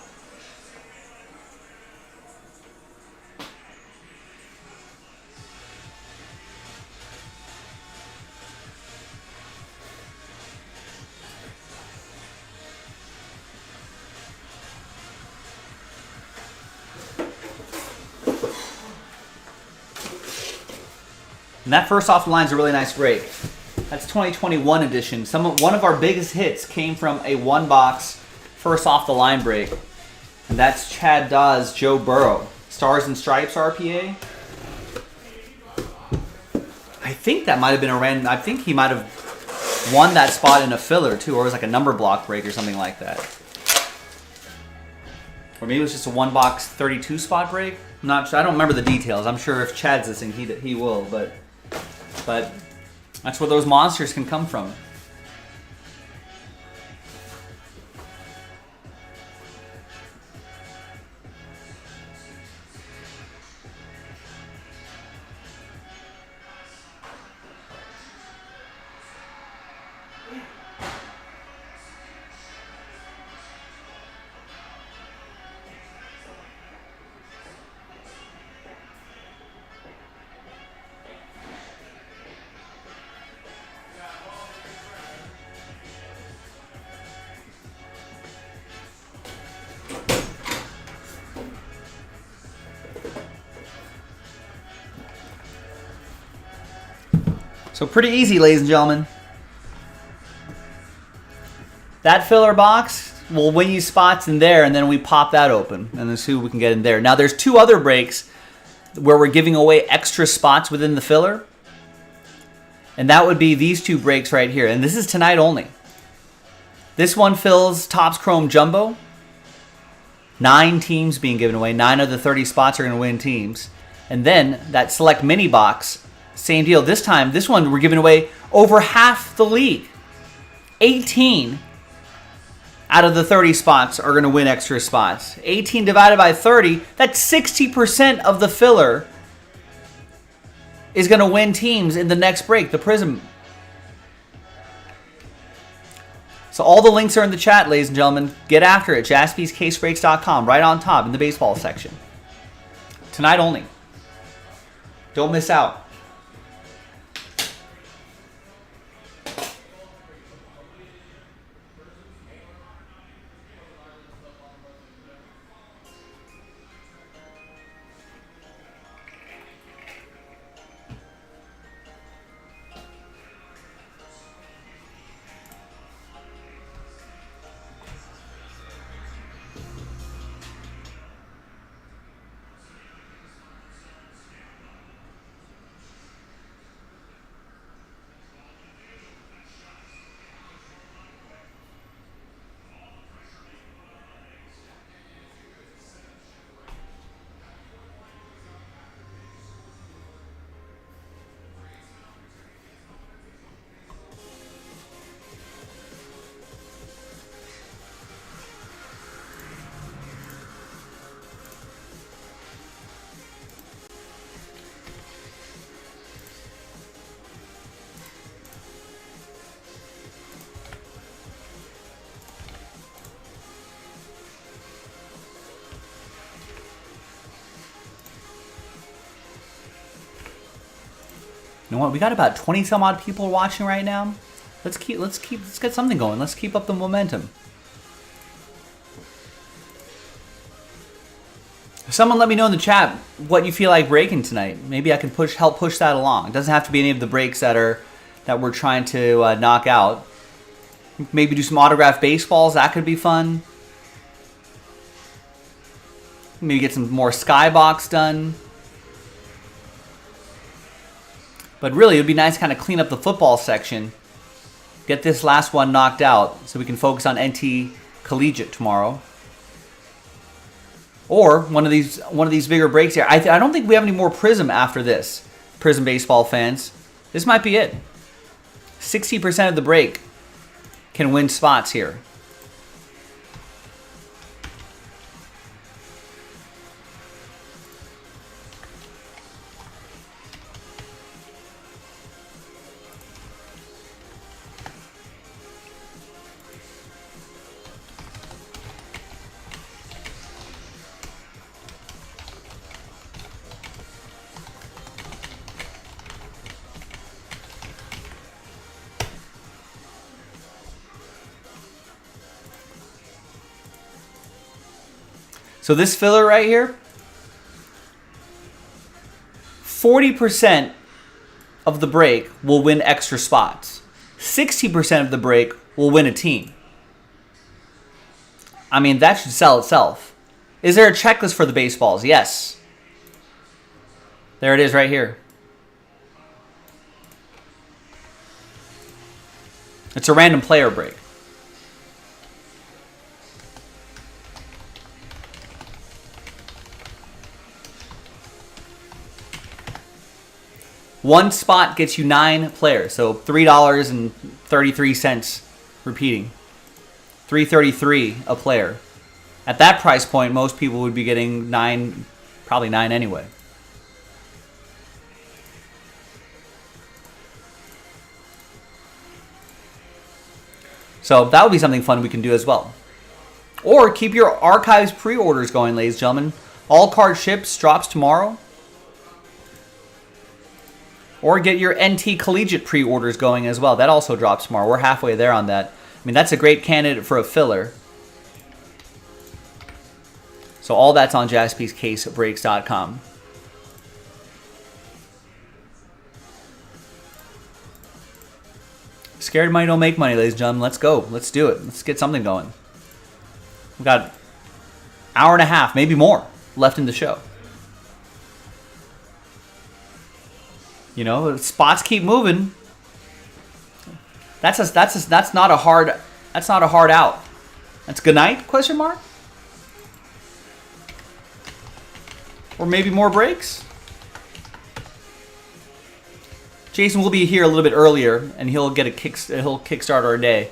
And that first off the line is a really nice break. That's 2021 edition. One of our biggest hits came from a one box first off the line break. And that's Chad Dawes, Joe Burrow. Stars and Stripes RPA. I think that might have been a random. I think he might have won that spot in a filler too, or it was like a number block break or something like that. Or maybe it was just a one box 32 spot break. I'm not sure. I don't remember the details. I'm sure if Chad's listening, he will, but that's where those monsters can come from. So pretty easy, ladies and gentlemen. That filler box will win you spots in there, and then we pop that open, and then see what we can get in there. Now, there's 2 other breaks where we're giving away extra spots within the filler, and that would be these 2 breaks right here, and this is tonight only. This one fills Topps Chrome Jumbo. 9 teams being given away. 9 of the 30 spots are going to win teams. And then that select mini box, same deal. This time, this one we're giving away over half the league. 18 out of the 30 spots are going to win extra spots. 18 divided by 30, that's 60% of the filler is going to win teams in the next break, the Prism. So all the links are in the chat, ladies and gentlemen. Get after it. JaspysCaseBreaks.com, right on top in the baseball section. Tonight only. Don't miss out. You know what? We got about 20 some odd people watching right now. Let's get something going. Let's keep up the momentum. Someone let me know in the chat what you feel like breaking tonight. Maybe I can help push that along. It doesn't have to be any of the breaks that we're trying to knock out. Maybe do some autographed baseballs. That could be fun. Maybe get some more Skybox done. But really, it would be nice to kind of clean up the football section. Get this last one knocked out so we can focus on NT Collegiate tomorrow. Or one of these bigger breaks here. I don't think we have any more Prism after this. Prism baseball fans. This might be it. 60% of the break can win spots here. So this filler right here, 40% of the break will win extra spots. 60% of the break will win a team. I mean, that should sell itself. Is there a checklist for the baseballs? Yes. There it is right here. It's a random player break. One spot gets you 9 players, so $3.33 repeating. $3.33 a player. At that price point, most people would be getting 9, probably 9 anyway. So that would be something fun we can do as well. Or keep your archives pre-orders going, ladies and gentlemen. All card ships drops tomorrow. Or get your NT Collegiate pre-orders going as well. That also drops tomorrow. We're halfway there on that. I mean, that's a great candidate for a filler. So all that's on jaspyscasebreaks.com. Scared money don't make money, ladies and gentlemen. Let's go. Let's do it. Let's get something going. We've got an hour and a half, maybe more, left in the show. You know, spots keep moving. That's not a hard out. That's good night? Question mark? Or maybe more breaks? Jason will be here a little bit earlier, and he'll kickstart our day.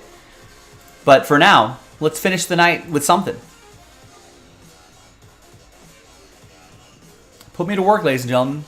But for now, let's finish the night with something. Put me to work, ladies and gentlemen.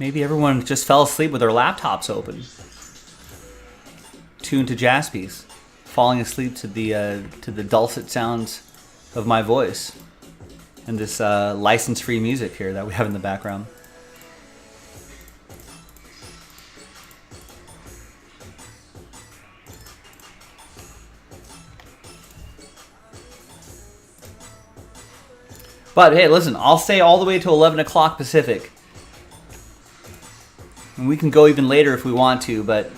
Maybe everyone just fell asleep with their laptops open, tuned to Jaspy's, falling asleep to the dulcet sounds of my voice and this license-free music here that we have in the background. But hey, listen, I'll stay all the way to 11 o'clock Pacific. And we can go even later if we want to, but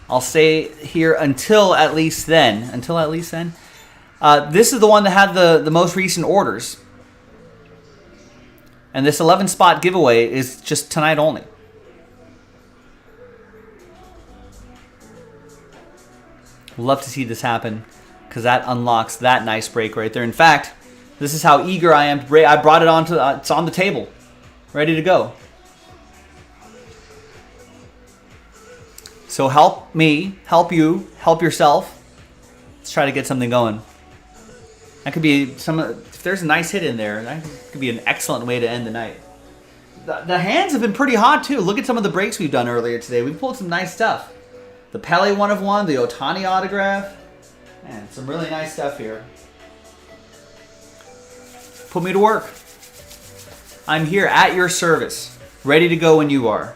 I'll stay here until at least then. This is the one that had the most recent orders. And this 11 spot giveaway is just tonight only. Love to see this happen because that unlocks that nice break right there. In fact, this is how eager I am to break. I brought it onto. It's on the table, ready to go. So help me, help you, help yourself. Let's try to get something going. That could be some. If there's a nice hit in there, that could be an excellent way to end the night. The hands have been pretty hot too. Look at some of the breaks we've done earlier today. We've pulled some nice stuff. The Pele 1 of 1, the Ohtani autograph, man, some really nice stuff here. Put me to work. I'm here at your service, ready to go when you are.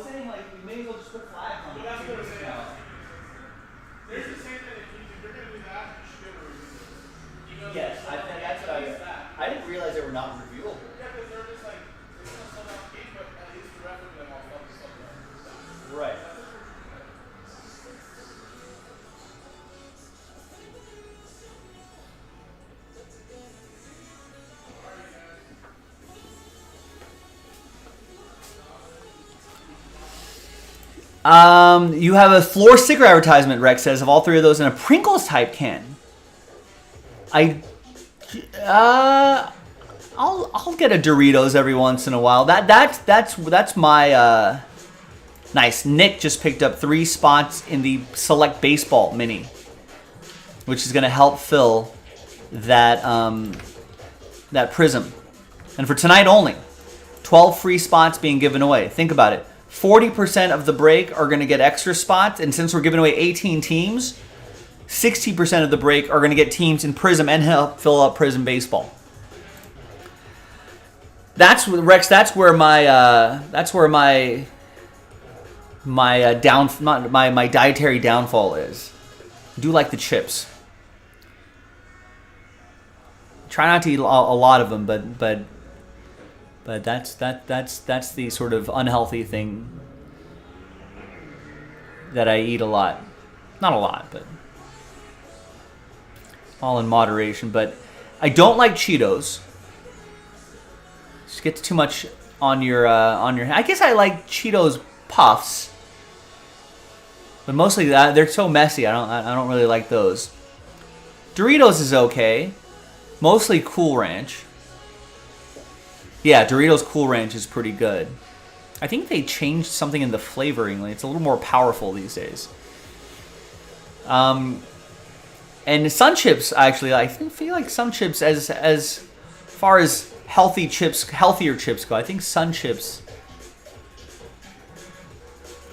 saying like we may as well just put flags on. But that's what I'm saying. There's the same thing. If you're gonna do that, you should be able to review it. You know, Yes, I think that's what I didn't realize they were not reviewable. Yeah, because they're just like, it's gonna sell out the game, but at least the ref will be like, oh, fuck this up. Right. You have a floor sticker advertisement, Rex says, of all three of those in a Pringles type can. I'll get a Doritos every once in a while. That's my nice. Nick just picked up 3 spots in the Select Baseball Mini, which is going to help fill that that Prism. And for tonight only, 12 free spots being given away. Think about it. 40% of the break are going to get extra spots, and since we're giving away 18 teams, 60% of the break are going to get teams in Prism and help fill up Prism Baseball. That's Rex. That's where my my dietary downfall is. I do like the chips. Try not to eat a lot of them, but that's the sort of unhealthy thing that I eat a lot. Not a lot, but all in moderation. But I don't like Cheetos. Just gets too much on your I guess I like Cheetos Puffs, but mostly they're so messy. I don't really like those. Doritos is okay. Mostly Cool Ranch. Yeah, Doritos Cool Ranch is pretty good. I think they changed something in the flavoring. It's a little more powerful these days. And Sun Chips, actually, I feel like Sun Chips, as far as healthier chips go, I think Sun Chips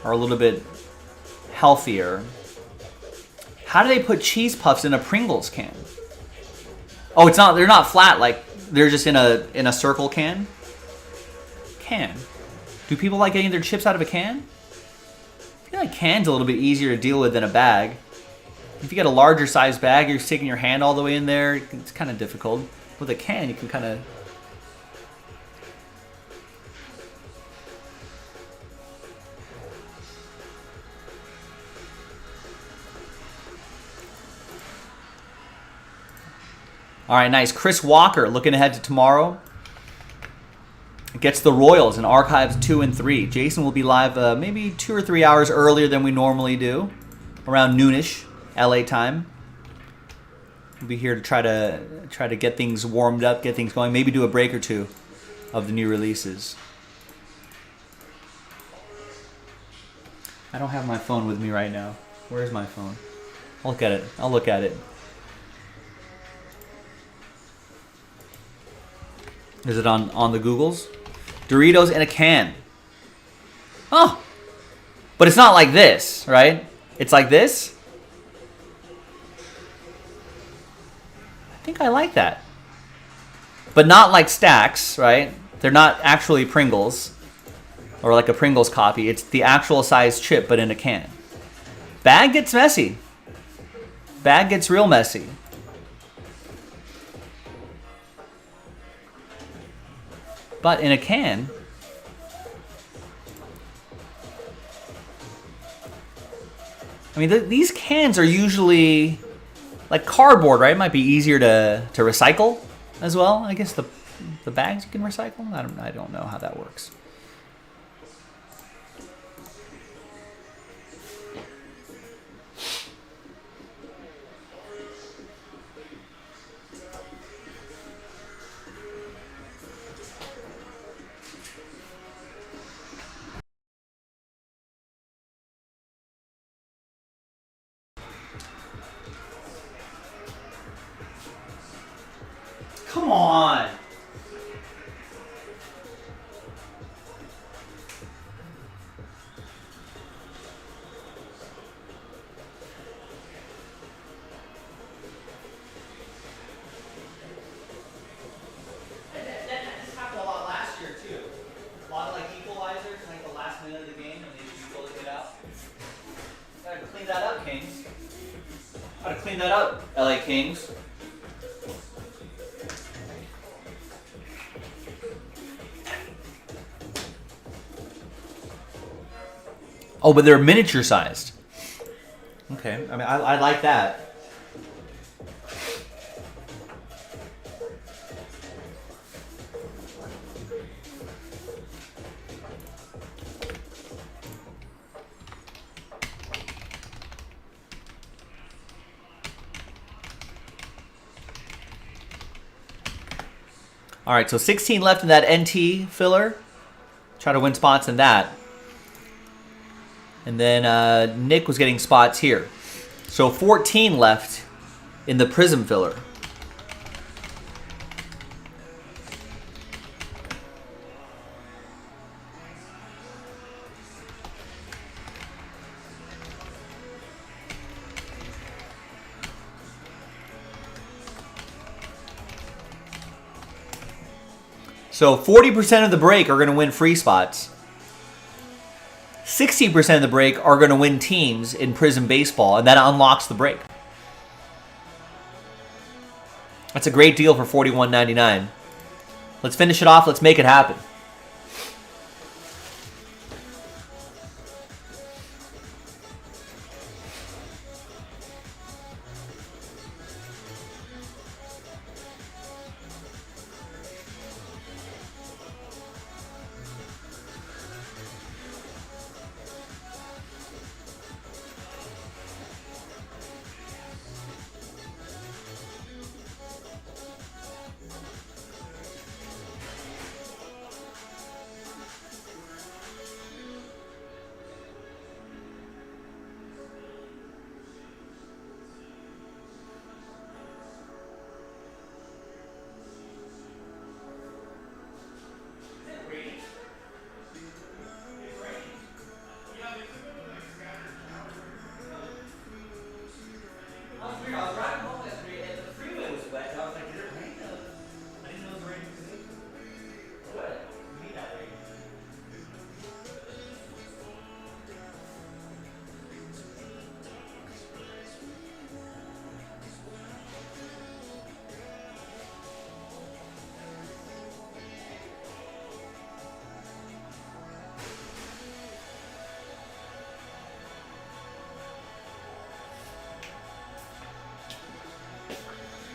are a little bit healthier. How do they put cheese puffs in a Pringles can? Oh, it's not. They're not flat. Like they're just in a circle can. Do people like getting their chips out of a can? I feel like can's a little bit easier to deal with than a bag. If you get a larger size bag, you're sticking your hand all the way in there. It's kind of difficult. With a can, you can kind of. All right, nice. Chris Walker looking ahead to tomorrow. Gets the Royals in Archives 2 and 3. Jason will be live maybe 2 or 3 hours earlier than we normally do, around noonish LA time. We'll be here to try to get things warmed up, get things going, maybe do a break or two of the new releases. I don't have my phone with me right now. Where's my phone? I'll look at it. I'll look at it. Is it on the Googles? Doritos in a can. Oh. But it's not like this, right? It's like this. I think I like that. But not like Stacks, right? They're not actually Pringles. Or like a Pringles copy. It's the actual size chip, but in a can. Bag gets messy. Bag gets real messy. But in a can, I mean, these cans are usually like cardboard, right? It might be easier to recycle as well. I guess the bags you can recycle. I don't know how that works. Come on. clean that up, LA Kings. Oh, but they're miniature sized. Okay, I mean, I like that. All right, so 16 left in that NT filler. Try to win spots in that. And then Nick was getting spots here. So 14 left in the Prism filler. So 40% of the break are going to win free spots. 60% of the break are going to win teams in Prism Baseball, and that unlocks the break. That's a great deal for $41.99. Let's finish it off. Let's make it happen.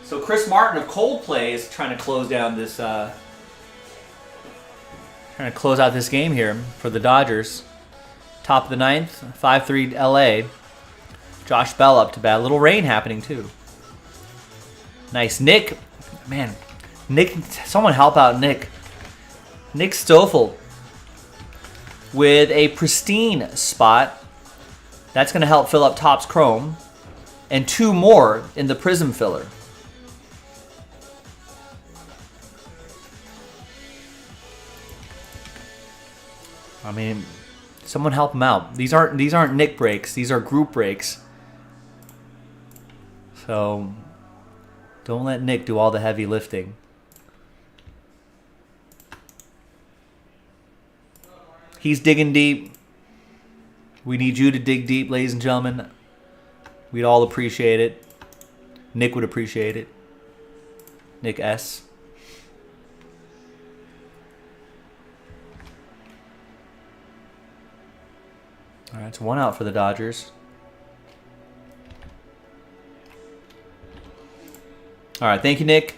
So Chris Martin of Coldplay is trying to close down this, trying to close out this game here for the Dodgers. Top of the ninth, 5-3 LA. Josh Bell up to bat. A little rain happening too. Nice. Nick, man, Nick, someone help out Nick. Nick Stoffel with a pristine spot. That's going to help fill up Topps Chrome. And 2 more in the Prism filler. I mean, someone help him out. These aren't Nick breaks. These are group breaks. So don't let Nick do all the heavy lifting. He's digging deep. We need you to dig deep, ladies and gentlemen. We'd all appreciate it. Nick would appreciate it. Nick S. All right, it's 1 out for the Dodgers. All right, thank you, Nick.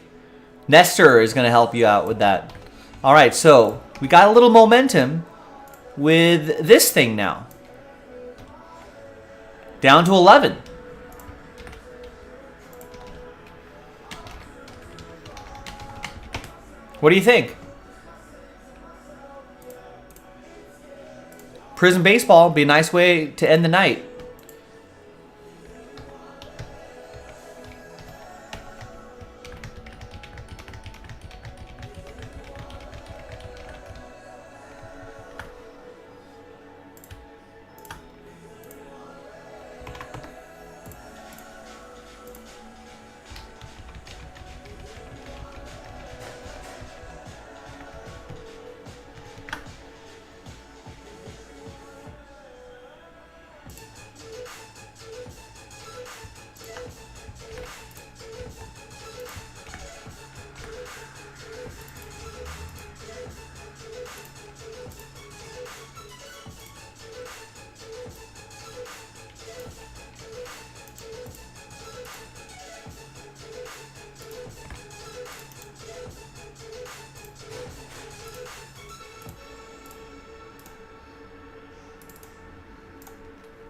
Nestor is going to help you out with that. All right, so we got a little momentum with this thing now. Down to 11. What do you think? Prism Baseball would be a nice way to end the night.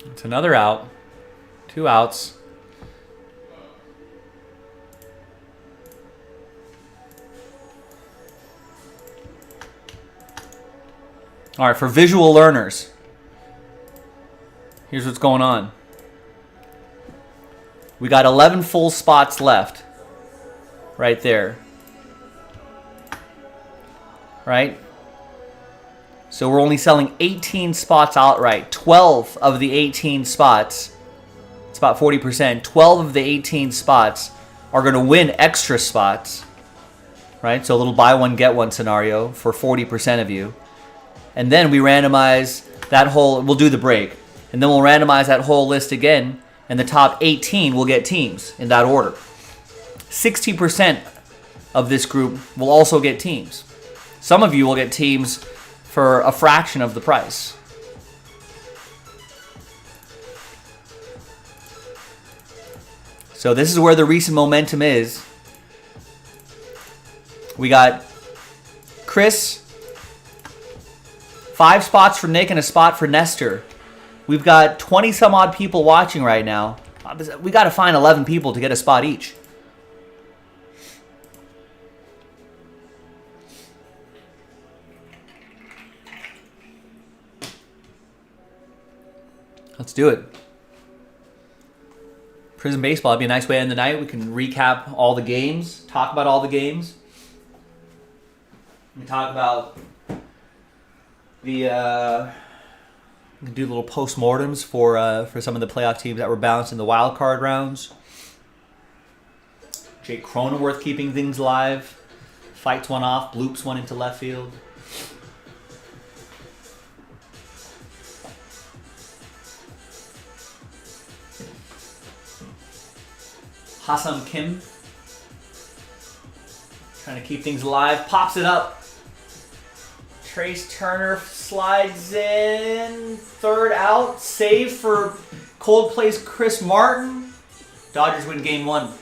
It's another out. 2 outs. All right, for visual learners, here's what's going on. We got 11 full spots left. Right there. Right? So we're only selling 18 spots outright. 12 of the 18 spots, it's about 40%. 12 of the 18 spots are going to win extra spots. Right? So a little buy one, get one scenario for 40% of you. And then we randomize that whole, we'll do the break. And then we'll randomize that whole list again. And the top 18 will get teams in that order. 60% of this group will also get teams. Some of you will get teams for a fraction of the price. So this is where the recent momentum is. We got Chris, 5 spots for Nick and a spot for Nestor. We've got 20 some odd people watching right now. We got to find 11 people to get a spot each. Let's do it. Prison Baseball would be a nice way to end the night. We can recap all the games, talk about all the games. We can talk about the... we can do little post-mortems for some of the playoff teams that were bounced in the wild card rounds. Jake Cronenworth keeping things live. Fights one off. Bloops one into left field. Hassan Kim trying to keep things alive. Pops it up. Trace Turner slides in. 3rd out. Save for Coldplay's Chris Martin. Dodgers win game 1.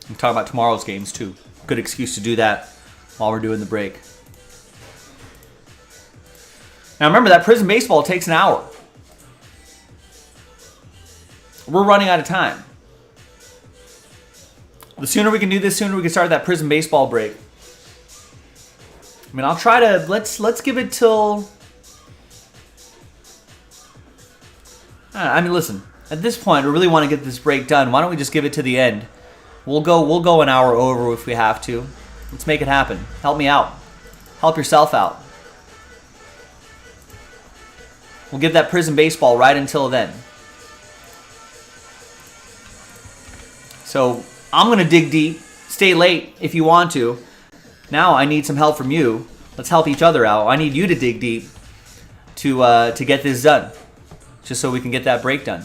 I'm talking about tomorrow's games too. Good excuse to do that while we're doing the break. Now remember that Prison Baseball takes an hour. We're running out of time. The sooner we can do this, sooner we can start that Prison Baseball break. I mean, I'll try to let's give it till. I mean, listen. At this point, we really want to get this break done. Why don't we just give it to the end? We'll go an hour over if we have to. Let's make it happen. Help me out. Help yourself out. We'll give that Prison Baseball right until then. So I'm going to dig deep. Stay late if you want to. Now I need some help from you. Let's help each other out. I need you to dig deep to get this done. Just so we can get that break done.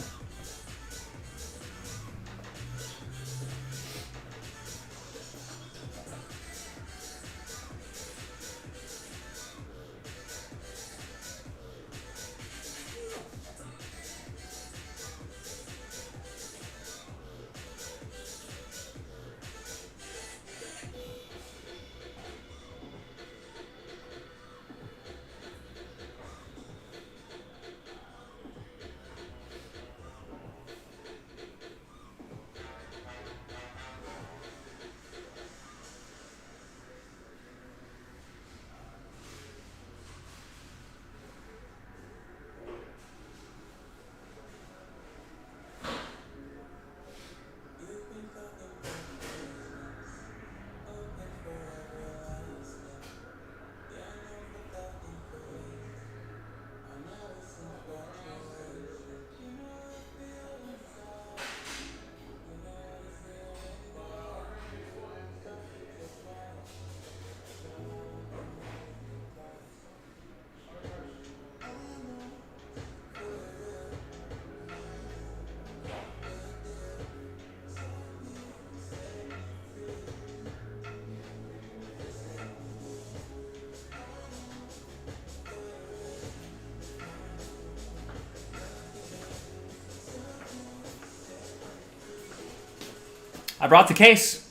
I brought the case.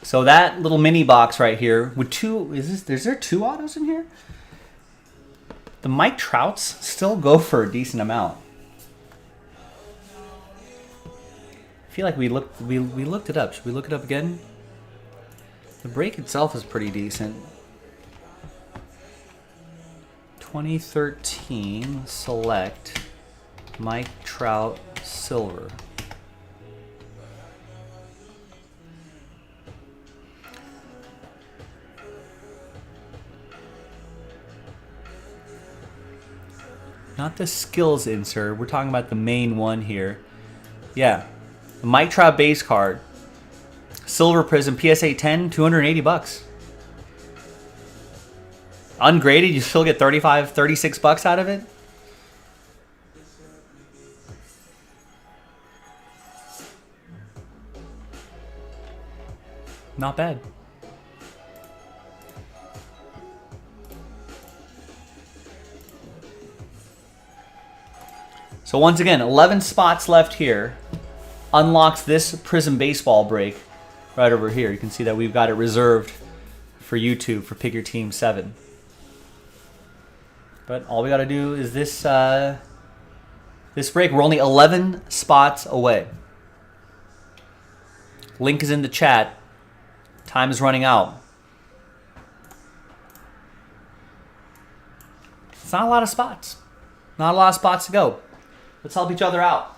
So that little mini box right here with is there two autos in here? The Mike Trouts still go for a decent amount. I feel like we looked it up. Should we look it up again? The break itself is pretty decent. 2013 Select Mike Trout Silver. Not the skills insert. We're talking about the main one here. Yeah. The Mike Trout base card. Silver Prism PSA 10, 280 bucks. Ungraded, you still get 35, 36 bucks out of it? Not bad. So once again, 11 spots left here. Unlocks this Prism baseball break right over here. You can see that we've got it reserved for YouTube for Pick Your Team 7. But all we got to do is this this break. We're only 11 spots away. Link is in the chat. Time is running out. It's not a lot of spots. Not a lot of spots to go. Let's help each other out.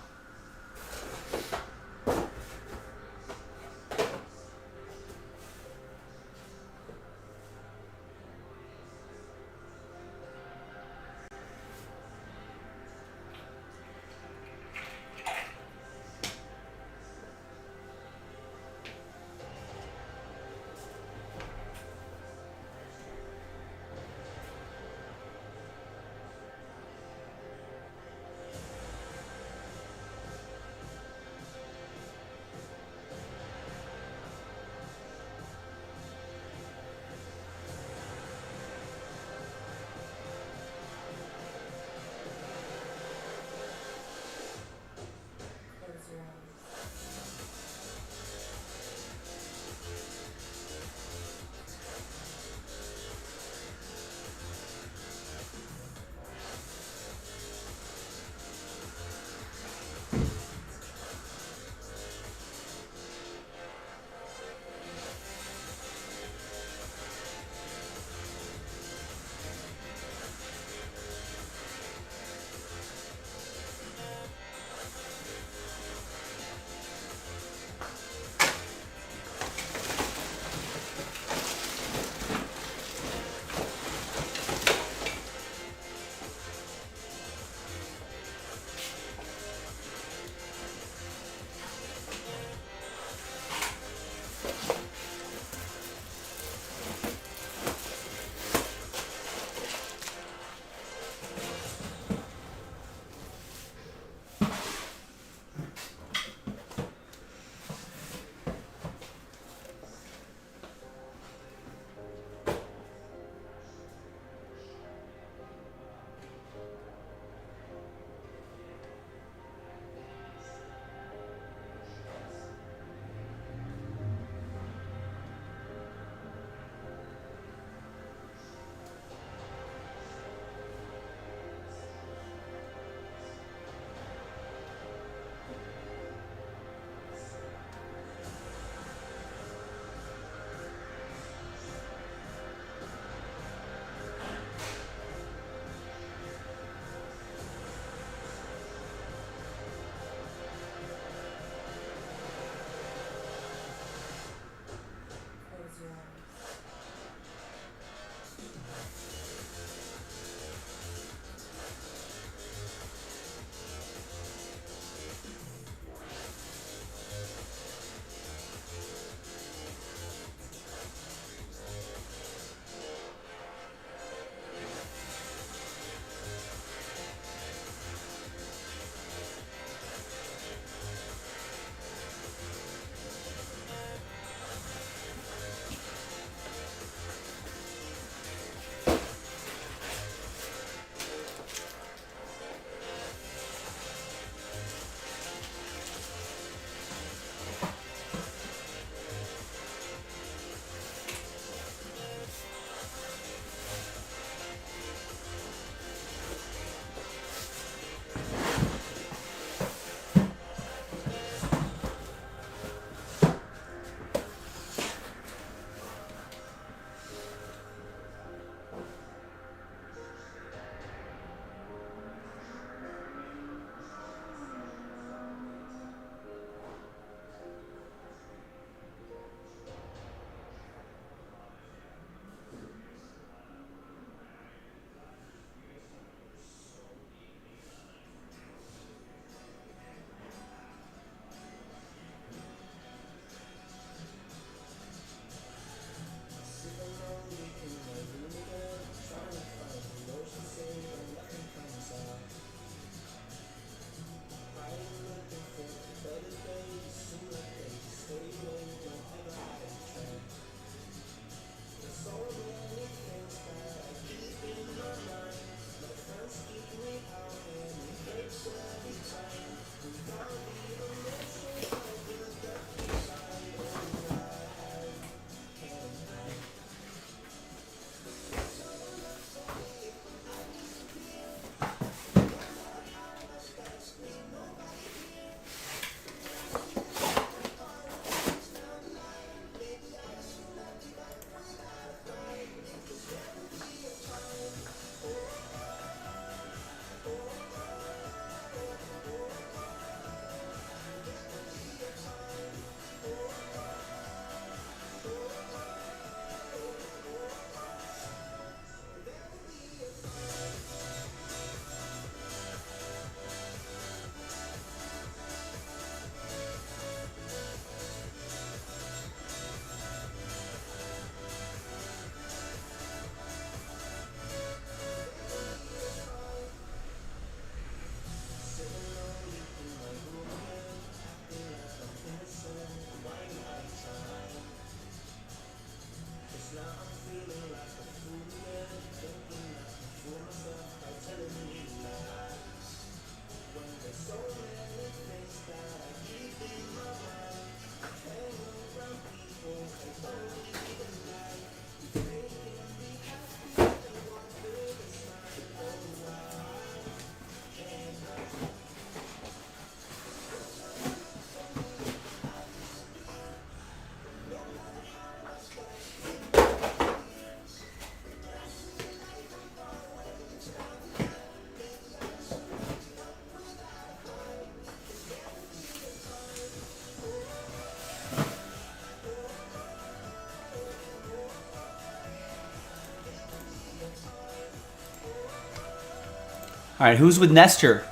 All right, who's with Nestor?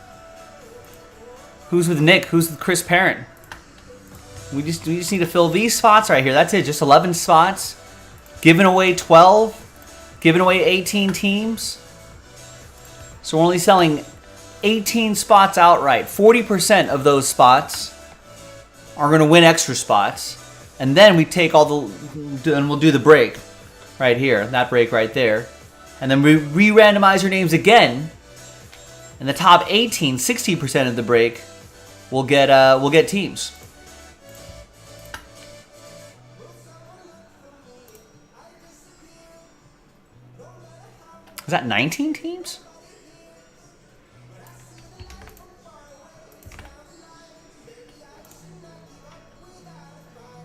Who's with Nick? Who's with Chris Parent? We just need to fill these spots right here. That's it. Just 11 spots. Giving away 12. Giving away 18 teams. So we're only selling 18 spots outright. 40% of those spots are going to win extra spots. And then we take all the... And we'll do the break right here. That break right there. And then we re-randomize your names again. And the top 18, 60% of the break will get teams. Is that 19 teams?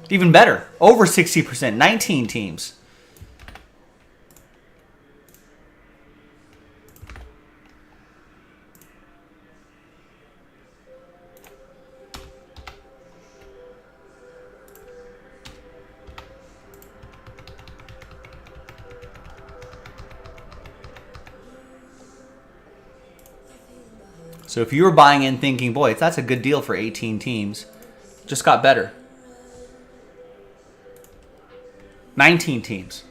Even better. Over 60%. 19 teams. So if you were buying in thinking, boy, that's a good deal for 18 teams, just got better. 19 teams.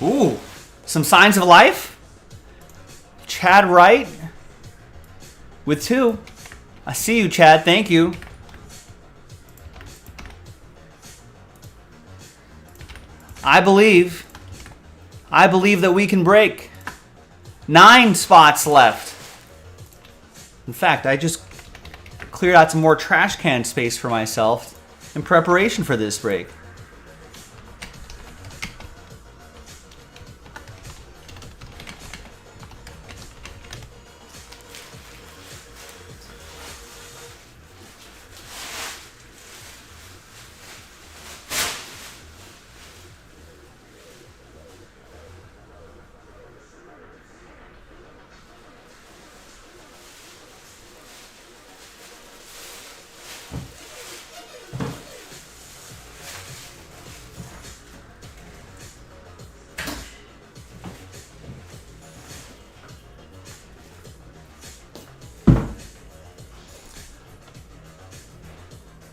Ooh, some signs of life. Chad Wright with 2. I see you, Chad. Thank you. I believe that we can break. 9 spots left. In fact, I just cleared out some more trash can space for myself in preparation for this break.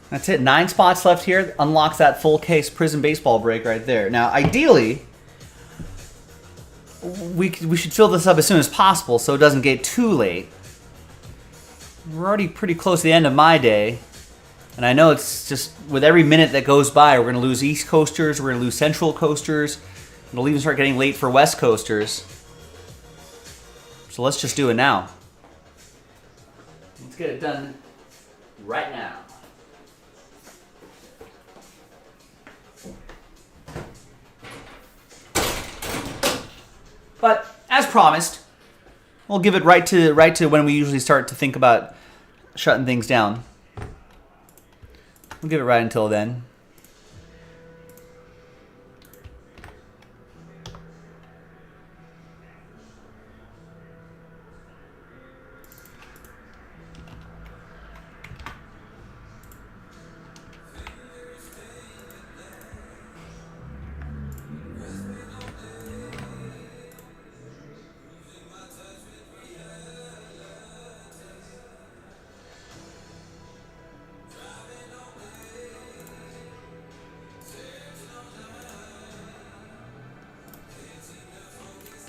That's it. 9 spots left here. Unlocks that full case Prism baseball break right there. Now, ideally, we should fill this up as soon as possible so it doesn't get too late. We're already pretty close to the end of my day. And I know it's just with every minute that goes by, we're going to lose East Coasters, we're going to lose Central Coasters. It'll even start getting late for West Coasters. So let's just do it now. Let's get it done right now. But as promised, we'll give it right to when we usually start to think about shutting things down. We'll give it right until then.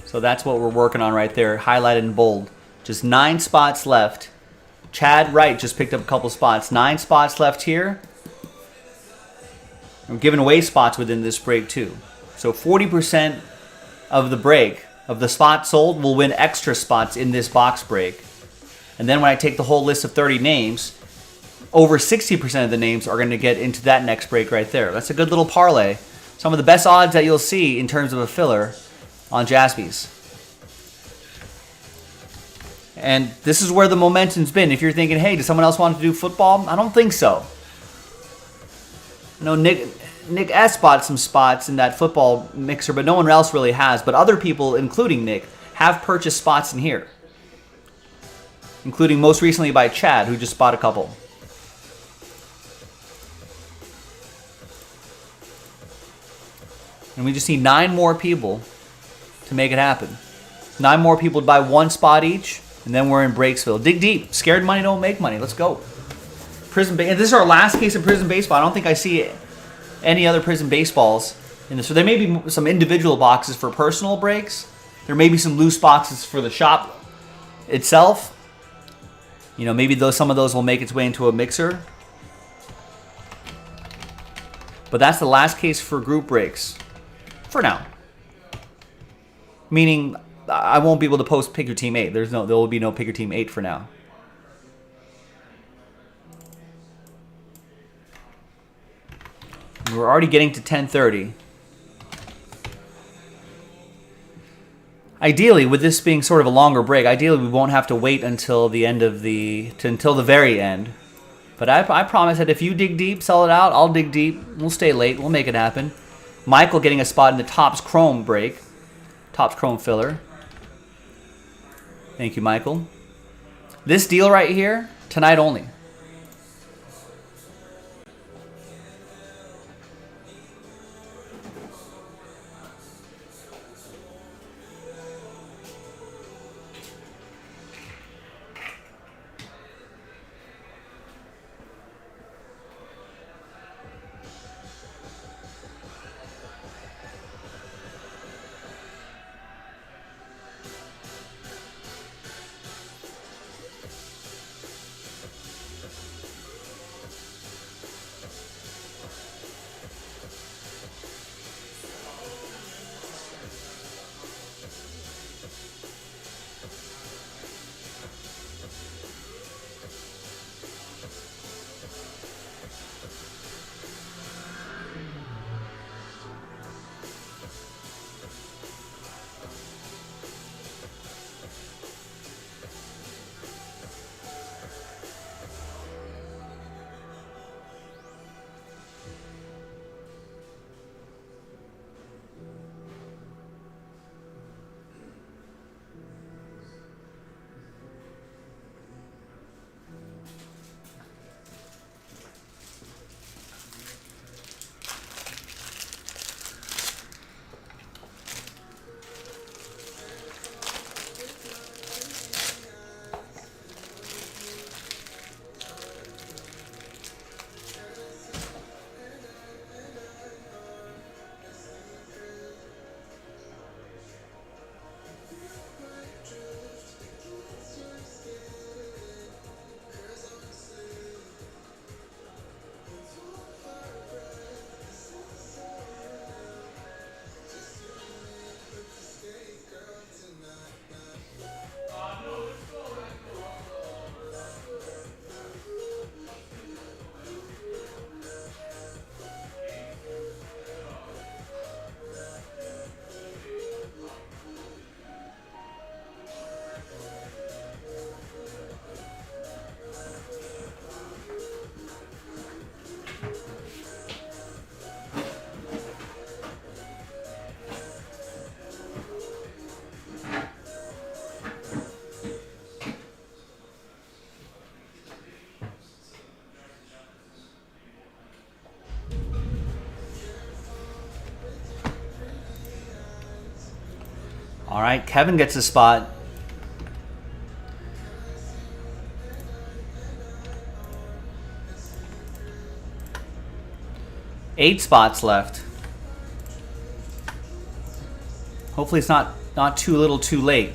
So that's what we're working on right there, highlighted in bold. Just 9 spots left. Chad Wright just picked up a couple spots. 9 spots left here. I'm giving away spots within this break too. So 40% of the break, of the spots sold, will win extra spots in this box break. And then when I take the whole list of 30 names, over 60% of the names are going to get into that next break right there. That's a good little parlay. Some of the best odds that you'll see in terms of a filler on Jaspys. And this is where the momentum's been. If you're thinking, hey, does someone else want to do football? I don't think so. I know Nick S bought some spots in that football mixer, but no one else really has. But other people, including Nick, have purchased spots in here. Including most recently by Chad, who just bought a couple. And we just need 9 more people to make it happen. 9 more people to buy 1 spot each, and then we're in Breaksville. Dig deep. Scared money don't make money. Let's go. Prism. And this is our last case of Prism baseball. I don't think I see any other Prism baseballs in this. So there may be some individual boxes for personal breaks. There may be some loose boxes for the shop itself. You know, maybe some of those will make its way into a mixer. But that's the last case for group breaks for now. Meaning, I won't be able to post Pick Your Team 8. There will be no Pick Your Team 8 for now. We're already getting to 10:30. Ideally, with this being sort of a longer break, ideally we won't have to wait until the end of until the very end. But I promise that if you dig deep, sell it out, I'll dig deep. We'll stay late. We'll make it happen. Michael getting a spot in the Topps Chrome break. Topps Chrome filler. Thank you, Michael. This deal right here, tonight only. All right, Kevin gets a spot. Eight spots left. Hopefully it's not too little too late.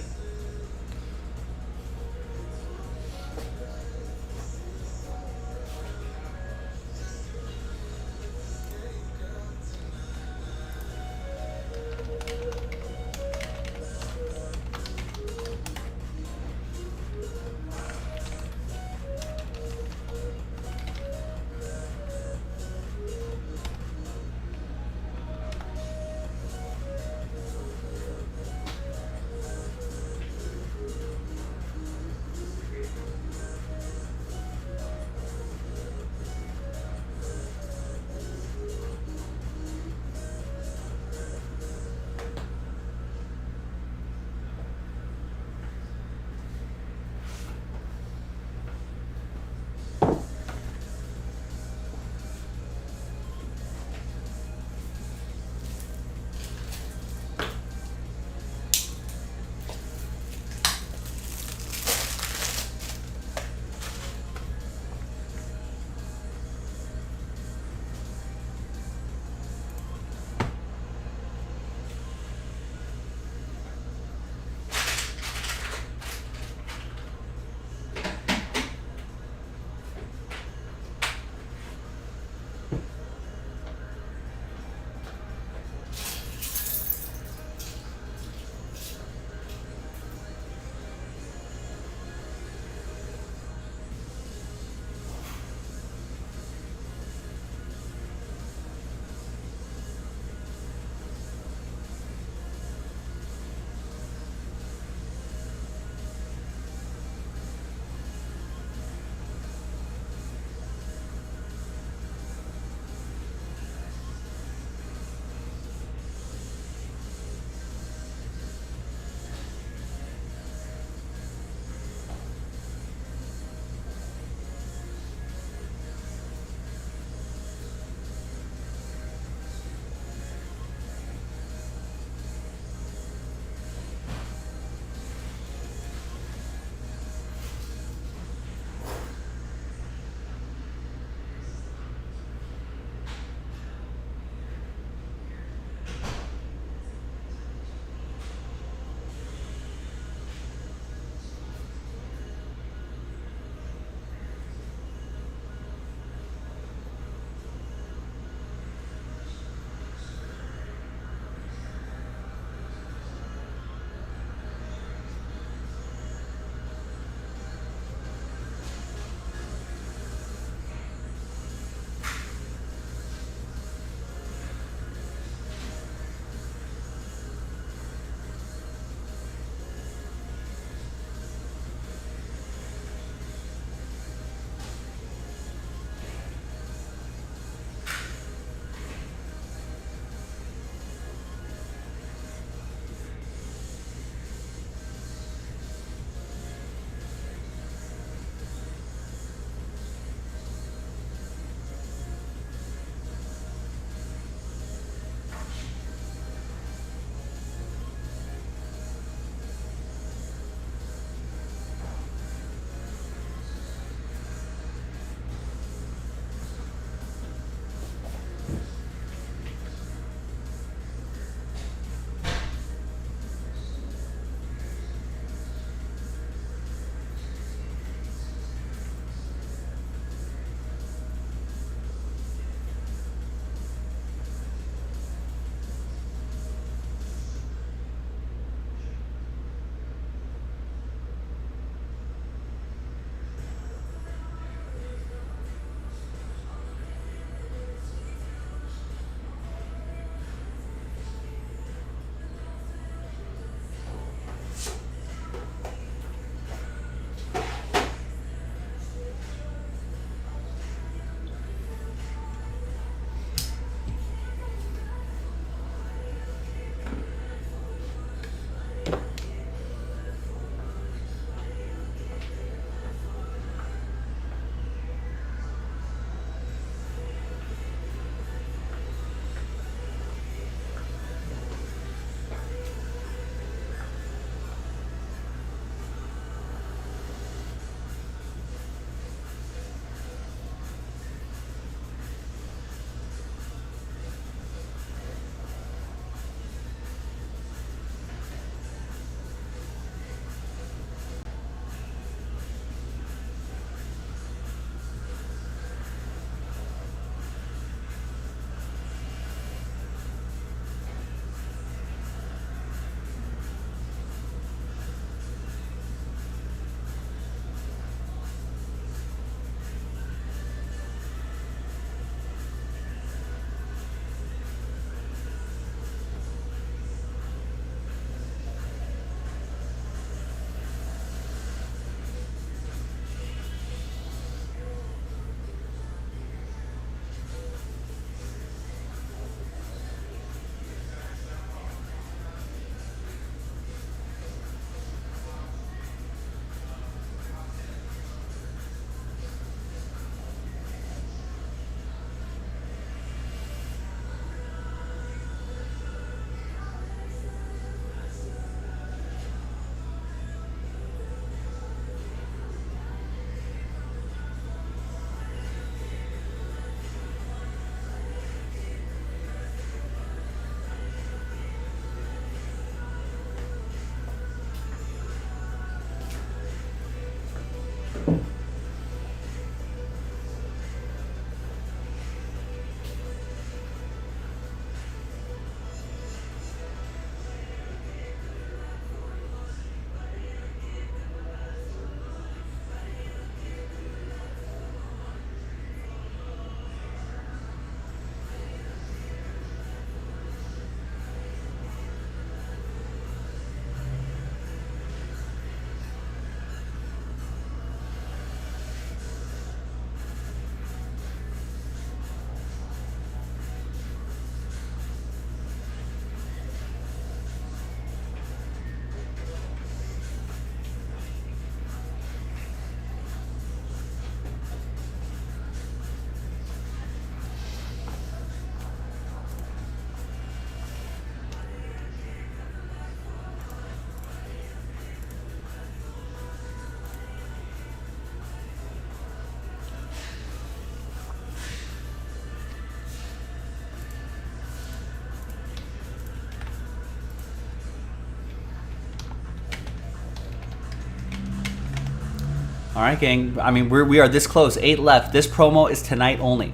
All right, gang. I mean, we are this close. 8 left. This promo is tonight only.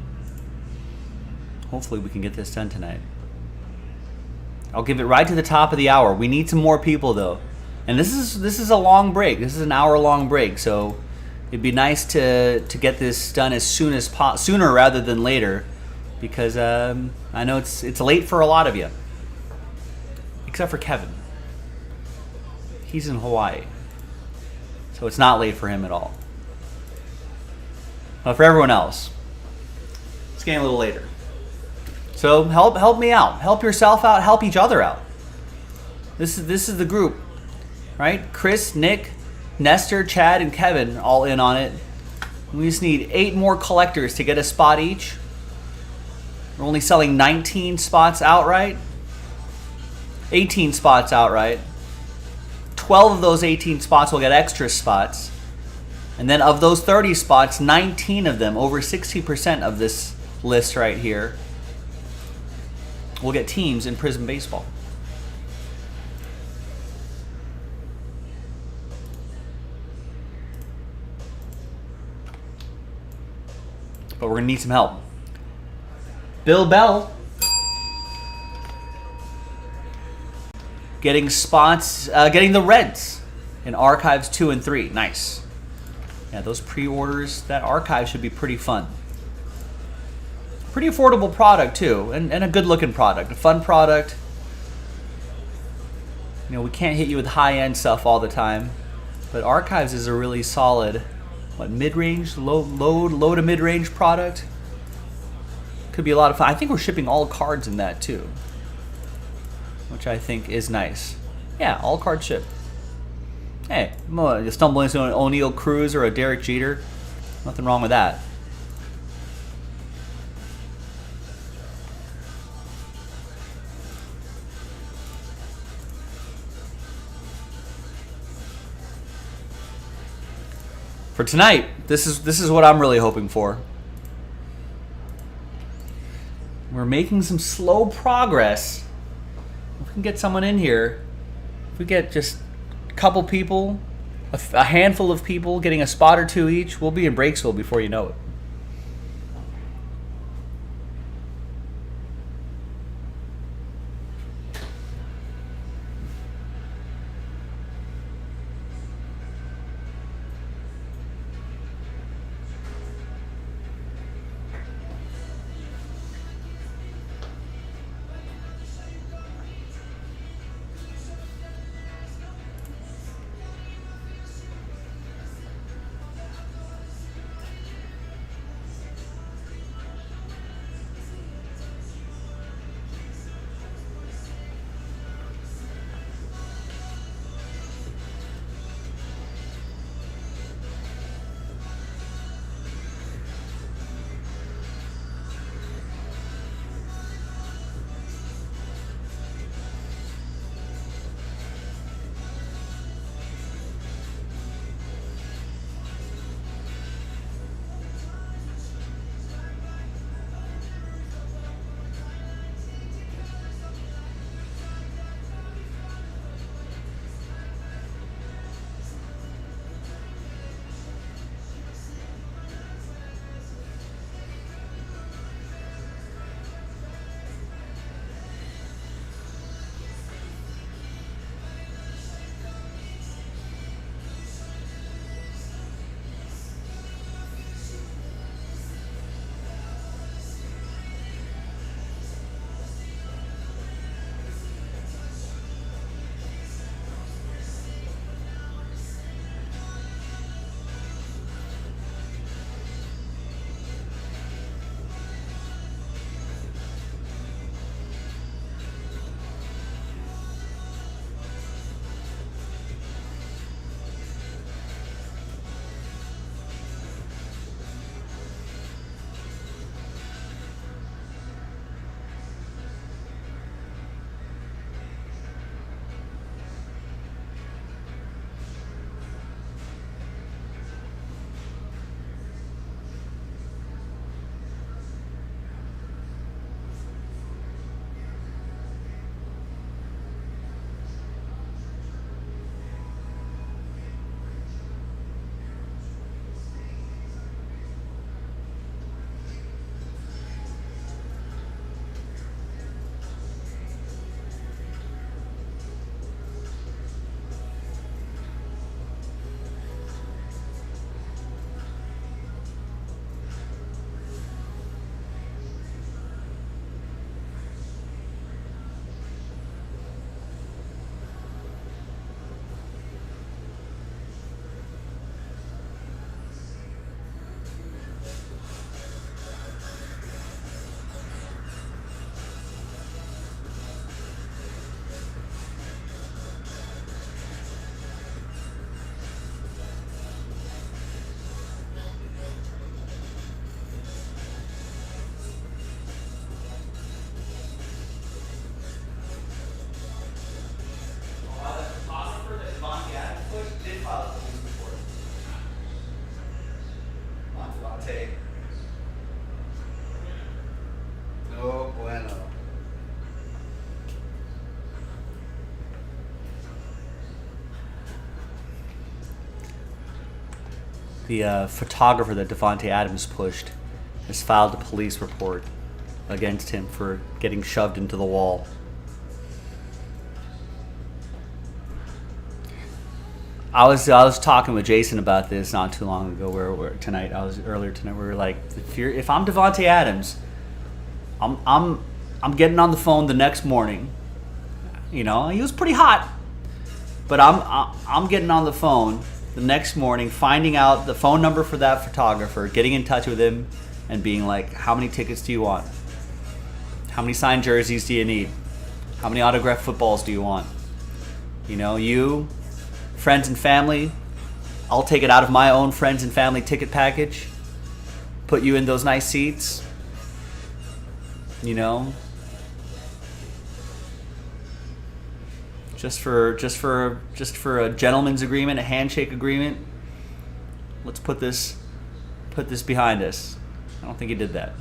Hopefully we can get this done tonight. I'll give it right to the top of the hour. We need some more people though. And this is a long break. This is an hour-long break, so it'd be nice to get this done as sooner rather than later, because I know it's late for a lot of you, except for Kevin. He's in Hawaii, so it's not late for him at all. But for everyone else, it's getting a little later. So help me out, help yourself out, help each other out. This is the group, right? Chris, Nick, Nestor, Chad, and Kevin all in on it. We just need 8 more collectors to get a spot each. We're only selling 19 spots outright. 18 spots outright. 12 of those 18 spots will get extra spots. And then of those 30 spots, 19 of them, over 60% of this list right here, will get teams in Prizm Baseball. But we're going to need some help. Bill Bell getting spots, getting the Reds in Archives 2 and 3. Nice. Yeah, those pre-orders, that archive should be pretty fun. Pretty affordable product too, and a good-looking product, a fun product. You know, we can't hit you with high-end stuff all the time, but Archives is a really solid, mid-range, low to mid-range product. Could be a lot of fun. I think we're shipping all cards in that too, which I think is nice. Yeah, all cards ship. Hey, you stumble into an O'Neal Cruz or a Derek Jeter, nothing wrong with that. For tonight, this is what I'm really hoping for. We're making some slow progress. If we can get someone in here, if we get just a couple people, a handful of people getting a spot or two each, we'll be in Breaksville before you know it. The photographer that Devontae Adams pushed has filed a police report against him for getting shoved into the wall. I was talking with Jason about this not too long ago. Earlier tonight. We were like, if I'm Devontae Adams, I'm getting on the phone the next morning. You know, he was pretty hot, but I'm getting on the phone the next morning, finding out the phone number for that photographer, getting in touch with him, and being like, how many tickets do you want? How many signed jerseys do you need? How many autographed footballs do you want? You know, you, friends and family, I'll take it out of my own friends and family ticket package, put you in those nice seats, you know, just for a gentleman's agreement, a handshake agreement. Let's put this behind us. I don't think he did that.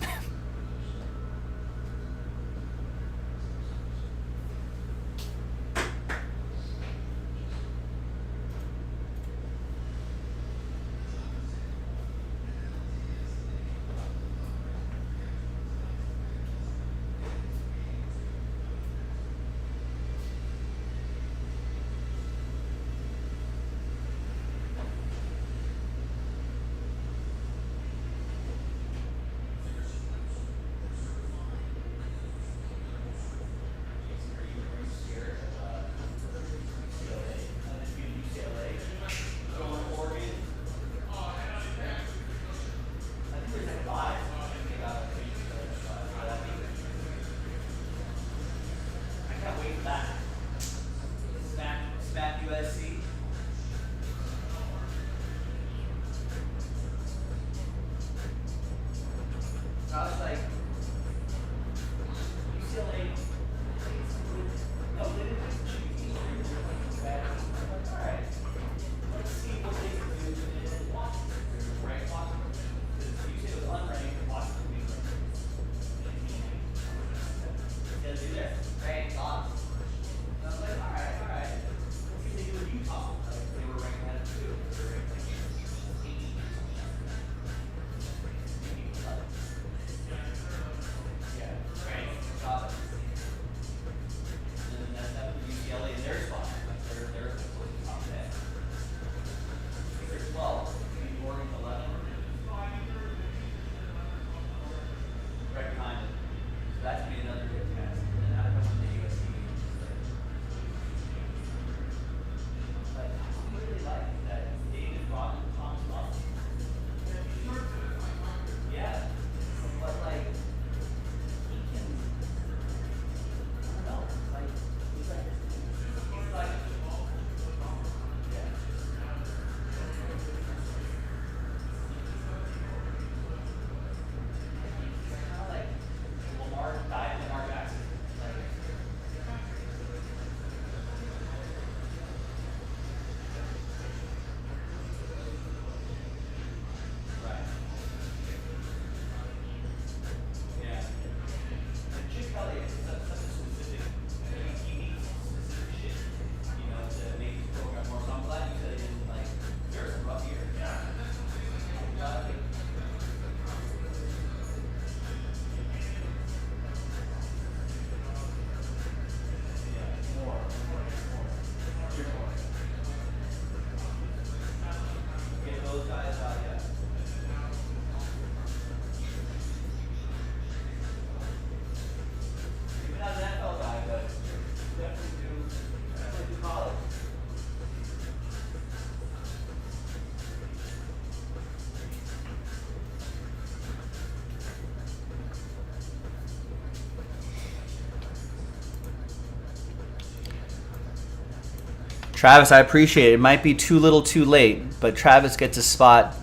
Travis, I appreciate it. It might be too little too late, but Travis gets a spot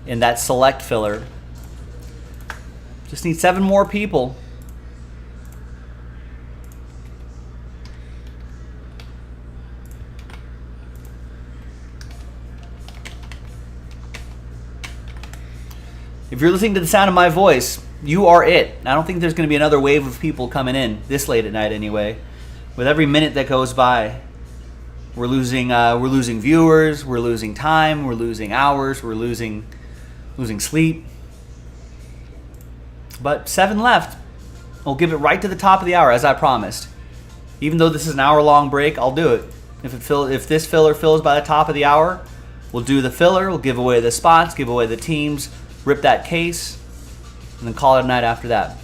in that select filler. Just need 7 more people. If you're listening to the sound of my voice, you are it. I don't think there's going to be another wave of people coming in this late at night anyway. With every minute that goes by, We're losing viewers. We're losing time. We're losing hours. We're losing sleep. But 7 left. I'll give it right to the top of the hour, as I promised. Even though this is an hour-long break, I'll do it. If this filler fills by the top of the hour, we'll do the filler. We'll give away the spots, give away the teams, rip that case, and then call it a night after that.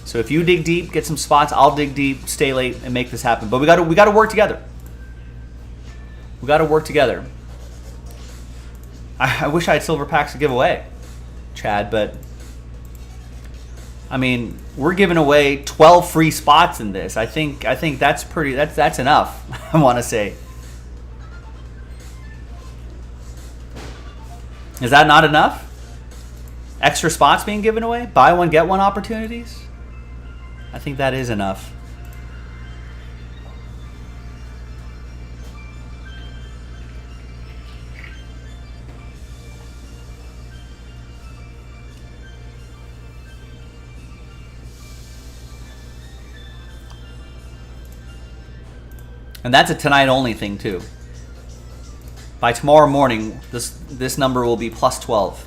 So if you dig deep, get some spots. I'll dig deep, stay late, and make this happen. But we got to work together. We got to work together. I wish I had silver packs to give away, Chad, but I mean, we're giving away 12 free spots in this. I think that's that's enough. I want to say. Is that not enough? Extra spots being given away? Buy one, get one opportunities? I think that is enough. And that's a tonight only thing too. By tomorrow morning, this number will be plus 12.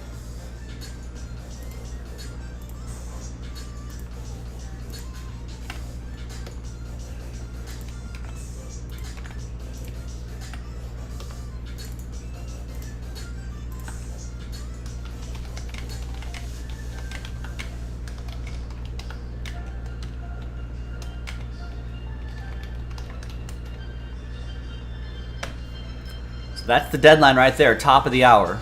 So that's the deadline right there, top of the hour.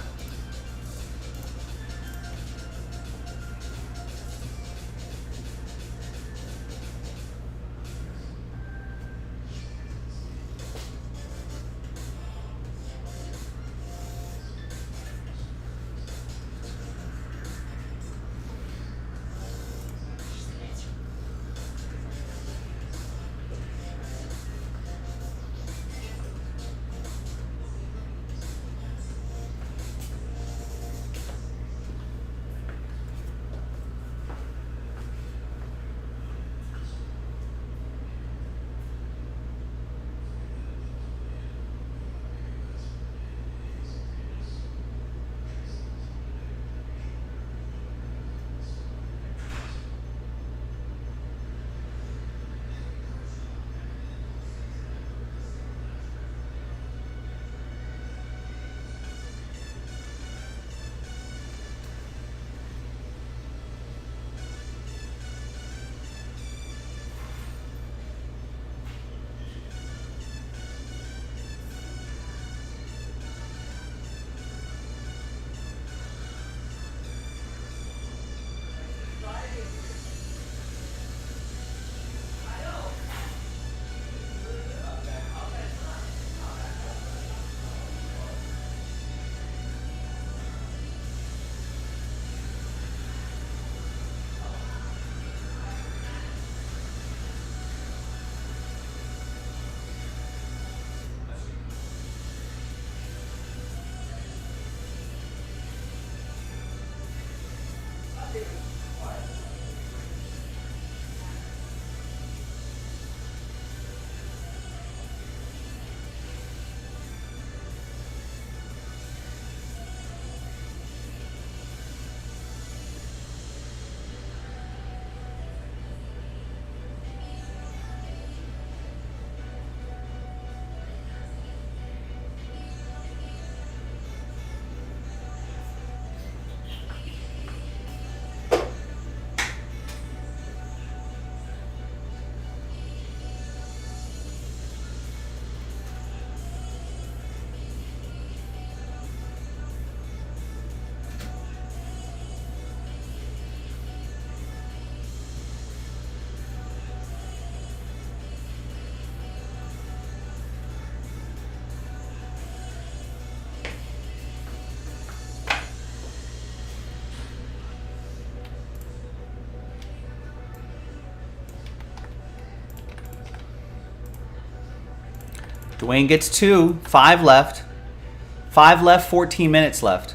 Dwayne gets 2, 5 left. 5 left, 14 minutes left.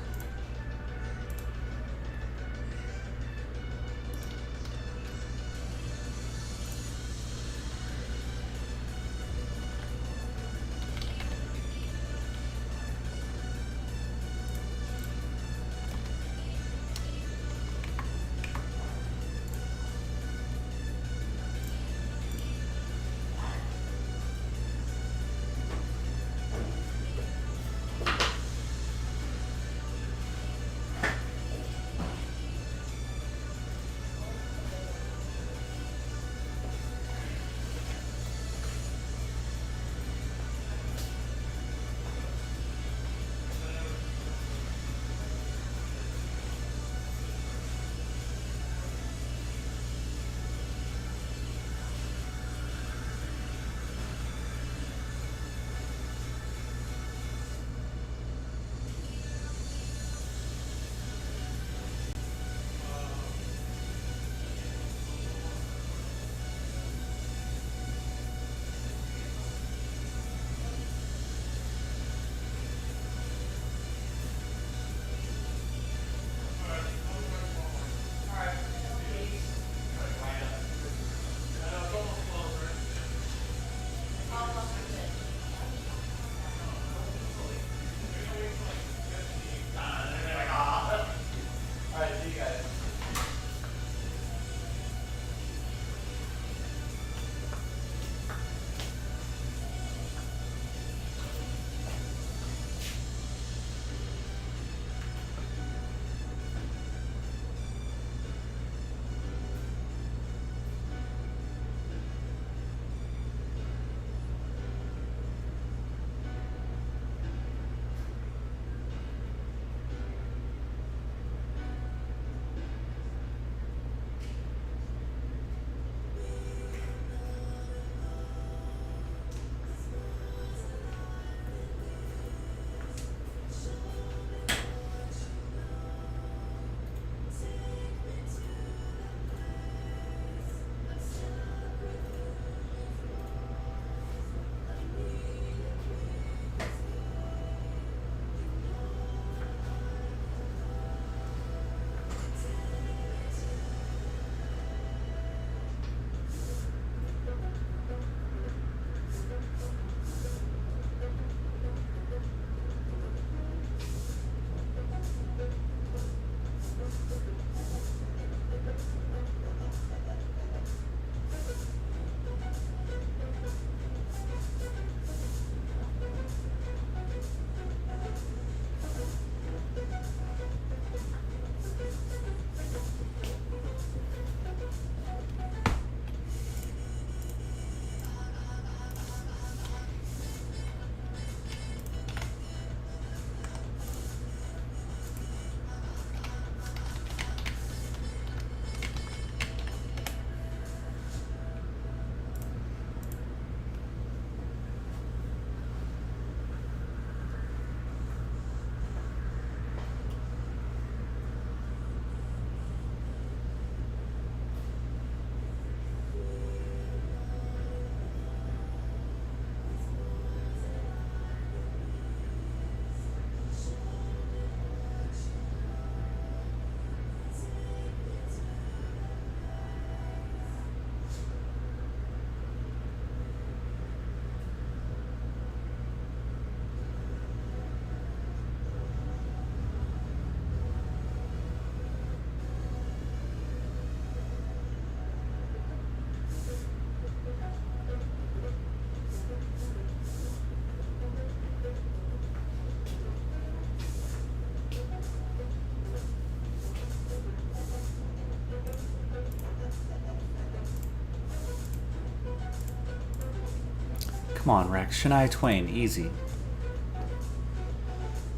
Come on, Rex. Shania Twain, easy.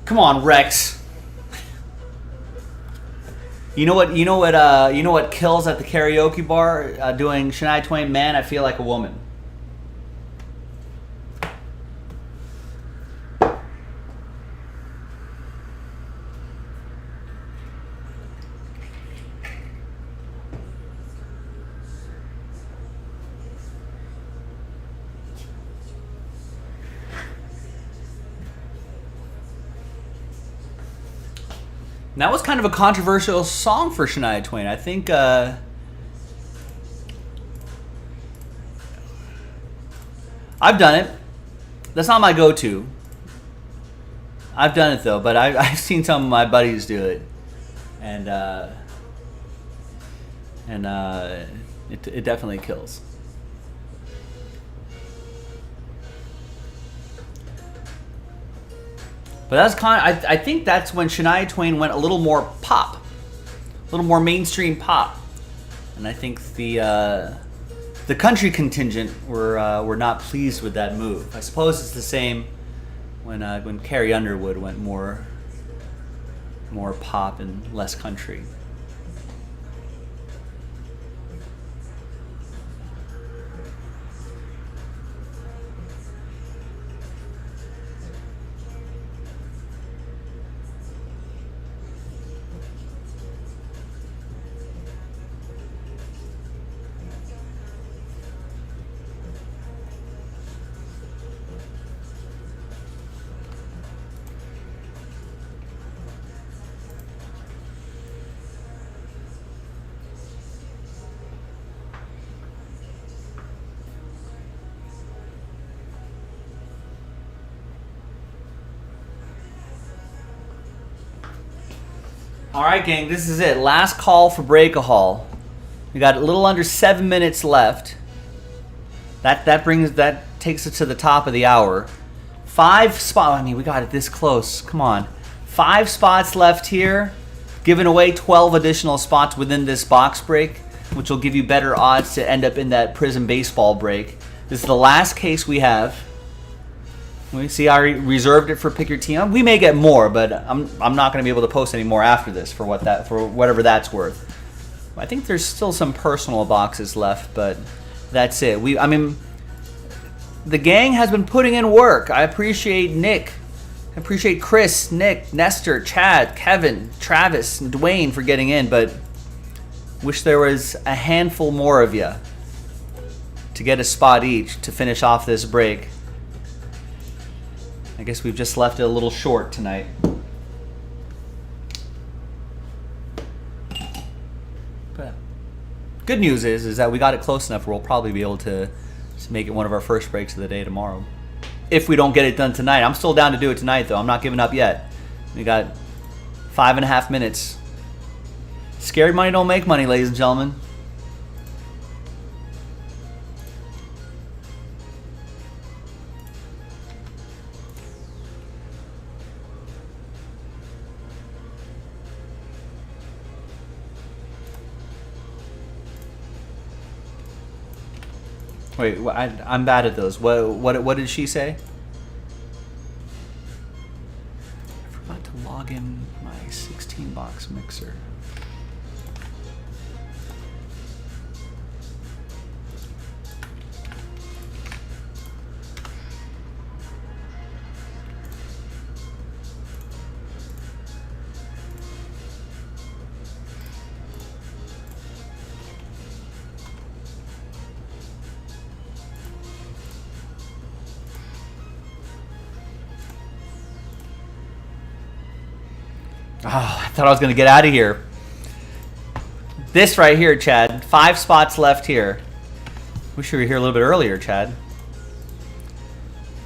Come on, Rex. You know what? You know what? You know what kills at the karaoke bar? Doing Shania Twain, "Man, I Feel Like a Woman." And that was kind of a controversial song for Shania Twain. I think I've done it. That's not my go-to. I've done it though, but I've seen some of my buddies do it, and it definitely kills. But that's I think that's when Shania Twain went a little more pop, a little more mainstream pop, and I think the country contingent were not pleased with that move. I suppose it's the same when Carrie Underwood went more pop and less country. All right, gang, this is it. Last call for Breakahol. We got a little under 7 minutes left. That takes us to the top of the hour. 5 spots. I mean, we got it this close. Come on. 5 spots left here. Giving away 12 additional spots within this box break, which will give you better odds to end up in that Prism baseball break. This is the last case we have. We see I reserved it for Pick Your Team. We may get more, but I'm not going to be able to post any more after this for whatever that's worth. I think there's still some personal boxes left, but that's it. The gang has been putting in work. I appreciate Nick. I appreciate Chris, Nick, Nestor, Chad, Kevin, Travis, and Dwayne for getting in, but wish there was a handful more of you to get a spot each to finish off this break. I guess we've just left it a little short tonight. But good news is that we got it close enough where we'll probably be able to make it one of our first breaks of the day tomorrow. If we don't get it done tonight. I'm still down to do it tonight, though. I'm not giving up yet. We got 5.5 minutes. Scary money don't make money, ladies and gentlemen. Wait, I'm bad at those. What did she say? I forgot to log in my 16-box mixer. Oh, I thought I was going to get out of here. This right here, Chad. 5 spots left here. Wish you were here a little bit earlier, Chad.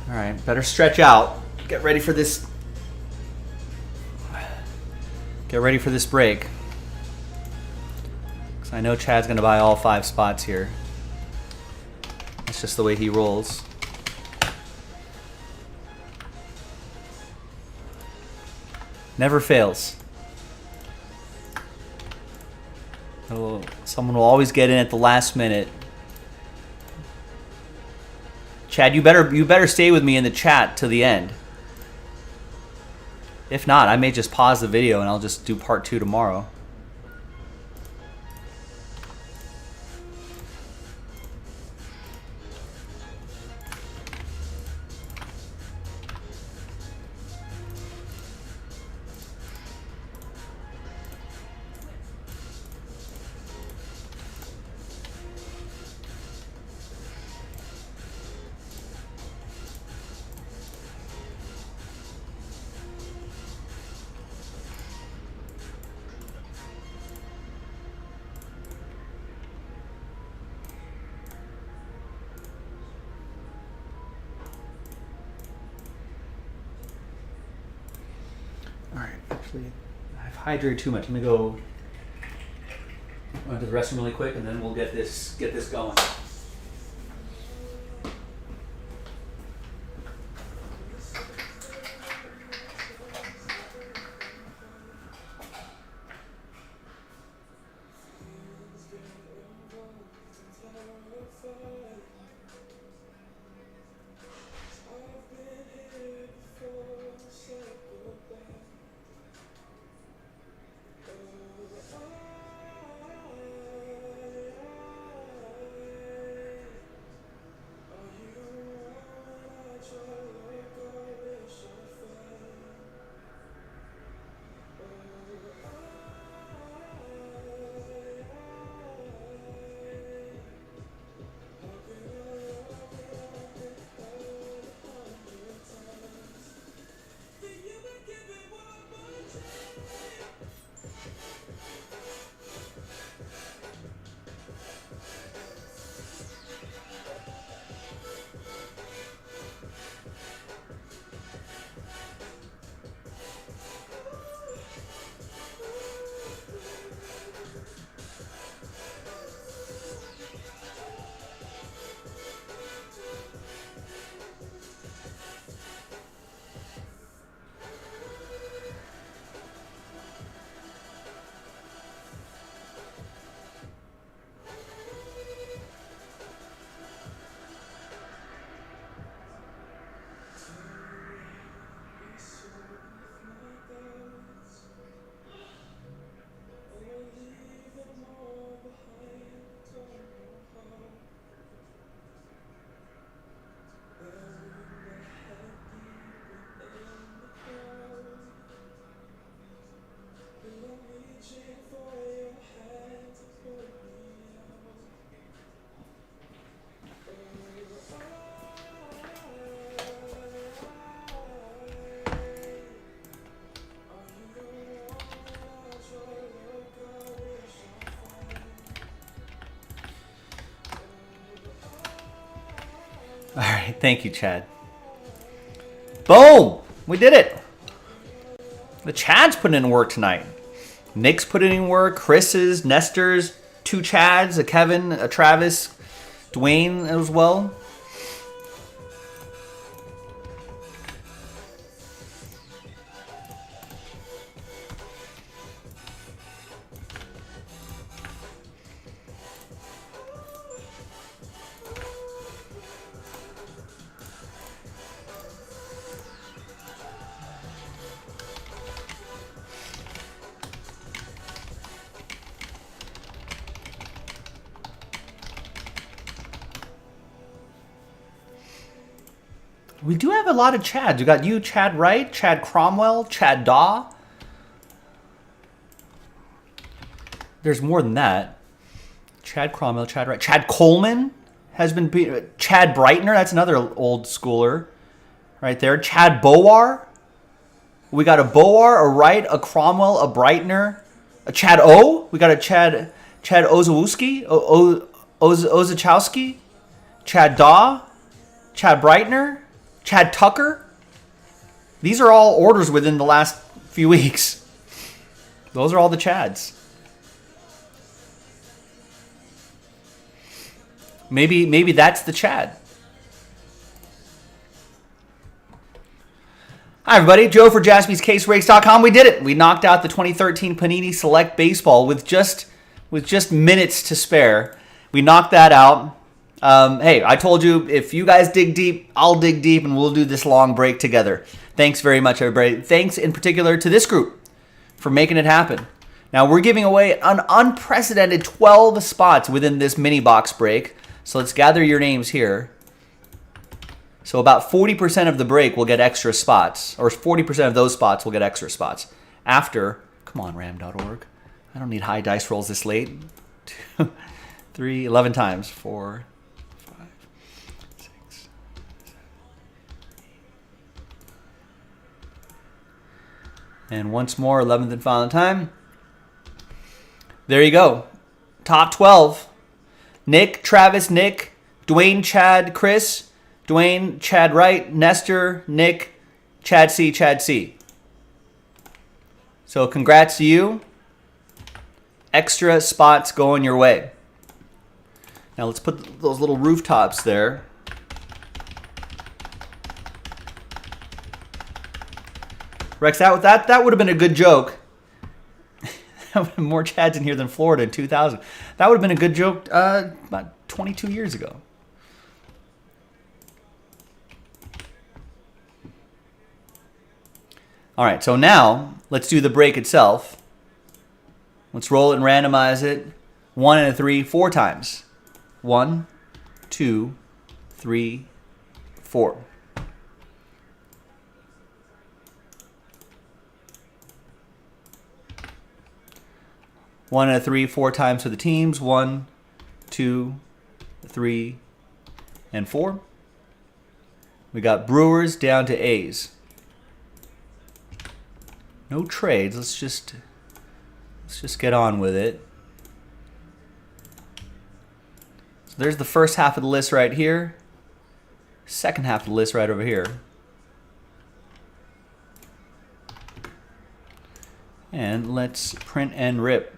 All right, better stretch out. Get ready for this. Get ready for this break. Because I know Chad's going to buy all 5 spots here. That's just the way he rolls. Never fails. Someone will always get in at the last minute. Chad, you better stay with me in the chat to the end. If not, I may just pause the video and I'll just do part 2 tomorrow. Actually, I've hydrated too much. Let me go to the restroom really quick, and then we'll get this going. All right, thank you, Chad. Boom! We did it. The Chad's putting in work tonight. Nick's putting in work. Chris's, Nestor's, 2 Chads, a Kevin, a Travis, Dwayne as well. We do have a lot of Chads. We got you, Chad Wright, Chad Cromwell, Chad Daw. There's more than that. Chad Cromwell, Chad Wright. Chad Coleman has been beat. Chad Breitner, that's another old schooler right there. Chad Bowar. We got a Bowar, a Wright, a Cromwell, a Breitner. A Chad O. We got a Chad Ozawski, Ozachowski. Chad Daw. Chad Breitner. Chad Tucker. These are all orders within the last few weeks. Those are all the Chads. Maybe that's the Chad. Hi everybody, Joe for JaspysCaseBreaks.com. We did it. We knocked out the 2013 Panini Select Baseball with just minutes to spare. We knocked that out. Hey, I told you, if you guys dig deep, I'll dig deep, and we'll do this long break together. Thanks very much, everybody. Thanks in particular to this group for making it happen. Now, we're giving away an unprecedented 12 spots within this mini box break. So let's gather your names here. So about 40% of the break will get extra spots, or 40% of those spots will get extra spots. After, come on, ram.org. I don't need high dice rolls this late. 2, 3, 11 times. 4, 5, 6, 7. And once more, 11th and final time. There you go. Top 12. Nick, Travis, Nick, Dwayne, Chad, Chris, Dwayne, Chad Wright, Nestor, Nick, Chad C, Chad C. So congrats to you. Extra spots going your way. Now let's put those little rooftops there. Rex, that would have been a good joke. More Chads in here than Florida in 2000. That would have been a good joke about 22 years ago. All right, so now let's do the break itself. Let's roll it and randomize it. 1 and a 3, 4 times. 1, 2, 3, 4. One and a 3, 4 times for the teams. 1, 2, 3, and 4. We got Brewers down to A's. No trades. Let's just get on with it. So there's the first half of the list right here. Second half of the list right over here. And let's print and rip.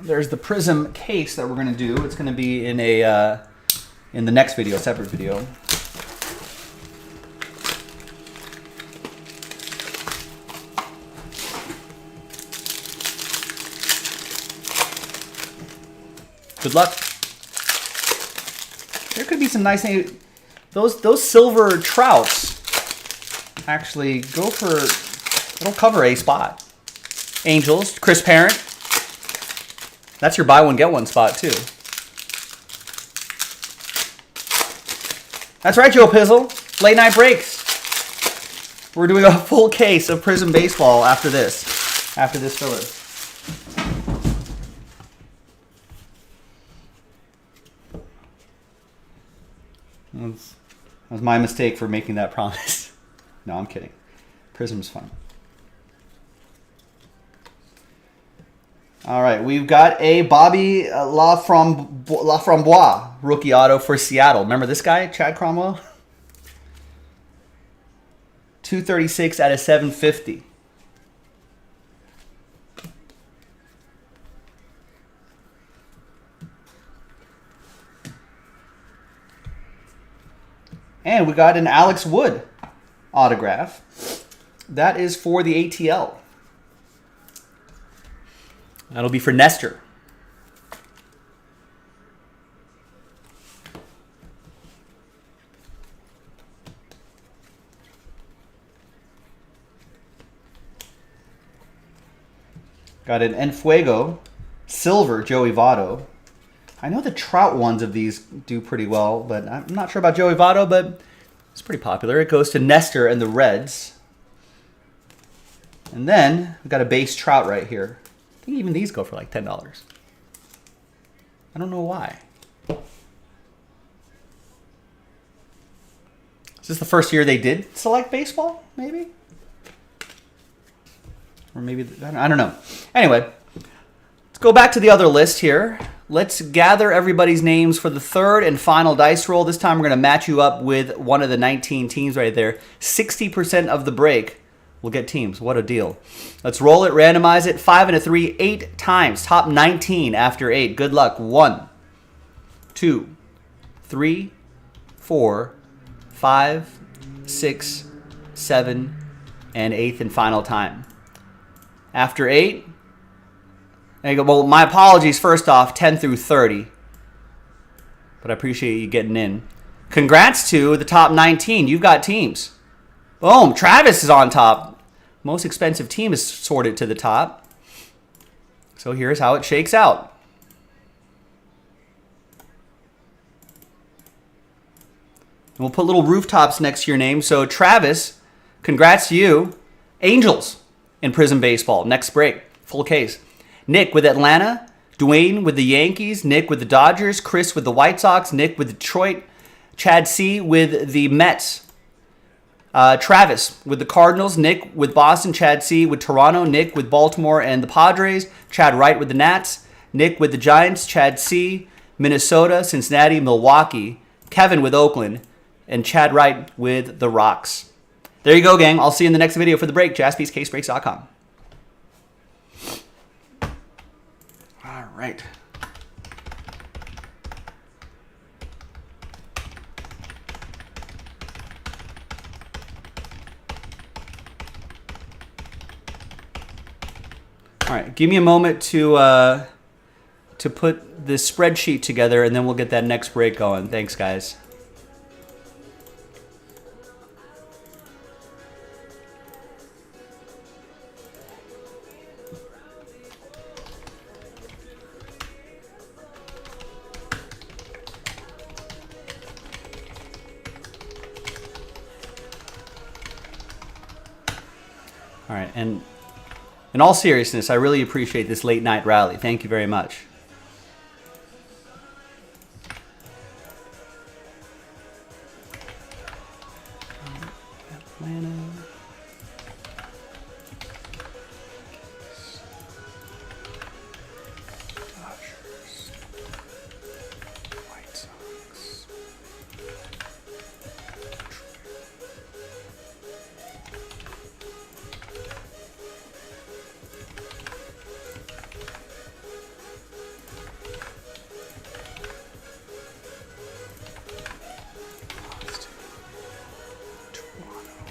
There's the Prism case that we're going to do. It's going to be in a in the next video, separate video. Good luck. There could be some nice things. Those silver trouts actually go for, it'll cover a spot. Angels, Chris Parent. That's your buy one, get one spot, too. That's right, Joe Pizzle. Late night breaks. We're doing a full case of Prism Baseball after this filler. That was my mistake for making that promise. No, I'm kidding. Prism's fun. All right, we've got a Bobby Laframboise rookie auto for Seattle. Remember this guy, Chad Cromwell? 236 out of 750. And we got an Alex Wood autograph. That is for the ATL. That'll be for Nestor. Got an Enfuego silver Joey Votto. I know the Trout ones of these do pretty well, but I'm not sure about Joey Votto, but it's pretty popular. It goes to Nestor and the Reds. And then we've got a base Trout right here. I think even these go for like $10. I don't know why. Is this the first year they did select baseball, maybe? Or maybe, I don't know. Anyway, let's go back to the other list here. Let's gather everybody's names for the third and final dice roll. This time we're going to match you up with one of the 19 teams right there. 60% of the break will get teams. What a deal. Let's roll it, randomize it. 5 and a 3, 8 times. Top 19 after 8. Good luck. 1, 2, 3, 4, 5, 6, 7, and 8th and final time. After 8, there you go. Well, my apologies first off, 10 through 30. But I appreciate you getting in. Congrats to the top 19. You've got teams. Boom. Travis is on top. Most expensive team is sorted to the top. So here's how it shakes out. And we'll put little rooftops next to your name. So Travis, congrats to you. Angels in Prism Baseball. Next break. Full case. Nick with Atlanta. Dwayne with the Yankees. Nick with the Dodgers. Chris with the White Sox. Nick with Detroit. Chad C with the Mets. Travis with the Cardinals. Nick with Boston. Chad C with Toronto. Nick with Baltimore and the Padres. Chad Wright with the Nats. Nick with the Giants. Chad C, Minnesota, Cincinnati, Milwaukee. Kevin with Oakland. And Chad Wright with the Rocks. There you go, gang. I'll see you in the next video for the break. JaspysCaseBreaks.com. All right. All right, give me a moment to put this spreadsheet together, and then we'll get that next break going. Thanks, guys. All right, and in all seriousness, I really appreciate this late night rally. Thank you very much. Atlanta. Dodgers. White Sox. Toronto.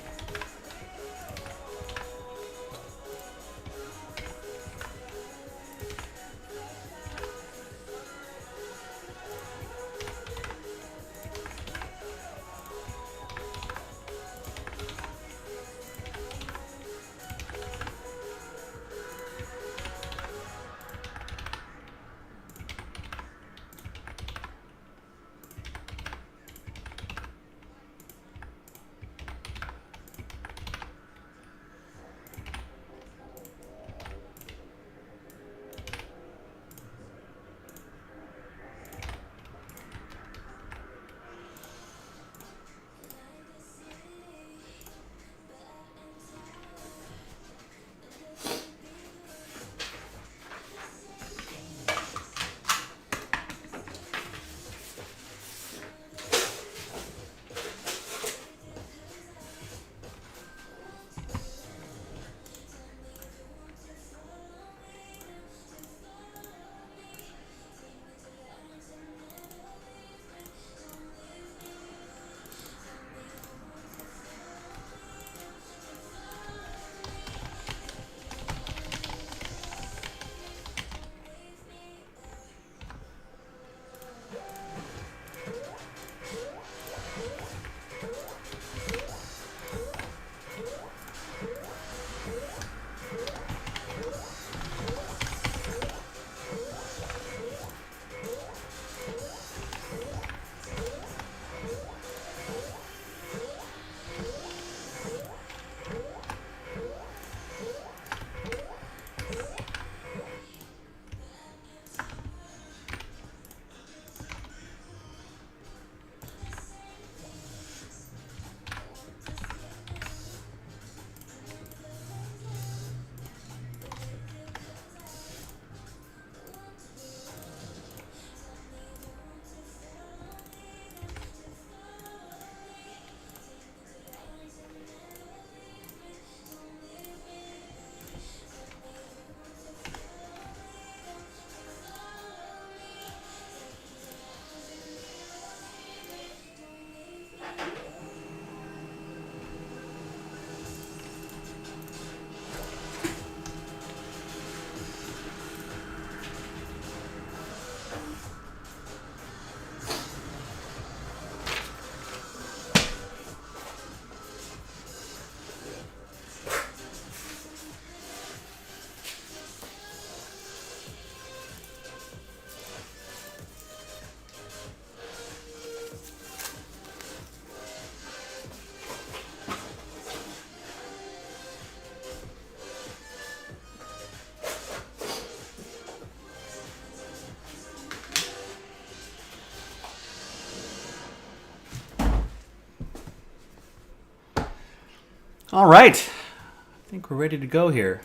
All right. I think we're ready to go here.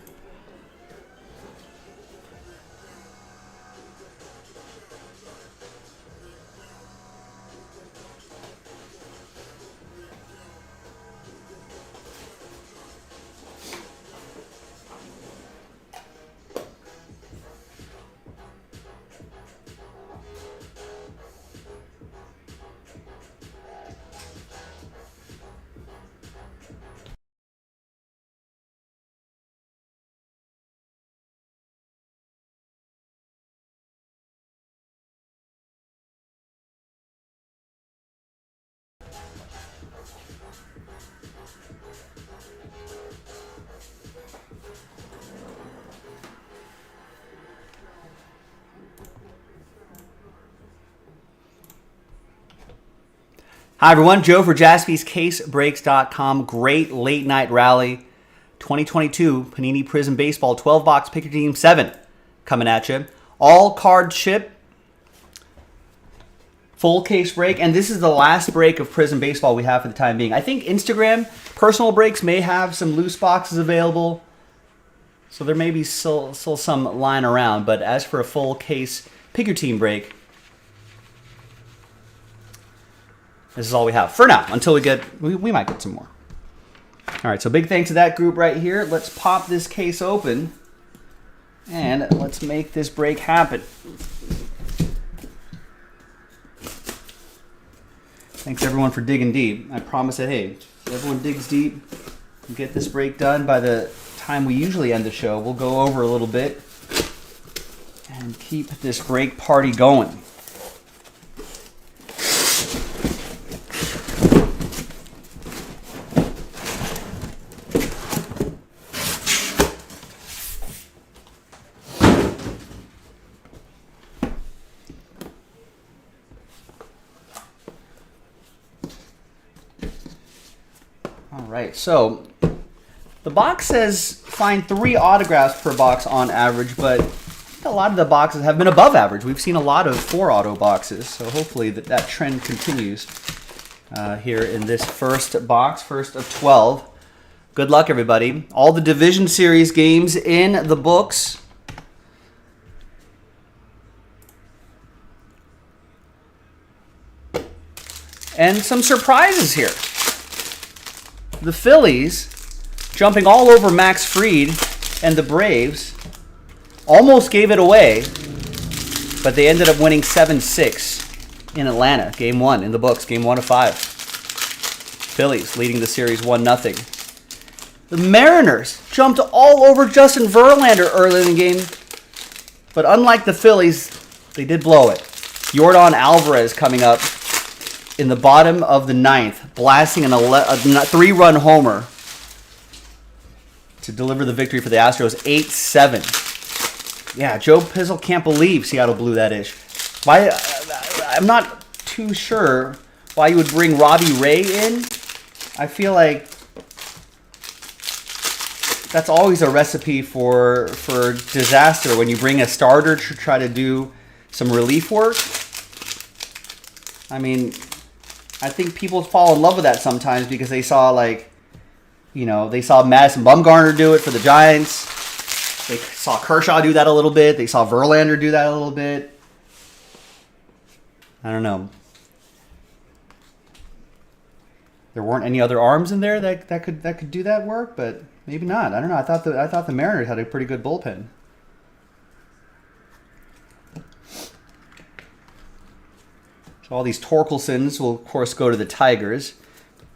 Hi, everyone. Joe for JaspysCaseBreaks.com. Great late night rally. 2022 Panini Prism Baseball 12 box Pick Your Team 7 coming at you. All card ship. Full case break. And this is the last break of Prism Baseball we have for the time being. I think Instagram personal breaks may have some loose boxes available. So there may be still some lying around. But as for a full case Pick Your Team break, this is all we have for now until we might get some more. All right, so big thanks to that group right here. Let's pop this case open and let's make this break happen. Thanks everyone for digging deep. I promise that, hey, if everyone digs deep and get this break done by the time we usually end the show, we'll go over a little bit and keep this break party going. Right, so the box says find 3 autographs per box on average, but a lot of the boxes have been above average. We've seen a lot of 4 auto boxes, so hopefully that trend continues here in this first box, first of 12. Good luck, everybody. All the Division Series games in the books. And some surprises here. The Phillies jumping all over Max Fried and the Braves almost gave it away, but they ended up winning 7-6 in Atlanta. Game 1 in the books, game 1 of 5. Phillies leading the series 1-0. The Mariners jumped all over Justin Verlander early in the game, but unlike the Phillies, they did blow it. Yordan Alvarez coming up in the bottom of the 9th, blasting a 3-run homer to deliver the victory for the Astros, 8-7. Yeah, Joe Pizzle can't believe Seattle blew that ish. Why? I'm not too sure why you would bring Robbie Ray in. I feel like that's always a recipe for disaster when you bring a starter to try to do some relief work. I mean, I think people fall in love with that sometimes because they saw, like, you know, they saw Madison Bumgarner do it for the Giants. They saw Kershaw do that a little bit. They saw Verlander do that a little bit. I don't know. There weren't any other arms in there that could do that work, but maybe not. I don't know. I thought the Mariners had a pretty good bullpen. So all these Torkelsons will, of course, go to the Tigers.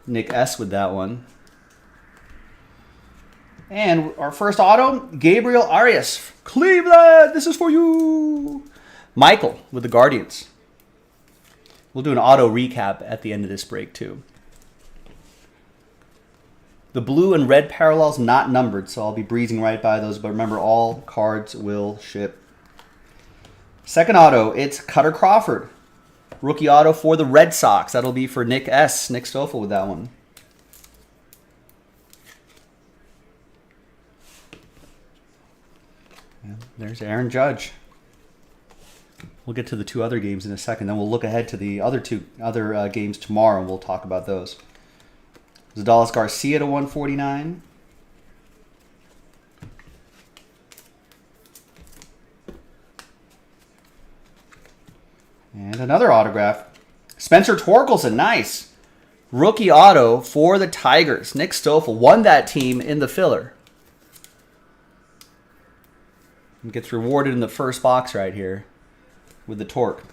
Nick S. with that one. And our first auto, Gabriel Arias. Cleveland, this is for you. Michael with the Guardians. We'll do an auto recap at the end of this break, too. The blue and red parallels not numbered, so I'll be breezing right by those. But remember, all cards will ship. Second auto, it's Cutter Crawford. Rookie auto for the Red Sox. That'll be for Nick S. Nick Stoffel with that one. And there's Aaron Judge. We'll get to the 2 other games in a second. Then we'll look ahead to the other games tomorrow, and we'll talk about those. Dallas Garcia to 149. And another autograph. Spencer Torkelson, nice. Rookie auto for the Tigers. Nick Stoffel won that team in the filler. And gets rewarded in the first box right here with the torque.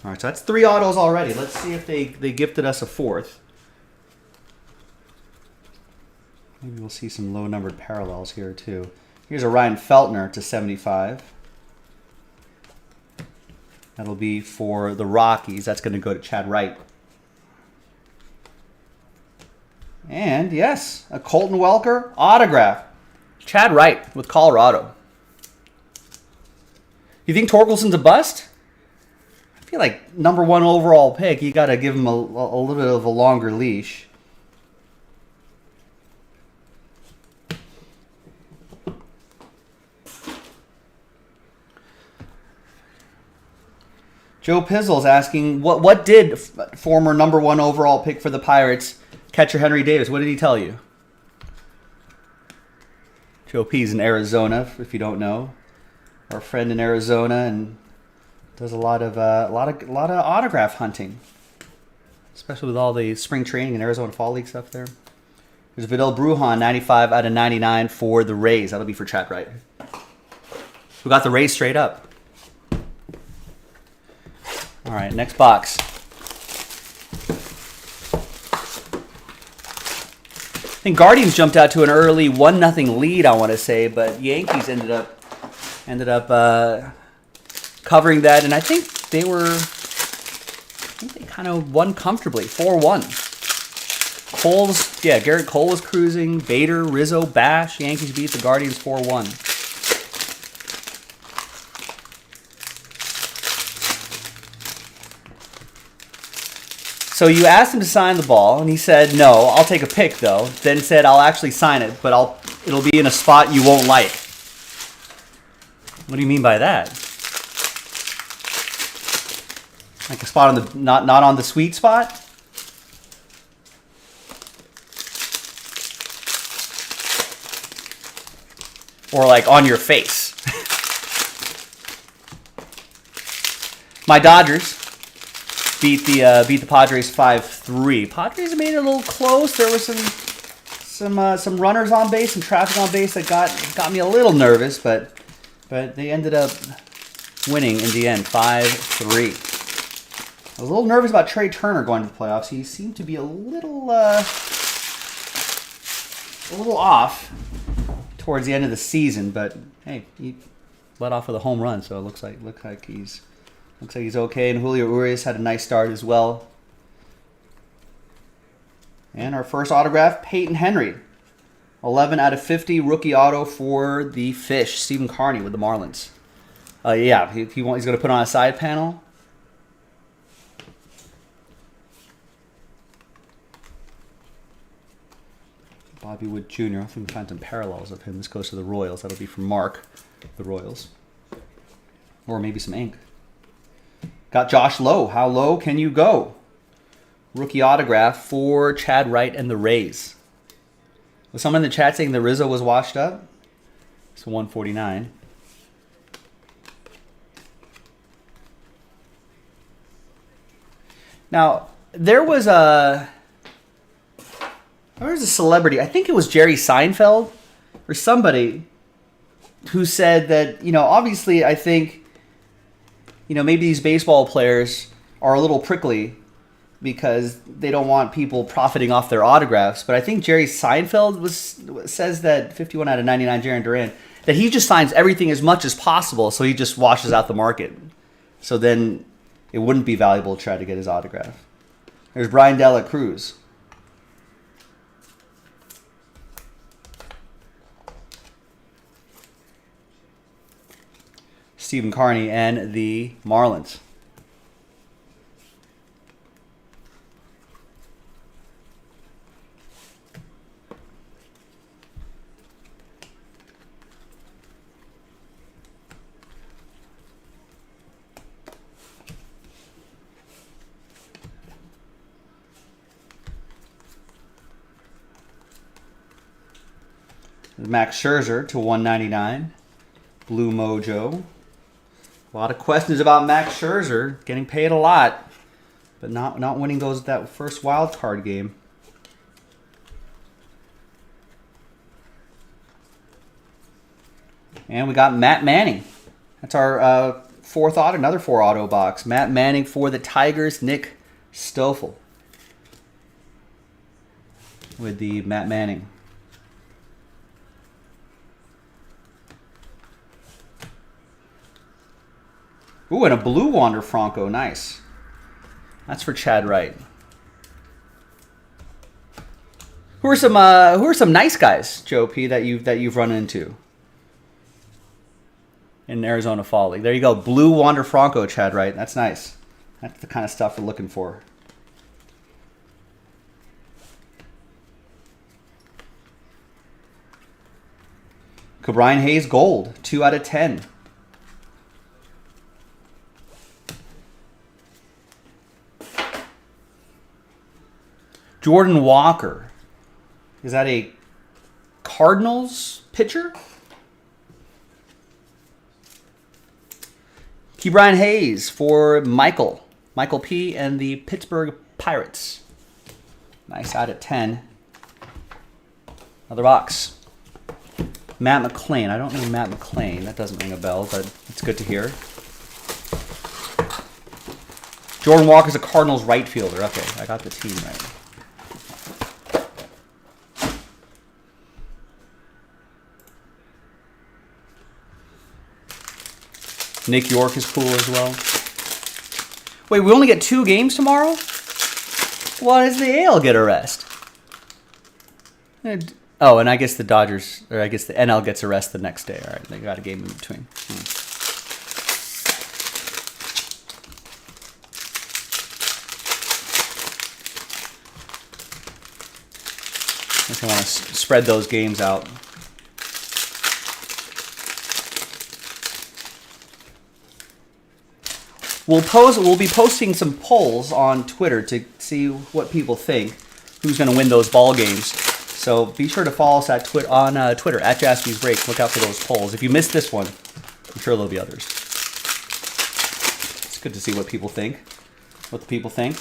All right, so that's 3 autos already. Let's see if they gifted us a 4th. Maybe we'll see some low-numbered parallels here, too. Here's a Ryan Feltner to 75. That'll be for the Rockies. That's going to go to Chad Wright. And, yes, a Colton Welker autograph. Chad Wright with Colorado. You think Torkelson's a bust? I feel like #1 overall pick, you got to give him a little bit of a longer leash. Joe Pizzle's asking, what did former #1 overall pick for the Pirates, catcher Henry Davis, what did he tell you? Joe P's in Arizona, if you don't know. Our friend in Arizona, and does a lot of autograph hunting, especially with all the spring training and Arizona Fall League stuff there. There's Vidal Brujan, 95 out of 99 for the Rays. That'll be for Chad Wright. Who got the Rays straight up. All right, next box. I think Guardians jumped out to an early 1-0 lead, I want to say, but Yankees ended up covering that, and I think they kind of won comfortably, 4-1. Garrett Cole was cruising, Bader, Rizzo, Bash. Yankees beat the Guardians 4-1. So you asked him to sign the ball, and he said, no, I'll take a pic, though. Then said, I'll actually sign it, but it'll be in a spot you won't like. What do you mean by that? Like a spot on the not on the sweet spot? Or like on your face? My Dodgers beat the Padres 5-3. Padres made it a little close. There was some runners on base, some traffic on base that got me a little nervous, but they ended up winning in the end, 5-3. I was a little nervous about Trey Turner going to the playoffs. He seemed to be a little off towards the end of the season, but hey, he led off with a home run, so it looks like he's okay. And Julio Urias had a nice start as well. And our first autograph, Peyton Henry, 11 out of 50 rookie auto for the Fish. Stephen Carney with the Marlins. He's going to put on a side panel. Bobby Wood Jr. I think we can find some parallels of him. This goes to the Royals. That'll be from Mark, the Royals. Or maybe some ink. Got Josh Lowe. How low can you go? Rookie autograph for Chad Wright and the Rays. Was someone in the chat saying that Rizzo was washed up? It's 149. Now, there was a celebrity, I think it was Jerry Seinfeld or somebody, who said that, obviously I think, maybe these baseball players are a little prickly because they don't want people profiting off their autographs. But I think Jerry Seinfeld says that 51 out of 99 Jarren Duran, that he just signs everything as much as possible, so he just washes out the market. So then it wouldn't be valuable to try to get his autograph. There's Brian De La Cruz. Stephen Carney and the Marlins. Max Scherzer to 199. Blue Mojo. A lot of questions about Max Scherzer getting paid a lot, but not winning that first wild card game. And we got Matt Manning. That's our fourth auto, another 4 auto box. Matt Manning for the Tigers. Nick Stoffel with the Matt Manning. Ooh, and a blue Wander Franco. Nice. That's for Chad Wright. Who are some nice guys, Joe P, that you've run into in Arizona Fall League? There you go. Blue Wander Franco, Chad Wright. That's nice. That's the kind of stuff we're looking for. Brian Hayes Gold, 2 out of 10. Jordan Walker. Is that a Cardinals pitcher? Brian Hayes for Michael P. and the Pittsburgh Pirates. Nice, out of 10. Another box. Matt McClain. I don't know Matt McClain. That doesn't ring a bell, but it's good to hear. Jordan Walker's a Cardinals right fielder. Okay, I got the team right. Nick York is cool as well. Wait, we only get 2 games tomorrow? Why does the AL get a rest? Oh, and I guess the Dodgers, or I guess the NL gets a rest the next day. All right, they got a game in between. I think I want to spread those games out. We'll be posting some polls on Twitter to see what people think, who's going to win those ball games. So be sure to follow us at on Twitter at Jaspy's Break. Look out for those polls. If you missed this one, I'm sure there'll be others. It's good to see what people think. What the people think.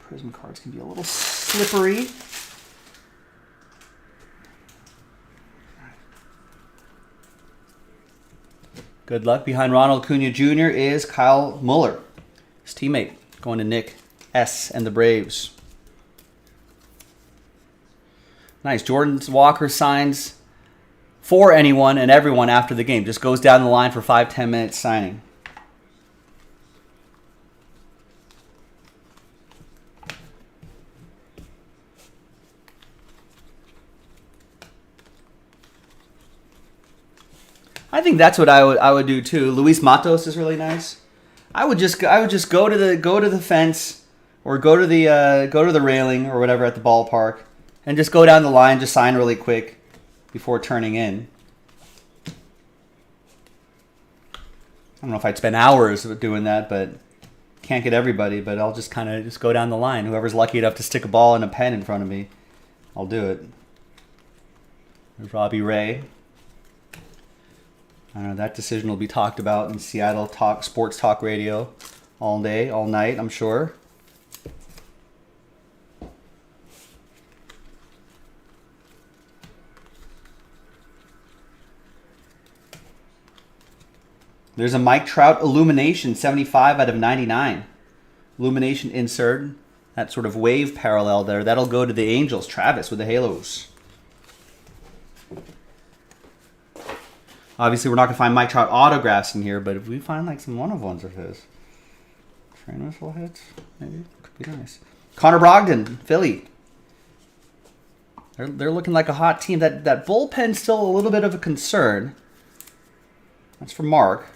Prism cards can be a little slippery. Good luck. Behind Ronald Acuna Jr. is Kyle Muller, his teammate, going to Nick S. and the Braves. Nice. Jordan Walker signs for anyone and everyone after the game. Just goes down the line for 5-10 minutes signing. I think that's what I would do too. Luis Matos is really nice. I would just go to the fence or go to the railing or whatever at the ballpark and just go down the line, just sign really quick before turning in. I don't know if I'd spend hours doing that, but can't get everybody. But I'll just kind of go down the line. Whoever's lucky enough to stick a ball and a pen in front of me, I'll do it. There's Robbie Ray. I don't know, that decision will be talked about in Seattle Sports Talk Radio all day, all night, I'm sure. There's a Mike Trout Illumination, 75 out of 99. Illumination insert, that sort of wave parallel there. That'll go to the Angels. Travis with the Halos. Obviously, we're not going to find Mike Trout autographs in here, but if we find like some one-of-ones of his. Train whistle hits, maybe. Could be nice. Connor Brogdon, Philly. They're looking like a hot team. That bullpen's still a little bit of a concern. That's for Mark.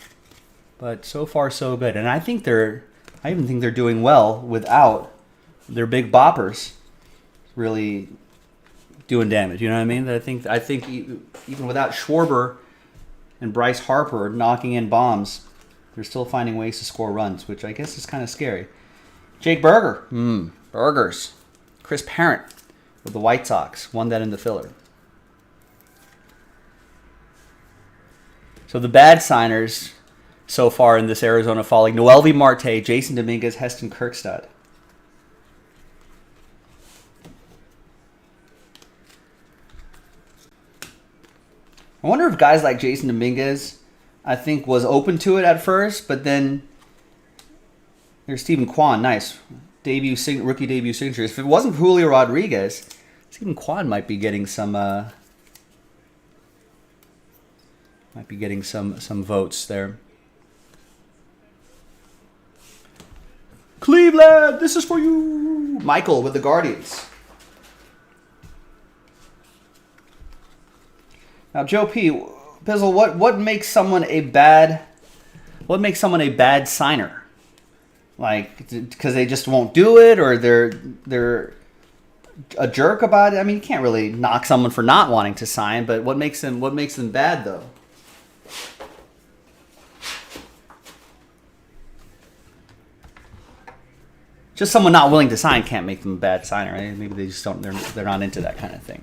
But so far, so good. And I even think they're doing well without their big boppers really doing damage. You know what I mean? I think even without Schwarber and Bryce Harper knocking in bombs, They're still finding ways to score runs, which I guess is kind of scary. Jake Berger. Burgers. Chris Parent with the White Sox. Won that in the filler. So the bad signers so far in this Arizona Fall League: Noelvi Marte, Jason Dominguez, Heston Kjerstad. I wonder if guys like Jason Dominguez, I think, was open to it at first, but then there's Stephen Kwan, nice rookie debut signature. If it wasn't for Julio Rodriguez, Stephen Kwan might be getting some votes there. Cleveland, this is for you, Michael with the Guardians. Now, Joe P. Pizzle, what makes someone a bad signer? Like, because they just won't do it, or they're a jerk about it? I mean, you can't really knock someone for not wanting to sign, but what makes them bad though? Just someone not willing to sign can't make them a bad signer, right? Maybe they just don't. They're not into that kind of thing.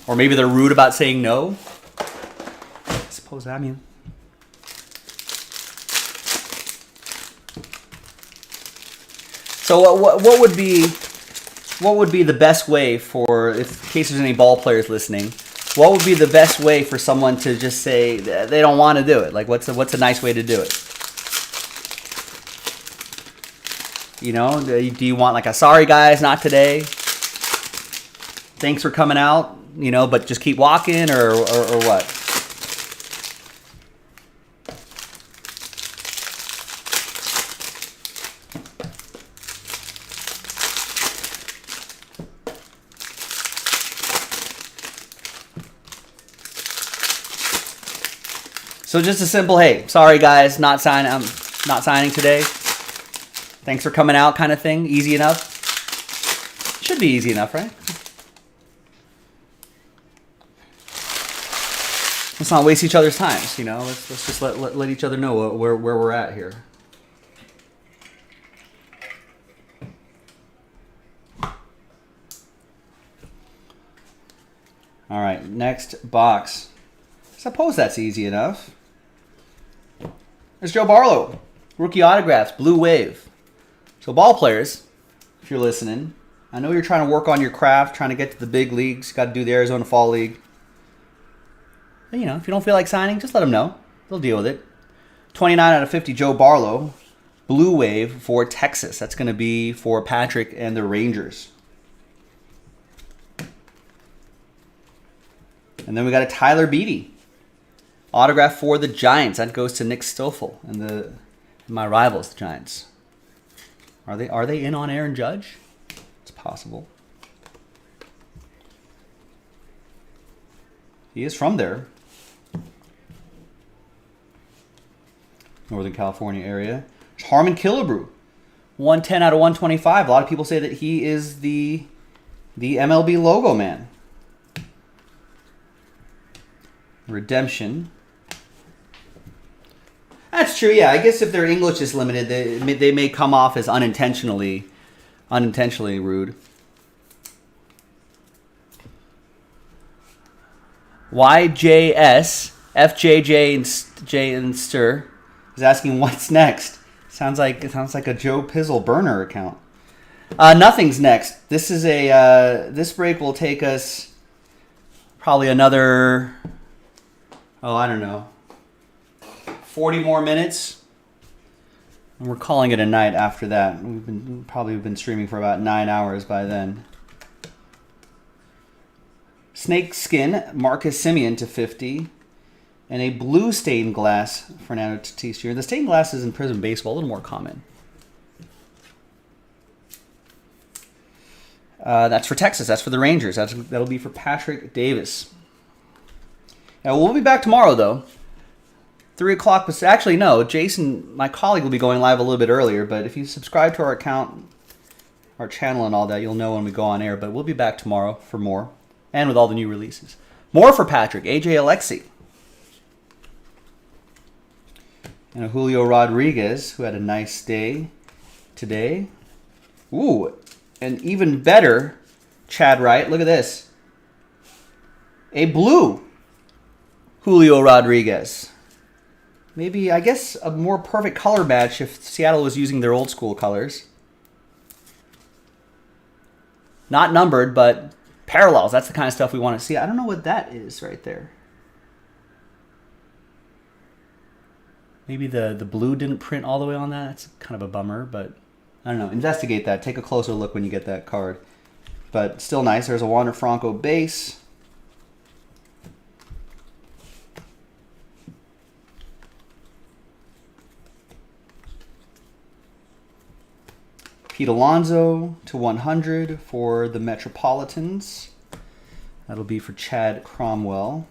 Or maybe they're rude about saying no. I suppose, I mean. So what would be the best way for, in case there's any ball players listening, what would be the best way for someone to just say they don't want to do it? Like, what's a nice way to do it? You know, do you want like a sorry guys, not today? Thanks for coming out, you know, but just keep walking, or what? So just a simple, hey, sorry guys, I'm not signing today. Thanks for coming out kind of thing. Easy enough. Should be easy enough, right? Let's not waste each other's times, you know. Let's just let each other know where we're at here. All right, next box. Suppose that's easy enough. There's Joe Barlow, rookie autographs, Blue Wave. So ball players, if you're listening, I know you're trying to work on your craft, trying to get to the big leagues. Got to do the Arizona Fall League. You know, if you don't feel like signing, just let them know. They'll deal with it. 29 out of 50, Joe Barlow. Blue Wave for Texas. That's going to be for Patrick and the Rangers. And then we got a Tyler Beatty. Autograph for the Giants. That goes to Nick Stoffel and my rivals, the Giants. Are they in on Aaron Judge? It's possible. He is from there. Northern California area. Harmon Killebrew. 110 out of 125. A lot of people say that he is the MLB logo man. Redemption. That's true, yeah. I guess if their English is limited, they may come off as unintentionally rude. YJS, FJJ and Stir is asking what's next. Sounds like a Joe Pizzle burner account. Nothing's next. This is this break will take us probably another, I don't know, 40 more minutes, and we're calling it a night after that. We've probably been streaming for about 9 hours by then. Snake Skin, Marcus Semien to 50. And a blue stained glass, Fernando Tatis Jr. The stained glasses in Prism Baseball, a little more common. That's for Texas. That's for the Rangers. That'll be for Patrick Davis. Now, we'll be back tomorrow, though. 3 o'clock. Actually, no. Jason, my colleague, will be going live a little bit earlier. But if you subscribe to our account, our channel and all that, you'll know when we go on air. But we'll be back tomorrow for more, and with all the new releases. More for Patrick, AJ Alexi. And a Julio Rodriguez, who had a nice day today. Ooh, and even better, Chad Wright. Look at this. A blue Julio Rodriguez. Maybe, I guess, a more perfect color match if Seattle was using their old school colors. Not numbered, but parallels. That's the kind of stuff we want to see. I don't know what that is right there. Maybe the blue didn't print all the way on that. That's kind of a bummer, but I don't know. Investigate that. Take a closer look when you get that card. But still nice. There's a Wander Franco base. Pete Alonso to 100 for the Metropolitans. That'll be for Chad Cromwell.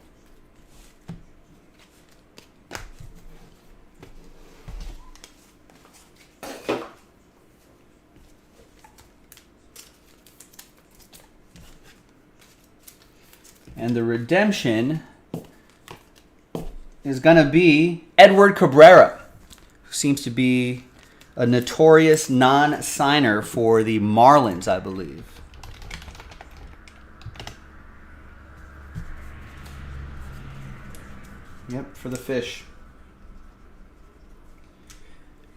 And the redemption is going to be Edward Cabrera, who seems to be a notorious non-signer for the Marlins, I believe. Yep, for the Fish.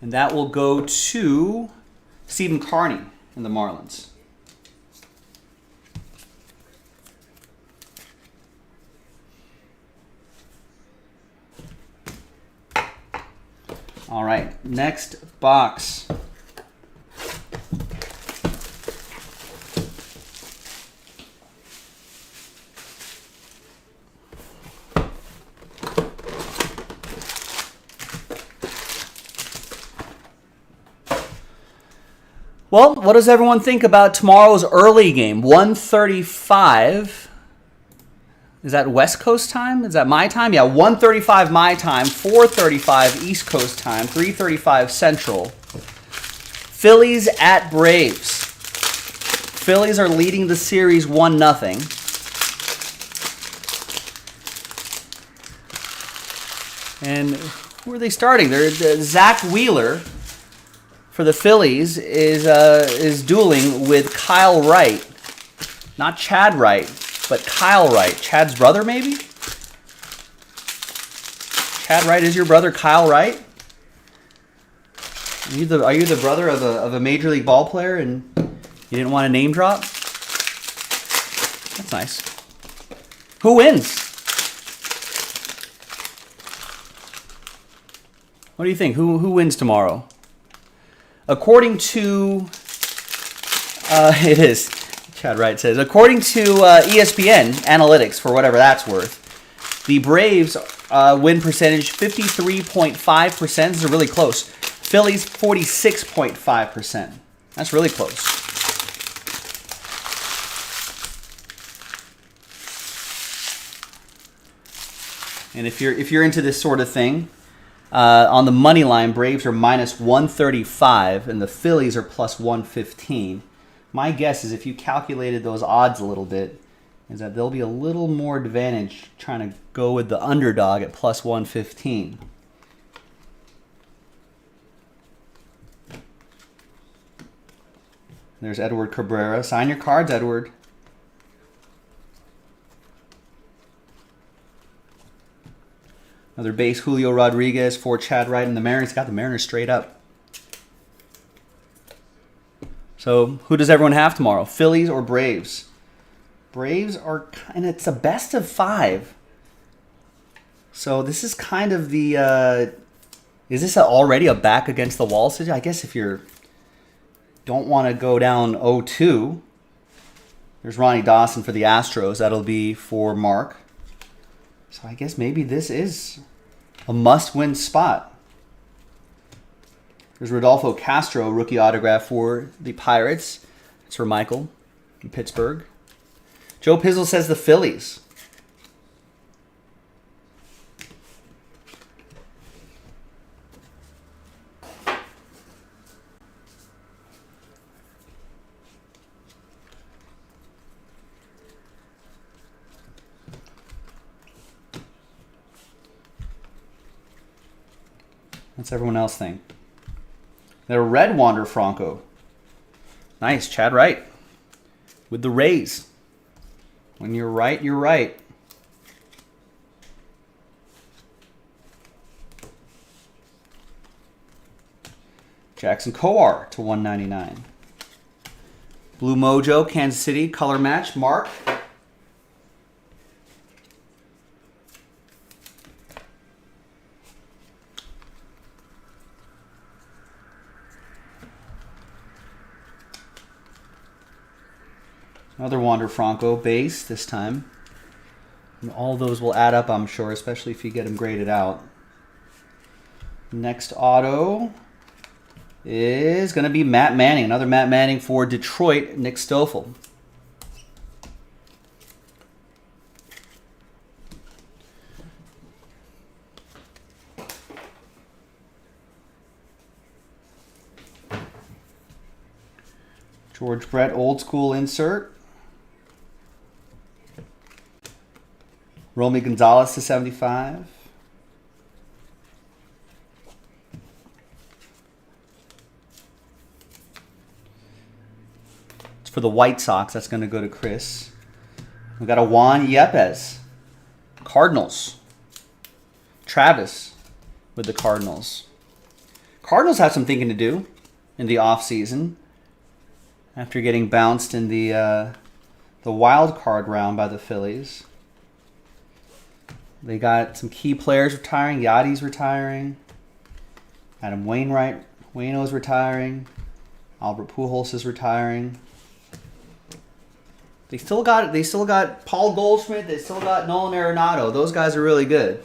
And that will go to Stephen Carney in the Marlins. All right, next box. Well, what does everyone think about tomorrow's early game? 1:35. Is that West Coast time? Is that my time? Yeah, 1:35 my time, 4:35 East Coast time, 3:35 Central. Phillies at Braves. Phillies are leading the series 1-0. And who are they starting? Zach Wheeler for the Phillies is dueling with Kyle Wright. Not Chad Wright, but Kyle Wright. Chad's brother, maybe? Chad Wright is your brother, Kyle Wright? Are you the brother of a major league ball player and you didn't want to name drop? That's nice. Who wins? What do you think? Who wins tomorrow? According to it is. Chad Wright says, according to ESPN analytics, for whatever that's worth, the Braves win percentage 53.5%. This is really close. Phillies 46.5%. That's really close. And if you're into this sort of thing, on the money line, Braves are minus 135, and the Phillies are plus 115. My guess is if you calculated those odds a little bit, is that there'll be a little more advantage trying to go with the underdog at plus 115. There's Edward Cabrera. Sign your cards, Edward. Another base, Julio Rodriguez for Chad Wright, and the Mariners got the Mariners straight up. So, who does everyone have tomorrow? Phillies or Braves? Braves are kind of, it's a best of 5. So, this is kind of the, is this already a back against the wall situation? I guess if you don't want to go down 0-2, there's Ronnie Dawson for the Astros. That'll be for Mark. So, I guess maybe this is a must-win spot. There's Rodolfo Castro, rookie autograph for the Pirates. It's for Michael in Pittsburgh. Joe Pizzle says the Phillies. What's everyone else think? The red Wander Franco. Nice, Chad Wright. With the Rays. When you're right, you're right. Jackson Kowar to 199. Blue Mojo, Kansas City, color match. Mark. Another Wander Franco base this time. And all those will add up, I'm sure, especially if you get them graded out. Next auto is going to be Matt Manning. Another Matt Manning for Detroit, Nick Stoffel. George Brett, old school insert. Romy Gonzalez to 75. It's for the White Sox. That's going to go to Chris. We got a Juan Yepes. Cardinals. Travis with the Cardinals. Cardinals have some thinking to do in the offseason after getting bounced in the wild card round by the Phillies. They got some key players retiring. Yadi's retiring. Adam Waino's retiring. Albert Pujols is retiring. They still got Paul Goldschmidt. They still got Nolan Arenado. Those guys are really good.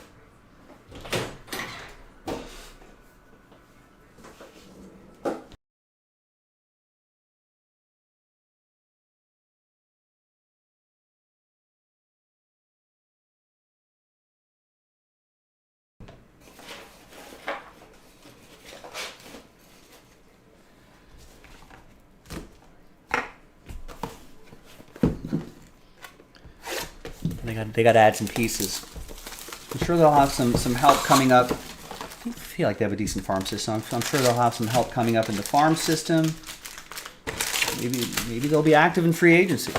They got to add some pieces. I'm sure they'll have some help coming up. I feel like they have a decent farm system. I'm sure they'll have some help coming up in the farm system. Maybe they'll be active in free agency.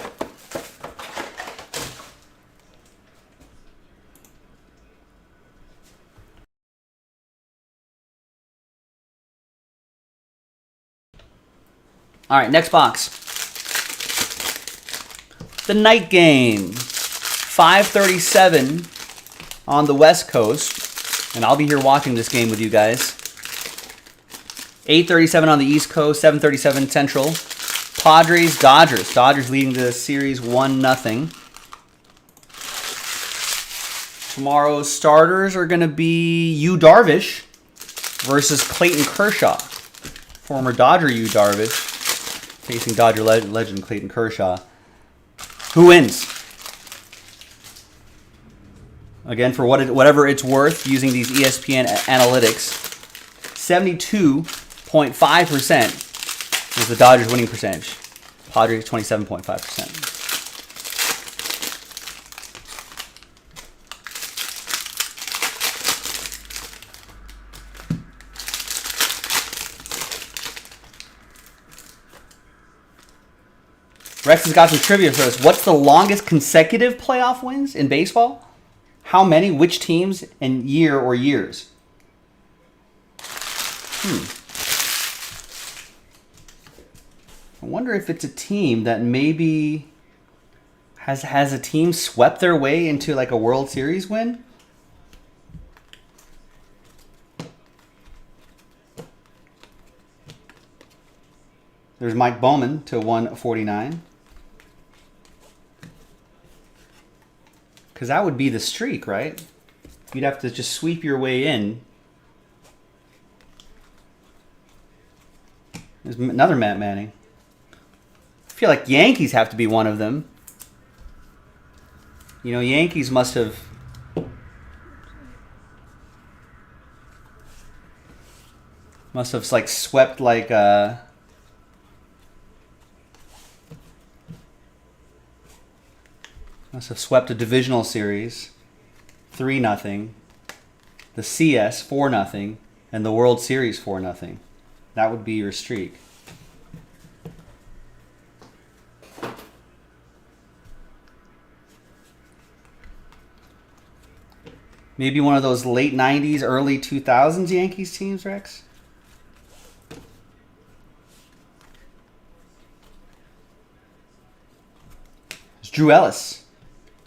All right, next box. The night game. 5:37 on the West Coast, and I'll be here watching this game with you guys. 8:37 on the East Coast, 7:37 Central. Padres, Dodgers. Dodgers leading the series 1-0. Tomorrow's starters are going to be Yu Darvish versus Clayton Kershaw. Former Dodger Yu Darvish facing Dodger legend Clayton Kershaw. Who wins? Again, for whatever it's worth, using these ESPN analytics, 72.5% is the Dodgers winning percentage. Padres 27.5%. Rex has got some trivia for us. What's the longest consecutive playoff wins in baseball? How many, which teams, and year or years? I wonder if it's a team that maybe has a team swept their way into like a World Series win? There's Mike Bowman to 149. Because that would be the streak, right? You'd have to just sweep your way in. There's another Matt Manning. I feel like Yankees have to be one of them. You know, Yankees must have... like swept like... Must have swept a divisional series, 3-0. The CS, 4-0. and the World Series 4-0. That would be your streak. Maybe one of those late 90s, early 2000s Yankees teams, Rex? It's Drew Ellis.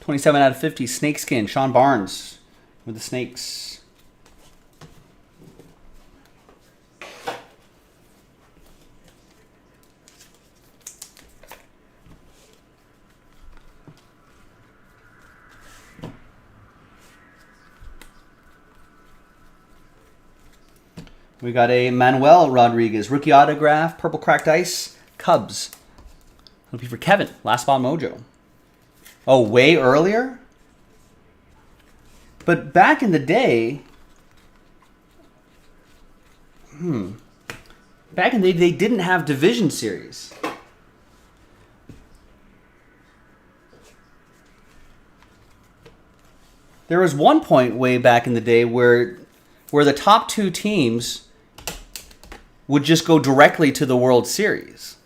27 out of 50. Snakeskin. Sean Barnes with the Snakes. We got a Manuel Rodriguez rookie autograph, purple cracked ice, Cubs. It'll be for Kevin, Last Spot Mojo. Oh, way earlier? But back in the day, back in the day, they didn't have division series. There was one point way back in the day where the top two teams would just go directly to the World Series.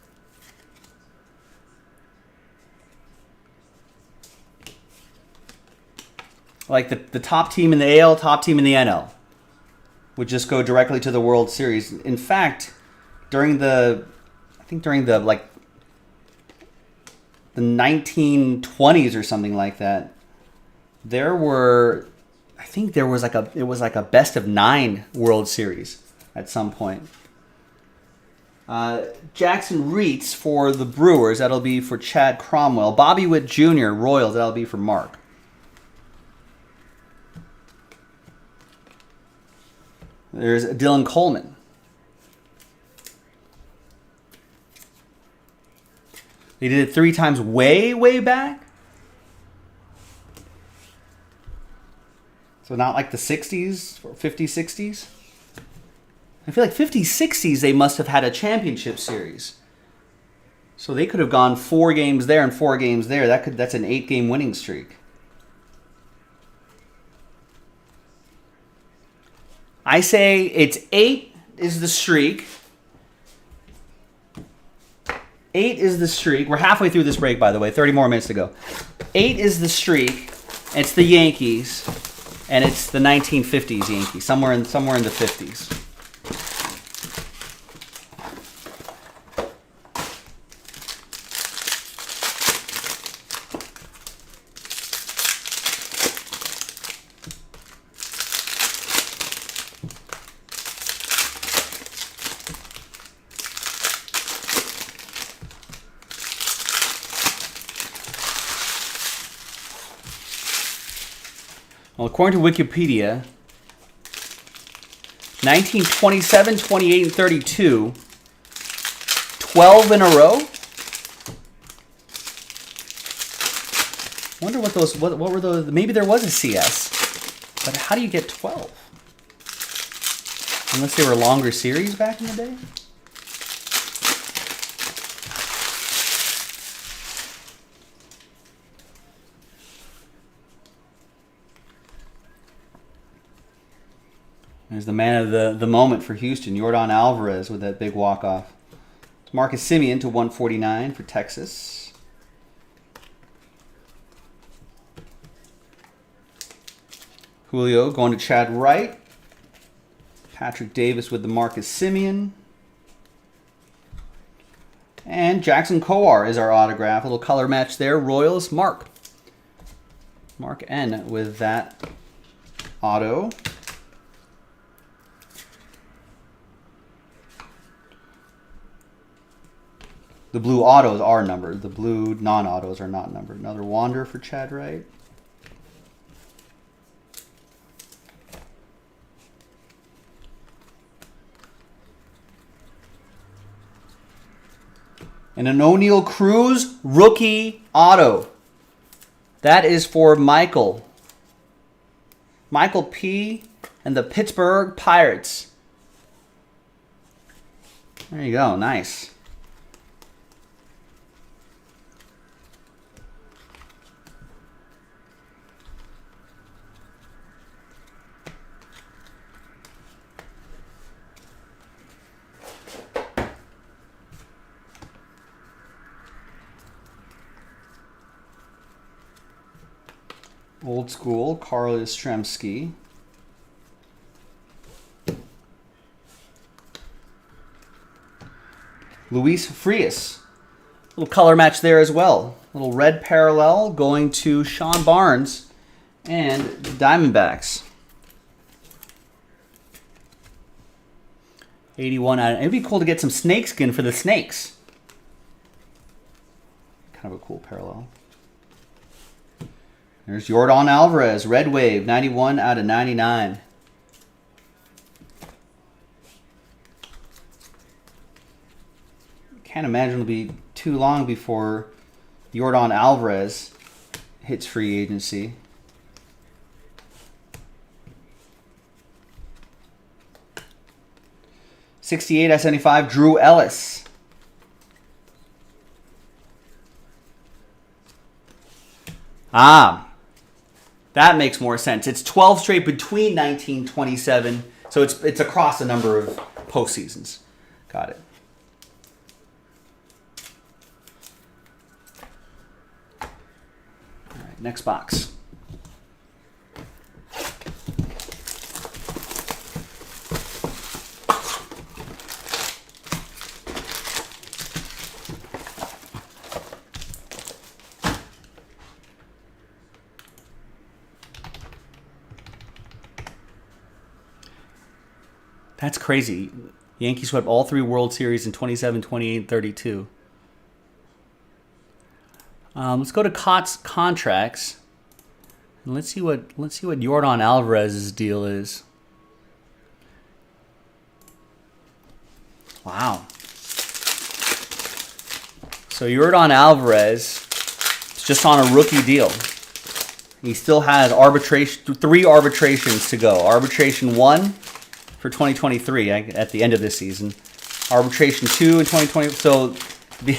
Like the top team in the AL, top team in the NL would just go directly to the World Series. In fact, during the 1920s or something like that, there was like a best of 9 World Series at some point. Jackson Reitz for the Brewers. That'll be for Chad Cromwell. Bobby Witt Jr. Royals. That'll be for Mark. There's Dylan Coleman. They did it 3 times way back. So not like the 60s or 50s, 60s. I feel like 50s, 60s they must have had a championship series. So they could have gone 4 games there and 4 games there. That's an 8-game winning streak. I say it's 8 is the streak. 8 is the streak. We're halfway through this break, by the way. 30 more minutes to go. 8 is the streak. It's the Yankees. And it's the 1950s Yankees. Somewhere in the 50s. Well, according to Wikipedia, 1927, 28, and 32, 12 in a row. Wonder what those, what were those? Maybe there was a CS, but how do you get 12? Unless they were longer series back in the day. There's the man of the moment for Houston, Yordan Alvarez with that big walk-off. It's Marcus Semien to 149 for Texas. Julio going to Chad Wright. Patrick Davis with the Marcus Semien. And Jackson Kowar is our autograph. A little color match there. Royals, Mark. Mark N with that auto. The blue autos are numbered. The blue non-autos are not numbered. Another Wander for Chad Wright. And an O'Neal Cruz rookie auto. That is for Michael. Michael P. and the Pittsburgh Pirates. There you go. Nice. Old school, Carl Yastrzemski. Luis Frias. Little color match there as well. Little red parallel going to Sean Barnes and the Diamondbacks. 81 out. It'd be cool to get some snakeskin for the Snakes. Kind of a cool parallel. There's Yordan Alvarez, Red Wave, 91 out of 99. Can't imagine it'll be too long before Yordan Alvarez hits free agency. '68 /75, Drew Ellis. That makes more sense. It's 12 straight between 1927, so it's across a number of postseasons. Got it. All right, next box. That's crazy. Yankees swept all 3 World Series in 27, 28, and 32. Let's go to Cott's contracts. And let's see what Yordan Alvarez's deal is. Wow. So Yordan Alvarez is just on a rookie deal. He still has 3 arbitrations to go. Arbitration 1 for 2023 at the end of this season. Arbitration 2 in 2020. So the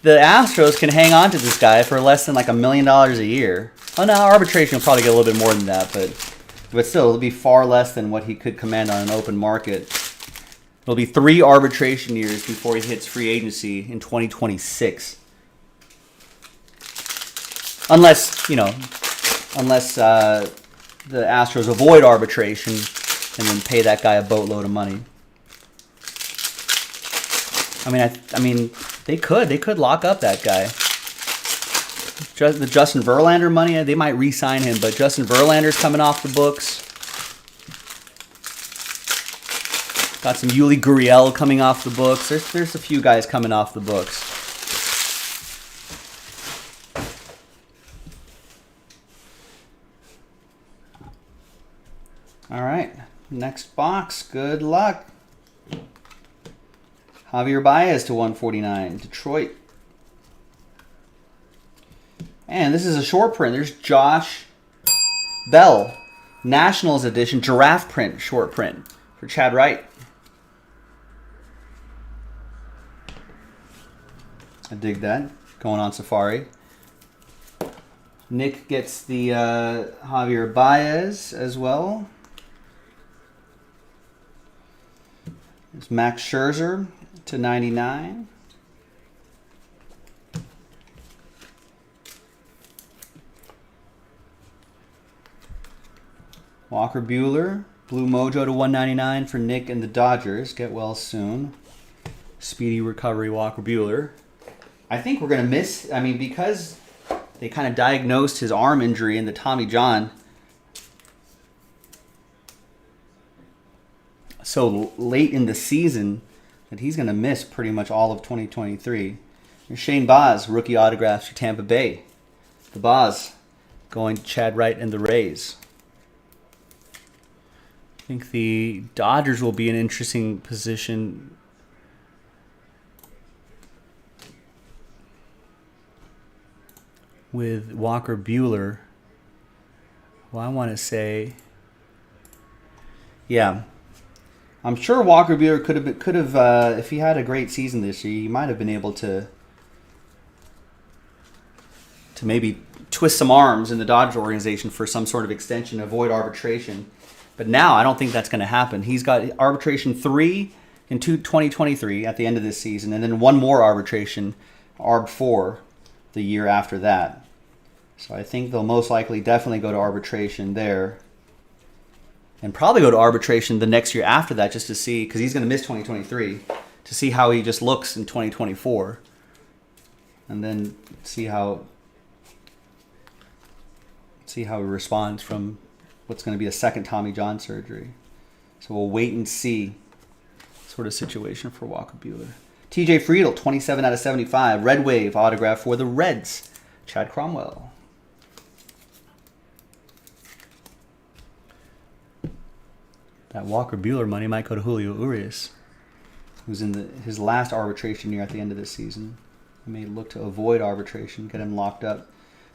Astros can hang on to this guy for less than like $1 million a year. Oh no, arbitration will probably get a little bit more than that, but still it'll be far less than what he could command on an open market. It'll be 3 arbitration years before he hits free agency in 2026. Unless the Astros avoid arbitration and then pay that guy a boatload of money. I mean, they could lock up that guy. The Justin Verlander money, they might re-sign him, but Justin Verlander's coming off the books. Got some Yuli Gurriel coming off the books. There's a few guys coming off the books. All right. Next box. Good luck. Javier Baez to 149. Detroit. And this is a short print. There's Josh Bell. Nationals edition. Giraffe print. Short print. For Chad Wright. I dig that. Going on Safari. Nick gets the Javier Baez as well. There's Max Scherzer to 99. Walker Buehler, Blue Mojo to 199 for Nick and the Dodgers. Get well soon. Speedy recovery, Walker Buehler. I think we're going to miss, because they kind of diagnosed his arm injury in the Tommy John so late in the season that he's going to miss pretty much all of 2023. There's Shane Baz, rookie autographs for Tampa Bay. The Baz going to Chad Wright and the Rays. I think the Dodgers will be an interesting position. With Walker Buehler. Well, I want to say, yeah. I'm sure Walker Buehler could have if he had a great season this year, he might have been able to maybe twist some arms in the Dodgers organization for some sort of extension, avoid arbitration. But now I don't think that's going to happen. He's got arbitration 3 in 2023 at the end of this season, and then one more arbitration, ARB 4, the year after that. So I think they'll most likely definitely go to arbitration there. And probably go to arbitration the next year after that just to see, because he's going to miss 2023, to see how he just looks in 2024. And then see how he responds from what's going to be a second Tommy John surgery. So we'll wait and see sort of situation for Walker Buehler. TJ Friedel, 27 out of 75. Red Wave autograph for the Reds. Chad Cromwell. That Walker Buehler money might go to Julio Urias, who's in his last arbitration year at the end of this season. He may look to avoid arbitration, get him locked up.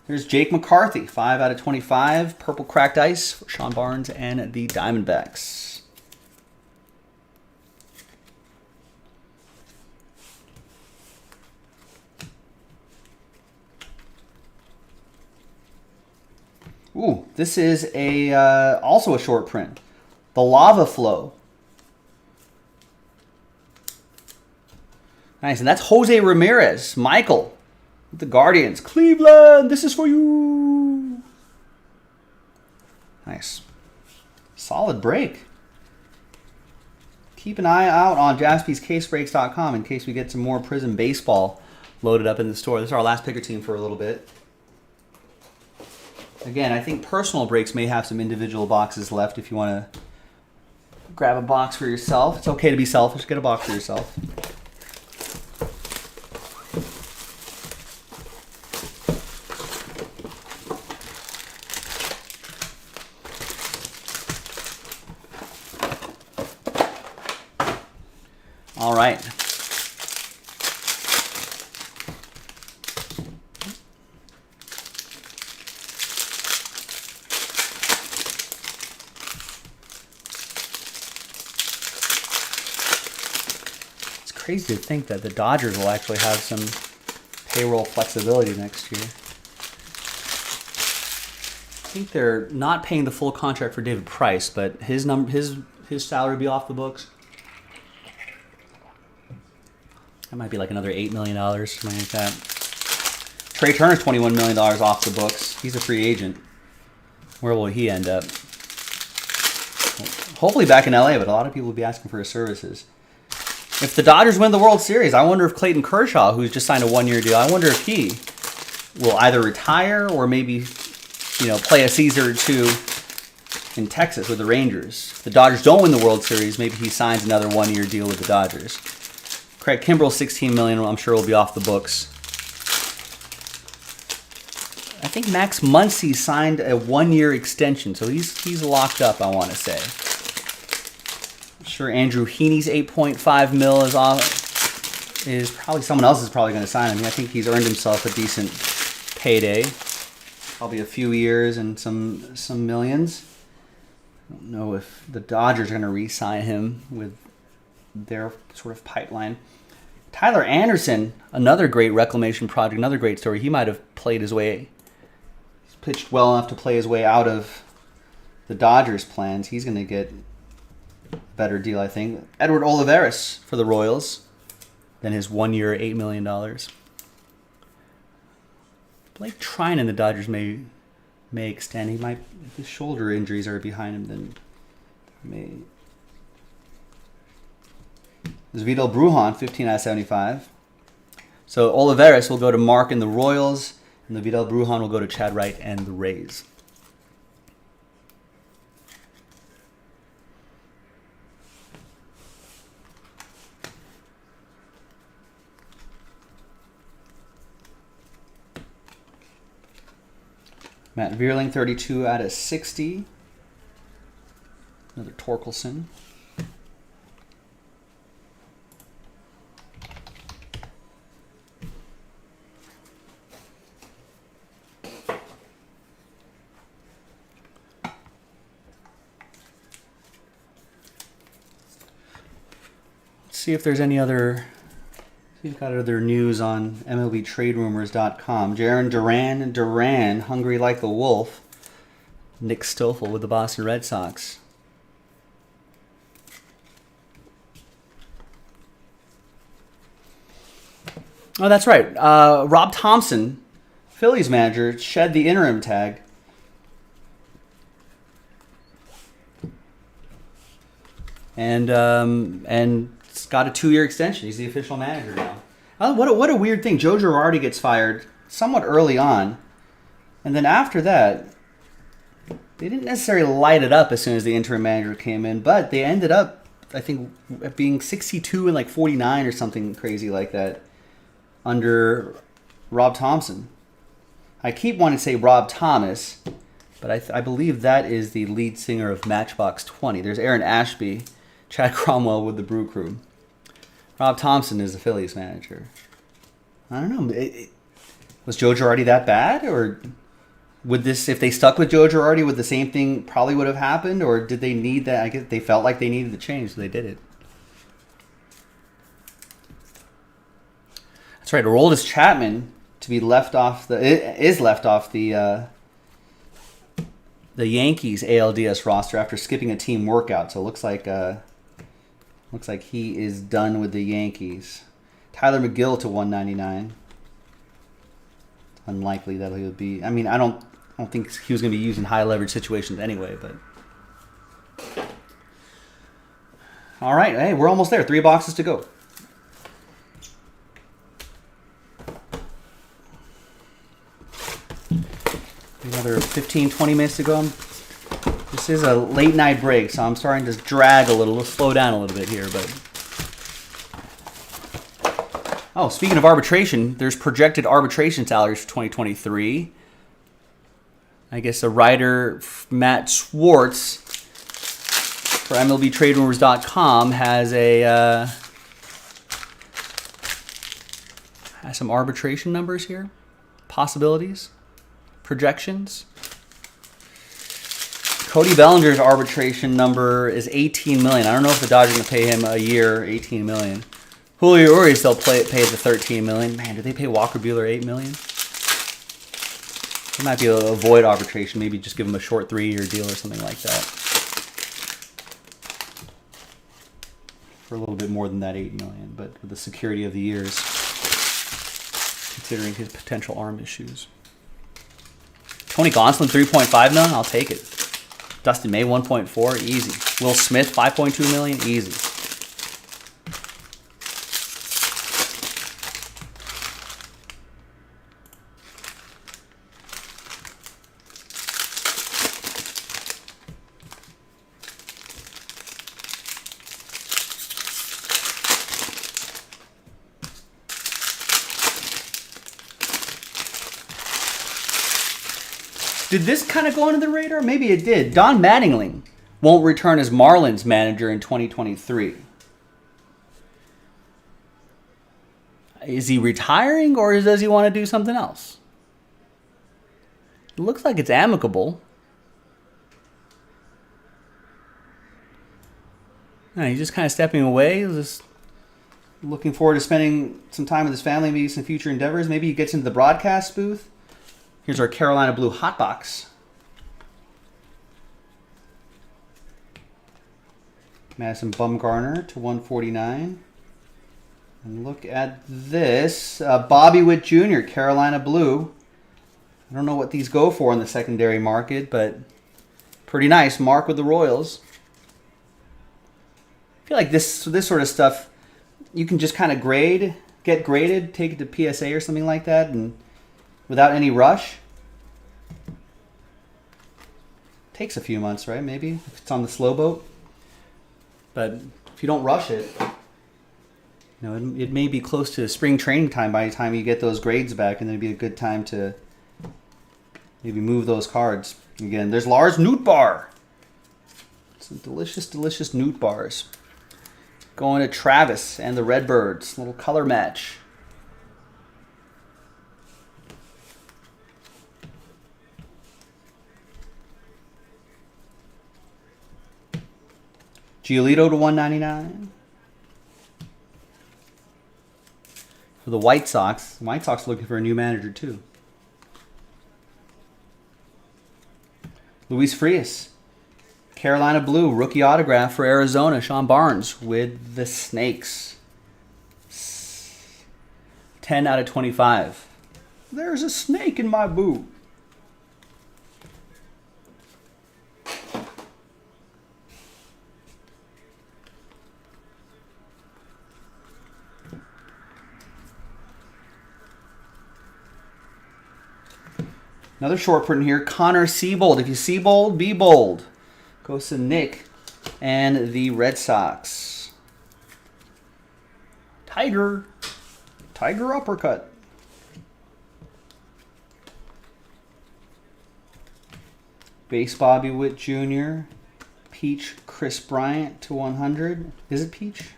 There's Jake McCarthy, 5 out of 25. Purple cracked ice for Sean Barnes and the Diamondbacks. Ooh, this is also a short print. The Lava Flow. Nice, and that's Jose Ramirez. Michael, with the Guardians. Cleveland, this is for you. Nice. Solid break. Keep an eye out on jaspyscasebreaks.com in case we get some more Prism baseball loaded up in the store. This is our last picker team for a little bit. Again, I think Personal Breaks may have some individual boxes left if you want to grab a box for yourself. It's okay to be selfish. Get a box for yourself. All right. Crazy to think that the Dodgers will actually have some payroll flexibility next year. I think they're not paying the full contract for David Price, but his salary will be off the books. That might be like another $8 million, something like that. Trey Turner's $21 million off the books. He's a free agent. Where will he end up? Hopefully back in LA, but a lot of people will be asking for his services. If the Dodgers win the World Series, I wonder if Clayton Kershaw, who's just signed a one-year deal, I wonder if he will either retire or maybe, play a season or two in Texas with the Rangers. If the Dodgers don't win the World Series, maybe he signs another one-year deal with the Dodgers. Craig Kimbrell, $16 million, I'm sure will be off the books. I think Max Muncy signed a one-year extension, so he's locked up, I want to say. Sure, Andrew Heaney's $8.5 million is probably someone else is probably going to sign him. I think he's earned himself a decent payday, probably a few years and some millions. I don't know if the Dodgers are going to re-sign him with their sort of pipeline. Tyler Anderson, another great reclamation project, another great story. He might have played his way. He's pitched well enough to play his way out of the Dodgers' plans. He's going to get better deal, I think. Edward Olivares for the Royals. Then his 1 year, $8 million. Blake Treinen, the Dodgers may extend. He might, if his shoulder injuries are behind him, then may. There's Vidal Brujan, 15 out of 75. So Olivares will go to Mark and the Royals, and the Vidal Brujan will go to Chad Wright and the Rays. Matt Vierling, 32 out of 60. Another Torkelson. Let's see if there's any other. We've got other news on MLBTradeRumors.com. Jarren Duran, hungry like the wolf. Nick Stoffel with the Boston Red Sox. Oh, that's right. Rob Thompson, Phillies manager shed the interim tag. And it's got a 2-year extension. He's the official manager now. What a weird thing. Joe Girardi gets fired somewhat early on. And then after that, they didn't necessarily light it up as soon as the interim manager came in, but they ended up, I think, being 62 and like 49 or something crazy like that under Rob Thompson. I keep wanting to say Rob Thomas, but I believe that is the lead singer of Matchbox 20. There's Aaron Ashby, Chad Cromwell with the Brew Crew. Rob Thompson is the Phillies manager. I don't know. Was Joe Girardi that bad, or would this, if they stuck with Joe Girardi, would the same thing probably would have happened, or did they need that? I guess they felt like they needed the change, so they did it. That's right. Aroldis Chapman to be left off the Yankees ALDS roster after skipping a team workout. So it looks like he is done with the Yankees. Tyler McGill to 199. Unlikely that he would be. I mean, I don't think he was going to be used in high leverage situations anyway. But all right, hey, we're almost there. 3 boxes to go. Another 15, 20 minutes to go. This is a late night break, so I'm starting to drag a little, slow down a little bit here. But oh, speaking of arbitration, there's projected arbitration salaries for 2023. I guess a writer, Matt Schwartz, for MLBTradeRumors.com has some arbitration numbers here, possibilities, projections. Cody Bellinger's arbitration number is $18 million. I don't know if the Dodgers are going to pay him a year $18 million. Julio Urias, they'll pay the $13 million. Man, do they pay Walker Buehler $8 million? It might be a void arbitration. Maybe just give him a short 3-year deal or something like that. For a little bit more than that $8 million, but with the security of the years, considering his potential arm issues. Tony Gonsolin, $3.5 million. I'll take it. Dustin May, 1.4, easy. Will Smith, 5.2 million, easy. Did this kind of go under the radar? Maybe it did. Don Mattingly won't return as Marlins manager in 2023. Is he retiring, or does he want to do something else? It looks like it's amicable. No, he's just kind of stepping away. Just looking forward to spending some time with his family, maybe some future endeavors. Maybe he gets into the broadcast booth. Here's our Carolina Blue Hot Box. Madison Bumgarner to 149. And look at this. Bobby Witt Jr., Carolina Blue. I don't know what these go for in the secondary market, but pretty nice. Mark with the Royals. I feel like this sort of stuff, you can just kind of get graded, take it to PSA or something like that, and without any rush. Takes a few months, right? Maybe if it's on the slow boat. But if you don't rush it, you know, it may be close to spring training time by the time you get those grades back, and then it'd be a good time to maybe move those cards. Again, there's Lars Nootbaar. Some delicious, delicious Newt bars. Going to Travis and the Redbirds. Little color match. Giolito to 199. For the White Sox. The White Sox are looking for a new manager too. Luis Frias. Carolina Blue, rookie autograph for Arizona. Sean Barnes with the Snakes. 10 out of 25. There's a snake in my boot. Another short print here. Connor Seabold. If you see bold, be bold. Goes to Nick and the Red Sox. Tiger. Tiger uppercut. Base Bobby Witt Jr. Peach Chris Bryant to 100. Is it Peach?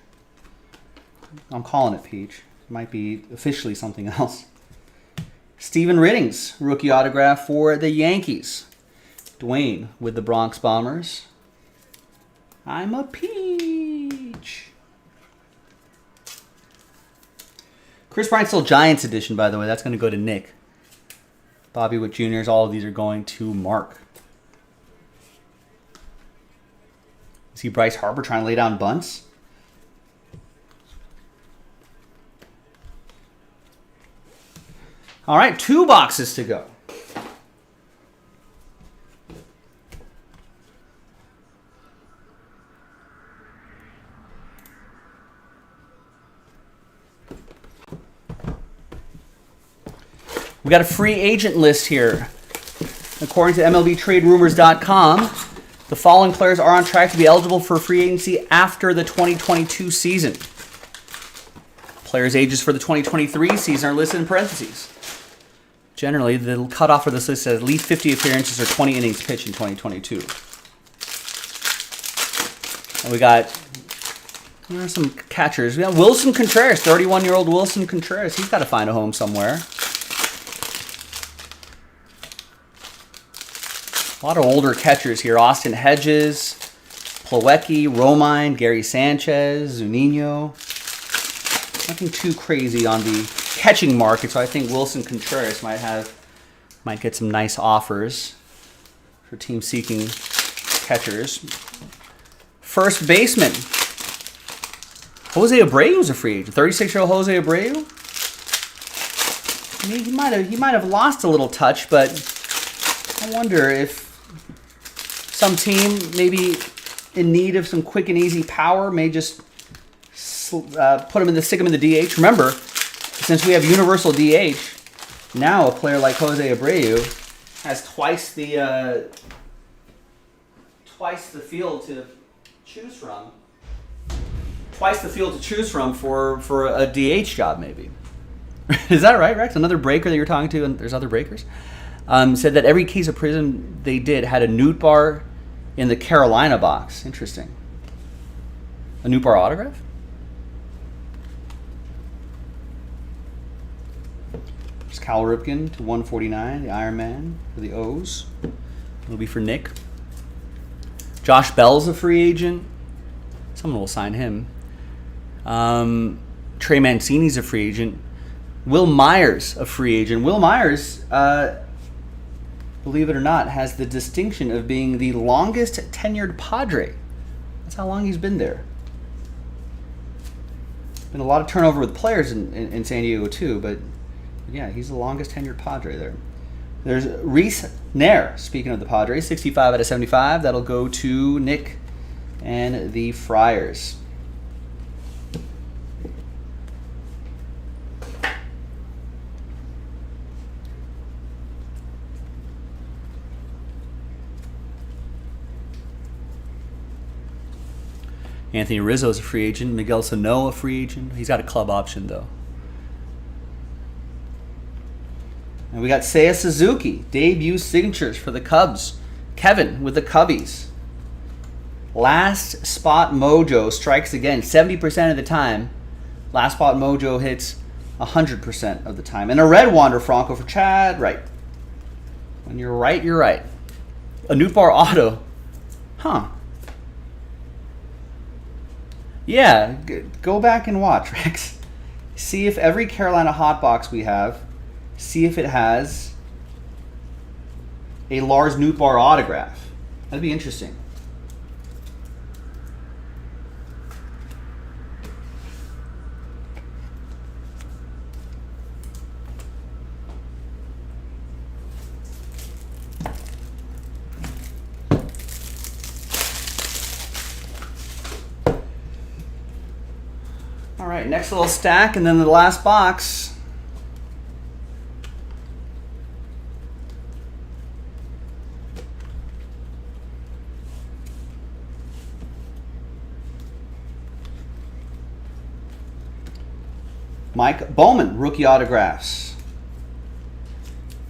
I'm calling it Peach. It might be officially something else. Steven Riddings, rookie autograph for the Yankees. Dwayne with the Bronx Bombers. I'm a Peach. Chris Bryant still Giants edition, by the way. That's going to go to Nick. Bobby Witt Jr.'s. All of these are going to Mark. See Bryce Harper trying to lay down bunts. All right, 2 boxes to go. We got a free agent list here. According to MLBTradeRumors.com, the following players are on track to be eligible for free agency after the 2022 season. Players' ages for the 2023 season are listed in parentheses. Generally, the cutoff for this list says at least 50 appearances or 20 innings pitched in 2022. And we got some catchers. We got Wilson Contreras, 31-year-old Wilson Contreras. He's got to find a home somewhere. A lot of older catchers here. Austin Hedges, Plawecki, Romine, Gary Sanchez, Zunino. Nothing too crazy on the catching market, so I think Wilson Contreras might get some nice offers for teams seeking catchers. First baseman, Jose Abreu was a free agent. 36-year-old Jose Abreu. I mean, he might have lost a little touch, but I wonder if some team maybe in need of some quick and easy power may just stick him in the DH. Remember, since we have universal DH, now a player like Jose Abreu has twice the field to choose from. Twice the field to choose from for a DH job, maybe. Is that right, Rex? Another breaker that you're talking to, and there's other breakers, said that every case of Prism they did had a Newt Bar in the Carolina box. Interesting. A Newt Bar autograph? There's Cal Ripken to 149, the Iron Man for the O's. It'll be for Nick. Josh Bell's a free agent. Someone will sign him. Trey Mancini's a free agent. Will Myers, a free agent. Will Myers, believe it or not, has the distinction of being the longest tenured Padre. That's how long he's been there. Been a lot of turnover with players in San Diego too, but yeah, he's the longest tenured Padre there. There's Reese Nair, speaking of the Padres, 65 out of 75. That'll go to Nick and the Friars. Anthony Rizzo is a free agent. Miguel Sano, a free agent. He's got a club option, though. And we got Seiya Suzuki, debut signatures for the Cubs. Kevin with the Cubbies. Last Spot Mojo strikes again 70% of the time. Last Spot Mojo hits 100% of the time. And a red Wander Franco for Chad. Right. When you're right, you're right. A Newt Bar auto. Huh. Yeah, go back and watch, Rex. See if every Carolina hot box we have, see if it has a Lars Nootbaar autograph. That'd be interesting. right, next little stack, and then the last box. Mike Bowman, rookie autographs.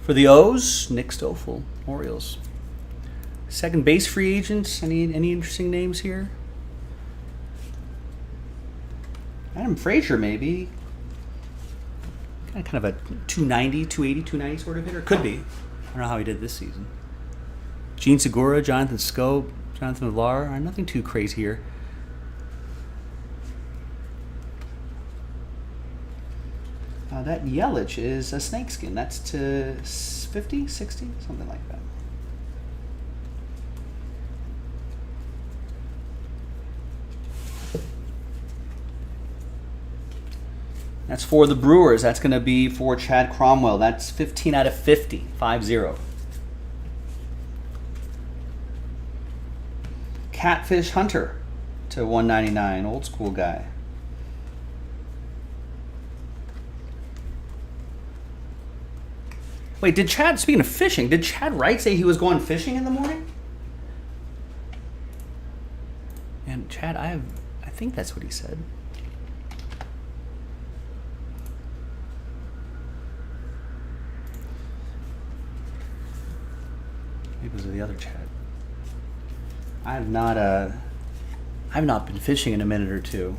For the O's, Nick Stoffel, Orioles. Second base free agents, any interesting names here? Adam Frazier, maybe. Kind of a 290, 280, 290 sort of hitter. Could be. I don't know how he did this season. Gene Segura, Jonathan Scope, Jonathan Villar. Nothing too crazy here. That Yelich is a snakeskin. That's to 50, 60, something like that. That's for the Brewers. That's going to be for Chad Cromwell. That's 15 out of 50, 5-0. Catfish Hunter to 199, old school guy. Wait, did Chad, speaking of fishing, did Chad Wright say he was going fishing in the morning? And Chad, I think that's what he said. Maybe it was the other Chad. I have not been fishing in a minute or two.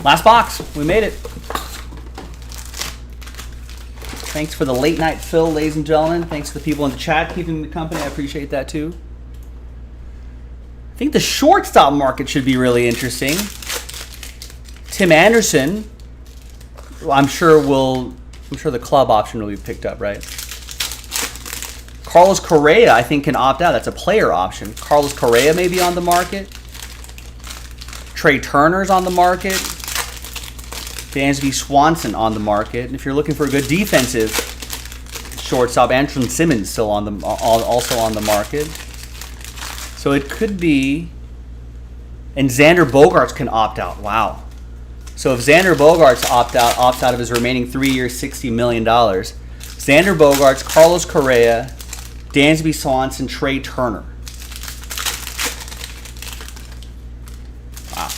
Last box. We made it. Thanks for the late night fill, ladies and gentlemen. Thanks to the people in the chat keeping me company. I appreciate that too. I think the shortstop market should be really interesting. Tim Anderson, well, I'm sure the club option will be picked up, right? Carlos Correa, I think, can opt out. That's a player option. Carlos Correa may be on the market. Trey Turner's on the market. Dansby Swanson on the market. And if you're looking for a good defensive shortstop, Andrew Simmons still also on the market. So it could be, and Xander Bogaerts can opt out. Wow. So if Xander Bogaerts opts out of his remaining 3 years, $60 million, Xander Bogaerts, Carlos Correa, Dansby Swanson, Trey Turner. Wow.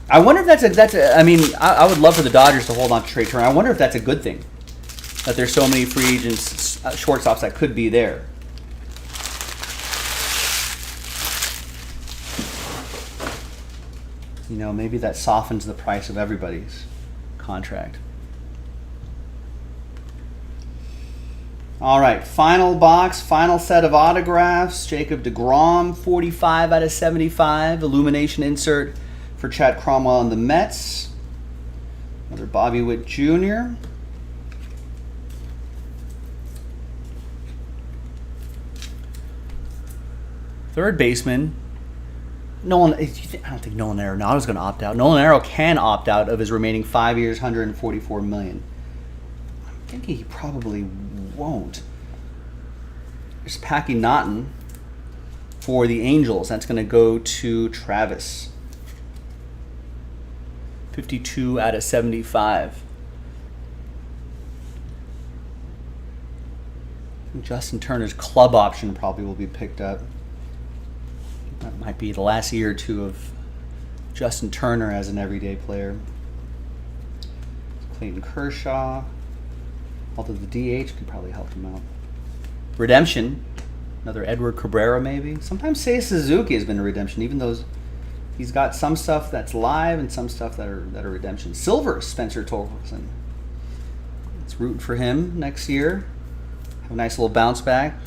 I wonder if I would love for the Dodgers to hold on to Trey Turner. I wonder if that's a good thing, that there's so many free agents, shortstops that could be there. You know, maybe that softens the price of everybody's contract. All right, final box, final set of autographs. Jacob deGrom, 45 out of 75. Illumination insert for Chad Cromwell and the Mets. Another Bobby Witt Jr. Third baseman. I don't think Nolan Arenado is going to opt out. Nolan Arenado can opt out of his remaining 5 years, $144 million. I'm thinking he probably won't. There's Packy Naughton for the Angels. That's going to go to Travis. 52 out of 75. Justin Turner's club option probably will be picked up. That might be the last year or two of Justin Turner as an everyday player. Clayton Kershaw, although the DH could probably help him out. Redemption, another Edward Cabrera maybe. Sometimes Seiya Suzuki has been a redemption, even though he's got some stuff that's live and some stuff that are redemption. Silver, Spencer Torkelson. Let's root for him next year. Have a nice little bounce back.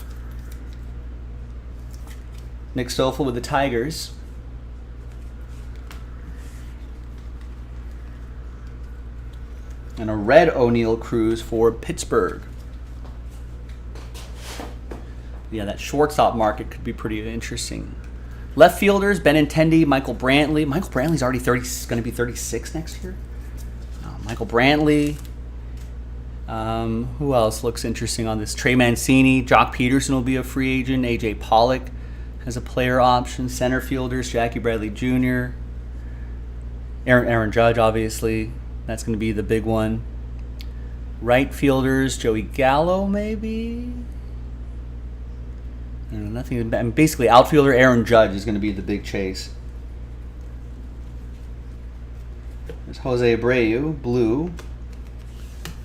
Nick Stoffel with the Tigers. And a red O'Neal Cruz for Pittsburgh. Yeah, that shortstop market could be pretty interesting. Left fielders, Benintendi, Michael Brantley. Michael Brantley's already going to be 36 next year. Michael Brantley. Who else looks interesting on this? Trey Mancini, Jock Peterson will be a free agent. AJ Pollock has a player option. Center fielders, Jackie Bradley Jr., Aaron Judge, obviously. That's going to be the big one. Right fielders, Joey Gallo, maybe? I don't know, nothing. And basically, outfielder Aaron Judge is going to be the big chase. There's Jose Abreu, blue.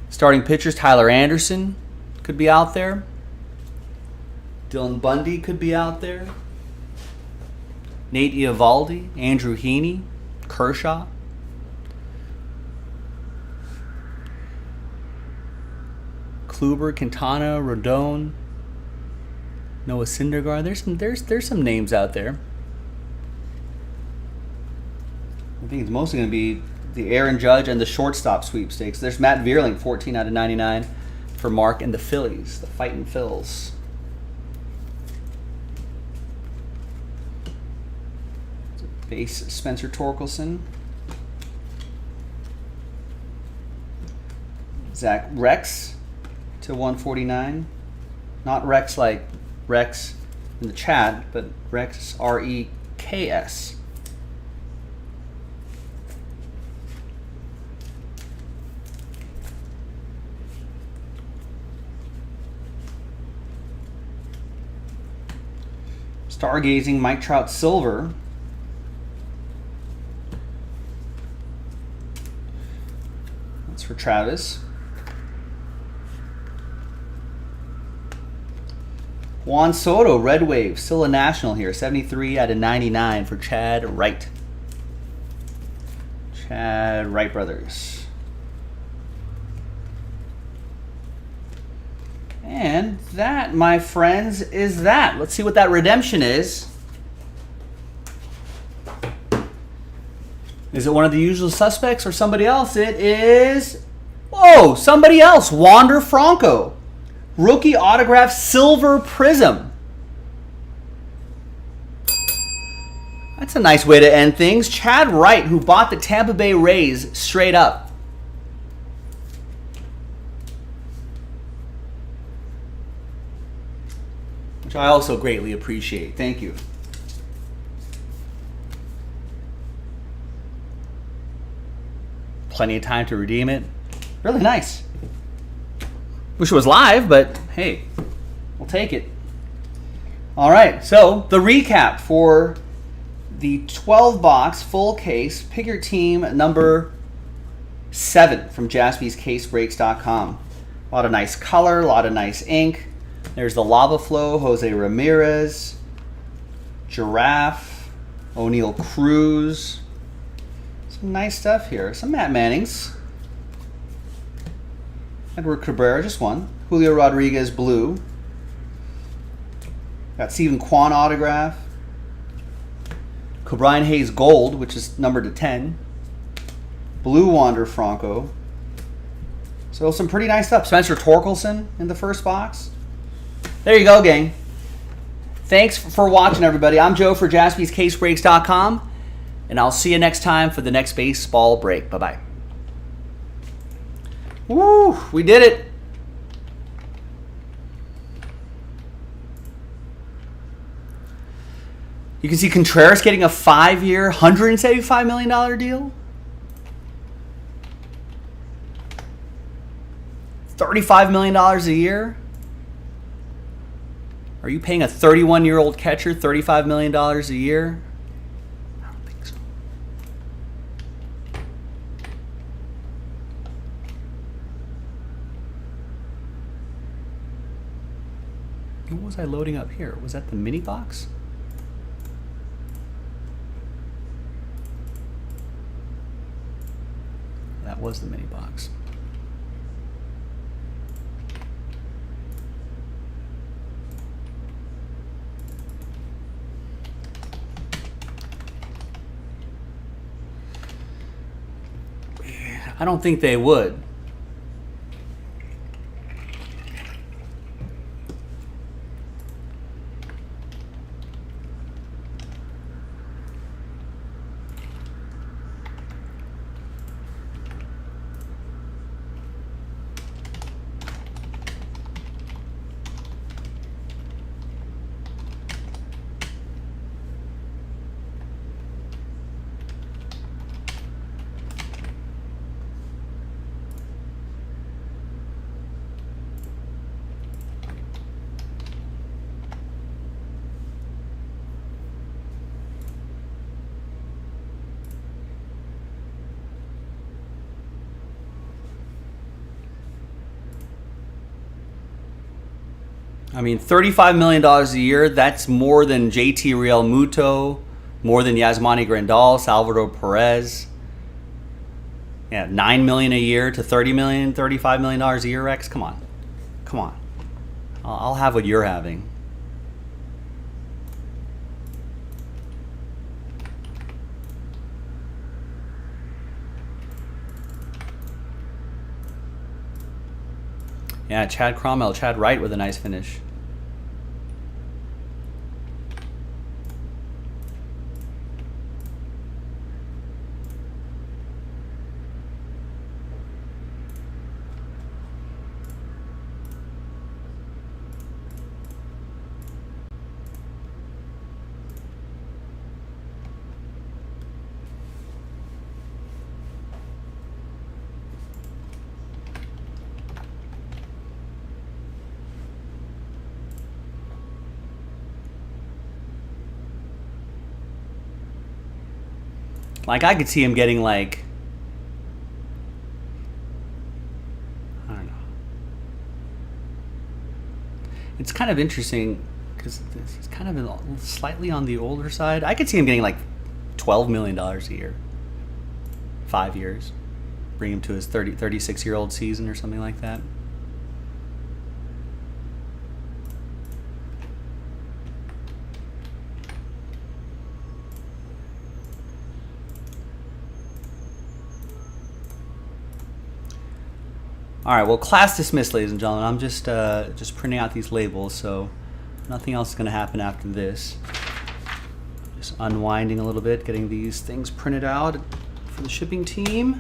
Starting pitchers, Tyler Anderson could be out there. Dylan Bundy could be out there. Nate Eovaldi, Andrew Heaney, Kershaw. Kluber, Quintana, Rodon, Noah Syndergaard. There's some names out there. I think it's mostly going to be the Aaron Judge and the shortstop sweepstakes. There's Matt Vierling, 14 out of 99 for Mark and the Phillies, the Fightin' Phils. Base Spencer Torkelson. Zach Rex to 149. Not Rex like Rex in the chat, but Rex, R-E-K-S. Stargazing, Mike Trout silver. That's for Travis. Juan Soto, Red Wave, still a national here. 73 out of 99 for Chad Wright. Chad Wright brothers. And that, my friends, is that. Let's see what that redemption is. Is it one of the usual suspects or somebody else? It is, whoa, somebody else. Wander Franco. Rookie autograph silver prism. That's a nice way to end things. Chad Wright, who bought the Tampa Bay Rays straight up. Which I also greatly appreciate. Thank you. Plenty of time to redeem it. Really nice. Wish it was live, but hey, we'll take it. All right, so the recap for the 12-box full case, pick your team number 7 from jaspyscasebreaks.com. A lot of nice color, a lot of nice ink. There's the Lava Flow, Jose Ramirez, Giraffe, O'Neal Cruz. Some nice stuff here. Some Matt Mannings. Edward Cabrera, just one. Julio Rodriguez, blue. Got Stephen Kwan autograph. Cobrian Hayes, gold, which is numbered to 10. Blue Wander Franco. So some pretty nice stuff. Spencer Torkelson in the first box. There you go, gang. Thanks for watching, everybody. I'm Joe for JaspysCaseBreaks.com, and I'll see you next time for the next baseball break. Bye-bye. Woo! We did it. You can see Contreras getting a 5-year, $175 million deal. $35 million a year. Are you paying a 31-year-old catcher $35 million a year? I don't think so. What was I loading up here? Was that the mini box? That was the mini box. I don't think they would. I mean, $35 million a year, that's more than JT Real Muto, more than Yasmani Grandal, Salvador Perez. Yeah, $9 million a year to $30 million, $35 million a year, Rex. Come on. Come on. I'll have what you're having. Yeah, Chad Cromwell, Chad Wright with a nice finish. Like, I could see him getting, like, I don't know. It's kind of interesting because he's kind of slightly on the older side. I could see him getting, like, $12 million a year. 5 years. Bring him to his 36-year-old season or something like that. All right, well, class dismissed, ladies and gentlemen. I'm just printing out these labels, so nothing else is going to happen after this. Just unwinding a little bit, getting these things printed out for the shipping team.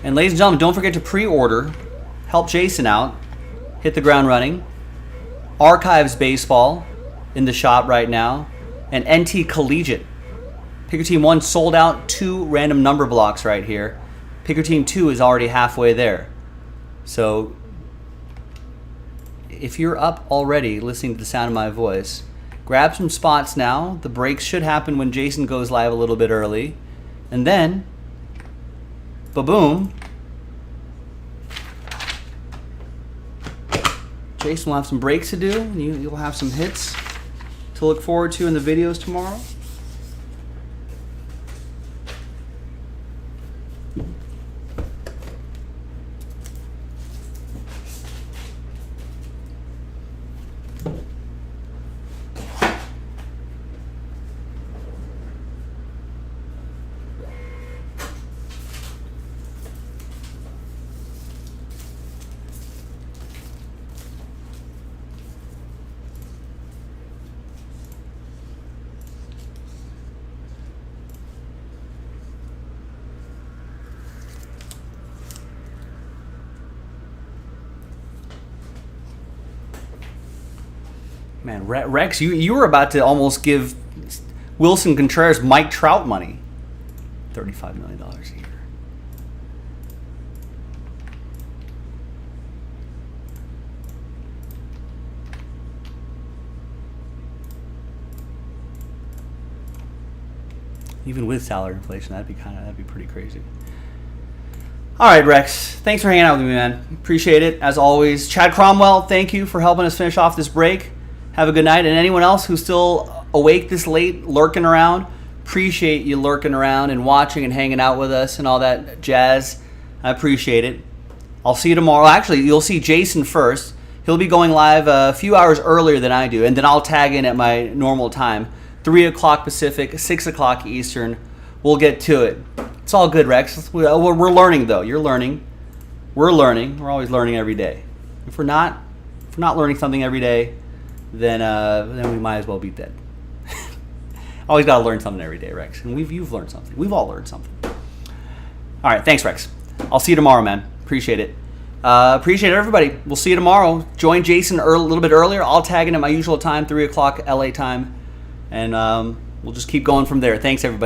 And ladies and gentlemen, don't forget to pre-order. Help Jason out. Hit the ground running. Archives Baseball in the shop right now. And NT Collegiate. Picker Team 1 sold out 2 random number blocks right here. Picker Team 2 is already halfway there. So if you're up already listening to the sound of my voice, grab some spots now. The breaks should happen when Jason goes live a little bit early. And then ba-boom. Jason will have some breaks to do. And you'll have some hits to look forward to in the videos tomorrow. Man, Rex, you were about to almost give Wilson Contreras Mike Trout money. $35 million a year. Even with salary inflation, that'd be pretty crazy. All right, Rex, thanks for hanging out with me, man. Appreciate it, as always. Chad Cromwell, thank you for helping us finish off this break. Have a good night. And anyone else who's still awake this late, lurking around, appreciate you lurking around and watching and hanging out with us and all that jazz. I appreciate it. I'll see you tomorrow. Actually, you'll see Jason first. He'll be going live a few hours earlier than I do, and then I'll tag in at my normal time, 3 o'clock Pacific, 6 o'clock Eastern. We'll get to it. It's all good, Rex. We're learning, though. You're learning. We're learning. We're always learning every day. If we're not learning something every day, then we might as well be dead. Always got to learn something every day, Rex. And you've learned something. We've all learned something. All right, thanks, Rex. I'll see you tomorrow, man. Appreciate it. Appreciate it, everybody. We'll see you tomorrow. Join Jason a little bit earlier. I'll tag in at my usual time, 3 o'clock LA time. And we'll just keep going from there. Thanks, everybody.